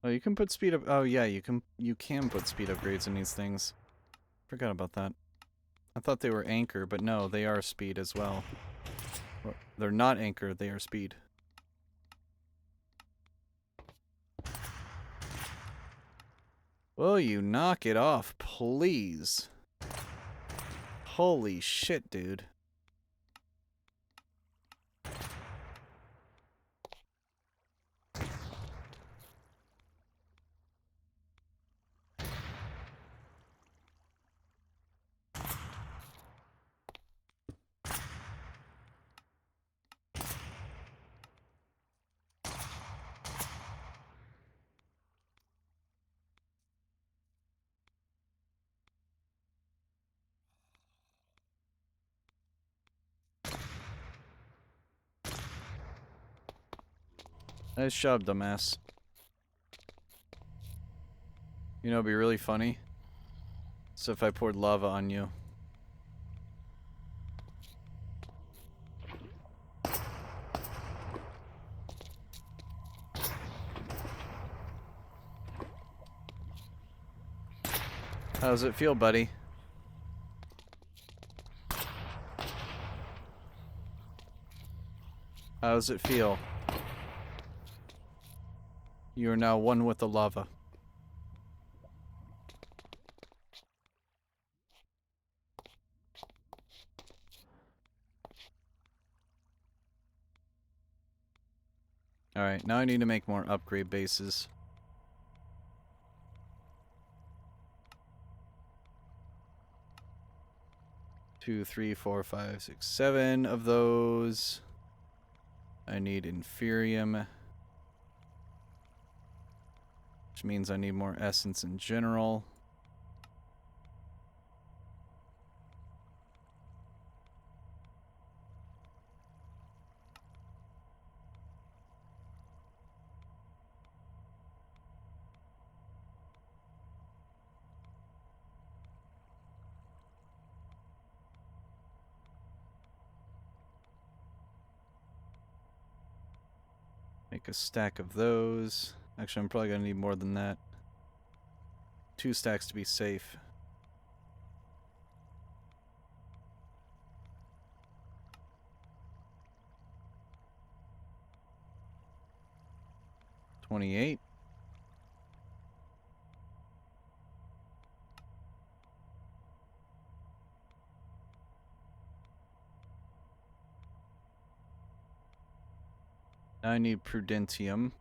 Oh, you can put speed up. Oh yeah, you can put speed upgrades in these things. Forgot about that. I thought they were anchor, but no, they are speed as well. Or, they're not anchor, they are speed. Will you knock it off, please? Holy shit, dude. Nice job, dumbass. You know, it'd be really funny. So if I poured lava on you. How does it feel, buddy? How does it feel? You are now one with the lava. Alright, now I need to make more upgrade bases. 2, 3, 4, 5, 6, 7 of those. I need inferium. Which means I need more essence in general. Make a stack of those. Actually, I'm probably going to need more than that. 2 stacks to be safe. $28. Now I need prudentium.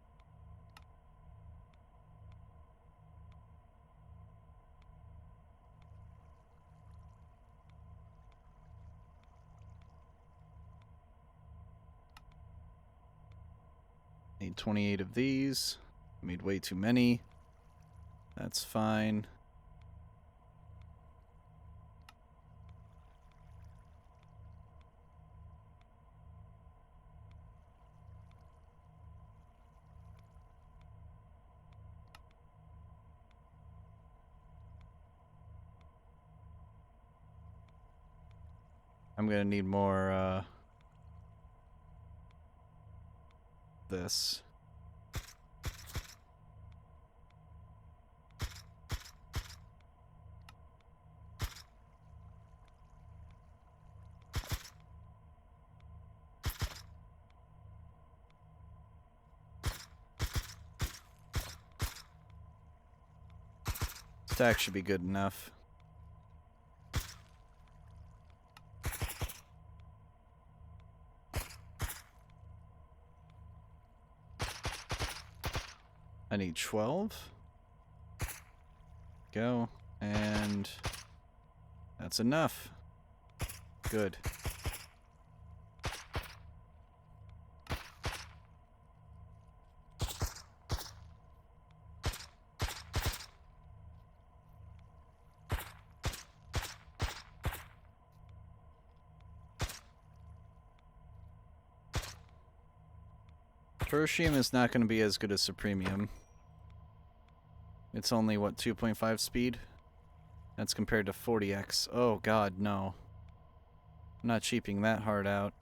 Need 28 of these. Made way too many. That's fine. I'm gonna need more, this. Stack should be good enough. I need 12. Go. And that's enough. Good. Tertium is not going to be as good as Supremium. It's only, what, 2.5 speed? That's compared to 40x. Oh god, no. I'm not cheaping that hard out.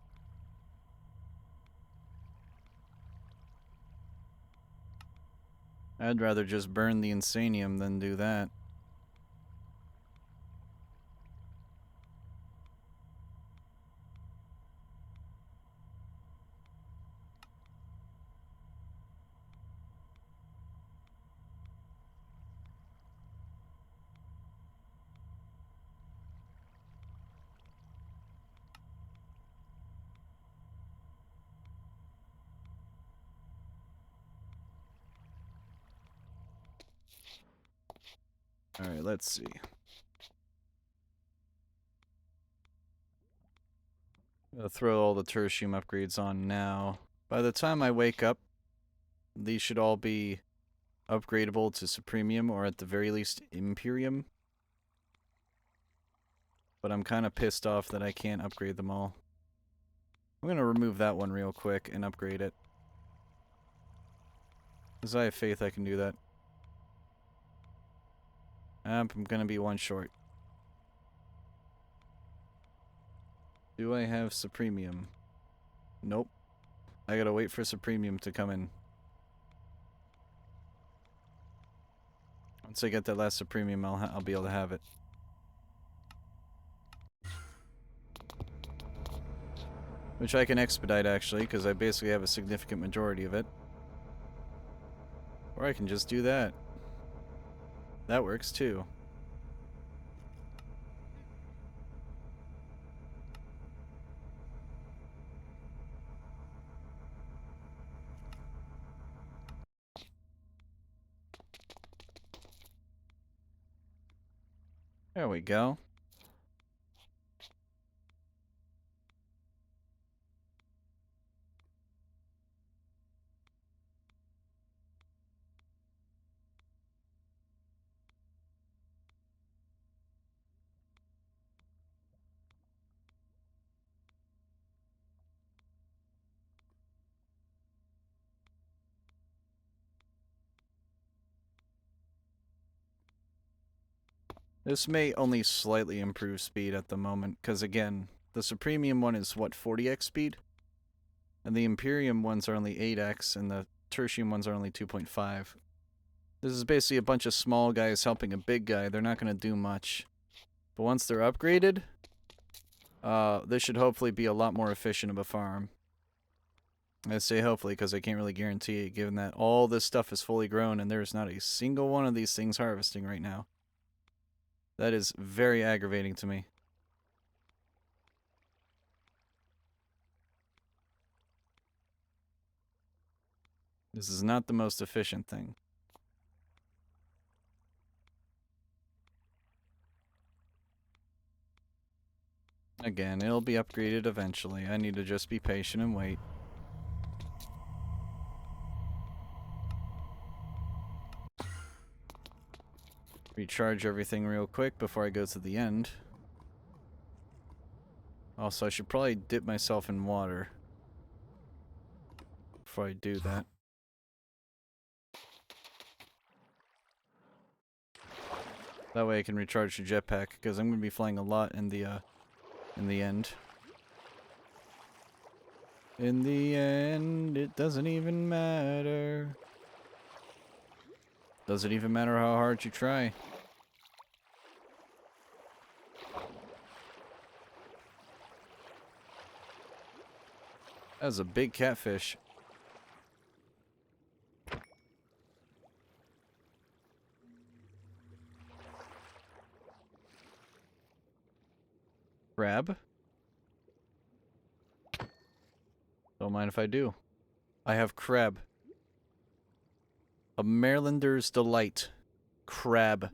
I'd rather just burn the Insanium than do that. Alright, let's see. I'll throw all the tertium upgrades on now. By the time I wake up, these should all be upgradable to Supremium, or at the very least Imperium. But I'm kind of pissed off that I can't upgrade them all. I'm going to remove that one real quick and upgrade it. Because I have faith I can do that. I'm going to be one short. Do I have Supremium? Nope. I gotta wait for Supremium to come in. Once I get that last Supremium, I'll be able to have it. Which I can expedite, actually, because I basically have a significant majority of it. Or I can just do that. That works, too. There we go. This may only slightly improve speed at the moment, because again, the Supremium one is, what, 40x speed? And the Imperium ones are only 8x, and the Tertium ones are only 2.5. This is basically a bunch of small guys helping a big guy. They're not going to do much. But once they're upgraded, this should hopefully be a lot more efficient of a farm. I say hopefully because I can't really guarantee it, given that all this stuff is fully grown and there's not a single one of these things harvesting right now. That is very aggravating to me. This is not the most efficient thing. Again, it'll be upgraded eventually. I need to just be patient and wait. Recharge everything real quick before I go to the end. Also, I should probably dip myself in water before I do that. That way I can recharge the jetpack, because I'm going to be flying a lot in the end. In the end, it doesn't even matter. Doesn't even matter how hard you try. That was a big catfish. crab. Don't mind if I do. I have crab. A Marylander's delight. Crab.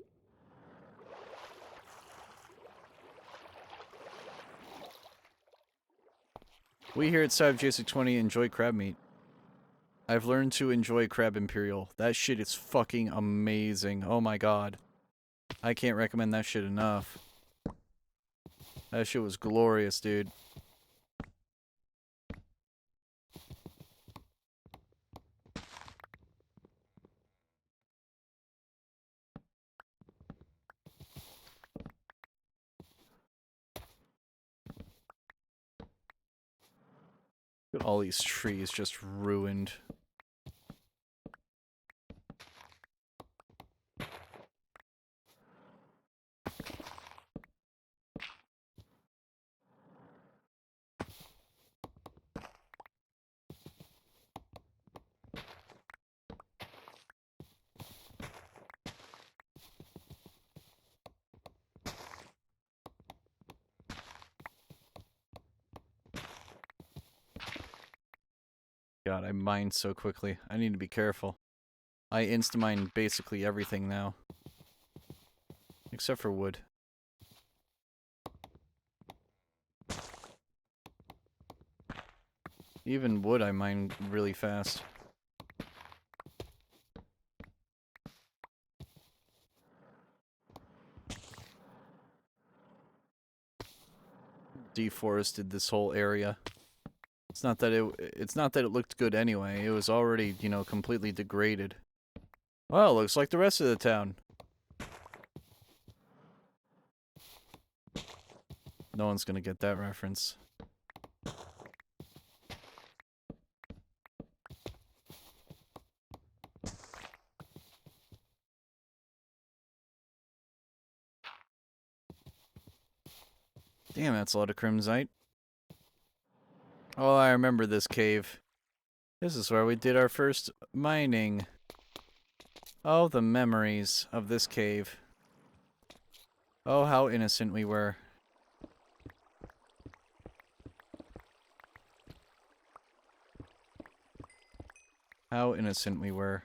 We here at Side of JaceKraft enjoy crab meat. I've learned to enjoy crab imperial. That shit is fucking amazing. Oh my god. I can't recommend that shit enough. That shit was glorious, dude. Look at all these trees just ruined. God, I mine so quickly. I need to be careful. I insta-mine basically everything now. Except for wood. Even wood I mine really fast. Deforested this whole area. It's not that it looked good anyway. It was already, you know, completely degraded. Well, looks like the rest of the town. No one's gonna get that reference. Damn, that's a lot of crimsite. Oh, I remember this cave. This is where we did our first mining. Oh, the memories of this cave. Oh, how innocent we were. How innocent we were.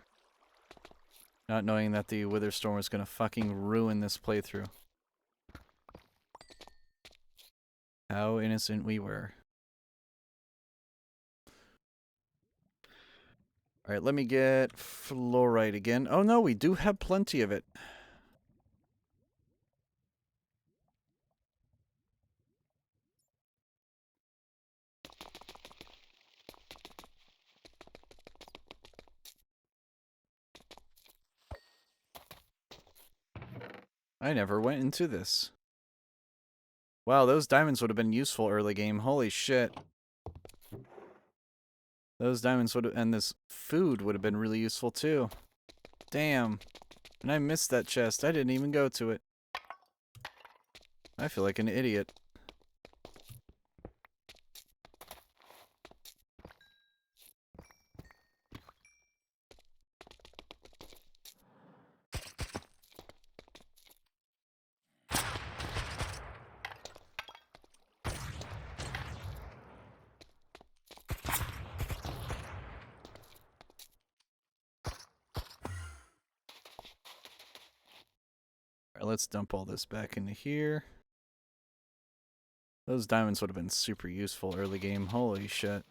Not knowing that the Wither Storm was gonna fucking ruin this playthrough. How innocent we were. Alright, let me get fluorite again. Oh no, we do have plenty of it. I never went into this. Wow, those diamonds would have been useful early game. Holy shit. Those diamonds would have, and this food would have been really useful too. Damn. And I missed that chest. I didn't even go to it. I feel like an idiot. Alright, let's dump all this back into here. Those diamonds would have been super useful early game. Holy shit.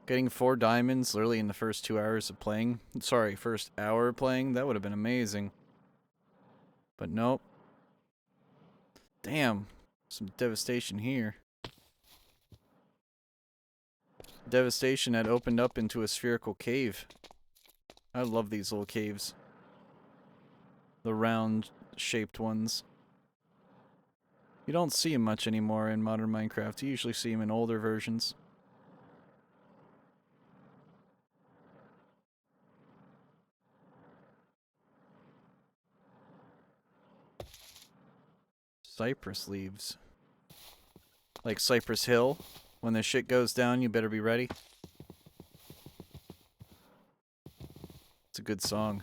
Getting 4 diamonds literally in the first 2 hours of playing. Sorry, first hour playing. That would have been amazing. But nope. Damn. Some devastation here. Devastation had opened up into a spherical cave. I love these little caves. The round-shaped ones. You don't see them much anymore in modern Minecraft. You usually see them in older versions. Cypress leaves. Like Cypress Hill. When the shit goes down, you better be ready. It's a good song.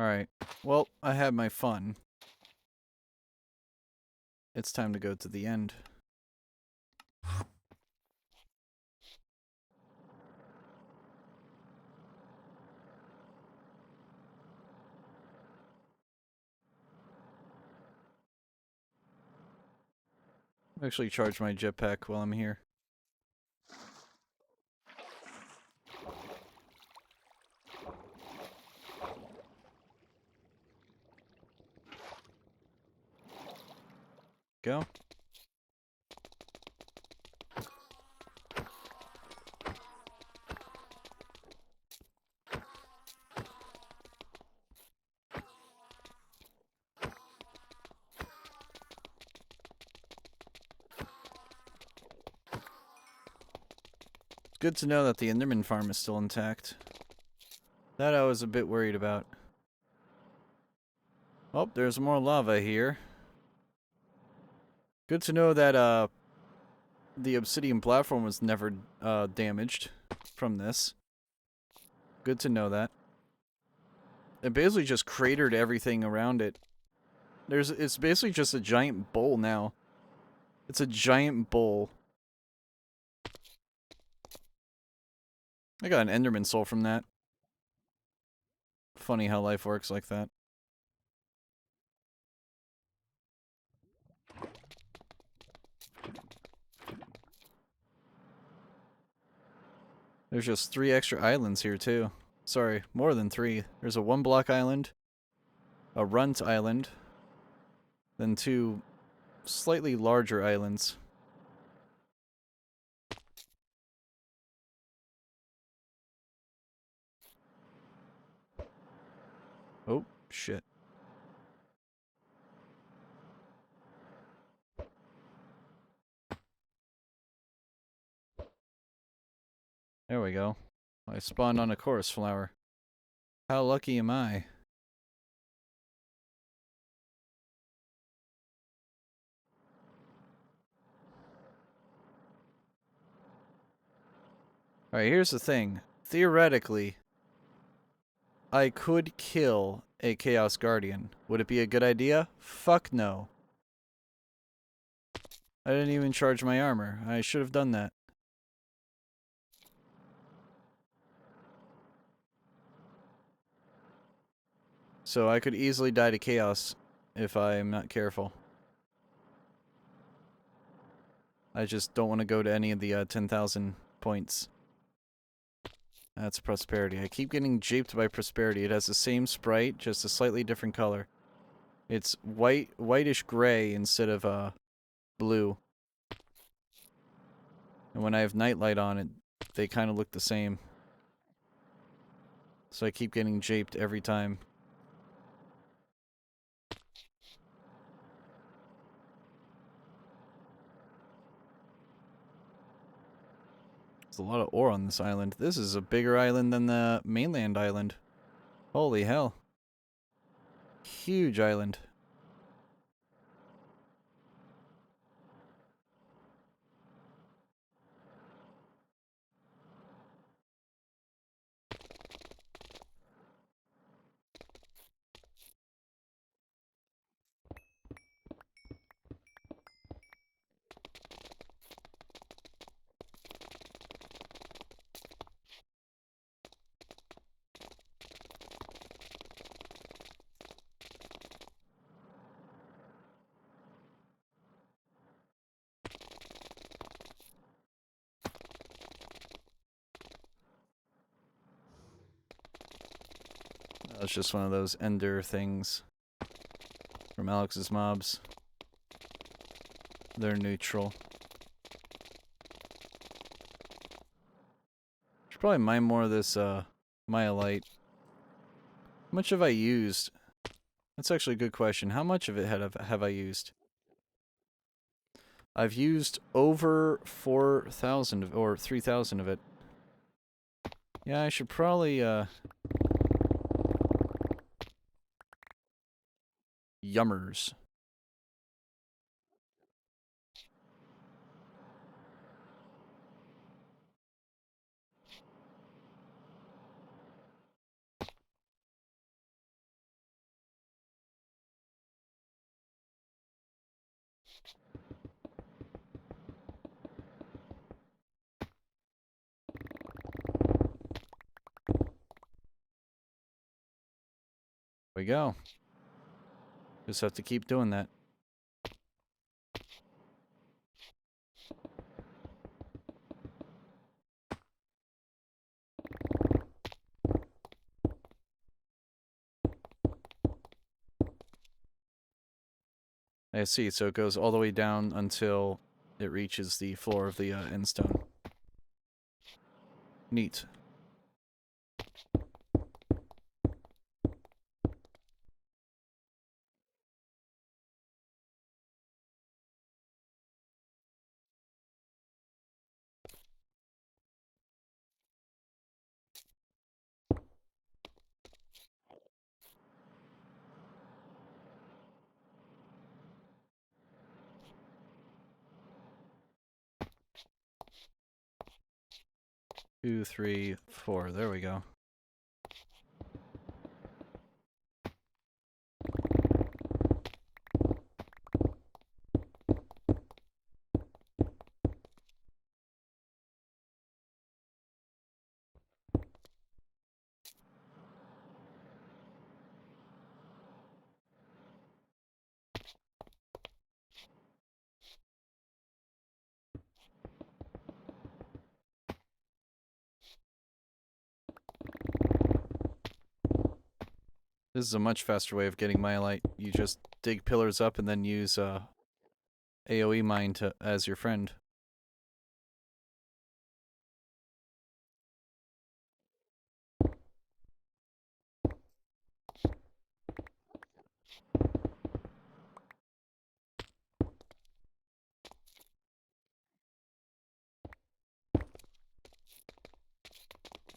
Alright. Well, I had my fun. It's time to go to the end. Actually charge my jetpack while I'm here. Go. Good to know that the Enderman farm is still intact. That I was a bit worried about. Oh, there's more lava here. Good to know that the obsidian platform was never damaged from this. Good to know that. It basically just cratered everything around it. It's basically just a giant bowl now. It's a giant bowl. I got an Enderman soul from that. Funny how life works like that. There's just 3 extra islands here too. Sorry, more than 3. There's a 1-block island, a runt island, then 2 slightly larger islands. Oh, shit. There we go. I spawned on a chorus flower. How lucky am I? Alright, here's the thing. Theoretically, I could kill a Chaos Guardian. Would it be a good idea? Fuck no. I didn't even charge my armor. I should have done that. So I could easily die to Chaos if I'm not careful. I just don't want to go to any of the 10,000 points. That's Prosperity. I keep getting japed by Prosperity. It has the same sprite, just a slightly different color. It's whitish gray instead of blue. And when I have Nightlight on it, they kind of look the same. So I keep getting japed every time. There's a lot of ore on this island. This is a bigger island than the mainland island. Holy hell. Huge island. That's just one of those ender things from Alex's mobs. They're neutral. Should probably mine more of this myelite. How much have I used? That's actually a good question. How much of it have I used? I've used over 4,000 or 3,000 of it. Yeah, I should probably yummers. We go. Just have to keep doing that. I see, so it goes all the way down until it reaches the floor of the end stone. Neat. Two, three, four. There we go. This is a much faster way of getting myelite. You just dig pillars up and then use AoE mine as your friend.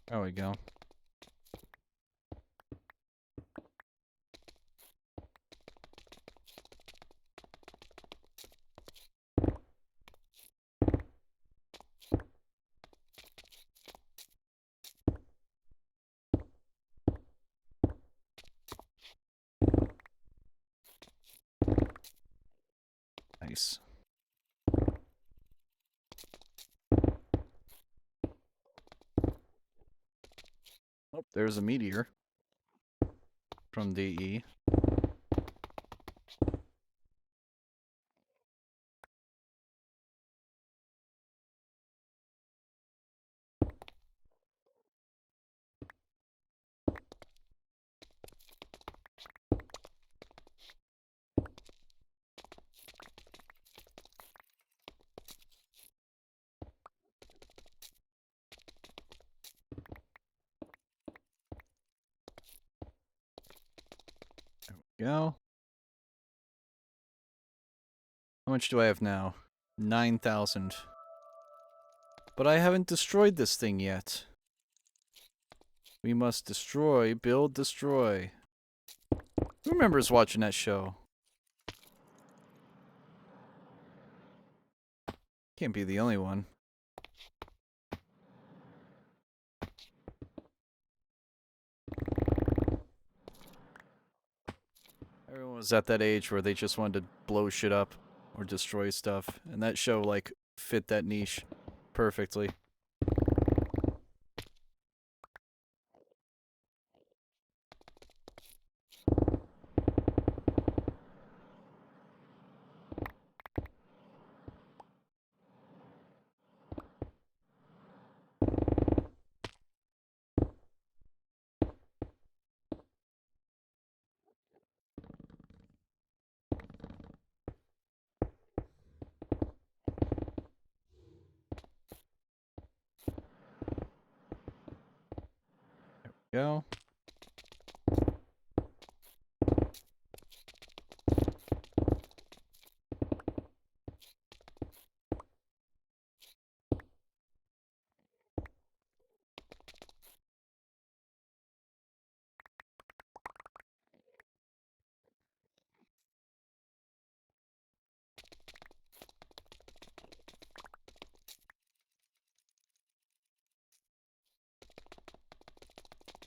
There we go. Nice. Oh, there's a meteor from DE. Go. How much do I have now? 9,000. But I haven't destroyed this thing yet. We must destroy, build, destroy. Who remembers watching that show? Can't be the only one. Everyone was at that age where they just wanted to blow shit up or destroy stuff, and that show like fit that niche perfectly. Go.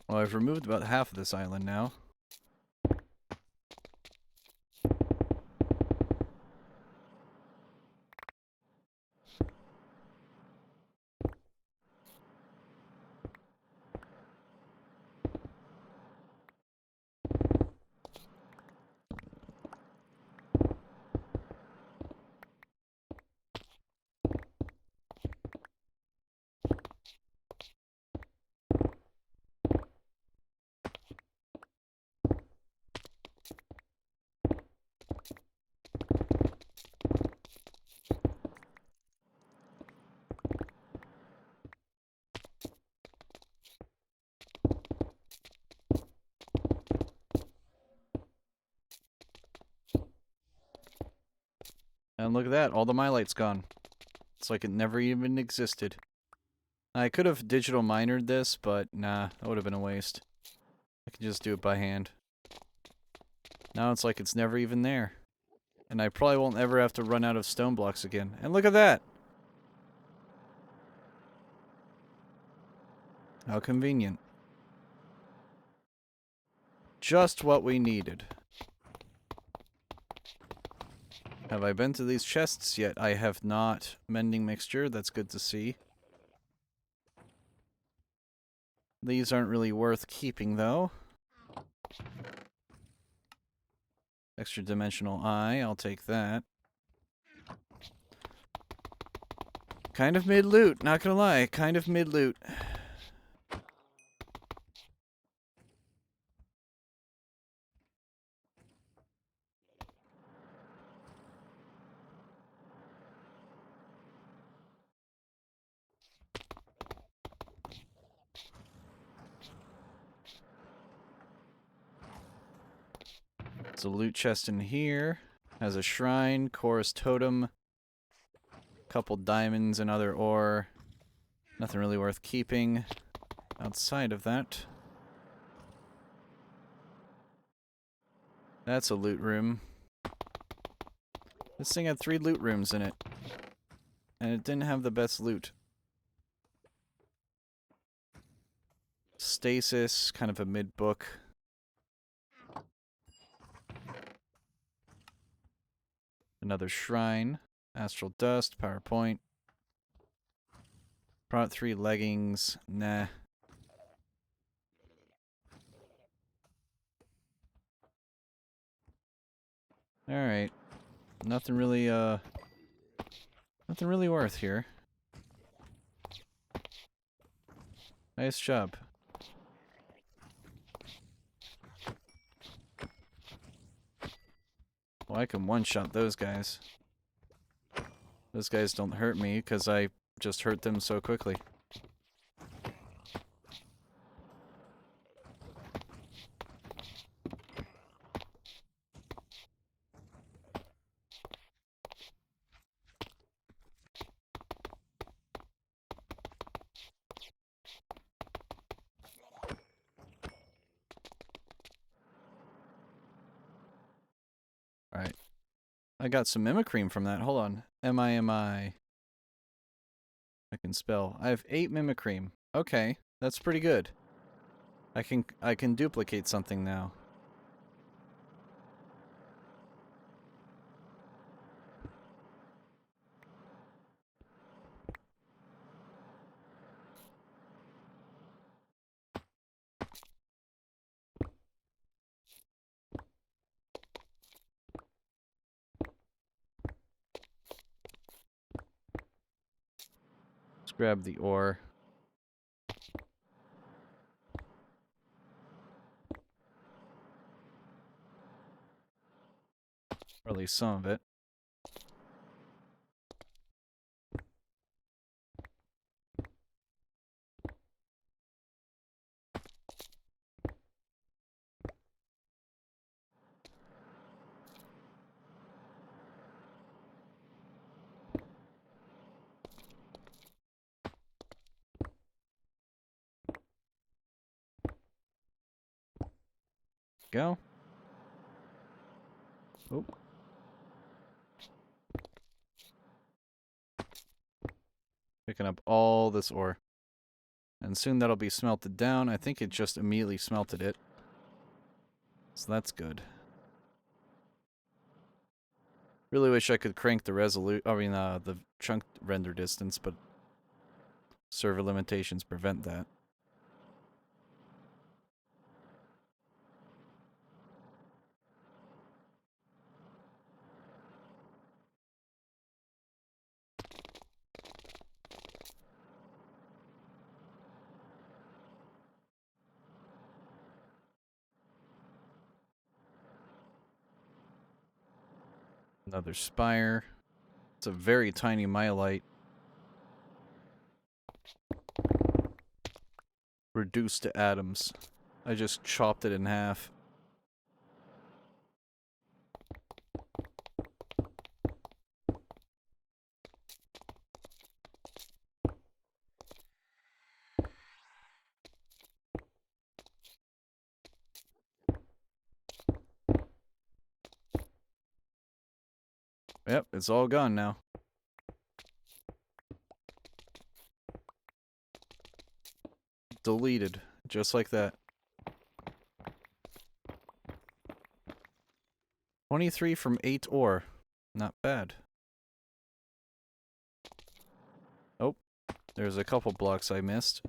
Well, I've removed about half of this island now. And look at that, all the my light's gone. It's like it never even existed. I could have digital minored this, but nah, that would have been a waste. I can just do it by hand. Now it's like it's never even there. And I probably won't ever have to run out of stone blocks again. And look at that! How convenient. Just what we needed. Have I been to these chests yet? I have not. Mending mixture, that's good to see. These aren't really worth keeping, though. Extra dimensional eye, I'll take that. Kind of mid-loot, not gonna lie. Kind of mid-loot. It's a loot chest in here. Has a shrine, chorus totem, couple diamonds and other ore. Nothing really worth keeping outside of that. That's a loot room. This thing had 3 loot rooms in it. And it didn't have the best loot. Stasis, kind of a mid-book. Another shrine. Astral dust, PowerPoint. Product 3 leggings. Nah. Alright. Nothing really worth here. Nice job. Well, I can one-shot those guys. Those guys don't hurt me, because I just hurt them so quickly. Alright. I got some mimicream from that. Hold on. M-I-M-I. I can spell. I have 8 mimicream. Okay, that's pretty good. I can duplicate something now. Let's grab the ore. Or at least some of it. Go. Oh. Picking up all this ore. And soon that'll be smelted down. I think it just immediately smelted it. So that's good. Really wish I could crank the the chunk render distance, but server limitations prevent that. Another spire. It's a very tiny myelite. Reduced to atoms. I just chopped it in half. Yep, it's all gone now. Deleted. Just like that. 23 from 8 ore. Not bad. Oh, there's a couple blocks I missed.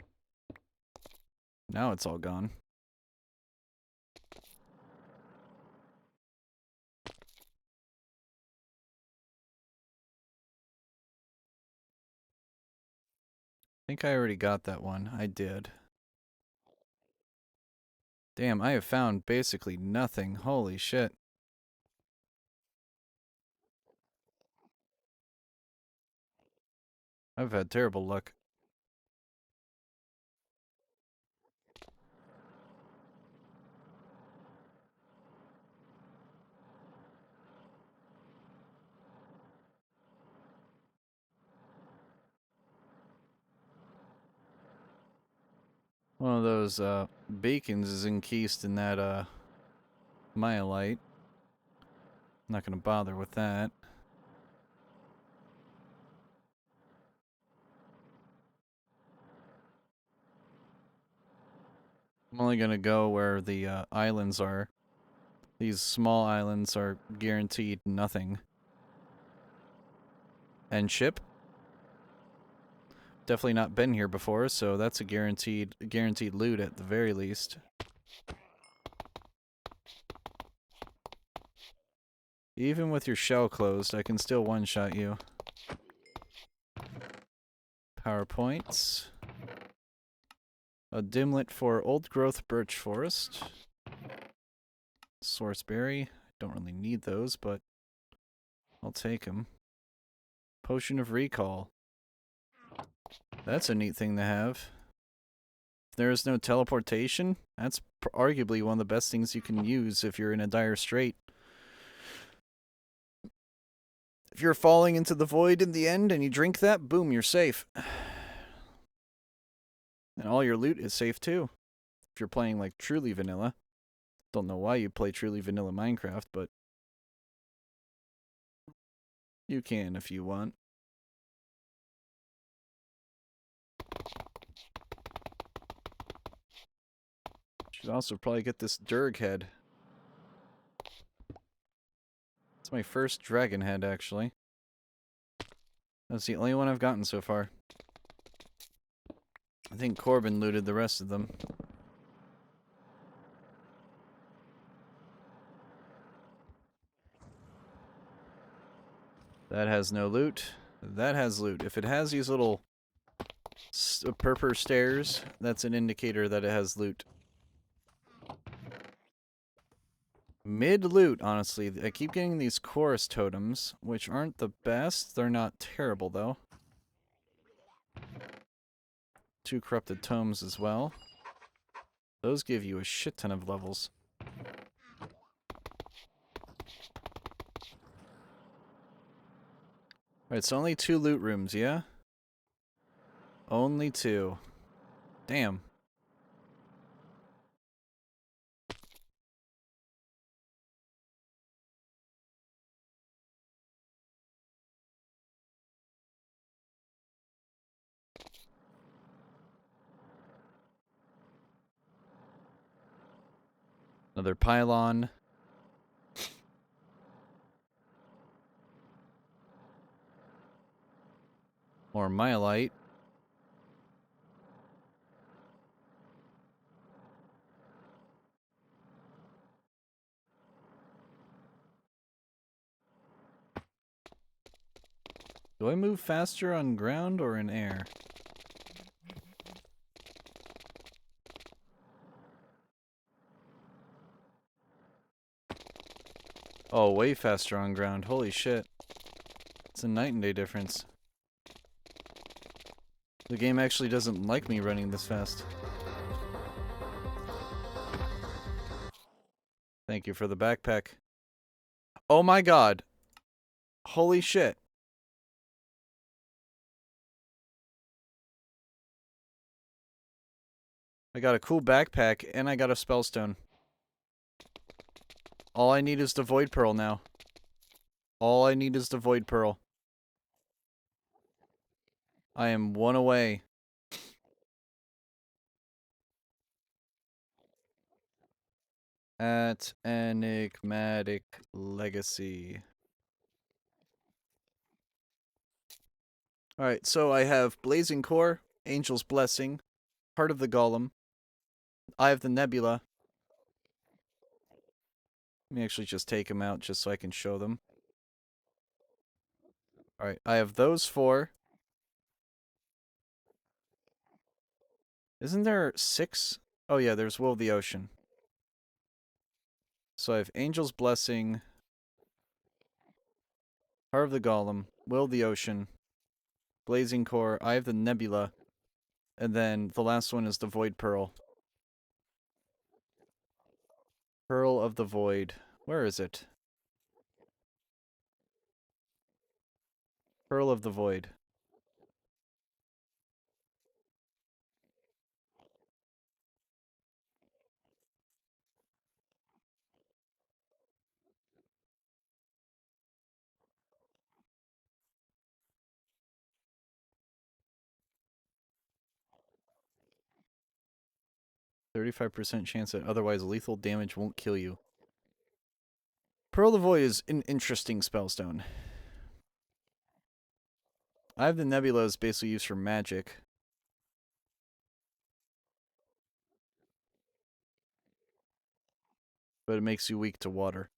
Now it's all gone. I think I already got that one. I did. Damn, I have found basically nothing. Holy shit. I've had terrible luck. One of those beacons is encased in that myelite. I'm not gonna bother with that. I'm only gonna go where the islands are. These small islands are guaranteed nothing. And ship? Definitely not been here before, so that's a guaranteed loot at the very least. Even with your shell closed, I can still one-shot you. PowerPoints. A dimlet for old growth birch forest. Sourceberry. Don't really need those, but I'll take them. Potion of recall. That's a neat thing to have. If there is no teleportation, that's arguably one of the best things you can use if you're in a dire strait. If you're falling into the void in the end and you drink that, boom, you're safe. And all your loot is safe too. If you're playing like truly vanilla. Don't know why you play truly vanilla Minecraft, but you can if you want. Should also probably get this Durg head. It's my first dragon head, actually. That's the only one I've gotten so far. I think Corbin looted the rest of them. That has no loot. That has loot. If it has these little purple stairs, that's an indicator that it has loot. Mid-loot, honestly. I keep getting these chorus totems, which aren't the best. They're not terrible, though. 2 corrupted tomes as well. Those give you a shit ton of levels. Alright, so only 2 loot rooms, yeah? Only 2. Damn. Another pylon. More myelite. Do I move faster on ground or in air? Oh, way faster on ground. Holy shit. It's a night and day difference. The game actually doesn't like me running this fast. Thank you for the backpack. Oh my god. Holy shit. I got a cool backpack and I got a spellstone. All I need is the Void Pearl now. All I need is the Void Pearl. I am one away. At Enigmatic Legacy. Alright, so I have Blazing Core, Angel's Blessing, Heart of the Golem, Eye of the Nebula. Let me actually just take them out just so I can show them. Alright, I have those 4. Isn't there 6? Oh yeah, there's Will of the Ocean. So I have Angel's Blessing, Heart of the Golem, Will of the Ocean, Blazing Core, Eye of the Nebula, and then the last one is the Void Pearl. Pearl of the Void. Where is it? Pearl of the Void. %35% chance that otherwise lethal damage won't kill you. Pearl of the Void is an interesting spellstone. I have the Nebula is basically used for magic. But it makes you weak to water.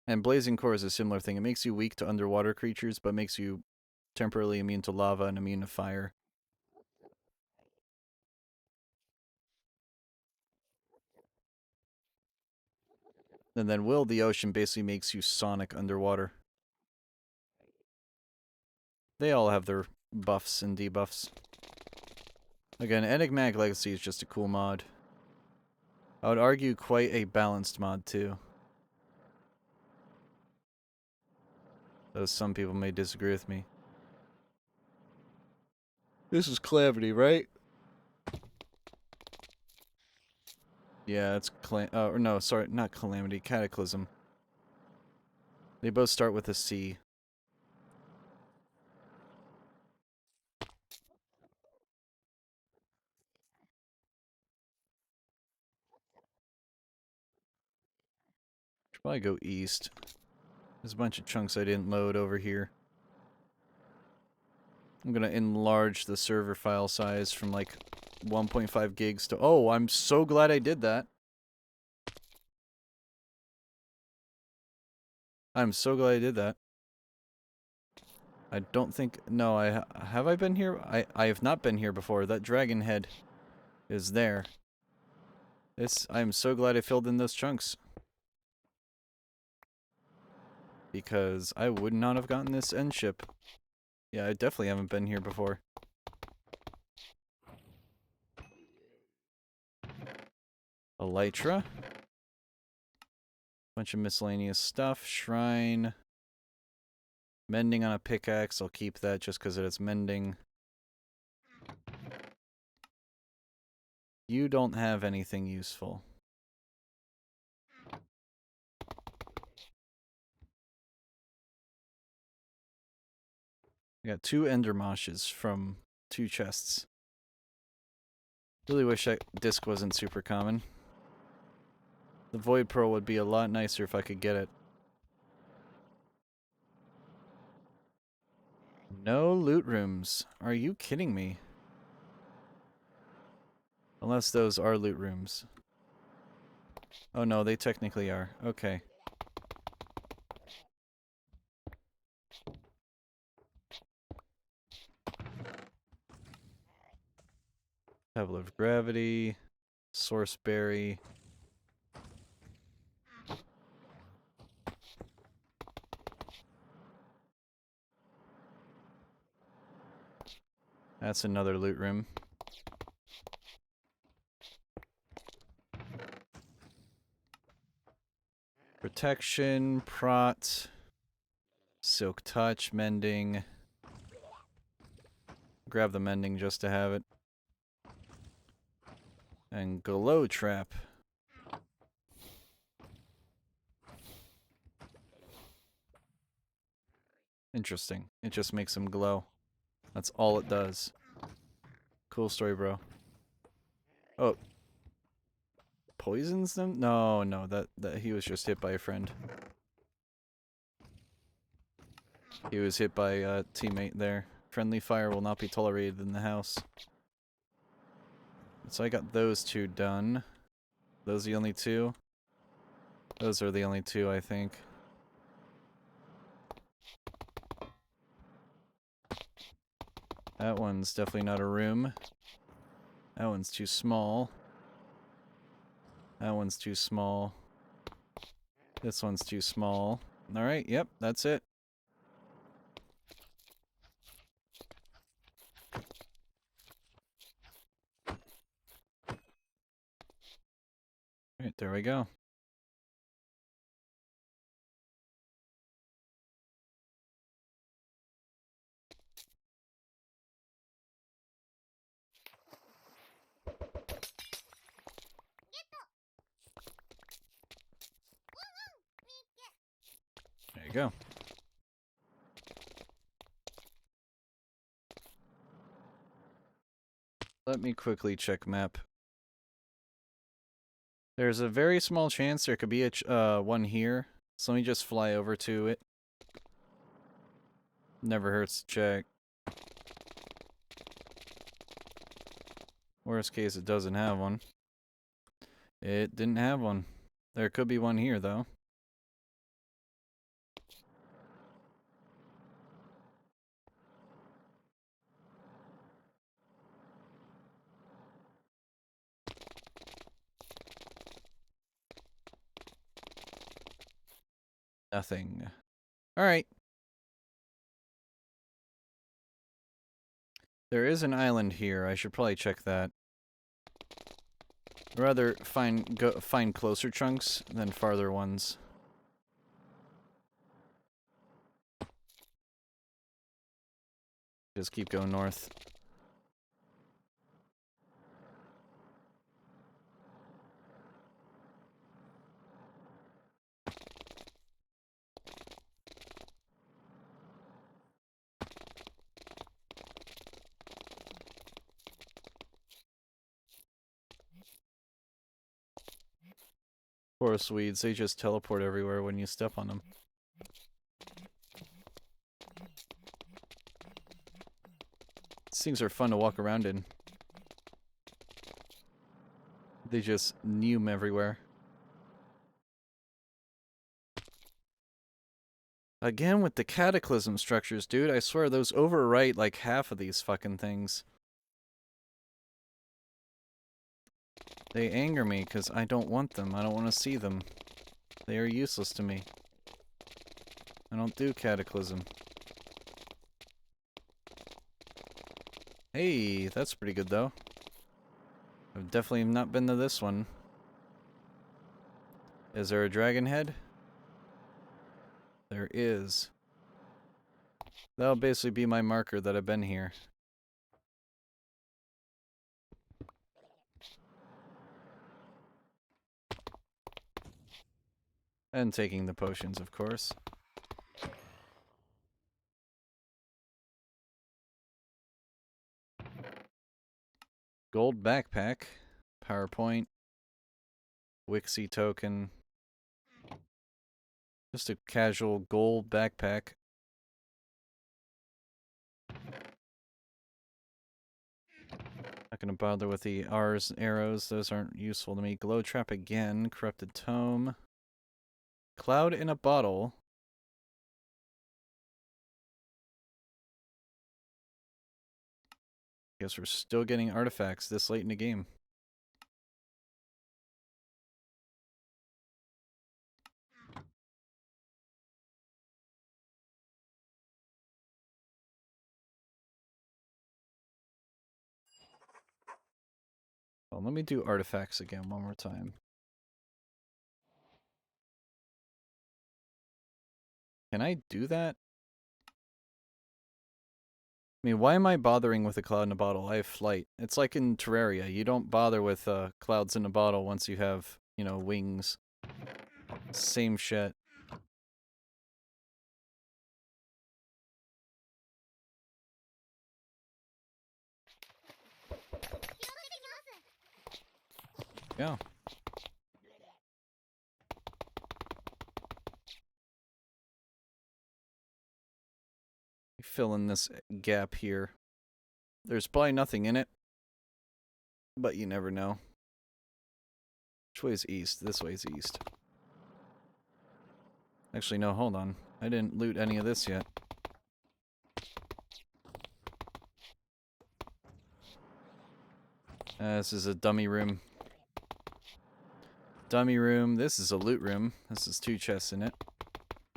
And Blazing Core is a similar thing. It makes you weak to underwater creatures, but makes you temporarily immune to lava and immune to fire. And then Will of the Ocean basically makes you sonic underwater. They all have their buffs and debuffs. Again, Enigmatic Legacy is just a cool mod. I would argue quite a balanced mod too. Though some people may disagree with me. This is Calamity, right? Yeah, it's or no, sorry, not Calamity, Cataclysm. They both start with a C. Should probably go east. There's a bunch of chunks I didn't load over here. I'm gonna enlarge the server file size from like 1.5 gigs to... Oh, I'm so glad I did that. I'm so glad I did that. I don't think... No, have I been here? I have not been here before. That dragon head is there. I am so glad I filled in those chunks. Because I would not have gotten this end ship. Yeah, I definitely haven't been here before. Elytra. Bunch of miscellaneous stuff. Shrine. Mending on a pickaxe. I'll keep that just because it is mending. You don't have anything useful. I got 2 ender moshes from 2 chests. Really wish that disc wasn't super common. The Void Pearl would be a lot nicer if I could get it. No loot rooms. Are you kidding me? Unless those are loot rooms. Oh no, they technically are. Okay. Pebble of Gravity. Source Berry. That's another loot room. Protection, Prot, Silk Touch, Mending. Grab the Mending just to have it. And Glow Trap. Interesting. It just makes them glow. That's all it does. Cool story, bro. Oh. Poisons them? No, no, that he was just hit by a friend. He was hit by a teammate there. Friendly fire will not be tolerated in the house. So I got those two done. Those are the only two? Those are the only two, I think. That one's definitely not a room. That one's too small. That one's too small. This one's too small. Alright, yep, that's it. Alright, there we go. There you go. Let me quickly check map. There's a very small chance there could be a one here, so let me just fly over to it. Never hurts to check. Worst case, it doesn't have one. It didn't have one. There could be one here, though. Nothing. Alright. There is an island here. I should probably check that. I'd rather find closer chunks than farther ones. Just keep going north. Forest weeds, they just teleport everywhere when you step on them. These things are fun to walk around in. They just neum everywhere. Again with the cataclysm structures, dude. I swear those overwrite like half of these fucking things. They anger me because I don't want them. I don't want to see them. They are useless to me. I don't do cataclysm. Hey, that's pretty good though. I've definitely not been to this one. Is there a dragon head? There is. That'll basically be my marker that I've been here. And taking the potions, of course. Gold backpack. PowerPoint. Wixie token. Just a casual gold backpack. Not gonna bother with the R's and arrows. Those aren't useful to me. Glow trap again. Corrupted tome. Cloud in a bottle. Guess we're still getting artifacts this late in the game. Well, let me do artifacts again one more time. Can I do that? I mean, why am I bothering with a cloud in a bottle? I have flight. It's like in Terraria. You don't bother with clouds in a bottle once you have, you know, wings. Same shit. Yeah. Fill in this gap here. There's probably nothing in it, but you never know. Which way is east? This way is east. Actually, no, hold on. I didn't loot any of this yet. This is a dummy room. Dummy room. This is a loot room. This is 2 chests in it.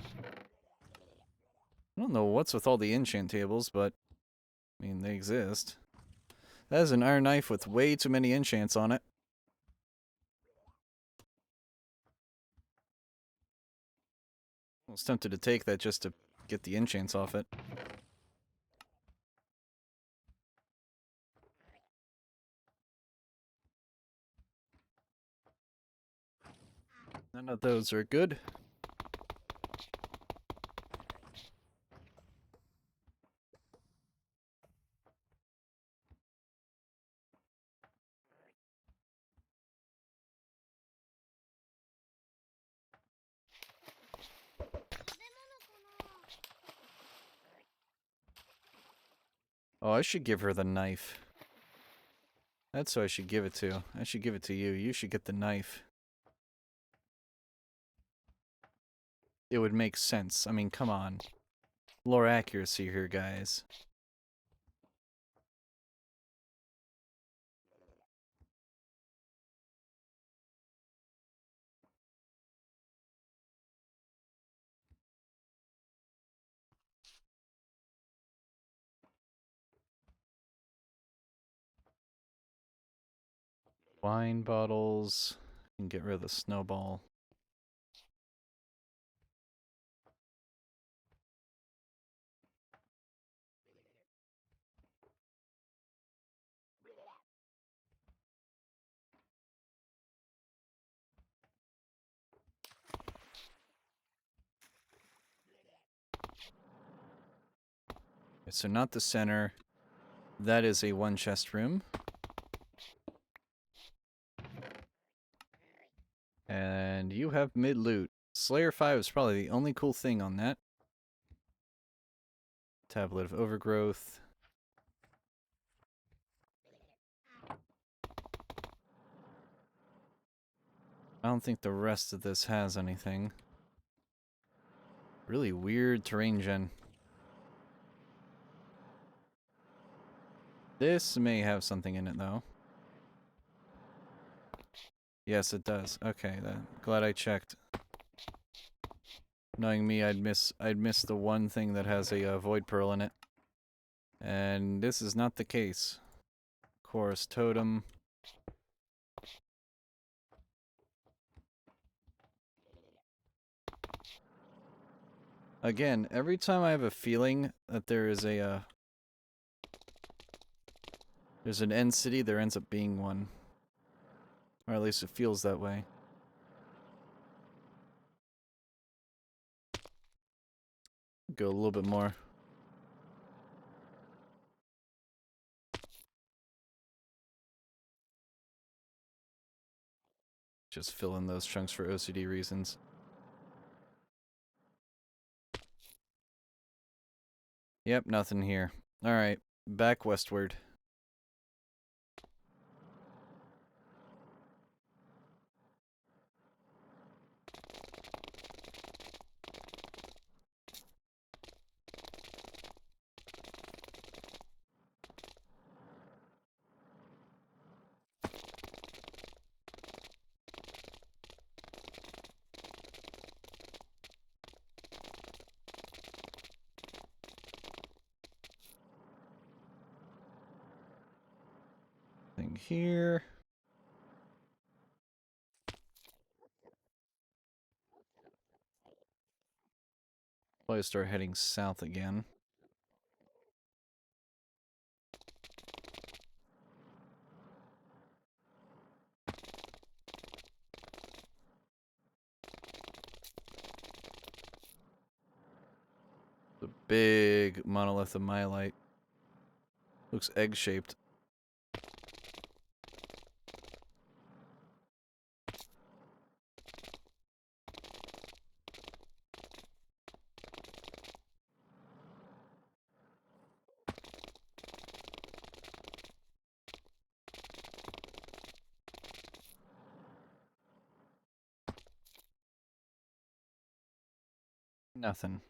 I don't know what's with all the enchant tables, but I mean, they exist. That is an iron knife with way too many enchants on it. I was tempted to take that just to get the enchants off it. None of those are good. Oh, I should give her the knife. That's who I should give it to. I should give it to you. You should get the knife. It would make sense. I mean, come on. Lore accuracy here, guys. Wine bottles. And get rid of the snowball. Okay, so not the center. That is a 1 chest room. And you have mid loot. Slayer 5 is probably the only cool thing on that. Tablet of Overgrowth. I don't think the rest of this has anything. Really weird terrain gen. This may have something in it though. Yes, it does. Okay, glad I checked. Knowing me, I'd miss the one thing that has a void pearl in it. And this is not the case. Chorus totem. Again, every time I have a feeling that there is there's an end city, there ends up being one. Or at least it feels that way. Go a little bit more. Just fill in those chunks for OCD reasons. Yep, nothing here. Alright, back westward. Thing here. Probably start heading south again. The big monolith of myelite. Looks egg-shaped. Nothing.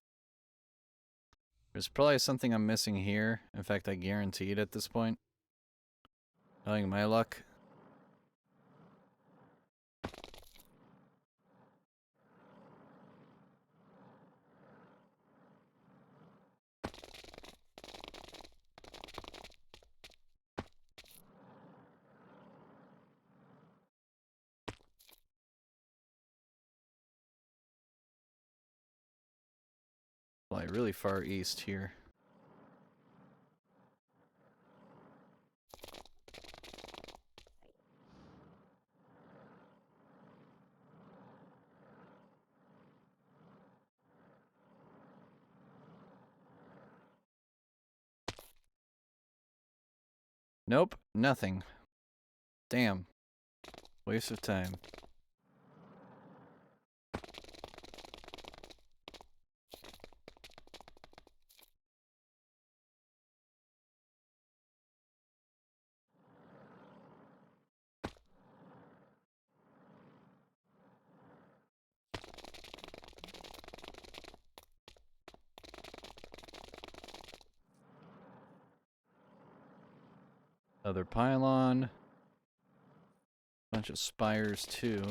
There's probably something I'm missing here. In fact, I guarantee it at this point. Knowing my luck. Fly really far east here. Nope, nothing. Damn. Waste of time. Other pylon. Bunch of spires too.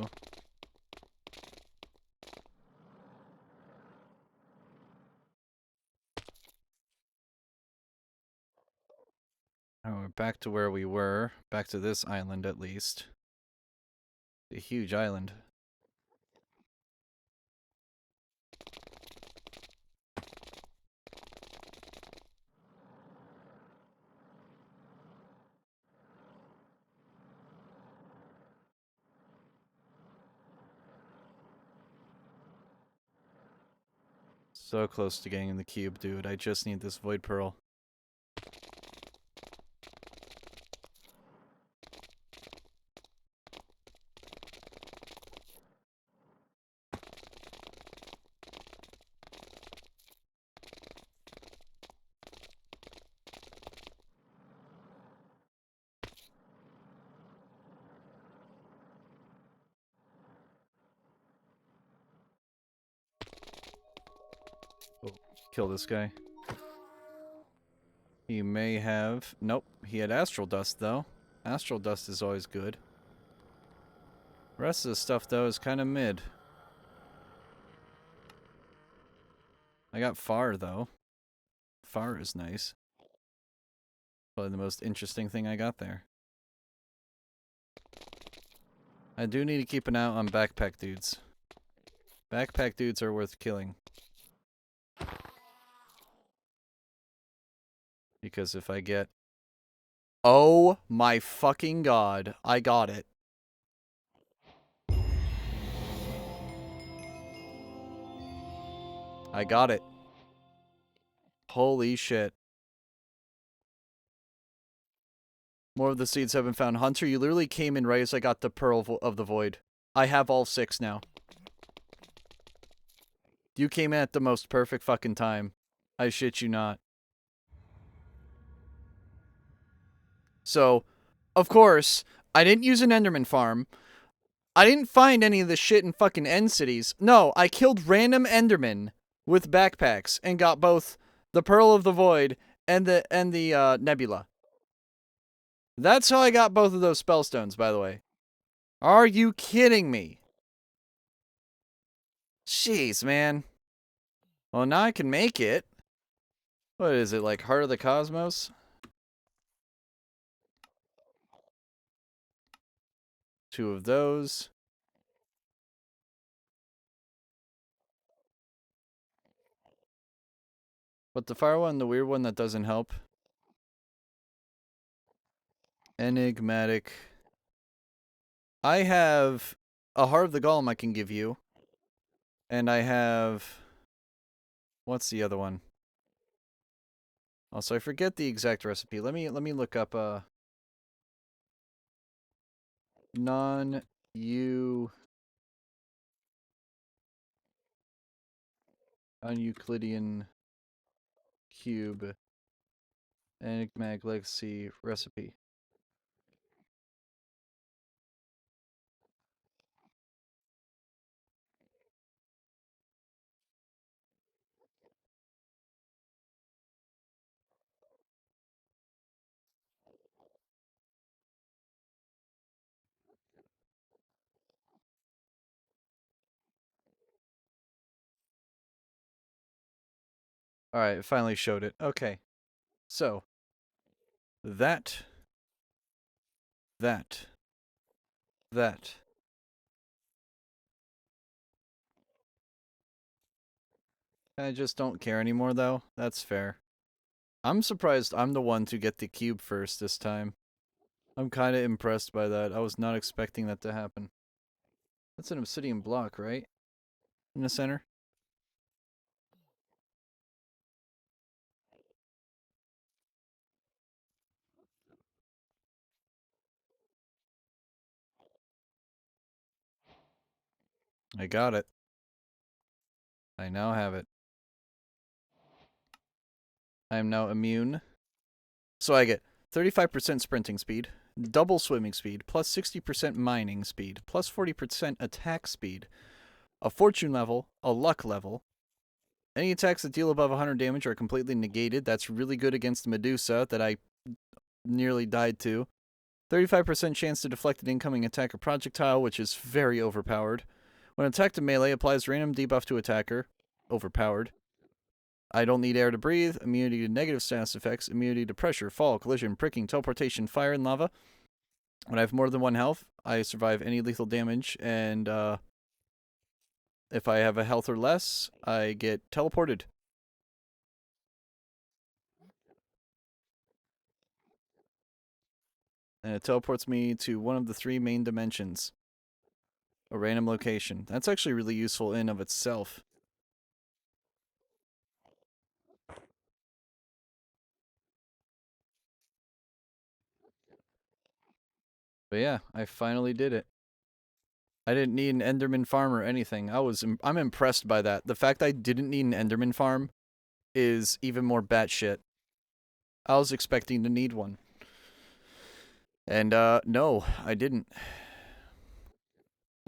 Oh, we're back to where we were. Back to this island at least. A huge island. So close to getting in the cube, dude. I just need this void pearl. Oh, kill this guy. He may have... Nope, he had astral dust though. Astral dust is always good. The rest of the stuff though is kind of mid. I got far though. Far is nice. Probably the most interesting thing I got there. I do need to keep an eye on backpack dudes. Backpack dudes are worth killing. Because if I get... Oh my fucking god, I got it. I got it. Holy shit. More of the seeds have been found. Hunter, you literally came in right as I got the Pearl of the Void. I have all 6 now. You came in at the most perfect fucking time. I shit you not. So, of course, I didn't use an Enderman farm. I didn't find any of the shit in fucking End cities. No, I killed random Endermen with backpacks and got both the Pearl of the Void and the Nebula. That's how I got both of those spellstones, by the way. Are you kidding me? Jeez, man. Well, now I can make it. What is it, like Heart of the Cosmos? 2 of those. But the fire one, the weird one that doesn't help. Enigmatic. I have a Heart of the Golem I can give you. And I have... What's the other one? Also, I forget the exact recipe. Let me look up non-Euclidean cube enigmatic legacy recipe. Alright, it finally showed it. Okay. So, that. I just don't care anymore, though. That's fair. I'm surprised I'm the one to get the cube first this time. I'm kind of impressed by that. I was not expecting that to happen. That's an obsidian block, right? In the center? I got it. I now have it. I am now immune. So I get 35% sprinting speed, double swimming speed, plus 60% mining speed, plus 40% attack speed, a fortune level, a luck level. Any attacks that deal above 100 damage are completely negated. That's really good against Medusa that I nearly died to. 35% chance to deflect an incoming attack or projectile, which is very overpowered. When attacked to melee, applies random debuff to attacker. Overpowered. I don't need air to breathe. Immunity to negative status effects. Immunity to pressure, fall, collision, pricking, teleportation, fire, and lava. When I have more than 1 health, I survive any lethal damage, and if I have a health or less, I get teleported. And it teleports me to one of the 3 main dimensions. A random location. That's actually really useful in of itself. But yeah, I finally did it. I didn't need an Enderman farm or anything. I'm impressed by that. The fact I didn't need an Enderman farm is even more batshit. I was expecting to need one. And, no, I didn't.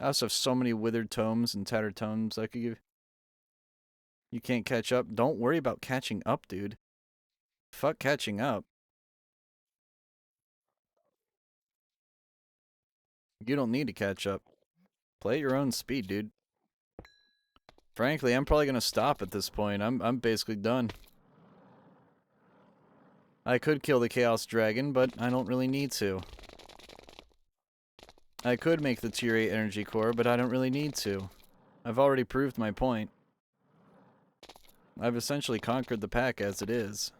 I also have so many withered tomes and tattered tomes I could give. You can't catch up. Don't worry about catching up, dude. Fuck catching up. You don't need to catch up. Play at your own speed, dude. Frankly, I'm probably gonna stop at this point. I'm basically done. I could kill the Chaos Dragon, but I don't really need to. I could make the Tier 8 Energy Core, but I don't really need to. I've already proved my point. I've essentially conquered the pack as it is.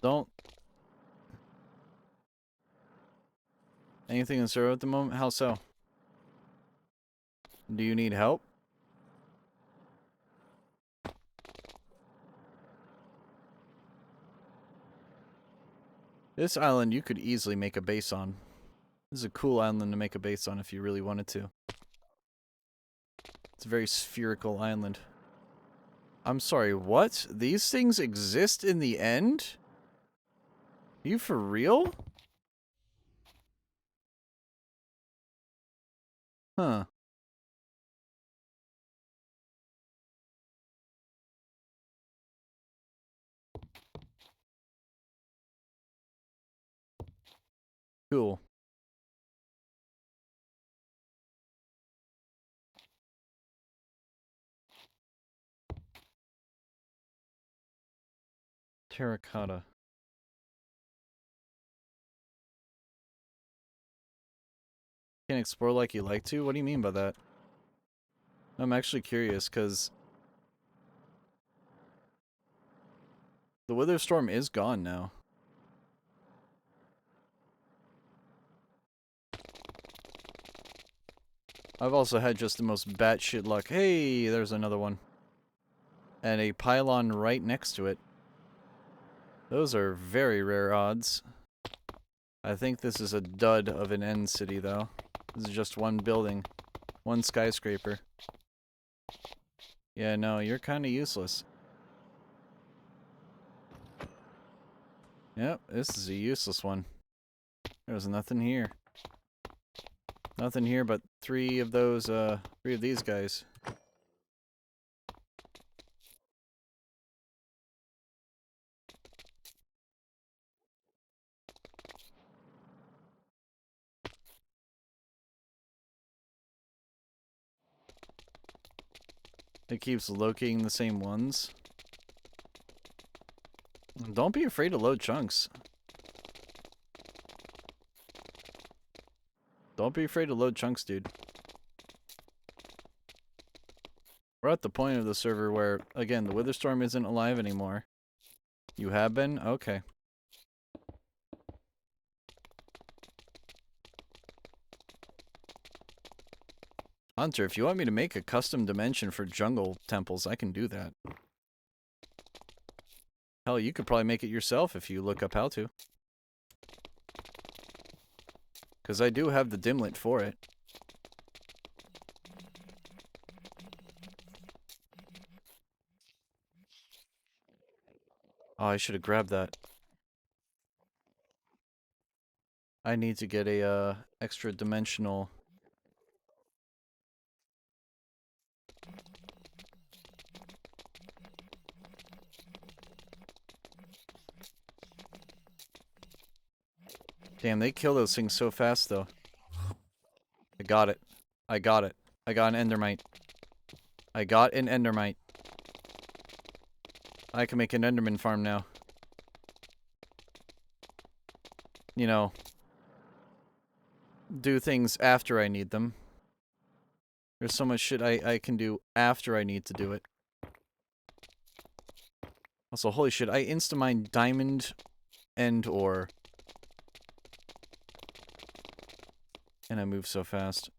Don't... Anything in zero at the moment? How so? Do you need help? This island you could easily make a base on. This is a cool island to make a base on if you really wanted to. It's a very spherical island. I'm sorry, what? These things exist in the end? Are you for real? Huh. Cool. Terracotta. Can't explore like you like to? What do you mean by that? I'm actually curious, because the Wither Storm is gone now. I've also had just the most batshit luck. Hey, there's another one. And a pylon right next to it. Those are very rare odds. I think this is a dud of an end city, though. This is just one building. One skyscraper. Yeah, no, you're kind of useless. Yep, this is a useless one. There's nothing here. Nothing here but three of these guys. It keeps locating the same ones. Don't be afraid to load chunks. Don't be afraid to load chunks, dude. We're at the point of the server where, again, the Witherstorm isn't alive anymore. You have been? Okay. Hunter, if you want me to make a custom dimension for jungle temples, I can do that. Hell, you could probably make it yourself if you look up how to. Because I do have the dimlet for it. Oh, I should have grabbed that. I need to get a extra dimensional. Damn, they kill those things so fast, though. I got it. I got it. I got an endermite. I got an endermite. I can make an enderman farm now. You know, do things after I need them. There's so much shit I can do after I need to do it. Also, holy shit, I insta-mined diamond and ore. And I move so fast.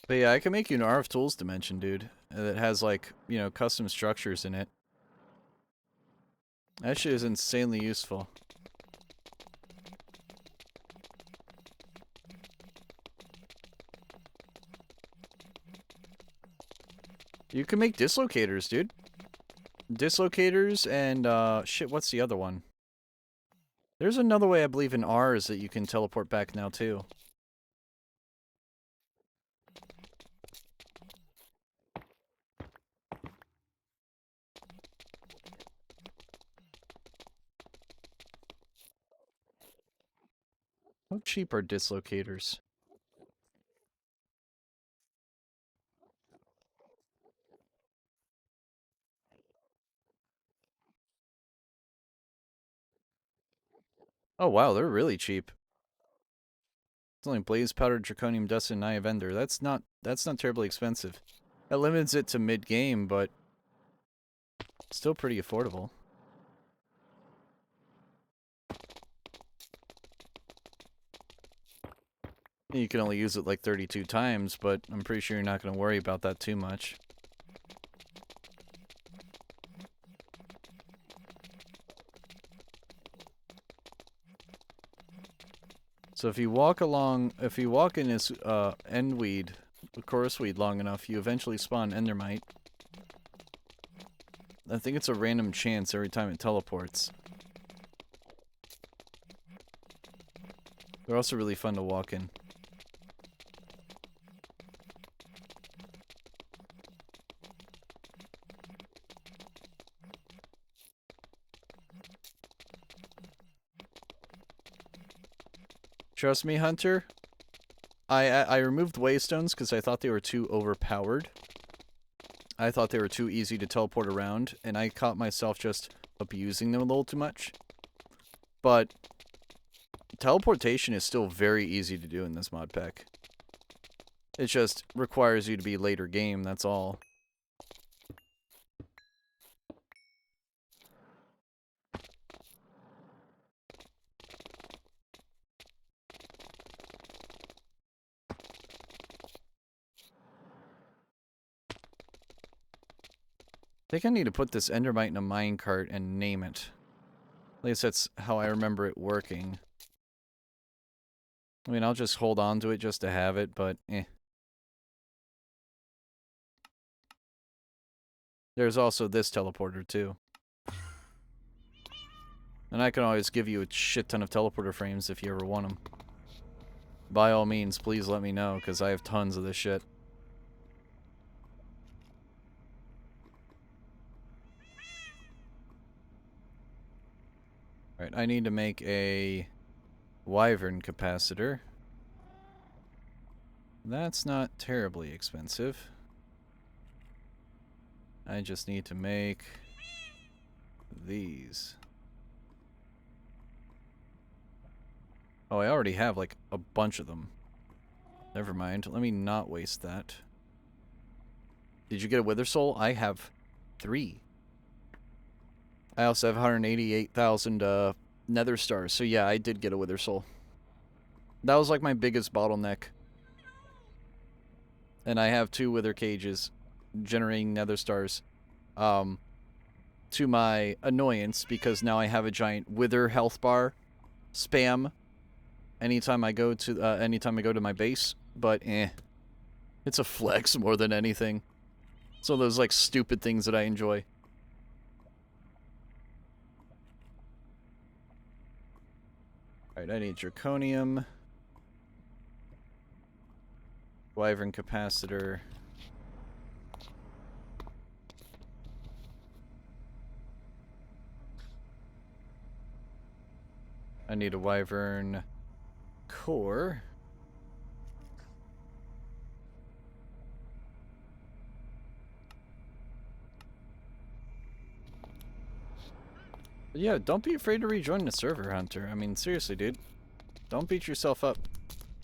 But yeah, I can make you an RF Tools dimension, dude. That has, like, you know, custom structures in it. That shit is insanely useful. You can make dislocators, dude. Dislocators and, shit, what's the other one? There's another way, I believe, in R's that you can teleport back now, too. How cheap are dislocators? Oh wow, they're really cheap. It's only blaze powder, draconium dust, and Eye of Ender. That's not terribly expensive. That limits it to mid game, but still pretty affordable. You can only use it like 32 times, but I'm pretty sure you're not going to worry about that too much. So if you walk in this endweed, chorus weed long enough, you eventually spawn endermite. I think it's a random chance every time it teleports. They're also really fun to walk in. Trust me, Hunter. I removed waystones because I thought they were too overpowered. I thought they were too easy to teleport around, and I caught myself just abusing them a little too much. But teleportation is still very easy to do in this mod pack. It just requires you to be later game, that's all. I think I need to put this endermite in a minecart and name it. At least that's how I remember it working. I mean, I'll just hold on to it just to have it, but eh. There's also this teleporter, too. And I can always give you a shit ton of teleporter frames if you ever want them. By all means, please let me know, because I have tons of this shit. Alright, I need to make a wyvern capacitor. That's not terribly expensive. I just need to make these. Oh, I already have like a bunch of them. Never mind. Let me not waste that. Did you get a wither soul? I have 3. I also have 188,000 nether stars. So yeah, I did get a wither soul. That was like my biggest bottleneck. And I have 2 wither cages generating nether stars. To my annoyance, because now I have a giant wither health bar spam anytime I go to my base, but it's a flex more than anything. So those like stupid things that I enjoy. Alright, I need draconium, wyvern capacitor. I need a wyvern core. But yeah, don't be afraid to rejoin the server, Hunter. I mean, seriously, dude. Don't beat yourself up.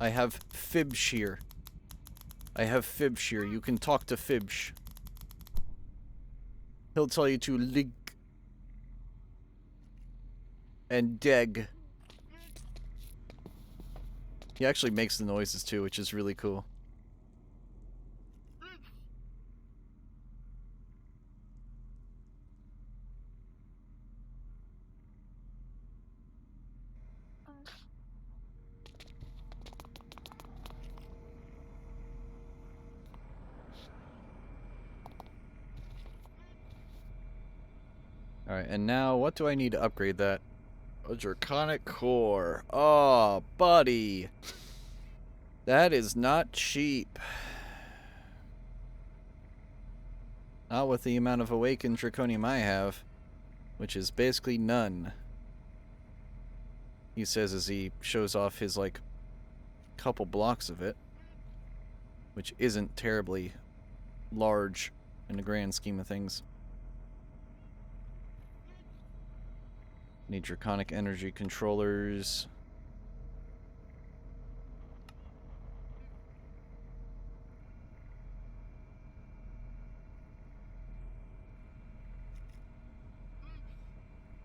I have Fibsh. I have Fibsh. You can talk to Fibsh. He'll tell you to lig and deg. He actually makes the noises too, which is really cool. Alright, and now what do I need to upgrade that? A draconic core. Oh, buddy. That is not cheap. Not with the amount of awakened draconium I have, which is basically none. He says as he shows off his, like, couple blocks of it, which isn't terribly large in the grand scheme of things. Need draconic energy controllers.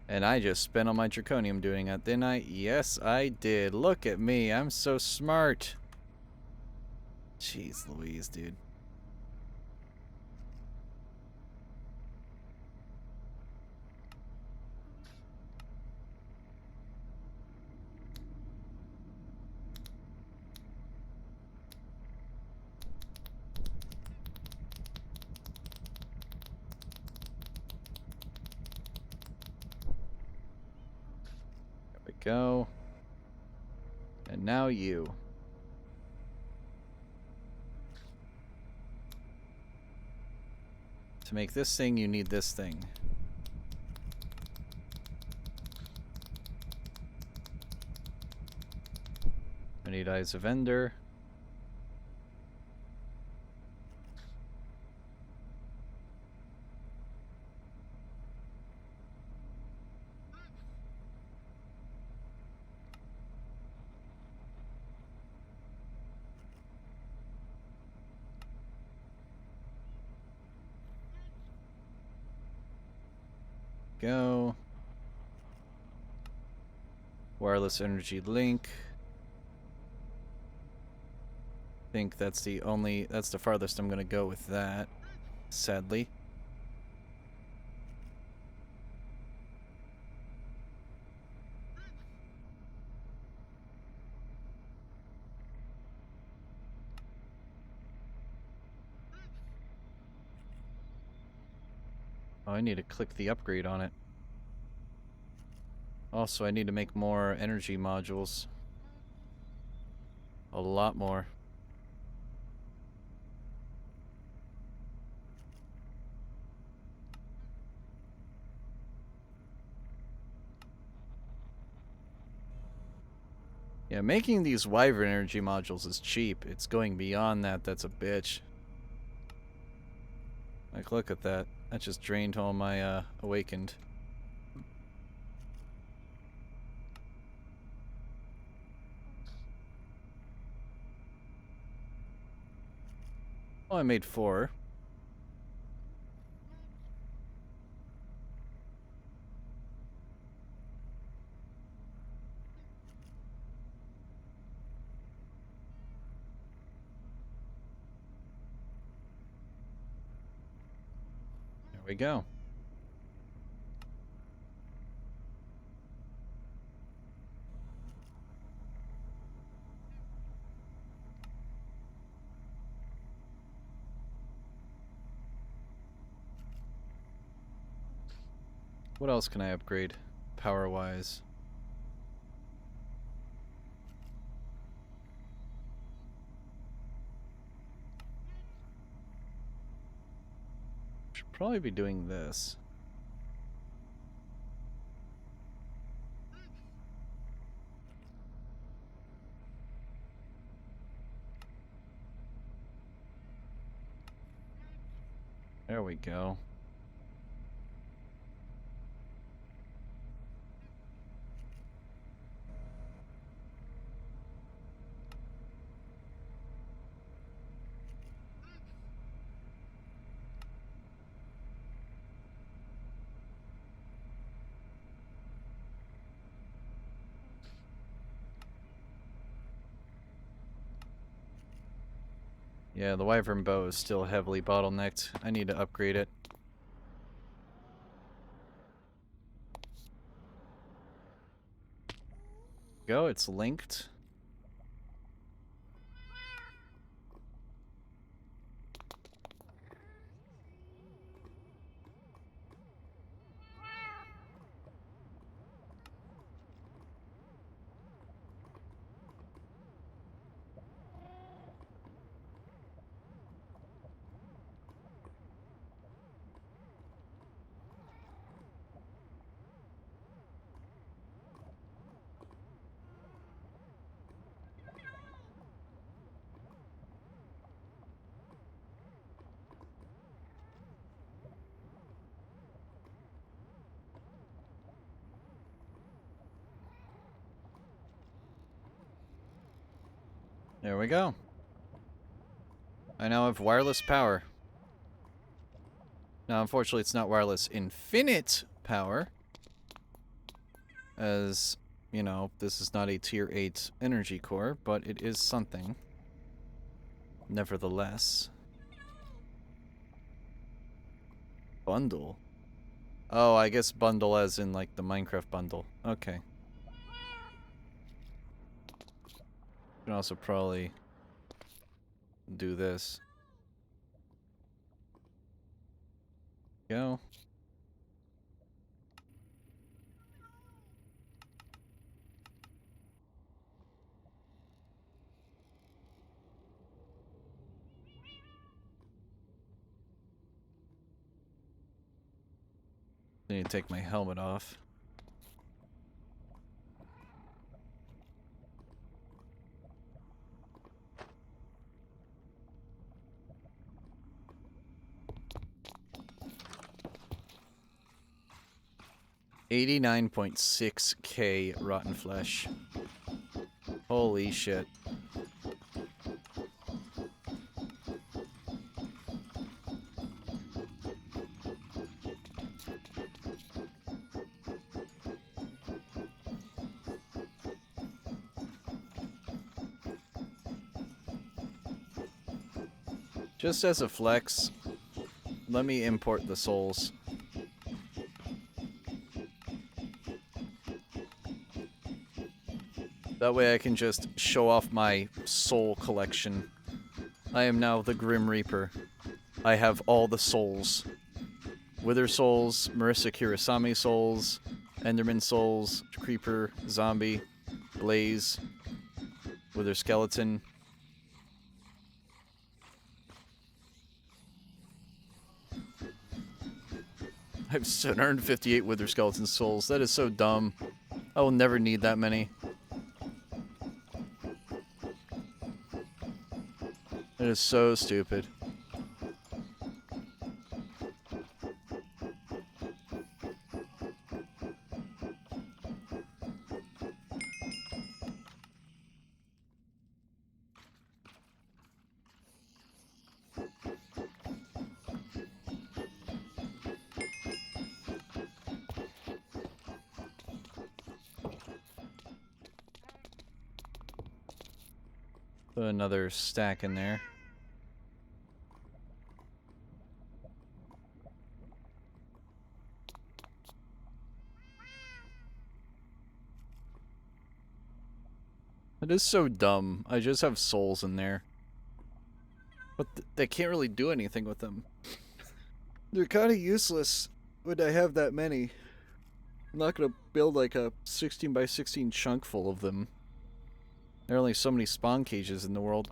And I just spent all my draconium doing it, didn't I? Yes, I did. Look at me. I'm so smart. Jeez Louise, dude. Go. And now you. To make this thing, you need this thing. I need Eyes of Ender. Go. Wireless energy link. I think that's the farthest I'm gonna go with that, sadly. Oh, I need to click the upgrade on it. Also, I need to make more energy modules. A lot more. Yeah, making these Wyvern energy modules is cheap. It's going beyond that that's a bitch. Like, look at that. That just drained all my, awakened. Oh, I made 4. There we go. What else can I upgrade, power-wise? Should probably be doing this. There we go. Yeah, the Wyvern bow is still heavily bottlenecked. I need to upgrade it. Go, it's linked. There we go. I now have wireless power. Now, unfortunately, it's not wireless infinite power. As, you know, this is not a tier 8 energy core, but it is something. Nevertheless. Bundle? Oh, I guess bundle as in, like, the Minecraft bundle. Okay. Can also probably do this. Go. I need to take my helmet off. $89.6K rotten flesh. Holy shit. Just as a flex, let me import the souls. That way I can just show off my soul collection. I am now the Grim Reaper. I have all the souls. Wither souls, Marissa Kurasami souls, Enderman souls, creeper, zombie, blaze, wither skeleton. I have 758 wither skeleton souls. That is so dumb. I will never need that many. It is so stupid. Put another stack in there. It is so dumb. I just have souls in there. But they can't really do anything with them. They're kind of useless when I have that many. I'm not going to build like a 16 by 16 chunk full of them. There are only so many spawn cages in the world.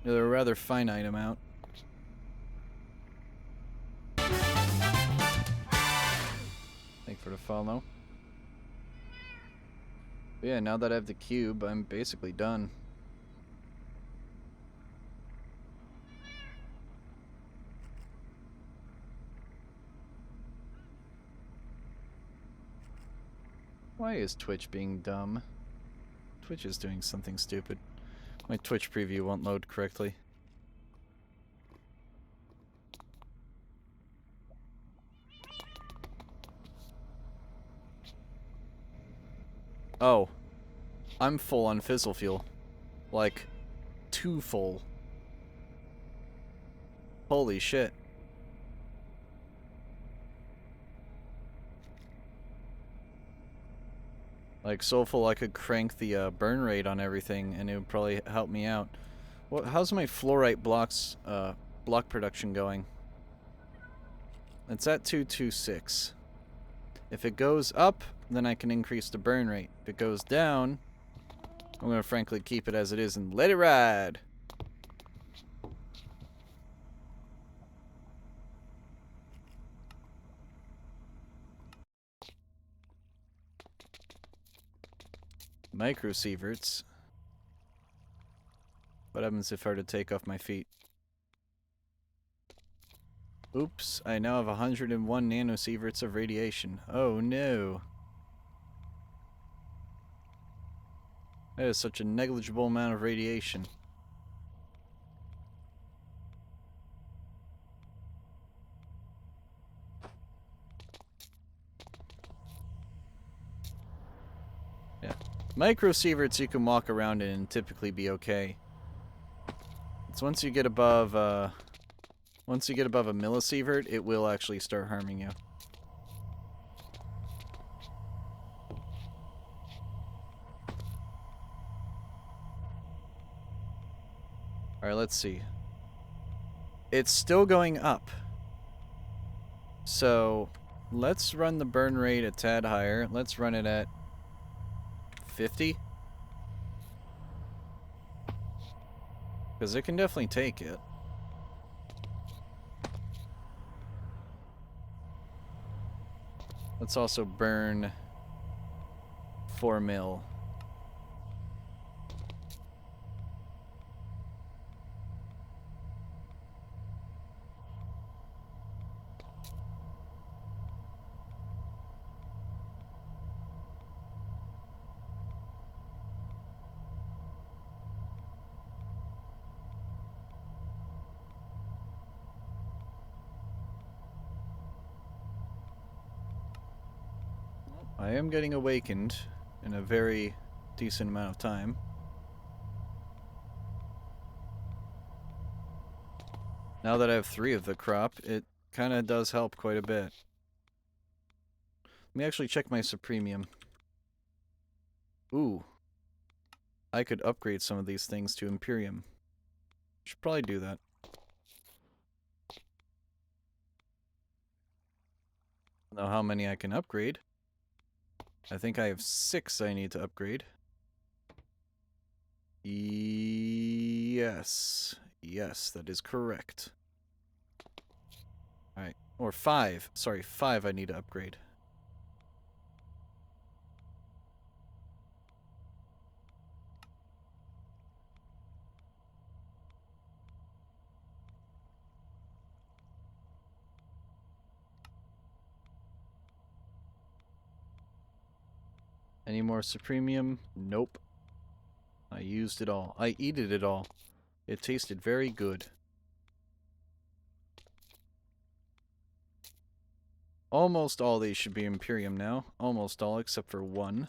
They're a rather finite amount. Thank you for the follow. But yeah, now that I have the cube, I'm basically done. Why is Twitch being dumb? Twitch is doing something stupid. My Twitch preview won't load correctly. Oh. I'm full on fizzle fuel. Like, too full. Holy shit. Like, so full I could crank the burn rate on everything and it would probably help me out. How's my fluorite block production going? It's at 226. If it goes up, then I can increase the burn rate. If it goes down, I'm gonna frankly keep it as it is and let it ride. Micro sieverts. What happens if I were to take off my feet? Oops, I now have 101 nanosieverts of radiation. Oh no. That is such a negligible amount of radiation. Yeah. Microsieverts you can walk around in and typically be okay. It's once you get above a millisievert, it will actually start harming you. Alright, let's see. It's still going up. So, let's run the burn rate a tad higher. Let's run it at 50. Because it can definitely take it. Let's also burn 4 mil. I am getting awakened in a very decent amount of time. Now that I have 3 of the crop, it kind of does help quite a bit. Let me actually check my Supremium. Ooh. I could upgrade some of these things to Imperium. Should probably do that. I don't know how many I can upgrade. I think I have 6 I need to upgrade. Yes. Yes, that is correct. Alright. Or 5. Sorry, 5 I need to upgrade. Any more Supremium? Nope. I used it all. I eated it all. It tasted very good. Almost all these should be Imperium now. Almost all except for 1.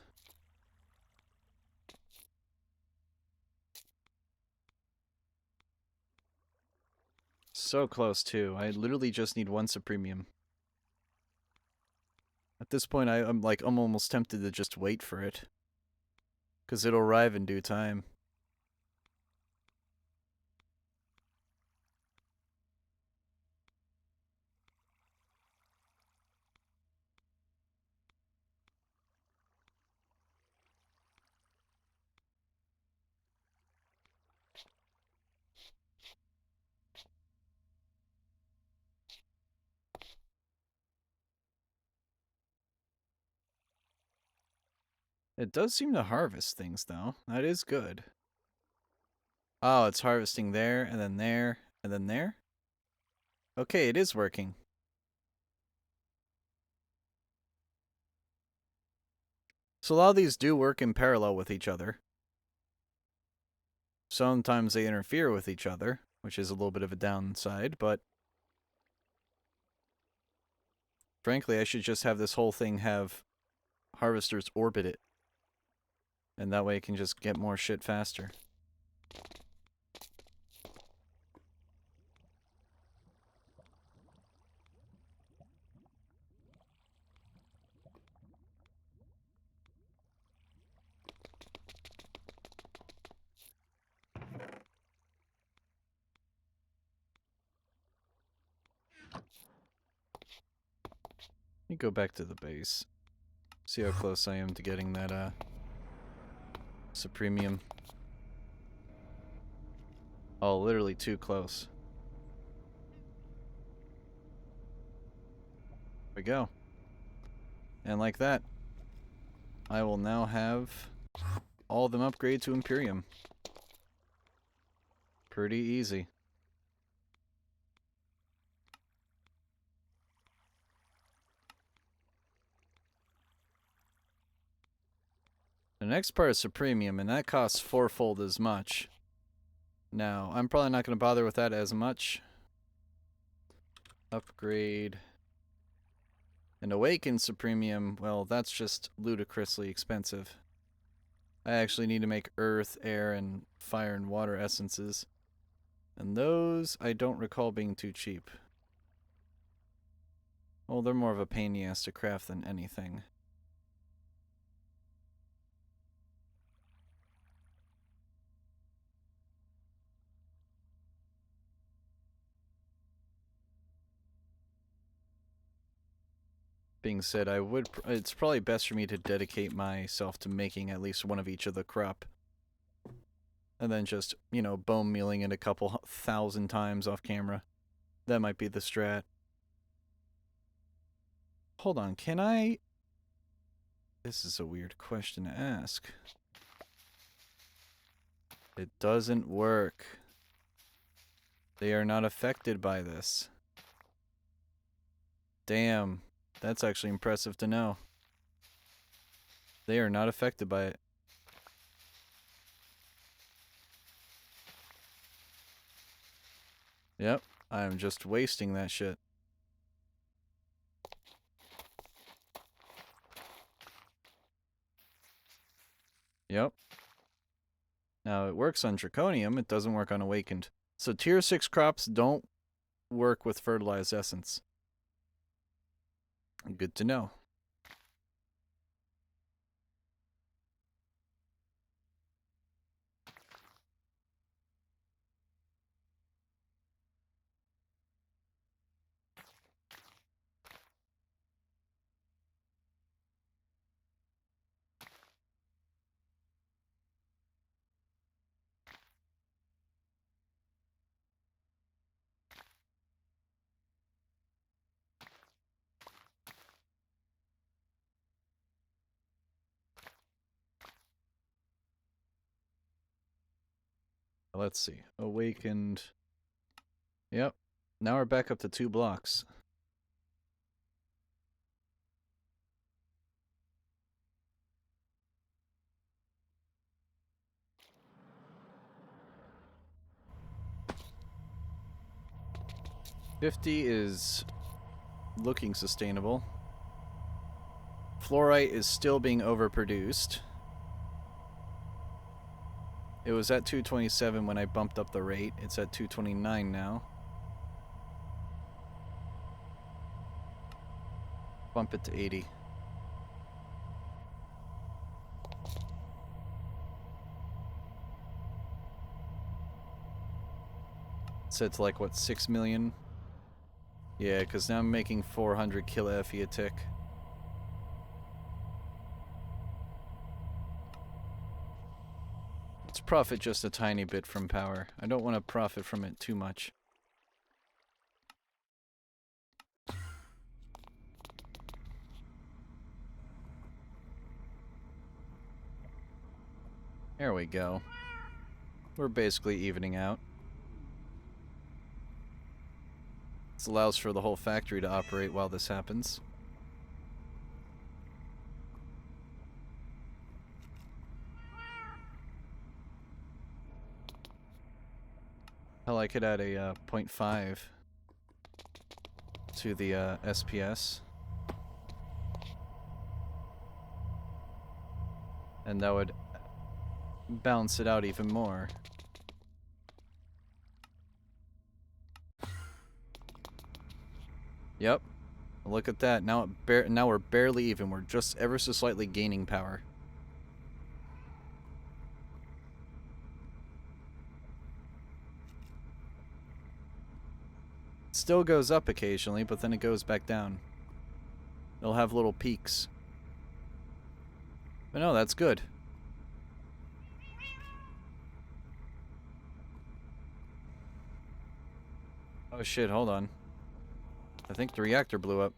So close too. I literally just need 1 Supremium. At this point I'm almost tempted to just wait for it. 'Cause it'll arrive in due time. It does seem to harvest things though. That is good. Oh, it's harvesting there, and then there, and then there? Okay, it is working. So a lot of these do work in parallel with each other. Sometimes they interfere with each other, which is a little bit of a downside, but frankly, I should just have this whole thing have harvesters orbit it. And that way it can just get more shit faster. Let me go back to the base. See how close I am to getting that, Supremium. Oh, literally too close. There we go. And like that, I will now have all of them upgrade to Imperium. Pretty easy. The next part is Supremium, and that costs 4-fold as much. Now, I'm probably not going to bother with that as much. Upgrade. And Awaken Supremium, well, that's just ludicrously expensive. I actually need to make earth, air, and fire and water essences. And those, I don't recall being too cheap. Well, they're more of a pain in the ass to craft than anything. Being said, it's probably best for me to dedicate myself to making at least one of each of the crop. And then just, you know, bone mealing it a couple 1,000 times off camera. That might be the strat. Hold on, can I... This is a weird question to ask. It doesn't work. They are not affected by this. Damn, that's actually impressive to know. They are not affected by it. Yep, I'm just wasting that shit. Yep. Now, it works on Draconium, it doesn't work on Awakened. So tier 6 crops don't work with fertilized essence. Good to know. Let's see. Awakened. Yep. Now we're back up to 2 blocks. $50 is looking sustainable. Fluorite is still being overproduced. It was at 227 when I bumped up the rate. It's at 229 now. Bump it to 80. Set to like, what, 6 million? Yeah, because now I'm making 400 kilo FE a tick. Let's profit just a tiny bit from power. I don't want to profit from it too much. There we go. We're basically evening out. This allows for the whole factory to operate while this happens. Hell, I could add a 0.5 to the SPS. And that would balance it out even more. Yep. Look at that. Now now we're barely even. We're just ever so slightly gaining power. Still goes up occasionally, but then it goes back down. It'll have little peaks. But no, that's good. Oh shit, hold on. I think the reactor blew up.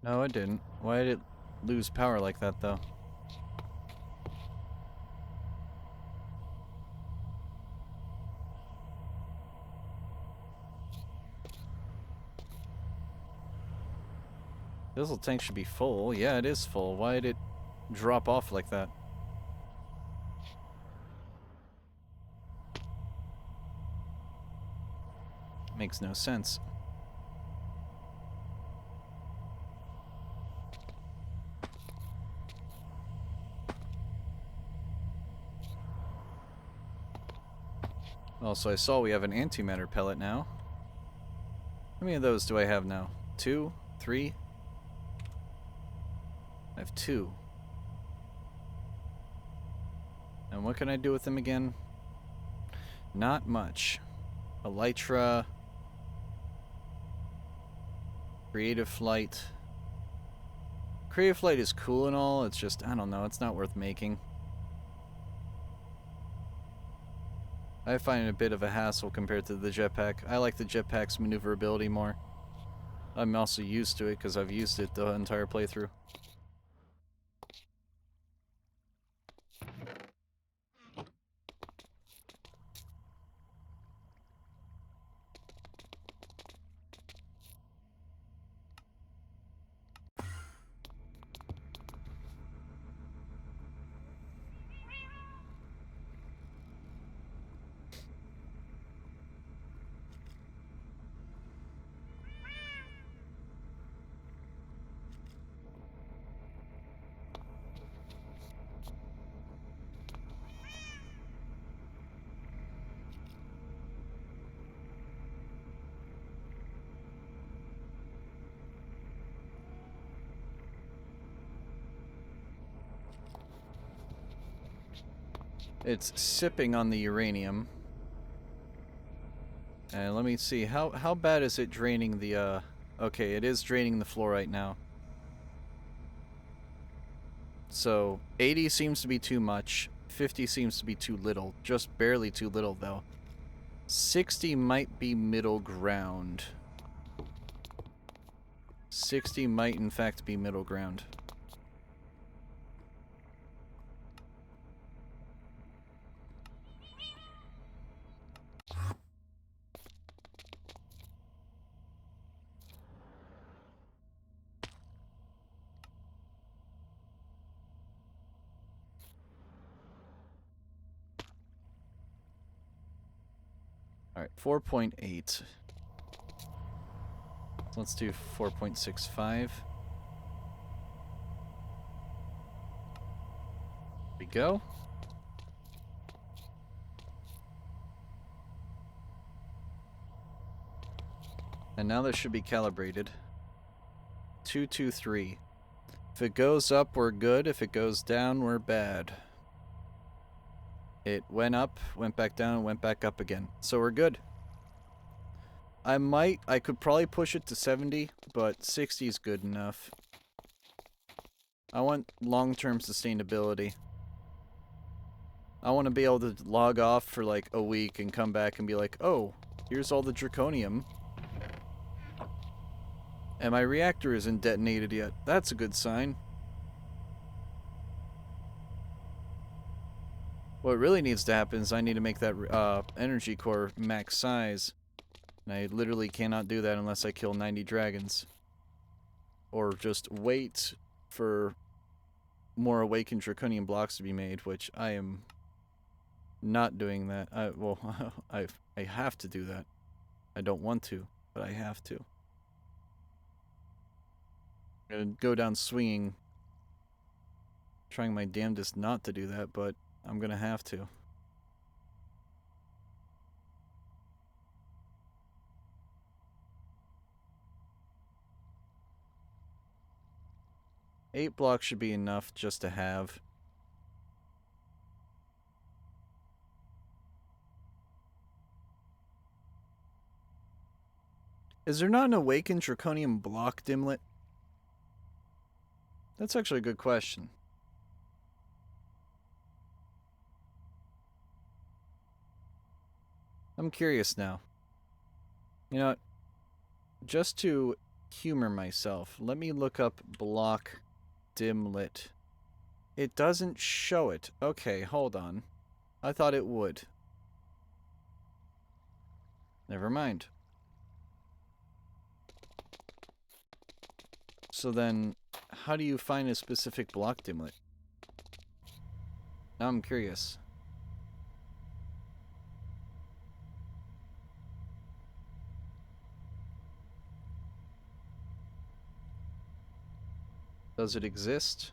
No, it didn't. Why did it lose power like that, though? This little tank should be full. Yeah, it is full. Why did it drop off like that? Makes no sense. Also, I saw we have an antimatter pellet now. How many of those do I have now? 2? 3? I have 2. And what can I do with them again? Not much. Elytra. Creative Flight. Creative Flight is cool and all, it's just, I don't know, it's not worth making. I find it a bit of a hassle compared to the jetpack. I like the jetpack's maneuverability more. I'm also used to it because I've used it the entire playthrough. It's sipping on the uranium. And let me see, how bad is it draining the, okay, it is draining the fluorite now. So, 80 seems to be too much, 50 seems to be too little, just barely too little though. 60 might be middle ground. 60 might in fact be middle ground. Alright, 4.8. Let's do 4.65. We go. And now this should be calibrated. 223. If it goes up, we're good. If it goes down, we're bad. It went up, went back down, went back up again. So we're good. I could probably push it to 70, but 60 is good enough. I want long-term sustainability. I want to be able to log off for like a week and come back and be like, oh, here's all the draconium. And my reactor isn't detonated yet. That's a good sign. What really needs to happen is I need to make that energy core max size. And I literally cannot do that unless I kill 90 dragons. Or just wait for more awakened draconium blocks to be made, which I am not doing that. Well, I have to do that. I don't want to, but I have to. I'm gonna go down swinging, trying my damnedest not to do that, but I'm gonna have to. Eight blocks should be enough just to have. Is there not an awakened draconium block dimlet? That's actually a good question. I'm curious now. You know what? Just to humor myself, let me look up block dimlet. It doesn't show it. Okay, hold on. I thought it would. Never mind. So then, how do you find a specific block dimlet? Now I'm curious. Does it exist?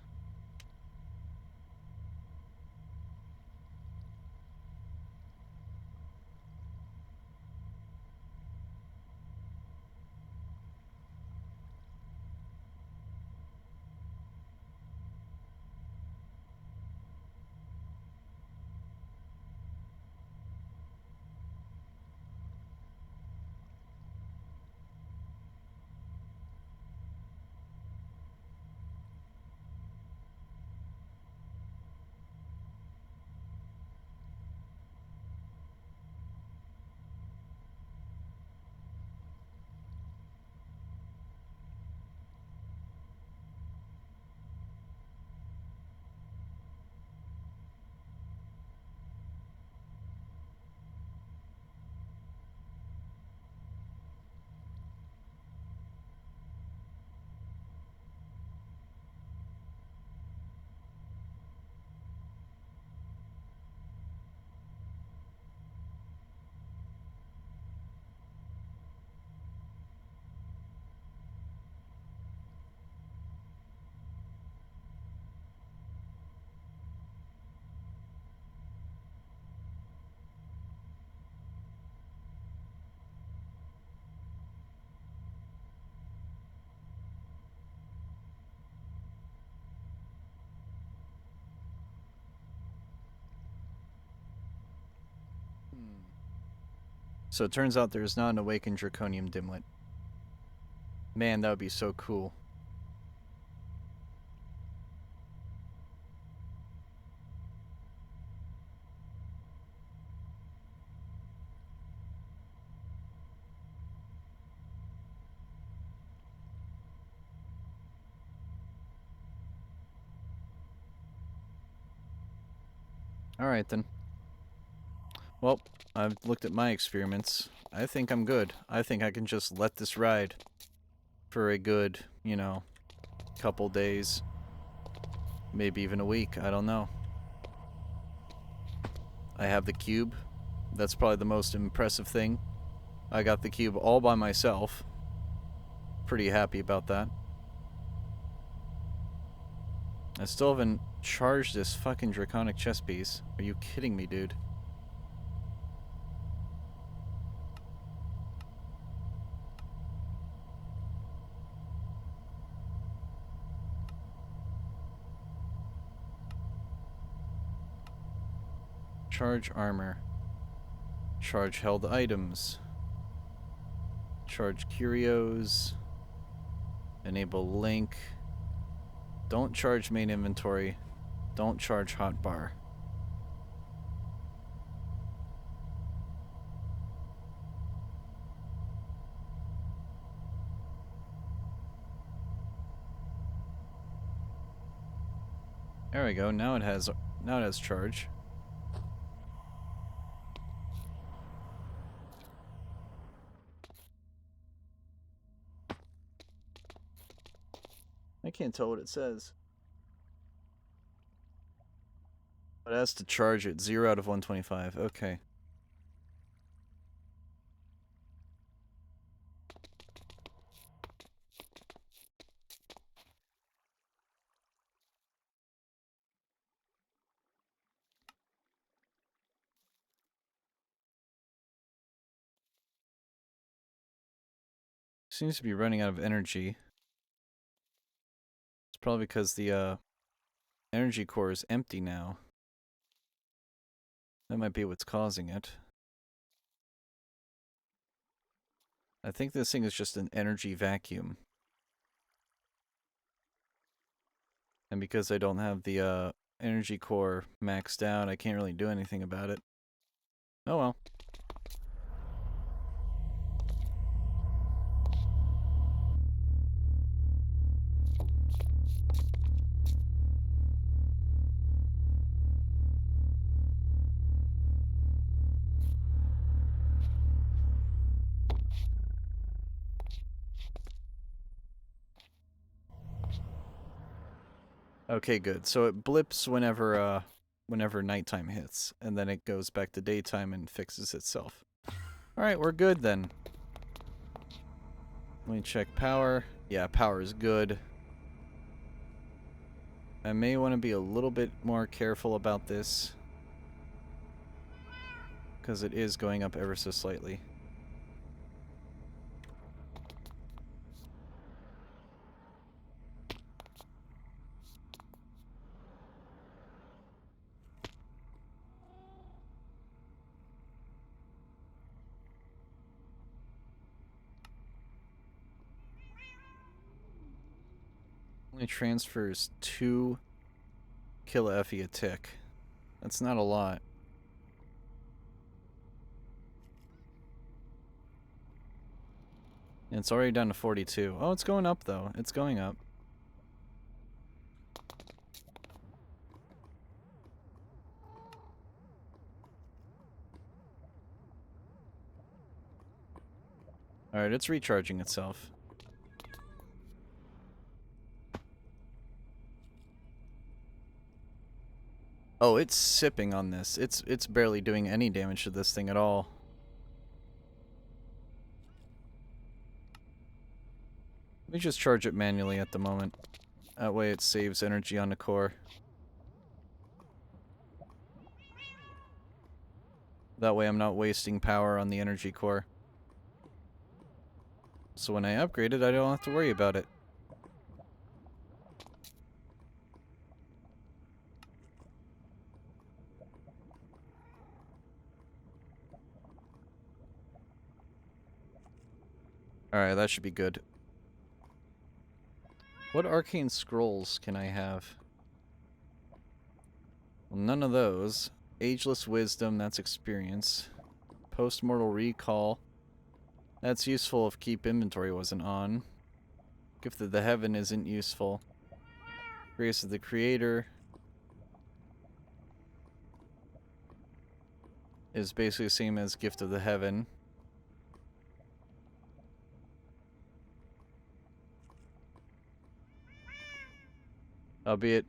So it turns out there's not an awakened draconium dimlet. Man, that would be so cool. Alright then. Well, I've looked at my experiments. I think I'm good. I think I can just let this ride for a good, you know, couple days. Maybe even a week. I don't know. I have the cube. That's probably the most impressive thing. I got the cube all by myself. Pretty happy about that. I still haven't charged this fucking draconic chess piece. Are you kidding me, dude? Charge armor. Charge held items. Charge curios. Enable link. Don't charge main inventory. Don't charge hotbar. There we go. Now it has charge. I can't tell what it says. It has to charge it 0 out of 125. Okay. Seems to be running out of energy. It's probably because the energy core is empty now. That might be what's causing it. I think this thing is just an energy vacuum. And because I don't have the energy core maxed out, I can't really do anything about it. Oh well. Okay, good. So it blips whenever nighttime hits, and then it goes back to daytime and fixes itself. Alright, we're good then. Let me check power. Yeah, power is good. I may want to be a little bit more careful about this, because it is going up ever so slightly. Only transfers 2 kilo-FE a tick. That's not a lot. And it's already down to 42. Oh, it's going up though. It's going up. Alright, it's recharging itself. Oh, it's sipping on this. It's barely doing any damage to this thing at all. Let me just charge it manually at the moment. That way it saves energy on the core. That way I'm not wasting power on the energy core. So when I upgrade it, I don't have to worry about it. Alright, that should be good. What arcane scrolls can I have? Well, none of those. Ageless Wisdom, that's experience. Post-mortal recall. That's useful if keep inventory wasn't on. Gift of the Heaven isn't useful. Grace of the Creator is basically the same as Gift of the Heaven. Albeit,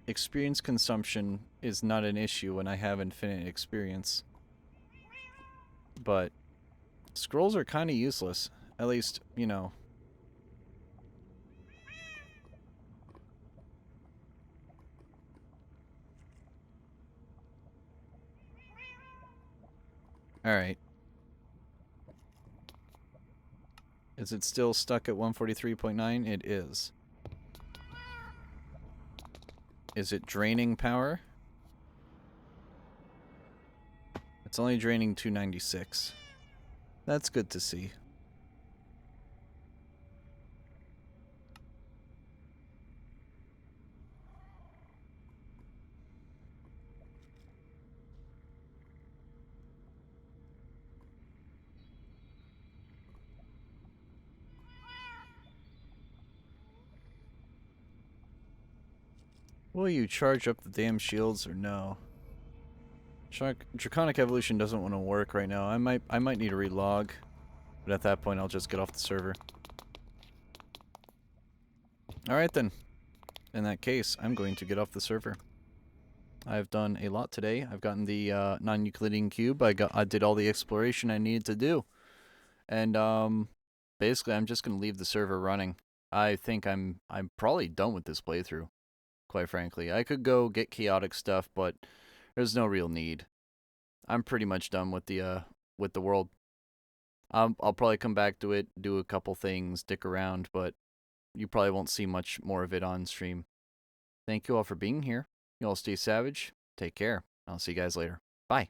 experience consumption is not an issue when I have infinite experience. but scrolls are kind of useless. At least, you know. Alright. Is it still stuck at 143.9? It is. Is it draining power? It's only draining 296. That's good to see. Will you charge up the damn shields or no? Draconic Evolution doesn't want to work right now. I might need to relog, but at that point I'll just get off the server. Alright then. In that case, I'm going to get off the server. I've done a lot today. I've gotten the non-Euclidean cube. I did all the exploration I needed to do. And basically I'm just going to leave the server running. I think I'm probably done with this playthrough, quite frankly. I could go get chaotic stuff, but there's no real need. I'm pretty much done with the world. I'll probably come back to it, do a couple things, dick around, but you probably won't see much more of it on stream. Thank you all for being here. You all stay savage. Take care. I'll see you guys later. Bye.